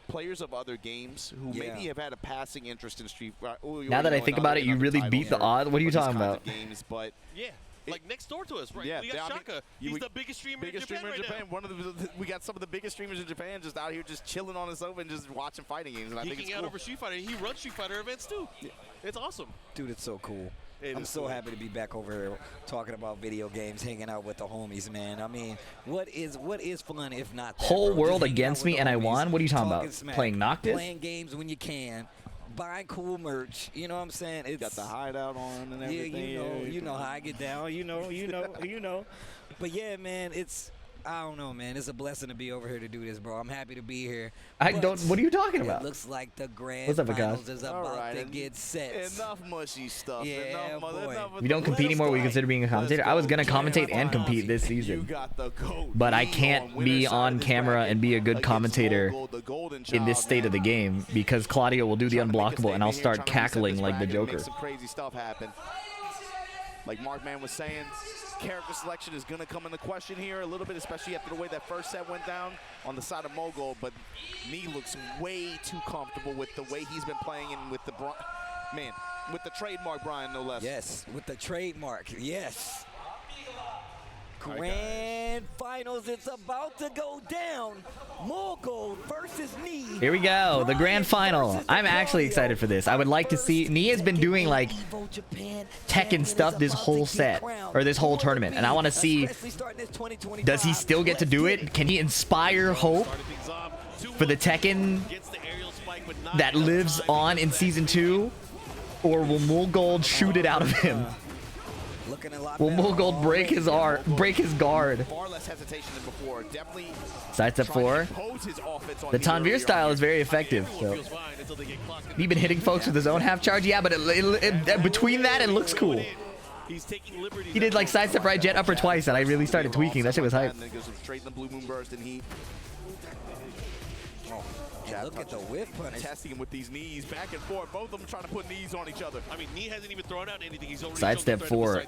players of other games who maybe have had a passing interest in Street Fighter. Now that I think about it, you really beat the odd. What are you talking about? Games, but yeah. Like next door to us, right? Yeah, we got I mean, Shaka. He's the biggest streamer in Japan right now. One of we got some of the biggest streamers in Japan just out here just chilling on his sofa and just watching fighting games, and I think it's Geeking out cool. over Street Fighter. He runs Street Fighter events too. Yeah. It's awesome. Dude, it's so cool. I'm is so cool. happy to be back over here talking about video games, hanging out with the homies, man. I mean, what is fun if not that, Whole bro? world Just hanging against out me with and the I homies, won? What are you talking about? smack, Playing Noctis? Playing games when you can, buying cool merch. You know what I'm saying? It's got the hideout on and everything. Yeah, you know how I get down. You know. But yeah, man, I don't know, man. It's a blessing to be over here to do this, bro. I'm happy to be here. What are you talking about? It looks like the grand What's up, finals Vikas? is about to get set. Enough mushy stuff. Yeah, enough We don't compete anymore. We consider being a commentator. I was gonna commentate and compete this season, but I can't be on camera and be a good commentator in this state of the game because Claudio will do the unblockable and I'll start cackling like the Joker. Make some crazy stuff happen. Like Markman was saying, character selection is going to come into question here a little bit, especially after the way that first set went down on the side of Mogul. But Nee looks way too comfortable with the way he's been playing and with the with the trademark Brian, no less. Yes, with the trademark. Yes. Grand finals, it's about to go down. Mogul versus Nee. Here we go, the grand final. I'm actually excited for this. I would like to see. Nee has been doing like Tekken stuff this whole set or this whole tournament, and I want to see. Does he still get to do it? Can he inspire hope for the Tekken that lives on in season 2, or will Mulgold shoot it out of him? Will Mulgold break his guard? Far less hesitation than before. Definitely Sidestep 4. The Tanvir style is very effective. So. He's been hitting folks with his own half charge. Yeah, but between that, it looks cool. He did like sidestep right jet upper twice, and I really started tweaking. That shit was hype. Straight in the blue moon burst, and he. Look at the whip punish. Testing him with these knees back and forth. Both of them trying to put knees on each other. I mean, Nee hasn't even thrown out anything. He's already Sidestep 4.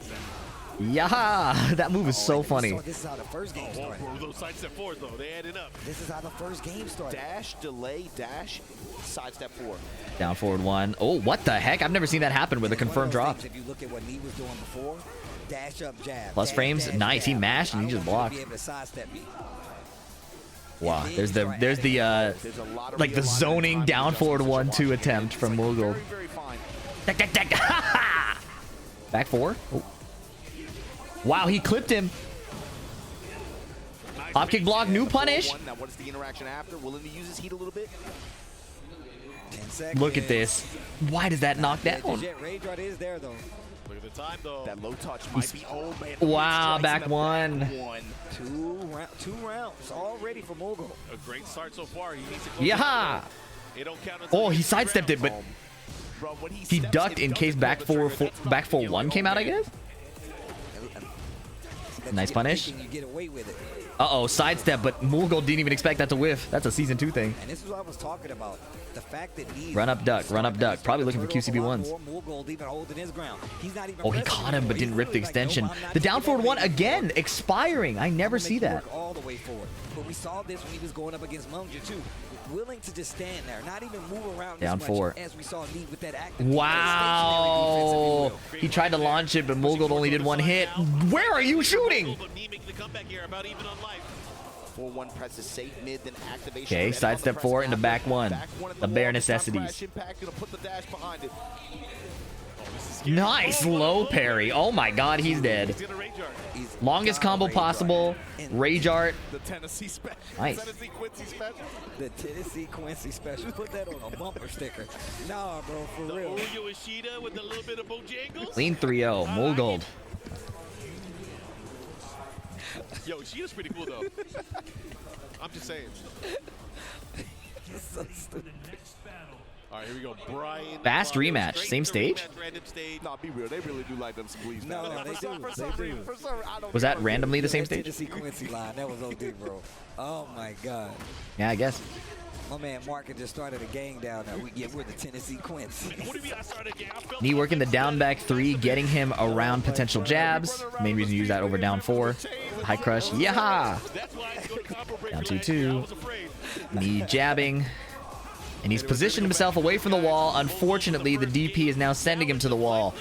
Yeah, that move is so funny. This is how the first game started. Those sidestep 4s, though, they added up. This is how the first game started. Dash, delay, dash, sidestep 4. Down forward 1. Oh, what the heck? I've never seen that happen with a confirmed drop. If you look at what Nee was doing before, Dash up jab. Plus frames, nice. He mashed and he just blocked. Wow, there's the like the zoning down forward 1-2 attempt from Moogle. Back 4. Oh. Wow, he clipped him. Hop kick block, new punish. Now what is the interaction after? Willing to use his heat a little bit? Look at this. Why does that knock down? Rayguard is there though. Look at the time though. That low touch might be old, man. Wow, back 1. Two rounds already for Moogle. A great start so far. He needs to close. Yeah. Oh, he sidestepped it, but he ducked in case back 4-1 came out, I guess. Nice punish. Uh-oh, sidestep, but Moogle didn't even expect that to whiff. That's a Season 2 thing. And this is what I was talking about. The fact that run up duck, run up duck. Probably looking for QCB ones. Oh, he caught him, but didn't rip the extension. The down forward 1 again, expiring. I never see that. All the way forward. But we saw this when he was going up against Munja too. Willing to just stand there, not even move around down 4. As we saw Need with that active wow. He tried to launch it, but Moogle only did 1 hit. Where are you shooting? 4-1 presses safe mid, then activation. Okay, sidestep 4 into back 1. The bare necessities. Nice low parry. Oh my god, he's dead. Longest combo possible. Rage art. The Tennessee special. Nice. The Tennessee Quincy special. Put that on a bumper sticker. Nah, bro, for real. Clean 3-0. Moogle. Yo, Sheeta's pretty cool though. I'm just saying. So stupid. All right, here we go. Brian. Fast rematch. Same stage? Nah, be real. They really do like them squeeze. No, they do. Was that randomly the same stage? Tennessee Quincy line. That was OD, bro. Oh my god. Yeah, I guess. My man Mark had just started a gang down there. We're the Tennessee Quincy. What do you mean I started a gang? Knee working the down back 3, getting him around potential jabs. Main reason to use that over down 4. High crush. Yeah. Down 2-2. Knee jabbing. And he's positioned himself away from the wall. Unfortunately, the DP is now sending him to the wall.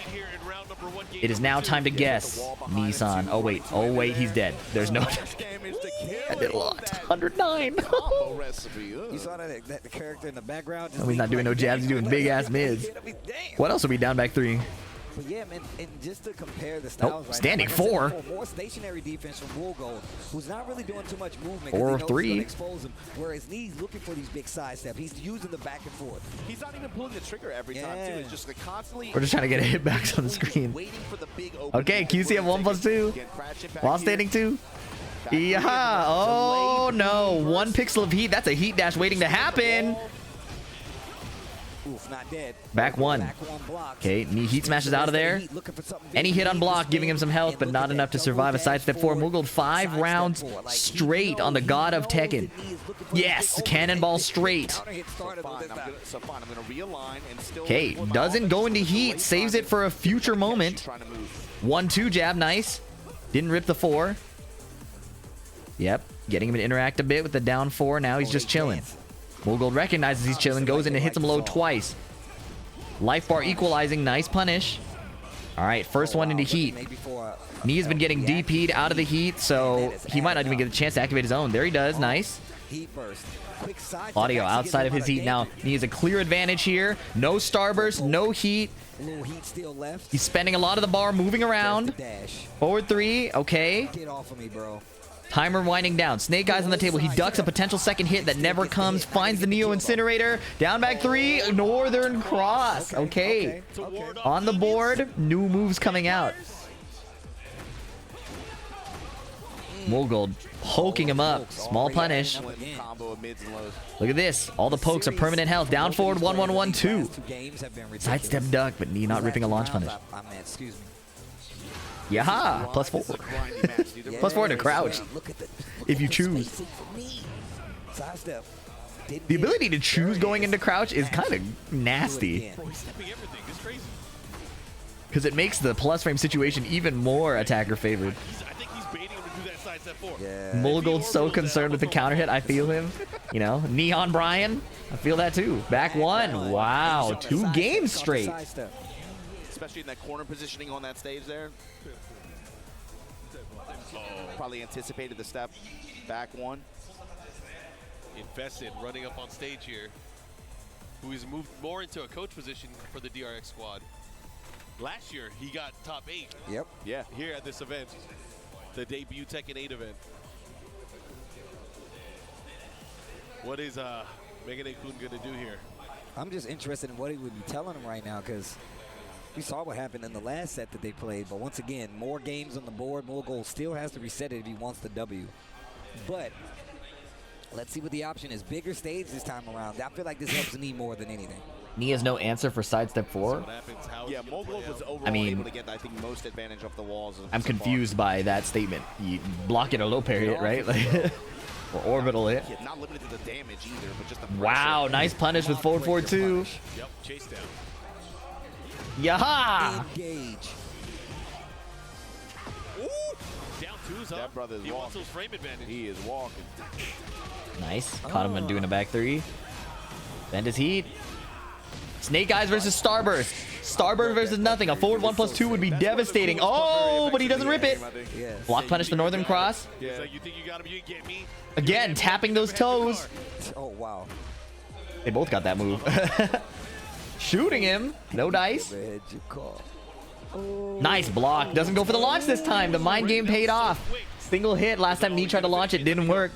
It is now time to guess. Nissan. Oh, wait. Oh, wait. He's dead. There's no... I did a lot. 109. You saw that the character in the background? Oh, he's not doing no jabs. He's doing big-ass mids. What else are we down back 3? But yeah, man, and just to compare the styles right standing now, 4. More stationary defense from Woolgold, who's not really doing too much movement. 4-3. Expose him, whereas Knee's looking for these big side steps. He's using the back and forth. He's not even pulling the trigger every time, too. It's just like constantly... We're just trying to get a hitbacks on the screen. Okay, QCM 1+2. While standing 2. Yeah. Oh, no. 1 pixel of heat. That's a heat dash waiting to happen. Oof, not dead. Back 1. Okay, knee heat smashes out of there. Any hit on block, giving him some health, but not enough to survive a sidestep 4. Moogled 5 rounds straight on the god of Tekken. Yes, cannonball straight. Okay, doesn't go into heat, saves it for a future moment. 1-2 jab, nice. Didn't rip the 4. Yep, getting him to interact a bit with the down 4. Now he's just chilling. Moogled recognizes he's chilling, goes in and hits him low twice. Life bar equalizing, nice punish. All right, first one into heat. Knee has been getting DP'd out of the heat, so he might not even get a chance to activate his own. There he does, nice. Audio outside of his heat now. Knee has a clear advantage here. No starburst, no heat. He's spending a lot of the bar, moving around. Forward 3, okay. Get off of me, bro. Timer winding down. Snake Eyes on the table. He ducks a potential second hit that never comes. Finds the Neo Incinerator. Down back 3. Northern Cross. Okay. On the board. New moves coming out. Moogled poking him up. Small punish. Look at this. All the pokes are permanent health. Down forward. 1-1-1-2. Sidestep duck, but Knee not ripping a launch punish. Yaha! +4. +4 to crouch. If you choose. The ability to choose going into crouch is kind of nasty. Because it makes the plus frame situation even more attacker favored. Moogled's so concerned with the counter hit. I feel him. You know, Neon Brian. I feel that too. Back 1. Wow. 2 games straight. Especially in that corner positioning on that stage there. Probably anticipated the step. Back one. Invested, running up on stage here. Who has moved more into a coach position for the DRX squad. Last year, he got top 8. Yep. Yeah. Here at this event, the debut Tekken 8 event. What is Megane-kun gonna do here? I'm just interested in what he would be telling him right now, because we saw what happened in the last set that they played. But once again, more games on the board, more goals. Still has to reset it if he wants the W. But let's see what the option is. Bigger stage this time around. I feel like this helps me more than anything. Knee has no answer for sidestep 4. Yeah, Mogul was overall able to get, I think, most advantage off the walls. I'm confused by that statement. You block it or low parry it, right? Like, or orbital it. Yeah, not limited to the damage either, but just the Wow, pressure. nice punish with forward 4-2. Yep, chase down. Yaha! Engage. Ooh, down 2's up. That brother's He wants walking. those frame advantage. He is walking. Nice. Caught him doing a back 3. Bend his heat. Snake Eyes versus Starburst. Starburst versus nothing. A forward 1+2 would be devastating. Oh, but he doesn't rip it. Block punish the Northern Cross. He's like, you think you got him, you get me? Again, tapping those toes. Oh, wow. They both got that move. Shooting him. No dice. Nice block. Doesn't go for the launch this time. The mind game paid off. Single hit. Last time Knee tried to launch it, didn't work.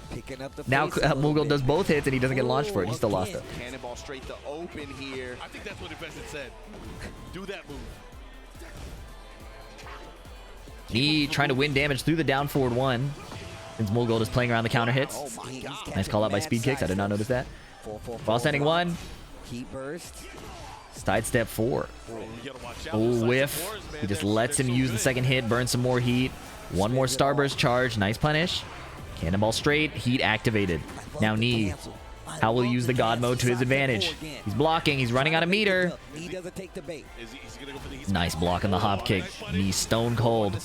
Now Moogle does both hits and he doesn't get launched for it. He still lost it. Cannonball straight to open here. I think that's what Invested said. Do that move. Knee trying to win damage through the down forward 1. Since Moogle is playing around the counter hits. Nice call out by Speed Kicks. I did not notice that. Ball standing 1. Heat burst. Sidestep 4. Oh, whiff. He just lets him use the second hit, burn some more heat. One more Starburst charge. Nice punish. Cannonball straight. Heat activated. Now Knee. How will he use the God mode to his advantage? He's blocking. He's running out of meter. Nice block on the hop kick. Knee stone cold.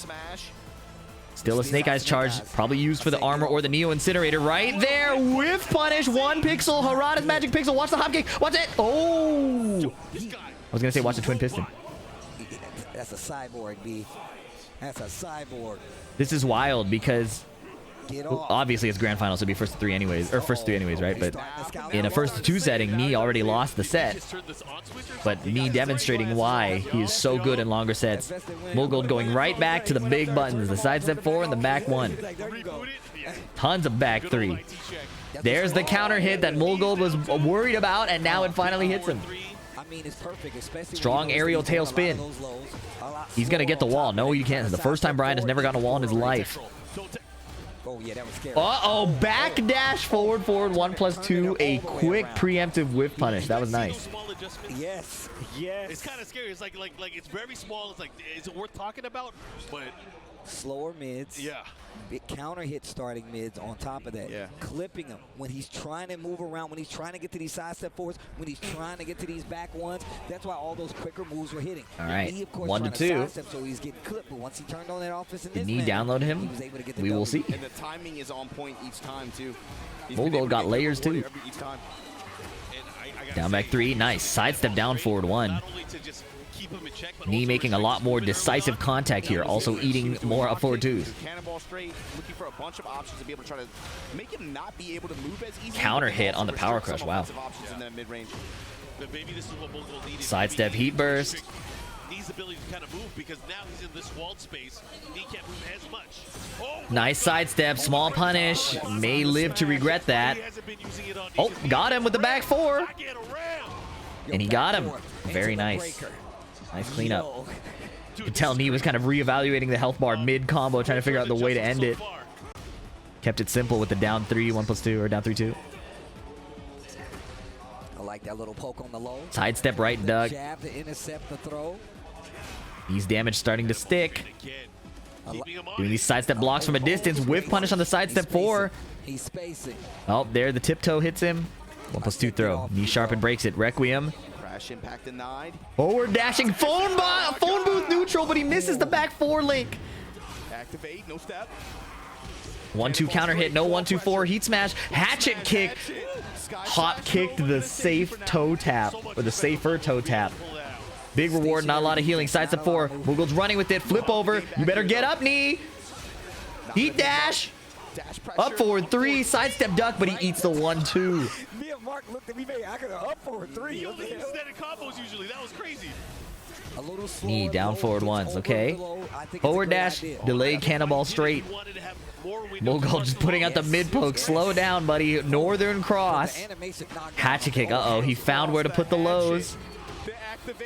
Still a Snake Eyes charge. Probably used for the armor or the Neo Incinerator. Right there. Whiff punish. 1 pixel. Harada's magic pixel. Watch the hop kick. Watch it. Oh. I was going to say watch the twin piston. That's a cyborg, B. That's a cyborg. This is wild because obviously it's grand finals, so it'd be first to 3 anyways, or first to 3 anyways, right? But in a first to 2 setting, Knee already lost the set. But Knee demonstrating why he is so good in longer sets. Moogle going right back to the big buttons, the sidestep 4 and the back 1. Tons of back 3. There's the counter hit that Moogle was worried about, and now it finally hits him. Strong aerial tail spin. He's gonna get the wall. No, you can't. It's the first time Brian has never gotten a wall in his life. Oh, yeah, that was scary. Uh-oh, back dash forward 1+2. A quick preemptive whip punish. That was nice. Yes, yes. It's kind of scary. It's like it's very small. It's like, is it worth talking about? But slower mids. Yeah. Big counter hit starting mids on top of that. Yeah. Clipping him when he's trying to move around, when he's trying to get to these sidestep 4s, when he's trying to get to these back 1s. That's why all those quicker moves were hitting. All right, He, of course, 1 to trying 2. sidestep, so he's getting clipped. But once he turned on that offense in Did this Knee manner, download him? he was able to get the We will see. And the timing is on point each time, too. He's been Moogle able to got get layers, the too. each time. Down back 3. Nice. Sidestep down forward 1. Knee making a lot more decisive contact here. Also eating more up forward 2s. Cannonball straight, looking for a bunch of options to be able to try to make him not be able to move as easily. Counter hit on the power crush. Wow. Sidestep heat burst. Knee's ability to kind of move because now he's in this walled space. Knee can't move as much. Oh, Nice sidestep. Small punish. May live to regret that. Oh, got him with the back 4. And he got him. Very nice. Nice cleanup. You could tell Knee was kind of reevaluating the health bar mid-combo, trying to figure out the way to end it. Kept it simple with the down 3, 1+2, or down 3-2. I like that little poke on the low. Sidestep right duck. Jab to intercept the throw. These damage starting to stick. Doing these sidestep blocks from a distance. Whiff punish on the sidestep 4. He's spacing. Oh, there the tiptoe hits him. 1+2 throw. Knee sharpen breaks it. Requiem. Crash impact denied. Forward dashing. Phone booth neutral, but he misses the back 4 link. Activate, no step. 1-2 counter hit. No 1-2-4. Heat smash. Hatchet kick. Hop kicked the safe toe tap. Or the safer toe tap. Big reward, not a lot of healing. Sidestep 4. Moogle's running with it. Flip over. You better get up, Knee. Heat dash. Dash pressure. Up forward 3. Sidestep duck, but he eats the 1-2. Me and Mark looked at me, man. I could have up forward 3. He only used that in combos usually. That was crazy. A little slower, Knee down forward ones. Okay. Forward dash. Delayed cannonball straight. Mogul just putting out the mid poke. Slow down, buddy. Northern cross. Hatchet kick. Uh-oh. He found where to put the lows.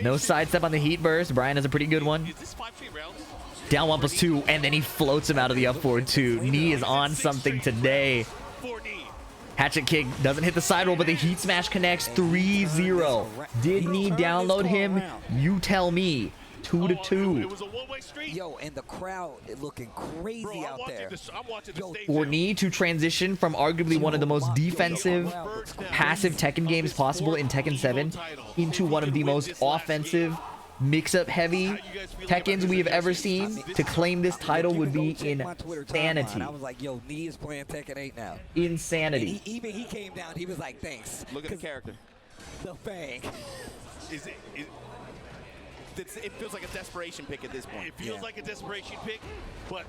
No sidestep on the heat burst. Brian has a pretty good one. Down 1+2, and then he floats him out of the up forward 2. Knee is on something today. Hatchet kick doesn't hit the side roll, but the heat smash connects 3-0. Did Knee download him? You tell me. 2-2. Yo, and the crowd is looking crazy out there. For Knee to transition from arguably one of the most defensive, passive Tekken games possible in Tekken 7 into one of the most offensive, mix-up heavy Tekkens we have ever seen, to claim this title would be insanity. I was like, yo, Knee is playing Tekken 8 now. Insanity. Even he came down, he was like, thanks. Look at the character. The Fang. It feels like a desperation pick at this point. It feels like a desperation pick, but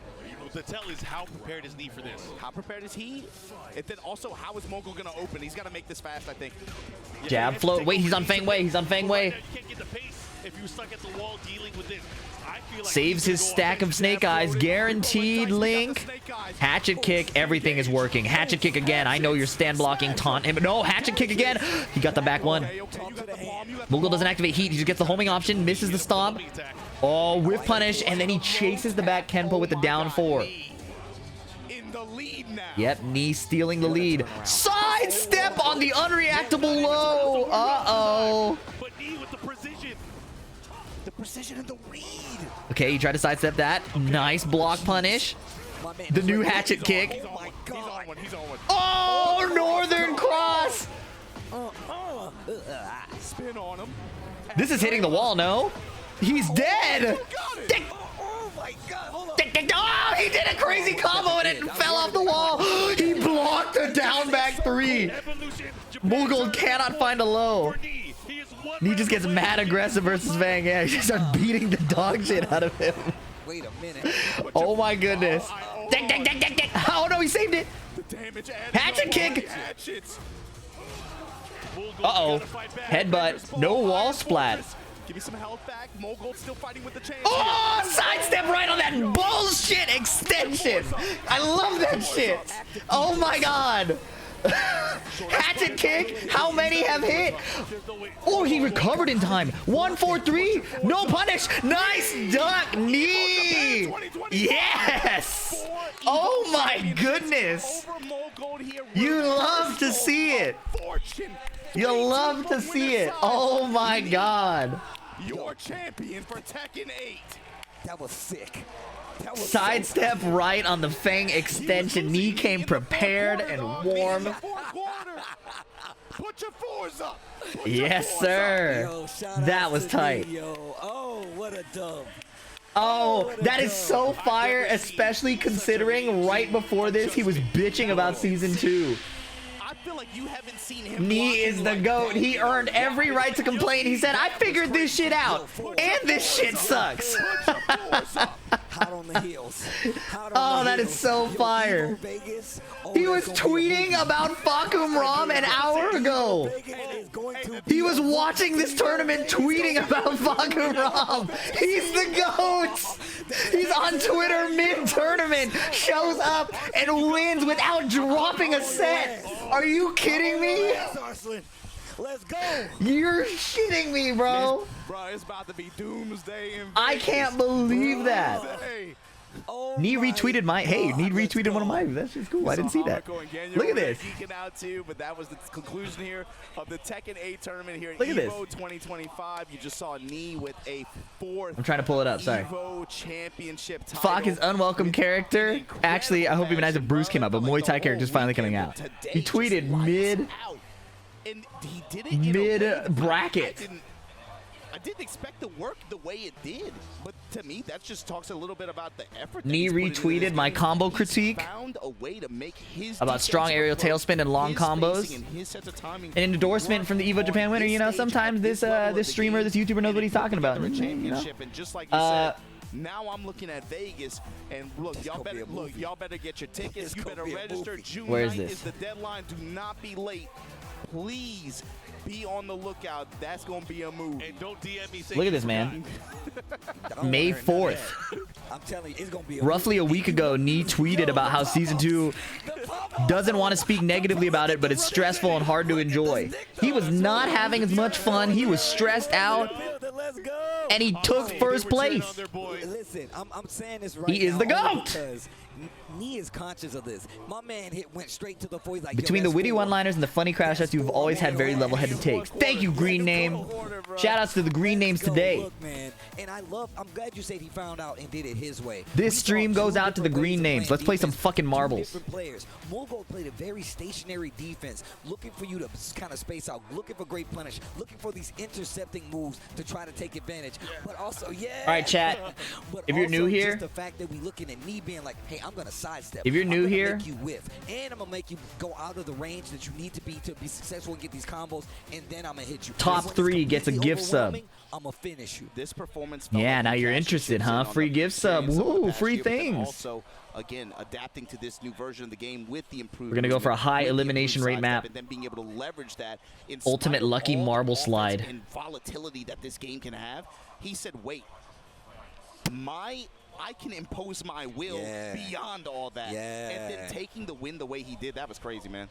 the tell is how prepared is Knee for this? How prepared is he? And then also, how is Mogul going to open? He's got to make this fast, I think. Jab, float. Wait, he's on Fang Wei. He's on Fang Wei. You can't get the pace if you're stuck at the wall dealing with this. I feel like Saves his stack of Snake Eyes. Guaranteed Link. Hatchet kick. Everything is working. Hatchet kick again. I know you're stand blocking. Taunt him. No, hatchet kick again. He got the back one. Mogul doesn't activate heat. He just gets the homing option. Misses the stomp. Oh, whiff punish. And then he chases the back Kenpo with the down 4. Yep, Knee stealing the lead. Sidestep on the unreactable low. Uh-oh. But Knee with the precision. The precision and the read. Okay, he tried to sidestep that. Nice block punish. The new hatchet kick. He's on one. He's on one. Oh, Northern cross. Spin on him. This is hitting the wall, no? He's dead. Oh my God, hold on. Oh, he did a crazy combo and it fell off the wall. He blocked the down back 3. Mogul cannot find a low. He just gets mad aggressive versus Fang. Yeah, he just starts beating the dog shit out of him. Wait a minute. Oh my goodness. Oh no, he saved it. Hatchet kick. Uh-oh. Headbutt. No wall splat. Give me some health back. Mogul still fighting with the chain. Oh, sidestep right on that bullshit extension. I love that shit. Oh my God. Hatchet kick. How many have hit? Oh, he recovered in time. 1-4-3. No punish. Nice duck. Knee. Yes. Oh my goodness. You love to see it. You love to see it. Oh my God. Your champion for Tekken 8. That was sick. Sidestep right on the Fang extension. Knee came prepared and warm. Put your fours up. Yes, sir. That was tight. Oh, what a dub. Oh, that is so fire, especially considering right before this he was bitching about Season 2. I feel like you haven't seen him. Knee is the GOAT. He earned every right to complain. He said, I figured this shit out, and this shit sucks. Hot on the heels. Oh, that is so fire. He was tweeting about Fakum Ram an hour ago. He was watching this tournament tweeting about Fakum Ram. He's the GOAT. He's on Twitter mid-tournament, shows up, and wins without dropping a set. Are you kidding me? Let's go. You're shitting me, bro. Bro, it's about to be doomsday. I can't believe that. Oh Knee retweeted my. Hey, Knee retweeted one of my. That's just cool. I didn't see that. Look at this. Geeking out too, but that was the conclusion here of the Tekken 8 tournament here at Look at this. EVO 2025. You just saw Knee with a 4th. I'm trying to pull it up. Sorry. EVO championship title. Fuck his unwelcome character. Actually, I hope even as a Bruce came out, but Muay Thai character is finally coming out. He tweeted mid bracket. I didn't expect to work the way it did, but to me, that just talks a little bit about the effort. Knee retweeted my combo critique about strong aerial tailspin and long combos. An endorsement from the EVO Japan winner. You know, sometimes this streamer, this YouTuber knows what he's talking about. You know? Now I'm looking at Vegas, and look, y'all better get your tickets. You better register. June Where is 9th this? is the deadline. Do not be late. Please be on the lookout. That's gonna be a move. And don't DM me saying Look at this, man. May 4th. I'm telling you, it's gonna be Roughly a week ago, Nee tweeted about how Season 2 doesn't want to speak negatively about it, but it's stressful and hard to enjoy. He was not having as much fun. He was stressed out. And he took first place. Listen, I'm saying this right He is the now GOAT. because Nee is conscious of this. My man went straight to the floor. He's like, Between the witty one-liners and the funny crash shots, you've always had very level-headed takes. Thank you, Green Name. Shout-outs to the Green Names today. Look, man, and I'm glad you said he found out and did it his way. This stream goes out to the Green Names. Let's play some fucking marbles. Different players. Mulgo played a very stationary defense, looking for you to kind of space out, looking for great punish, looking for these intercepting moves to try to take advantage. But also, All right, chat. If you're new here, just the fact that we looking at Nee being like, hey, I'm gonna sidestep. If you're new I'm gonna here, make you whiff, and I'm gonna make you go out of the range that you need to be successful and get these combos, and then I'm gonna hit you. top 3 gets a gift sub. I'm gonna finish you. This performance. Yeah, now you're interested, huh? Free gift sub. Woo, free things. Also, again, adapting to this new version of the game with the improved. We're gonna go for a high elimination rate map. And then being able to leverage that. In Ultimate spite of lucky all the marble offense slide. And volatility that this game can have. He said, "Wait, I can impose my will beyond all that." And then taking the win the way he did, that was crazy, man.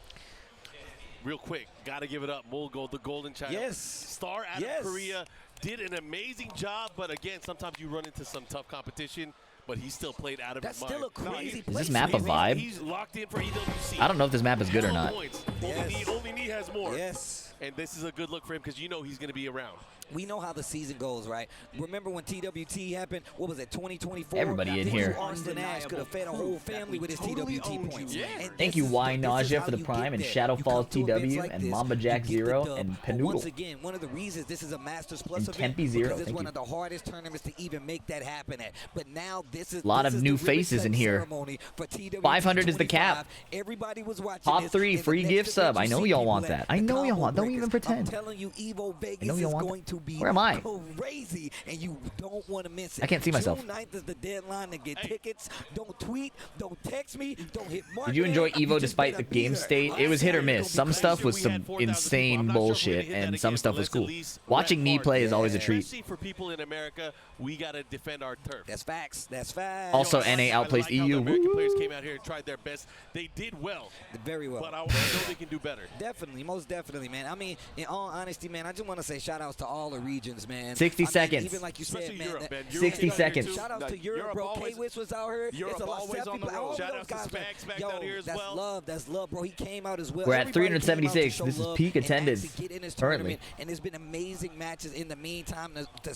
Real quick, gotta give it up. Mulgo, the golden child. Yes. Star out of Korea, did an amazing job, but again, sometimes you run into some tough competition, but he still played out of his mind. That's still a crazy Is this map a vibe? He's locked in for EWC. I don't know if this map is good or not. Only Nee has more. Yes. And this is a good look for him because you know he's going to be around. We know how the season goes, right? Remember when TWT happened? What was it, 2024? Everybody in here. Austin Ash could have fed a whole family with his TWT points. And Thank you, Y Nausea, for the Prime, and Shadow Falls TW, and Mamba Jack Zero, and But once Panoodle. again, one of the reasons this is a Masters Plus And event Tempe Zero, because it's thank one you. of the hardest tournaments to even make that happen at. But now this is A lot this of is new the ribbon faces in cut here. ceremony for TWT 500 is the cap. 25. Everybody was watching Top this, 3, and the free next gift sub. event I you know see y'all people want at, that. the I know y'all combo want. Don't breakers. even pretend. I'm telling you, EVO Vegas know is y'all want going to be Where am I? crazy, and you don't want to miss it. I can't see myself. June 9th is the deadline to get tickets. Don't tweet, don't text me, don't hit Mark. Did you enjoy you Evo just despite the better be game there. state? It was hit or miss. Some stuff was some insane bullshit, and some stuff was cool. Watching Nee play is always a treat. Especially for people in America, we got to defend our turf. That's facts. That's facts. Also, I NA outplays like how the EU. American players came out here and tried their best. They did well. Very well. But I know they can do better. Definitely, most definitely, man. I mean, in all honesty, man, I just want to say shout outs to all the regions, man. 60 I mean, seconds. Even like you said, Especially man. Europe, man. 60 seconds. Shout outs to Europe, bro. K-Witz was out here. Europe It's a lot of always on the people. road. All Shout those outs to guys, man. Spags back Yo, down here as that's well. love. That's love, bro. He came out as well. We're at Everybody came out to 376. show This is love peak and attendance actually get in this currently. tournament. And there's been amazing matches in the meantime to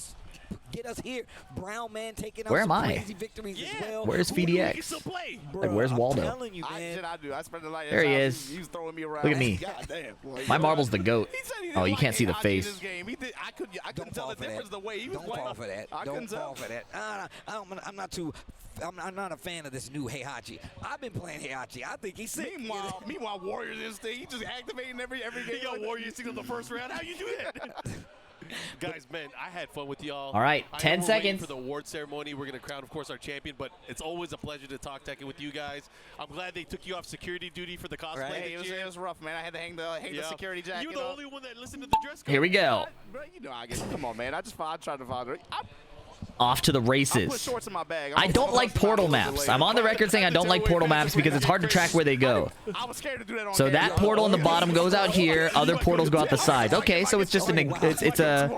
get us here. Brown man taking out Where some am I? crazy victories as well. Where's We can VDX? still play. Like, where's Waldo? I'm telling you, man. I do. I spent the night. There he is. He was throwing me around. Look at me. God damn. My marble's the GOAT. He said he didn't Oh, you like can't see the Heihachi in face. this game. He did, I couldn't Don't tell fall the for difference that. the way he was Don't playing. fall for that. I Don't couldn't fall tell. for that. I'm not too. I'm not a fan of this new Heihachi. I've been playing Heihachi. I think he's sick. Meanwhile, Warriors this thing. He just activating every game. He got Warriors signal the first round. How you do that? Guys, man, I had fun with y'all. All right, I know 10 we're waiting seconds. for the award ceremony. We're going to crown, of course, our champion, but it's always a pleasure to talk Tekken with you guys. I'm glad they took you off security duty for the cosplay Right. this year. It was rough, man. I had to hang the security jacket. You're the up. only one that listened to the dress code. Here we go. Bro, you know I guess. Come on, man. I tried to find it. Off to the I put races. shorts in my bag. I don't like portal maps. I'm on the record saying I don't like portal maps because it's hard to track where they go. I was scared to do that on So camera. that portal on the bottom goes out here. Other portals go out the sides. Okay, so it's just it's a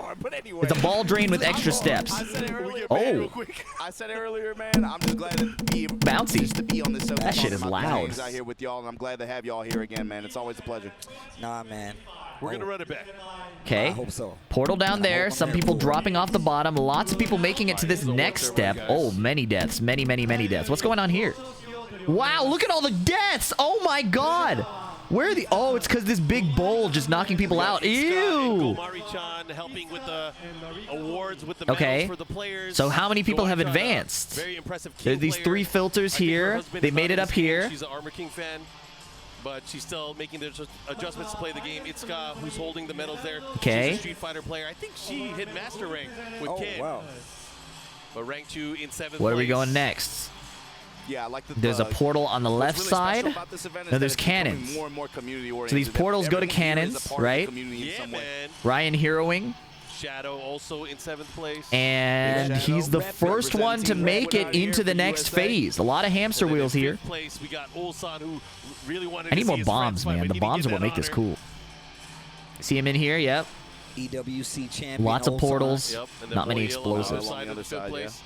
ball drain with extra steps. Oh, I said it earlier, man. I'm just glad to be bouncy. Just to be on this. That shit is loud. Out here with y'all, and I'm glad to have y'all here again, man. It's always a pleasure. Nah, man. We're going to run it back. Okay. I hope so. Portal down there. Some people dropping off the bottom. Lots of people making it to this next step. Oh, many deaths. Many deaths. What's going on here? Wow, look at all the deaths. Oh, my God. Where are the... Oh, it's because this big bowl just knocking people out. Ew. Mari-chan helping with the awards, with the Okay. medals for the players. So how many people have Goichon, advanced? Very impressive. There's these 3 filters here. They made it up here. She's an Armor King fan, but she's still making the adjustments to play the game. Itsuka, who's holding the medals there. Okay. She's a Street Fighter player. I think she hit Master Rank with Ken. Wow. But rank 2 in 7th Where are we place. going next? Yeah, I like the, There's a portal on the left really side. special about this event is No, that there's it's becoming cannons. more and more community-oriented. So these portals go to Everyone here is a cannons, part of the right? community in some way. Ryan heroing. Shadow also in 7th place. And he's the first one to make it into the next phase. A lot of hamster wheels here. 5th place, we got Ulsan, who really wanted I need to more see his bombs, friends fight, man. but The he didn't bombs get are what that make this honor. cool. See him in here? Yep. EWC champion. Lots of Ulsan. portals. Yep, and then Not many Boyle on the explosives. other side of the fifth place.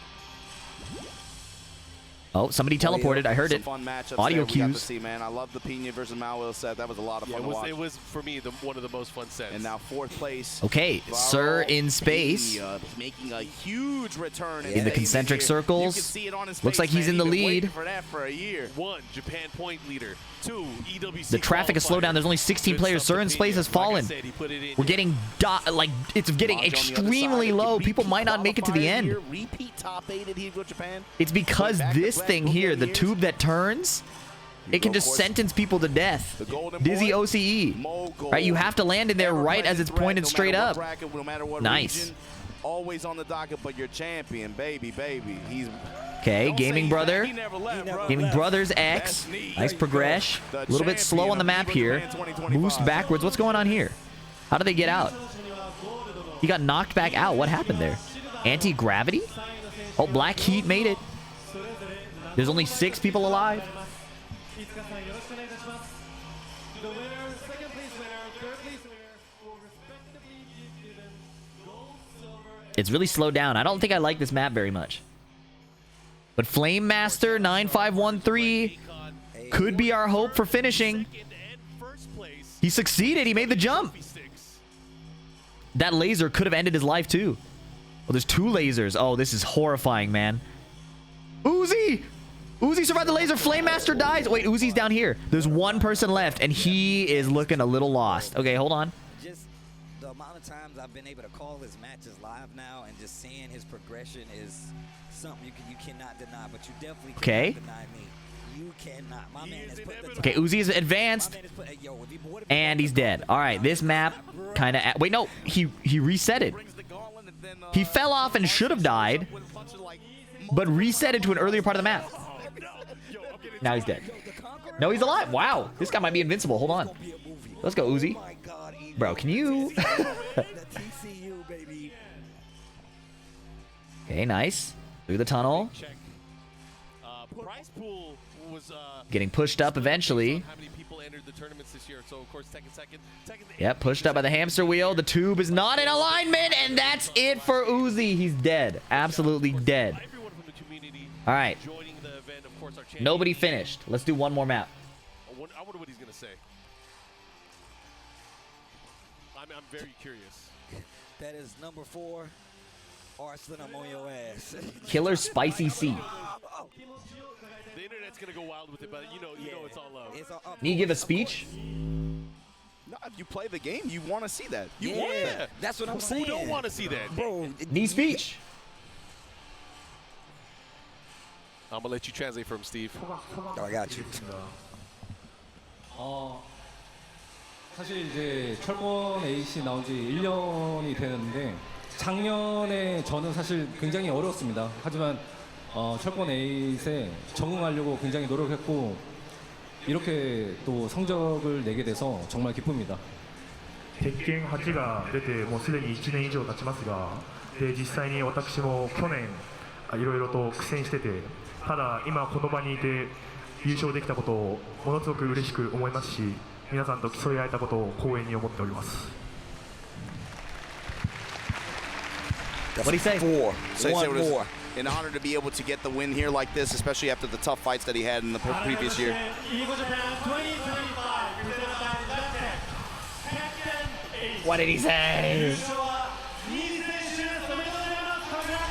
Oh, somebody teleported. I heard Some it. fun matchups Audio there we got to cues. see, man. I love the Pena versus Malwell set. That was a lot of fun to watch. It was for me one of the most fun sets. And now 4th place. Okay, Sir in space. Pena making a huge return In the concentric here. circles. You can see it on his Looks face, like he's man. in the He's been waiting lead. for that for a year. 1, Japan point leader. 2, EWC The traffic has slowed down. There's only 16 players. Sir in space has fallen. We're getting it's getting extremely low. People might not make it to the end. Repeat top 8 at EVO Japan. It's because this thing here, the tube that turns, it can just sentence people to death. Dizzy OCE. Right, you have to land in there right as it's pointed straight up. Nice. Always on the docket, but your champion, baby. He's Okay, Gaming Brother. he never left, Gaming Brothers X. Nice progress. A little bit slow on the map here. Boost backwards. What's going on here? How did they get out? He got knocked back out. What happened there? Anti-gravity? Oh, Black Heat made it. There's only 6 people alive. It's really slowed down. I don't think I like this map very much. But Flame Master 9513 could be our hope for finishing. He succeeded. He made the jump. That laser could have ended his life too. Oh, there's 2 lasers. Oh, this is horrifying, man. Uzi! Uzi survived the laser. Flame Master dies. Wait, Uzi's down here. There's 1 person left, and he is looking a little lost. Okay, hold on. Just the amount of times I've been able to call his matches live now and just seeing his progression is something you cannot deny, but you definitely cannot deny me. You cannot. My man has put the Okay, Uzi is advanced. And he's dead. All right, this map kind of... Wait, no. He resetted. He fell off and should have died, but resetted to an earlier part of the map. Now he's dead. No, he's alive. Wow. This guy might be invincible. Hold on. Let's go, Uzi. Bro, can you... Okay, nice. Through the tunnel. Prize pool was Getting pushed up eventually. how many people entered the tournaments this year. So of course Tekken Yep, pushed up by the hamster wheel. The tube is not in alignment, and that's it for Uzi. He's dead. Absolutely dead. All right. Nobody finished. Let's do one more map. I wonder what he's gonna say. I'm very curious. That is number 4. Arslan, I'm on your ass. Killer Spicy C. The internet's gonna go wild with it, but you know it's all love. Can you give a speech? No, if you play the game, you want to see that. You Yeah, want that. that's what I'm Who saying. don't want to see that, bro? Need speech. I'm gonna let you translate for him, Steve. Oh, I got you. 사실 이제 철권 에이시 나온 지 1년이 되는데 작년에 저는 사실 굉장히 어려웠습니다. 하지만 철권 에이스에 적응하려고 굉장히 노력했고 이렇게 또 성적을 내게 돼서 정말 기쁩니다. 鉄拳8が出てもうすでに1年以上経ちますが、で実際に私も去年いろいろと苦戦してて、ただ今この場にいて優勝できたことをものすごく嬉しく思いますし、皆さんと競い合えたことを光栄に思っております。What do you say? 4. Say One it was more. an honor to be able to get the win here like this, especially after the tough fights that he had in the previous year. EVO Japan 2025 presented by Tekken 8. What did he say?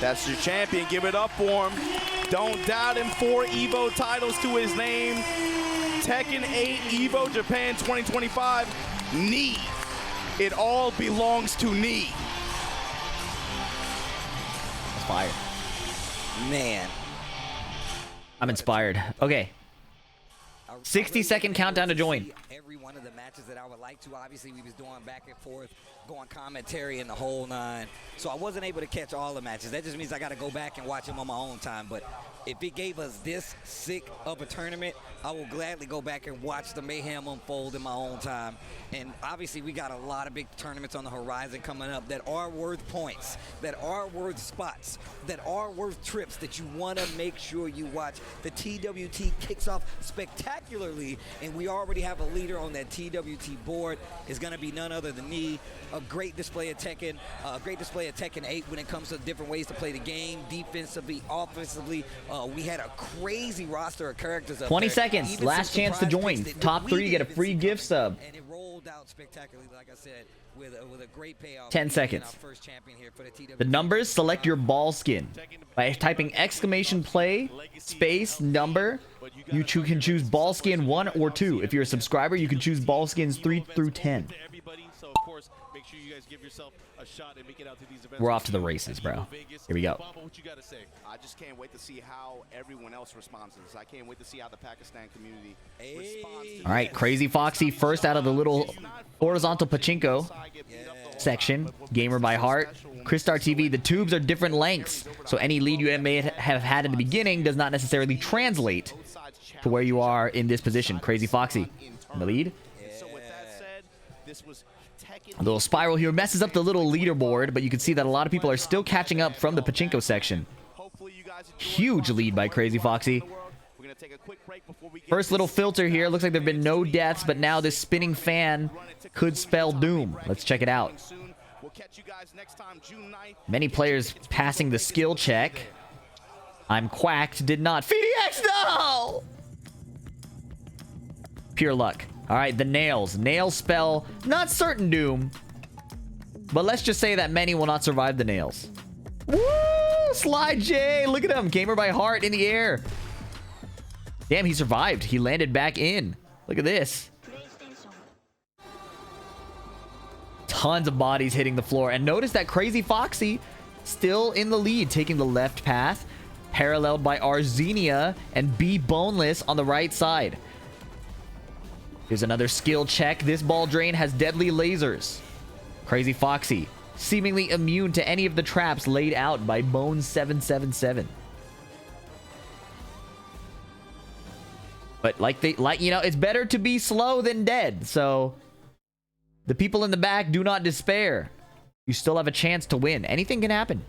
That's your champion. Give it up for him. Don't doubt him. 4 EVO titles to his name. Tekken 8 EVO Japan 2025. Knee. It all belongs to Knee. That's fire. Man. I'm inspired. Okay. 60-second countdown to join. every one of the matches that I would like to. Obviously, we was doing back and forth, going commentary and the whole nine. So I wasn't able to catch all the matches. That just means I got to go back and watch them on my own time. But if it gave us this sick of a tournament, I will gladly go back and watch the mayhem unfold in my own time. And obviously, we got a lot of big tournaments on the horizon coming up that are worth points, that are worth spots, that are worth trips that you want to make sure you watch. The TWT kicks off spectacularly, and we already have a leader on that TWT board. It's going to be none other than me. A great display of Tekken, great display of Tekken 8 when it comes to different ways to play the game, defensively, offensively. We had a crazy roster of characters up 20 there. seconds. Even Last some chance to surprise join. picks that Top we 3 get a didn't free even gift see sub. and it rolled out spectacularly, like I said, with a great payoff. 10 Being seconds. our first champion here for the TWT. The numbers, select your ball skin. By typing exclamation play, space, number, you can choose ball skin 1 or 2. If you're a subscriber, you can choose ball skins 3 through 10. So of course, make sure you guys give yourself a shot and make it out to these events. We're off to the races, bro. Here we go. What you gotta say? I just can't wait to see how everyone else responds to this. I can't wait to see how the Pakistan community responds to All right, Crazy Foxy first out of the little horizontal pachinko section. Gamer by heart. Crystar TV, the tubes are different lengths, so any lead you may have had in the beginning does not necessarily translate to where you are in this position. Crazy Foxy in the lead. So with that said, this was A little spiral here messes up the little leaderboard, but you can see that a lot of people are still catching up from the pachinko section. Huge lead by Crazy Foxy. First little filter here. Looks like there have been no deaths, but now this spinning fan could spell doom. Let's check it out. Many players passing the skill check. I'm quacked. Did not. FDX, no! Pure luck. All right, the nails. Nails spell not certain doom, but let's just say that many will not survive the nails. Woo! Sly J. Look at him. Gamer by heart in the air. Damn, he survived. He landed back in. Look at this. Tons of bodies hitting the floor. And notice that Crazy Foxy still in the lead, taking the left path, paralleled by Arzenia and B Boneless on the right side. Here's another skill check. This ball drain has deadly lasers. Crazy Foxy, seemingly immune to any of the traps laid out by Bone777. But it's better to be slow than dead. So the people in the back, do not despair. You still have a chance to win. Anything can happen.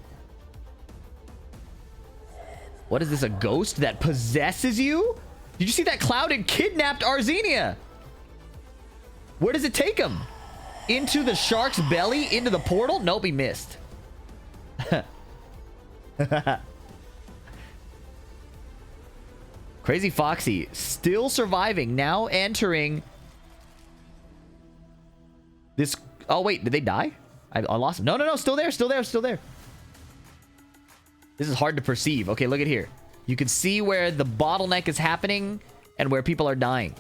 What is this, a ghost that possesses you? Did you see that cloud? It kidnapped Arzenia. Where does it take him? Into the shark's belly? Into the portal? Nope, he missed. Crazy Foxy still surviving. Now entering this. Oh, wait. Did they die? I lost him. No. Still there. Still there. This is hard to perceive. Okay, look at here. You can see where the bottleneck is happening and where people are dying.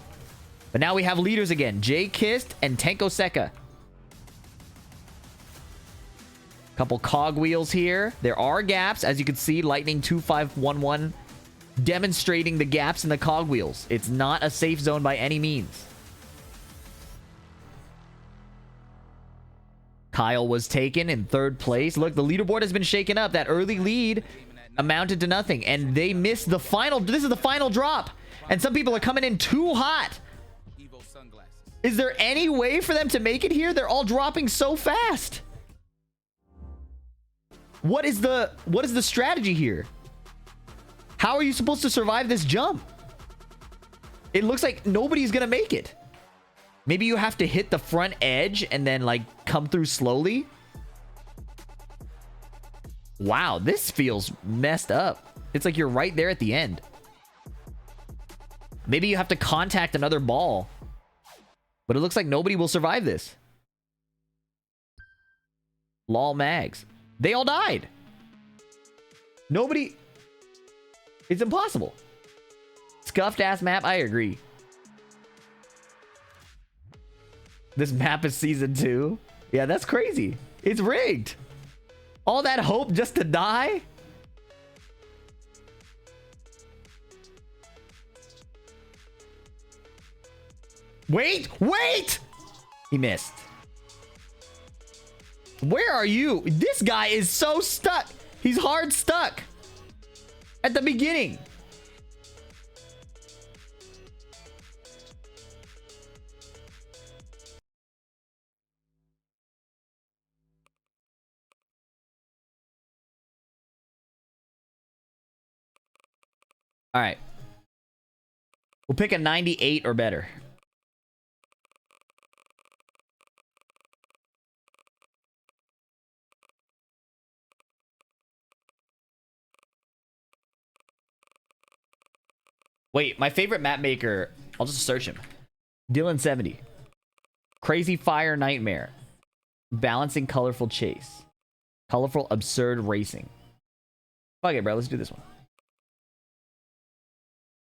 But now we have leaders again. Jay Kist and Tenko Seka. Couple cogwheels here. There are gaps. As you can see, Lightning 2511 demonstrating the gaps in the cogwheels. It's not a safe zone by any means. Kyle was taken in 3rd place. Look, the leaderboard has been shaken up. That early lead amounted to nothing. And they missed the final. This is the final drop. And some people are coming in too hot. Is there any way for them to make it here? They're all dropping so fast. What is the strategy here? How are you supposed to survive this jump? It looks like nobody's gonna make it. Maybe you have to hit the front edge and then like come through slowly. Wow, this feels messed up. It's like you're right there at the end. Maybe you have to contact another ball. But it looks like nobody will survive this. Lol Mags. They all died. Nobody. It's impossible. Scuffed ass map. I agree. This map is season 2. Yeah, that's crazy. It's rigged. All that hope just to die? Wait! Wait! He missed. Where are you? This guy is so stuck. He's hard stuck. At the beginning. All right. We'll pick a 98 or better. Wait, my favorite map maker, I'll just search him. Dylan70. Crazy Fire Nightmare. Balancing Colorful Chase. Colorful Absurd Racing. Fuck it, bro. Let's do this one.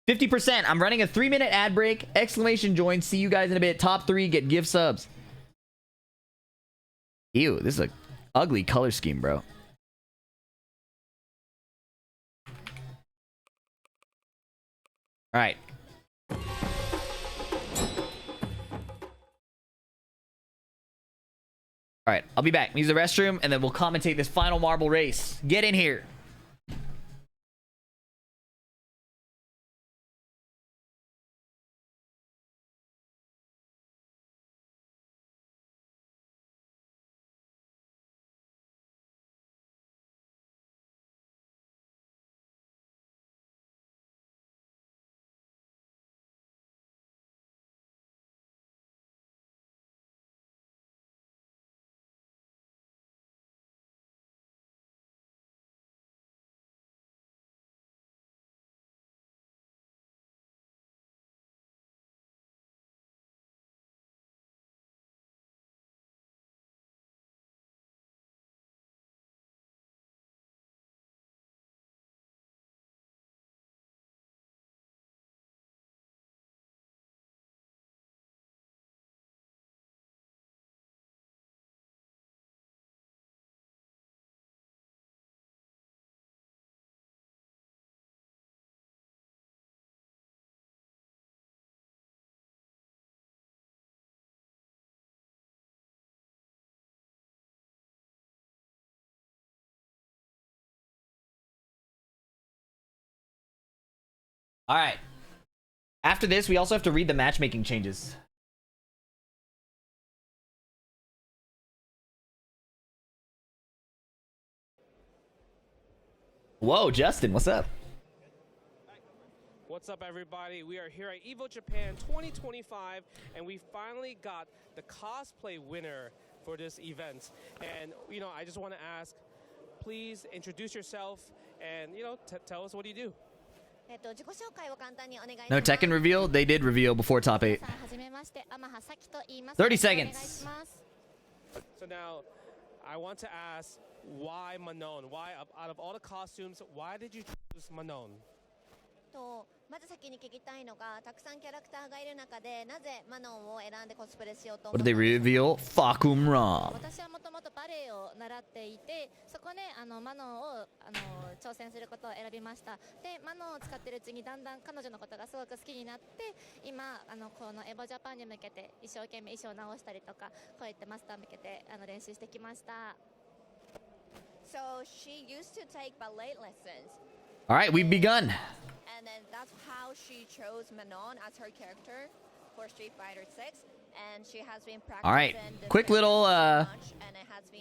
50%. I'm running a 3-minute ad break. Exclamation join. See you guys in a bit. Top 3 get gift subs. Ew, this is a ugly color scheme, bro. All right. All right, I'll be back. Use the restroom, and then we'll commentate this final marble race. Get in here. All right. After this, we also have to read the matchmaking changes. Whoa, Justin, what's up? What's up, everybody? We are here at EVO Japan 2025, and we finally got the cosplay winner for this event. And, you know, I just want to ask, please introduce yourself and, you know, tell us what you do. No Tekken reveal? They did reveal before top 8. 30 seconds. So now, I want to ask, why Manon? Why, out of all the costumes, why did you choose Manon? まず先に聞きたいのがたくさんキャラクターがいる中でなぜマノンを選んでコスプレしようと思 What った did they reveal? Fakum Ram. 私はもともとバレエを習っていてそこでマノンを挑戦することを選びましたでマノンを使っているうちにだんだん彼女のことがすごく好きになって今このエボジャパンに向けて一生懸命衣装を直したりとかこういったマスター向けて練習してきました So she used to take ballet lessons. All right, we've begun. And then that's how she chose Manon as her character for Street Fighter 6. And she has been practicing. All right, quick little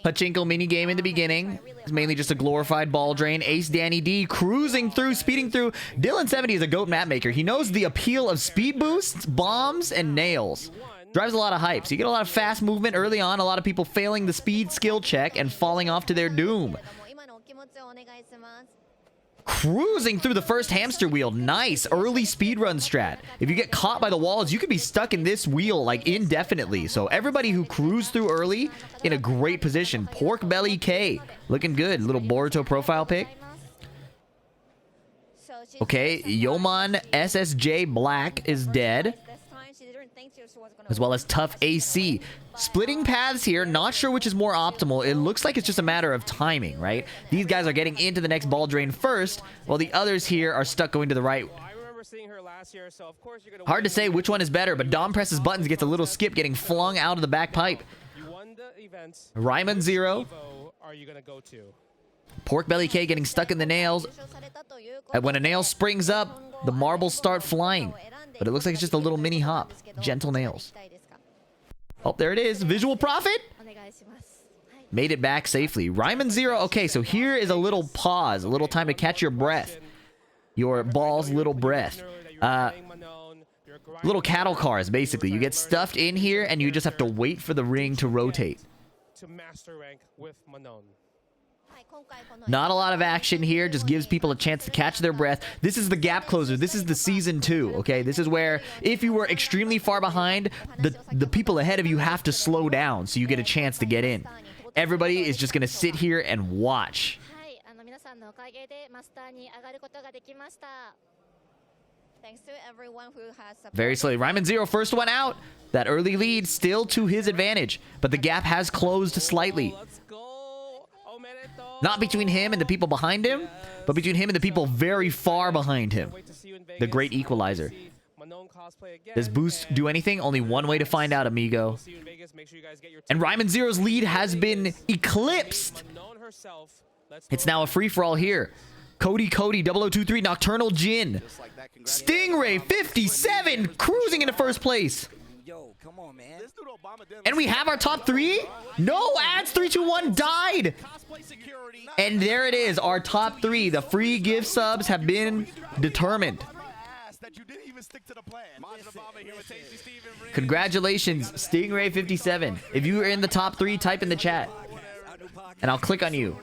pachinko mini game in the beginning. It's mainly just a glorified ball drain. Ace Danny D cruising through, speeding through. Dylan70 is a GOAT map maker. He knows the appeal of speed boosts, bombs, and nails. Drives a lot of hype. So you get a lot of fast movement early on. A lot of people failing the speed skill check and falling off to their doom. Cruising through the first hamster wheel. Nice early speedrun strat. If you get caught by the walls, you could be stuck in this wheel like indefinitely. So everybody who cruised through early in a great position. Pork Belly K looking good. Little Boruto profile pic. Okay, Yoman SSJ Black is dead. As well as Tough AC. Splitting paths here. Not sure which is more optimal. It looks like it's just a matter of timing, right? These guys are getting into the next ball drain first, while the others here are stuck going to the right. remember seeing her last year, so of course you're gonna. Hard to say which one is better, but Dom presses buttons, gets a little skip, getting flung out of the back pipe. You won the events. Ryman 0. EVO are you gonna go to? Pork Belly K getting stuck in the nails. And when a nail springs up, the marbles start flying. But it looks like it's just a little mini hop. Gentle nails. Oh, there it is. Visual Prophet. Made it back safely. Ryman 0. Okay, so here is a little pause. A little time to catch your breath. Your balls, little breath. Little cattle cars, basically. You get stuffed in here, and you just have to wait for the ring to rotate. To master rank with Manon. Not a lot of action here. Just gives people a chance to catch their breath. This is the gap closer. This is the season 2, okay? This is where if you were extremely far behind, the people ahead of you have to slow down so you get a chance to get in. Everybody is just going to sit here and watch. Thanks to everyone who has supported. Very slowly. Ryman 0, first one out. That early lead still to his advantage, but the gap has closed slightly. Not between him and the people behind him, but between him and the people very far behind him. The great equalizer. Does Boost do anything? Only one way to find out, amigo. And Ryman 0's lead has been eclipsed. It's now a free-for-all here. Cody 0023, Nocturnal Jin. Stingray 57 cruising into first place. And we have our top 3? No, ads 321 died. And there it is, our top 3. The free gift subs have been determined. Congratulations, Stingray 57. If you are in the top 3, type in the chat. And I'll click on you.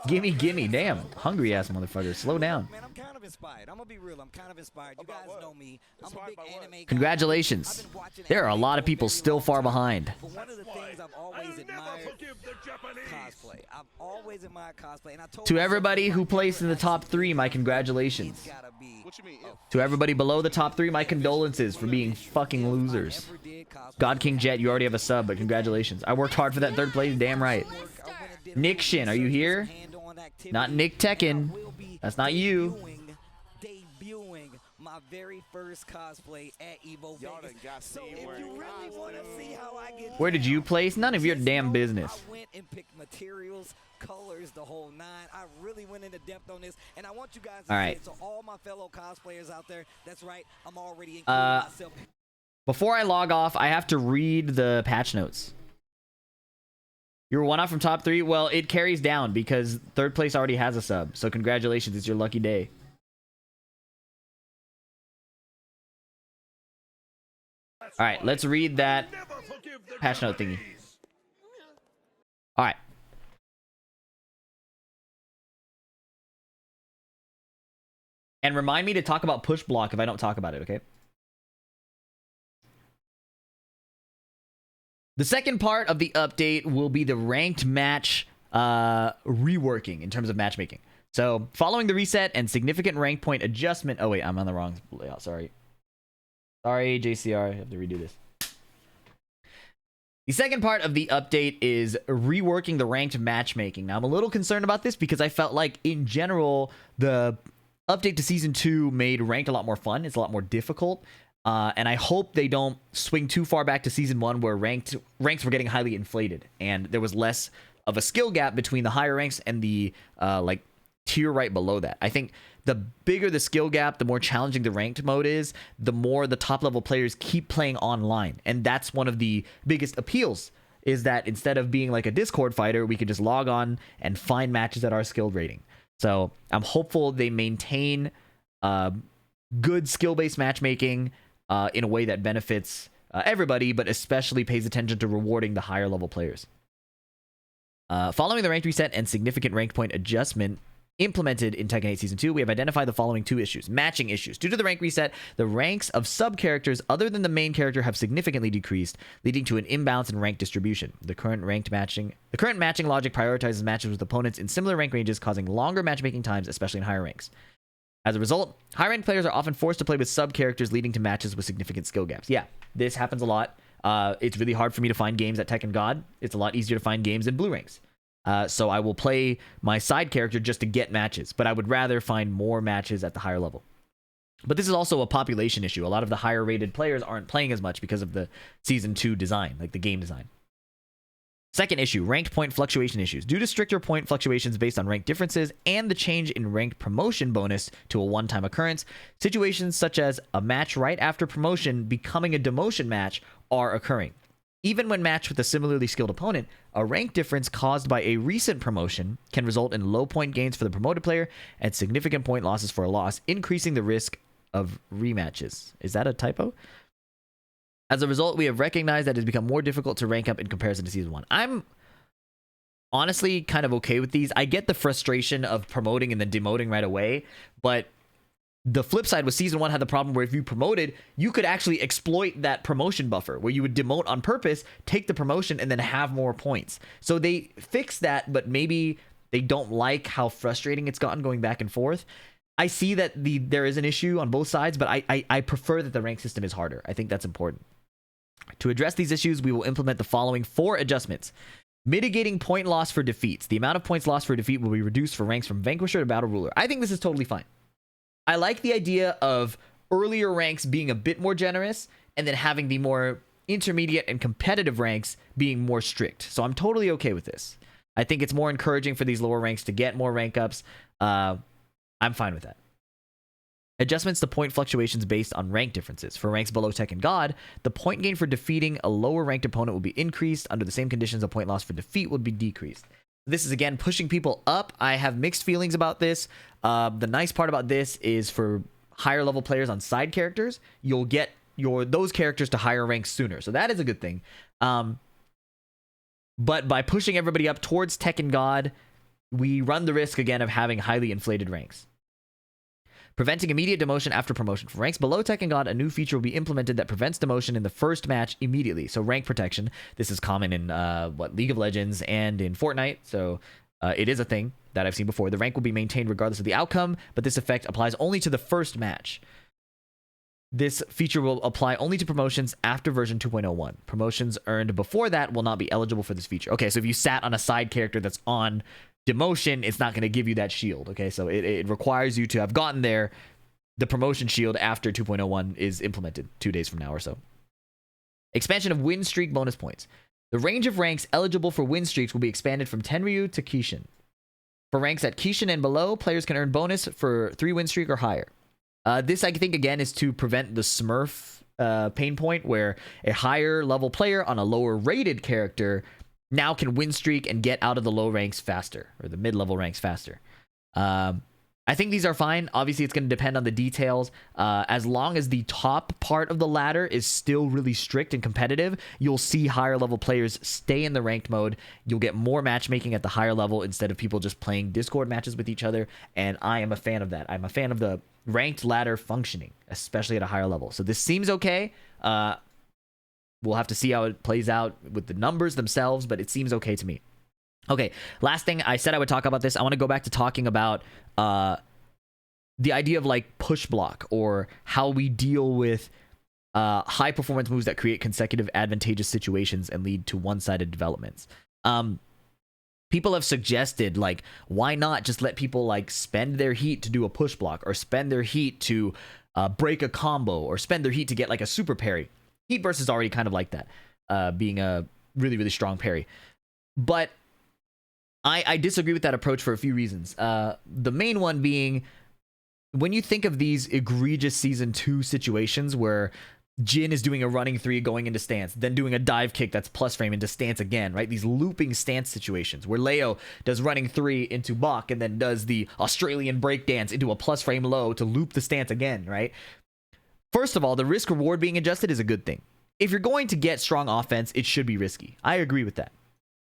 Gimme, gimme. Damn, hungry ass motherfucker. Slow down. Man, I'm kind of inspired. I'm gonna be real. I'm kind of inspired. You guys know me. I'm a big anime guy. Congratulations. There are a lot of people still far behind. But one of the things I've always admired cosplay. I've always admired cosplay. And I told To everybody who placed in the top 3, my congratulations. To everybody below the top 3, my condolences for being fucking losers. God King Jet, you already have a sub, but congratulations. I worked hard for that 3rd place. Damn right. Nick Shin, are you here? Not Nick Tekken. That's not you. Debuting my very first cosplay at EVO Vegas. So if you really want to see how I get Where did you place? None of your damn business. I went and picked materials, colors, the whole 9. I really went into depth on this, and I want you guys to see it. So all my fellow cosplayers out there, that's right, I'm already including myself. Before I log off, I have to read the patch notes. You're one off from top 3? Well, it carries down because 3rd place already has a sub. So congratulations, it's your lucky day. Alright, let's read that patch note thingy. Alright. And remind me to talk about push block if I don't talk about it, okay? The second part of the update will be the ranked match reworking in terms of matchmaking. So, following the reset and significant rank point adjustment... Oh, wait, I'm on the wrong layout. Sorry. Sorry, JCR. I have to redo this. The second part of the update is reworking the ranked matchmaking. Now, I'm a little concerned about this because I felt like, in general, the update to Season 2 made ranked a lot more fun. It's a lot more difficult. And I hope they don't swing too far back to Season 1 where ranks were getting highly inflated. And there was less of a skill gap between the higher ranks and the tier right below that. I think the bigger the skill gap, the more challenging the ranked mode is, the more the top level players keep playing online. And that's one of the biggest appeals, is that instead of being like a Discord fighter, we can just log on and find matches at our skilled rating. So I'm hopeful they maintain good skill-based matchmaking in a way that benefits everybody, but especially pays attention to rewarding the higher level players. Following the ranked reset and significant rank point adjustment implemented in Tekken 8 Season 2, we have identified the following 2 issues. Matching issues. Due to the rank reset, the ranks of sub-characters other than the main character have significantly decreased, leading to an imbalance in rank distribution. The current matching logic prioritizes matches with opponents in similar rank ranges, causing longer matchmaking times, especially in higher ranks. As a result, high-ranked players are often forced to play with sub-characters, leading to matches with significant skill gaps. Yeah, this happens a lot. It's really hard for me to find games at Tekken God. It's a lot easier to find games in blue ranks. So I will play my side character just to get matches, but I would rather find more matches at the higher level. But this is also a population issue. A lot of the higher rated players aren't playing as much because of the Season 2 design, like the game design. Second issue, ranked point fluctuation issues. Due to stricter point fluctuations based on rank differences and the change in ranked promotion bonus to a one-time occurrence, situations such as a match right after promotion becoming a demotion match are occurring. Even when matched with a similarly skilled opponent, a rank difference caused by a recent promotion can result in low point gains for the promoted player and significant point losses for a loss, increasing the risk of rematches. Is that a typo? As a result, we have recognized that it has become more difficult to rank up in comparison to Season 1. I'm honestly kind of okay with these. I get the frustration of promoting and then demoting right away, but the flip side was Season 1 had the problem where if you promoted, you could actually exploit that promotion buffer, where you would demote on purpose, take the promotion, and then have more points. So they fixed that, but maybe they don't like how frustrating it's gotten going back and forth. I see that there is an issue on both sides, but I prefer that the rank system is harder. I think that's important. To address these issues, we will implement the following 4 adjustments. Mitigating point loss for defeats. The amount of points lost for defeat will be reduced for ranks from Vanquisher to Battle Ruler. I think this is totally fine. I like the idea of earlier ranks being a bit more generous and then having the more intermediate and competitive ranks being more strict. So I'm totally okay with this. I think it's more encouraging for these lower ranks to get more rank ups. I'm fine with that. Adjustments to point fluctuations based on rank differences. For ranks below Tekken God, the point gain for defeating a lower ranked opponent will be increased. Under the same conditions, the point loss for defeat would be decreased. This is, again, pushing people up. I have mixed feelings about this. The nice part about this is for higher level players on side characters, you'll get those characters to higher ranks sooner. So that is a good thing. But by pushing everybody up towards Tekken God, we run the risk, again, of having highly inflated ranks. Preventing immediate demotion after promotion. For ranks below Tekken God, a new feature will be implemented that prevents demotion in the first match immediately. So rank protection. This is common in League of Legends and in Fortnite. So it is a thing that I've seen before. The rank will be maintained regardless of the outcome, but this effect applies only to the first match. This feature will apply only to promotions after version 2.01. Promotions earned before that will not be eligible for this feature. Okay, so if you sat on a side character that's on demotion, it's not going to give you that shield. Okay, so it requires you to have gotten there. The promotion shield after 2.01 is implemented 2 days from now or so. Expansion of win streak bonus points. The range of ranks eligible for win streaks will be expanded from Tenryu to Kishin. For ranks at Kishin and below, players can earn bonus for 3 win streak or higher. This, I think, again, is to prevent the Smurf pain point where a higher level player on a lower rated character now can win streak and get out of the low ranks faster, or the mid-level ranks faster. I think these are fine. Obviously, it's going to depend on the details. As long as the top part of the ladder is still really strict and competitive, you'll see higher level players stay in the ranked mode. You'll get more matchmaking at the higher level instead of people just playing Discord matches with each other, and I am a fan of that. I'm a fan of the ranked ladder functioning, especially at a higher level. So this seems okay. We'll have to see how it plays out with the numbers themselves, but it seems okay to me. Okay, last thing, I said I would talk about this. I want to go back to talking about the idea of like push block, or how we deal with high performance moves that create consecutive advantageous situations and lead to one-sided developments. People have suggested, like, why not just let people like spend their heat to do a push block, or spend their heat to break a combo, or spend their heat to get like a super parry. Heat burst is already kind of like that, being a really, really strong parry. But I disagree with that approach for a few reasons. The main one being, when you think of these egregious Season 2 situations where Jin is doing a running 3 going into stance, then doing a dive kick that's plus frame into stance again, right? These looping stance situations where Leo does running 3 into Bach and then does the Australian breakdance into a plus frame low to loop the stance again, right? First of all, the risk reward being adjusted is a good thing. If you're going to get strong offense, it should be risky. I agree with that.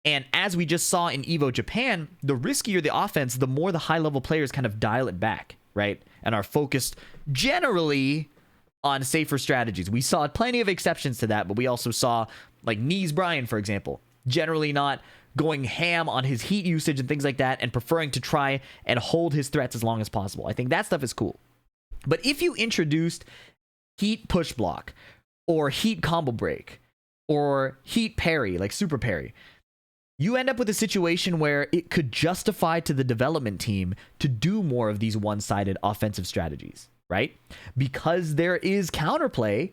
And as we just saw in EVO Japan, the riskier the offense, the more the high level players kind of dial it back, right? And are focused generally on safer strategies. We saw plenty of exceptions to that, but we also saw like Knees Brian, for example, generally not going ham on his heat usage and things like that, and preferring to try and hold his threats as long as possible. I think that stuff is cool. But if you introduced heat push block, or heat combo break, or heat parry, like super parry, you end up with a situation where it could justify to the development team to do more of these one-sided offensive strategies, right? Because there is counterplay,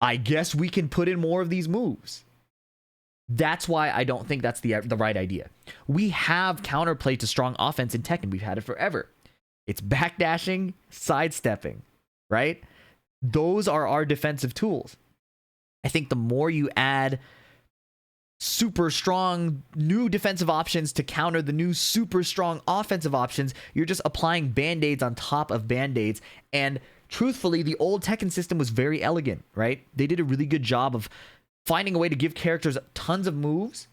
I guess we can put in more of these moves. That's why I don't think that's the right idea. We have counterplay to strong offense in Tekken. We've had it forever. It's backdashing, sidestepping, right? Those are our defensive tools. I think the more you add super strong new defensive options to counter the new super strong offensive options, you're just applying band-aids on top of band-aids. And truthfully, the old Tekken system was very elegant, right? They did a really good job of finding a way to give characters tons of moves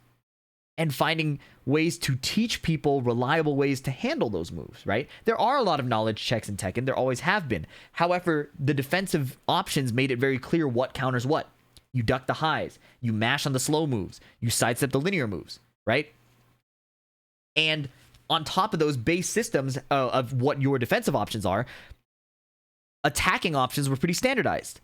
and finding ways to teach people reliable ways to handle those moves, right? There are a lot of knowledge checks in Tekken. There always have been. However, the defensive options made it very clear what counters what. You duck the highs. You mash on the slow moves. You sidestep the linear moves, right? And on top of those base systems of what your defensive options are, attacking options were pretty standardized.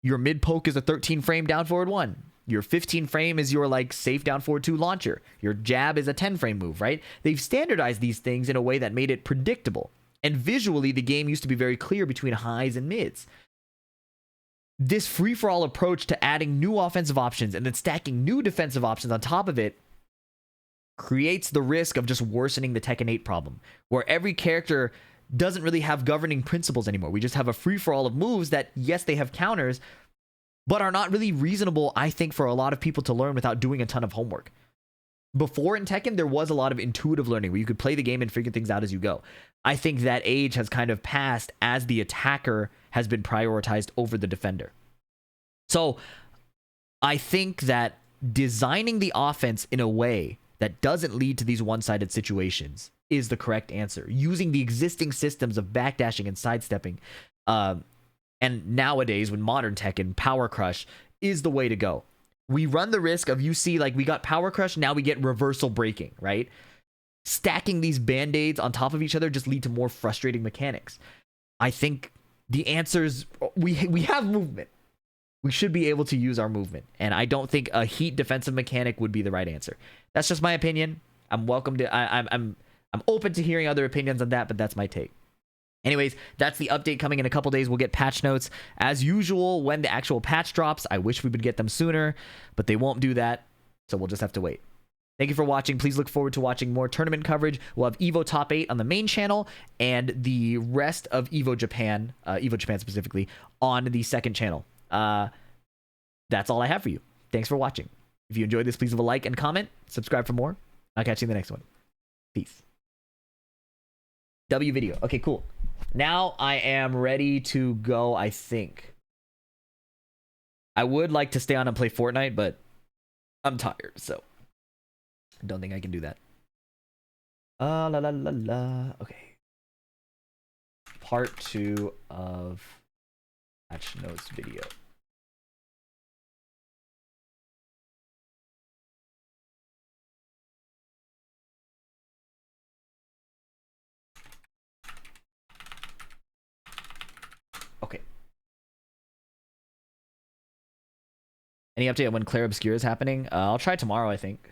Your mid poke is a 13 frame down forward 1. Your 15 frame is your like safe down forward 2 launcher. Your jab is a 10 frame move, right? They've standardized these things in a way that made it predictable. And visually, the game used to be very clear between highs and mids. This free-for-all approach to adding new offensive options and then stacking new defensive options on top of it creates the risk of just worsening the Tekken 8 problem, where every character doesn't really have governing principles anymore. We just have a free-for-all of moves that, yes, they have counters, but are not really reasonable, I think, for a lot of people to learn without doing a ton of homework. Before in Tekken, there was a lot of intuitive learning where you could play the game and figure things out as you go. I think that age has kind of passed as the attacker has been prioritized over the defender. So I think that designing the offense in a way that doesn't lead to these one-sided situations is the correct answer. Using the existing systems of backdashing and sidestepping, and nowadays with modern Tekken, Power Crush is the way to go. We run the risk of, you see, like we got Power Crush, now we get reversal breaking, right? Stacking these band-aids on top of each other just lead to more frustrating mechanics. I think the answers, we have movement. We should be able to use our movement. And I don't think a heat defensive mechanic would be the right answer. That's just my opinion. I'm welcome to, I'm open to hearing other opinions on that, but that's my take. Anyways, that's the update coming in a couple days. We'll get patch notes as usual when the actual patch drops. I wish we would get them sooner, but they won't do that. So we'll just have to wait. Thank you for watching. Please look forward to watching more tournament coverage. We'll have EVO Top 8 on the main channel and the rest of EVO Japan specifically, on the second channel. That's all I have for you. Thanks for watching. If you enjoyed this, please leave a like and comment. Subscribe for more. I'll catch you in the next one. Peace. W video. Okay, cool. Now I am ready to go, I think. I would like to stay on and play Fortnite, but I'm tired, so I don't think I can do that. La la la la. Okay. Part 2 of patch notes video. Okay. Any update on when Claire Obscura is happening? I'll try tomorrow, I think.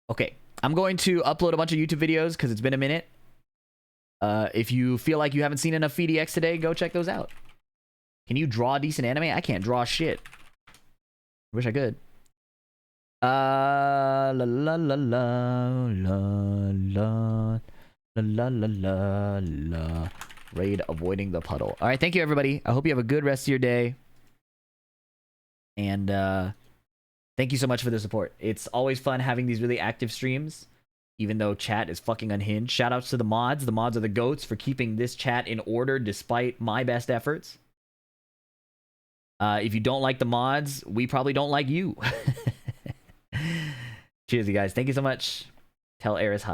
Okay, I'm going to upload a bunch of YouTube videos because it's been a minute. If you feel like you haven't seen enough VDX today, go check those out. Can you draw decent anime? I can't draw shit. Wish I could. La la la la la la la la la la. Raid avoiding the puddle. All right, thank you everybody. I hope you have a good rest of your day. And thank you so much for the support. It's always fun having these really active streams, even though chat is fucking unhinged. Shout outs to the mods. The mods are the goats for keeping this chat in order despite my best efforts. If you don't like the mods, we probably don't like you. Cheers, you guys. Thank you so much. Tell Eris hi.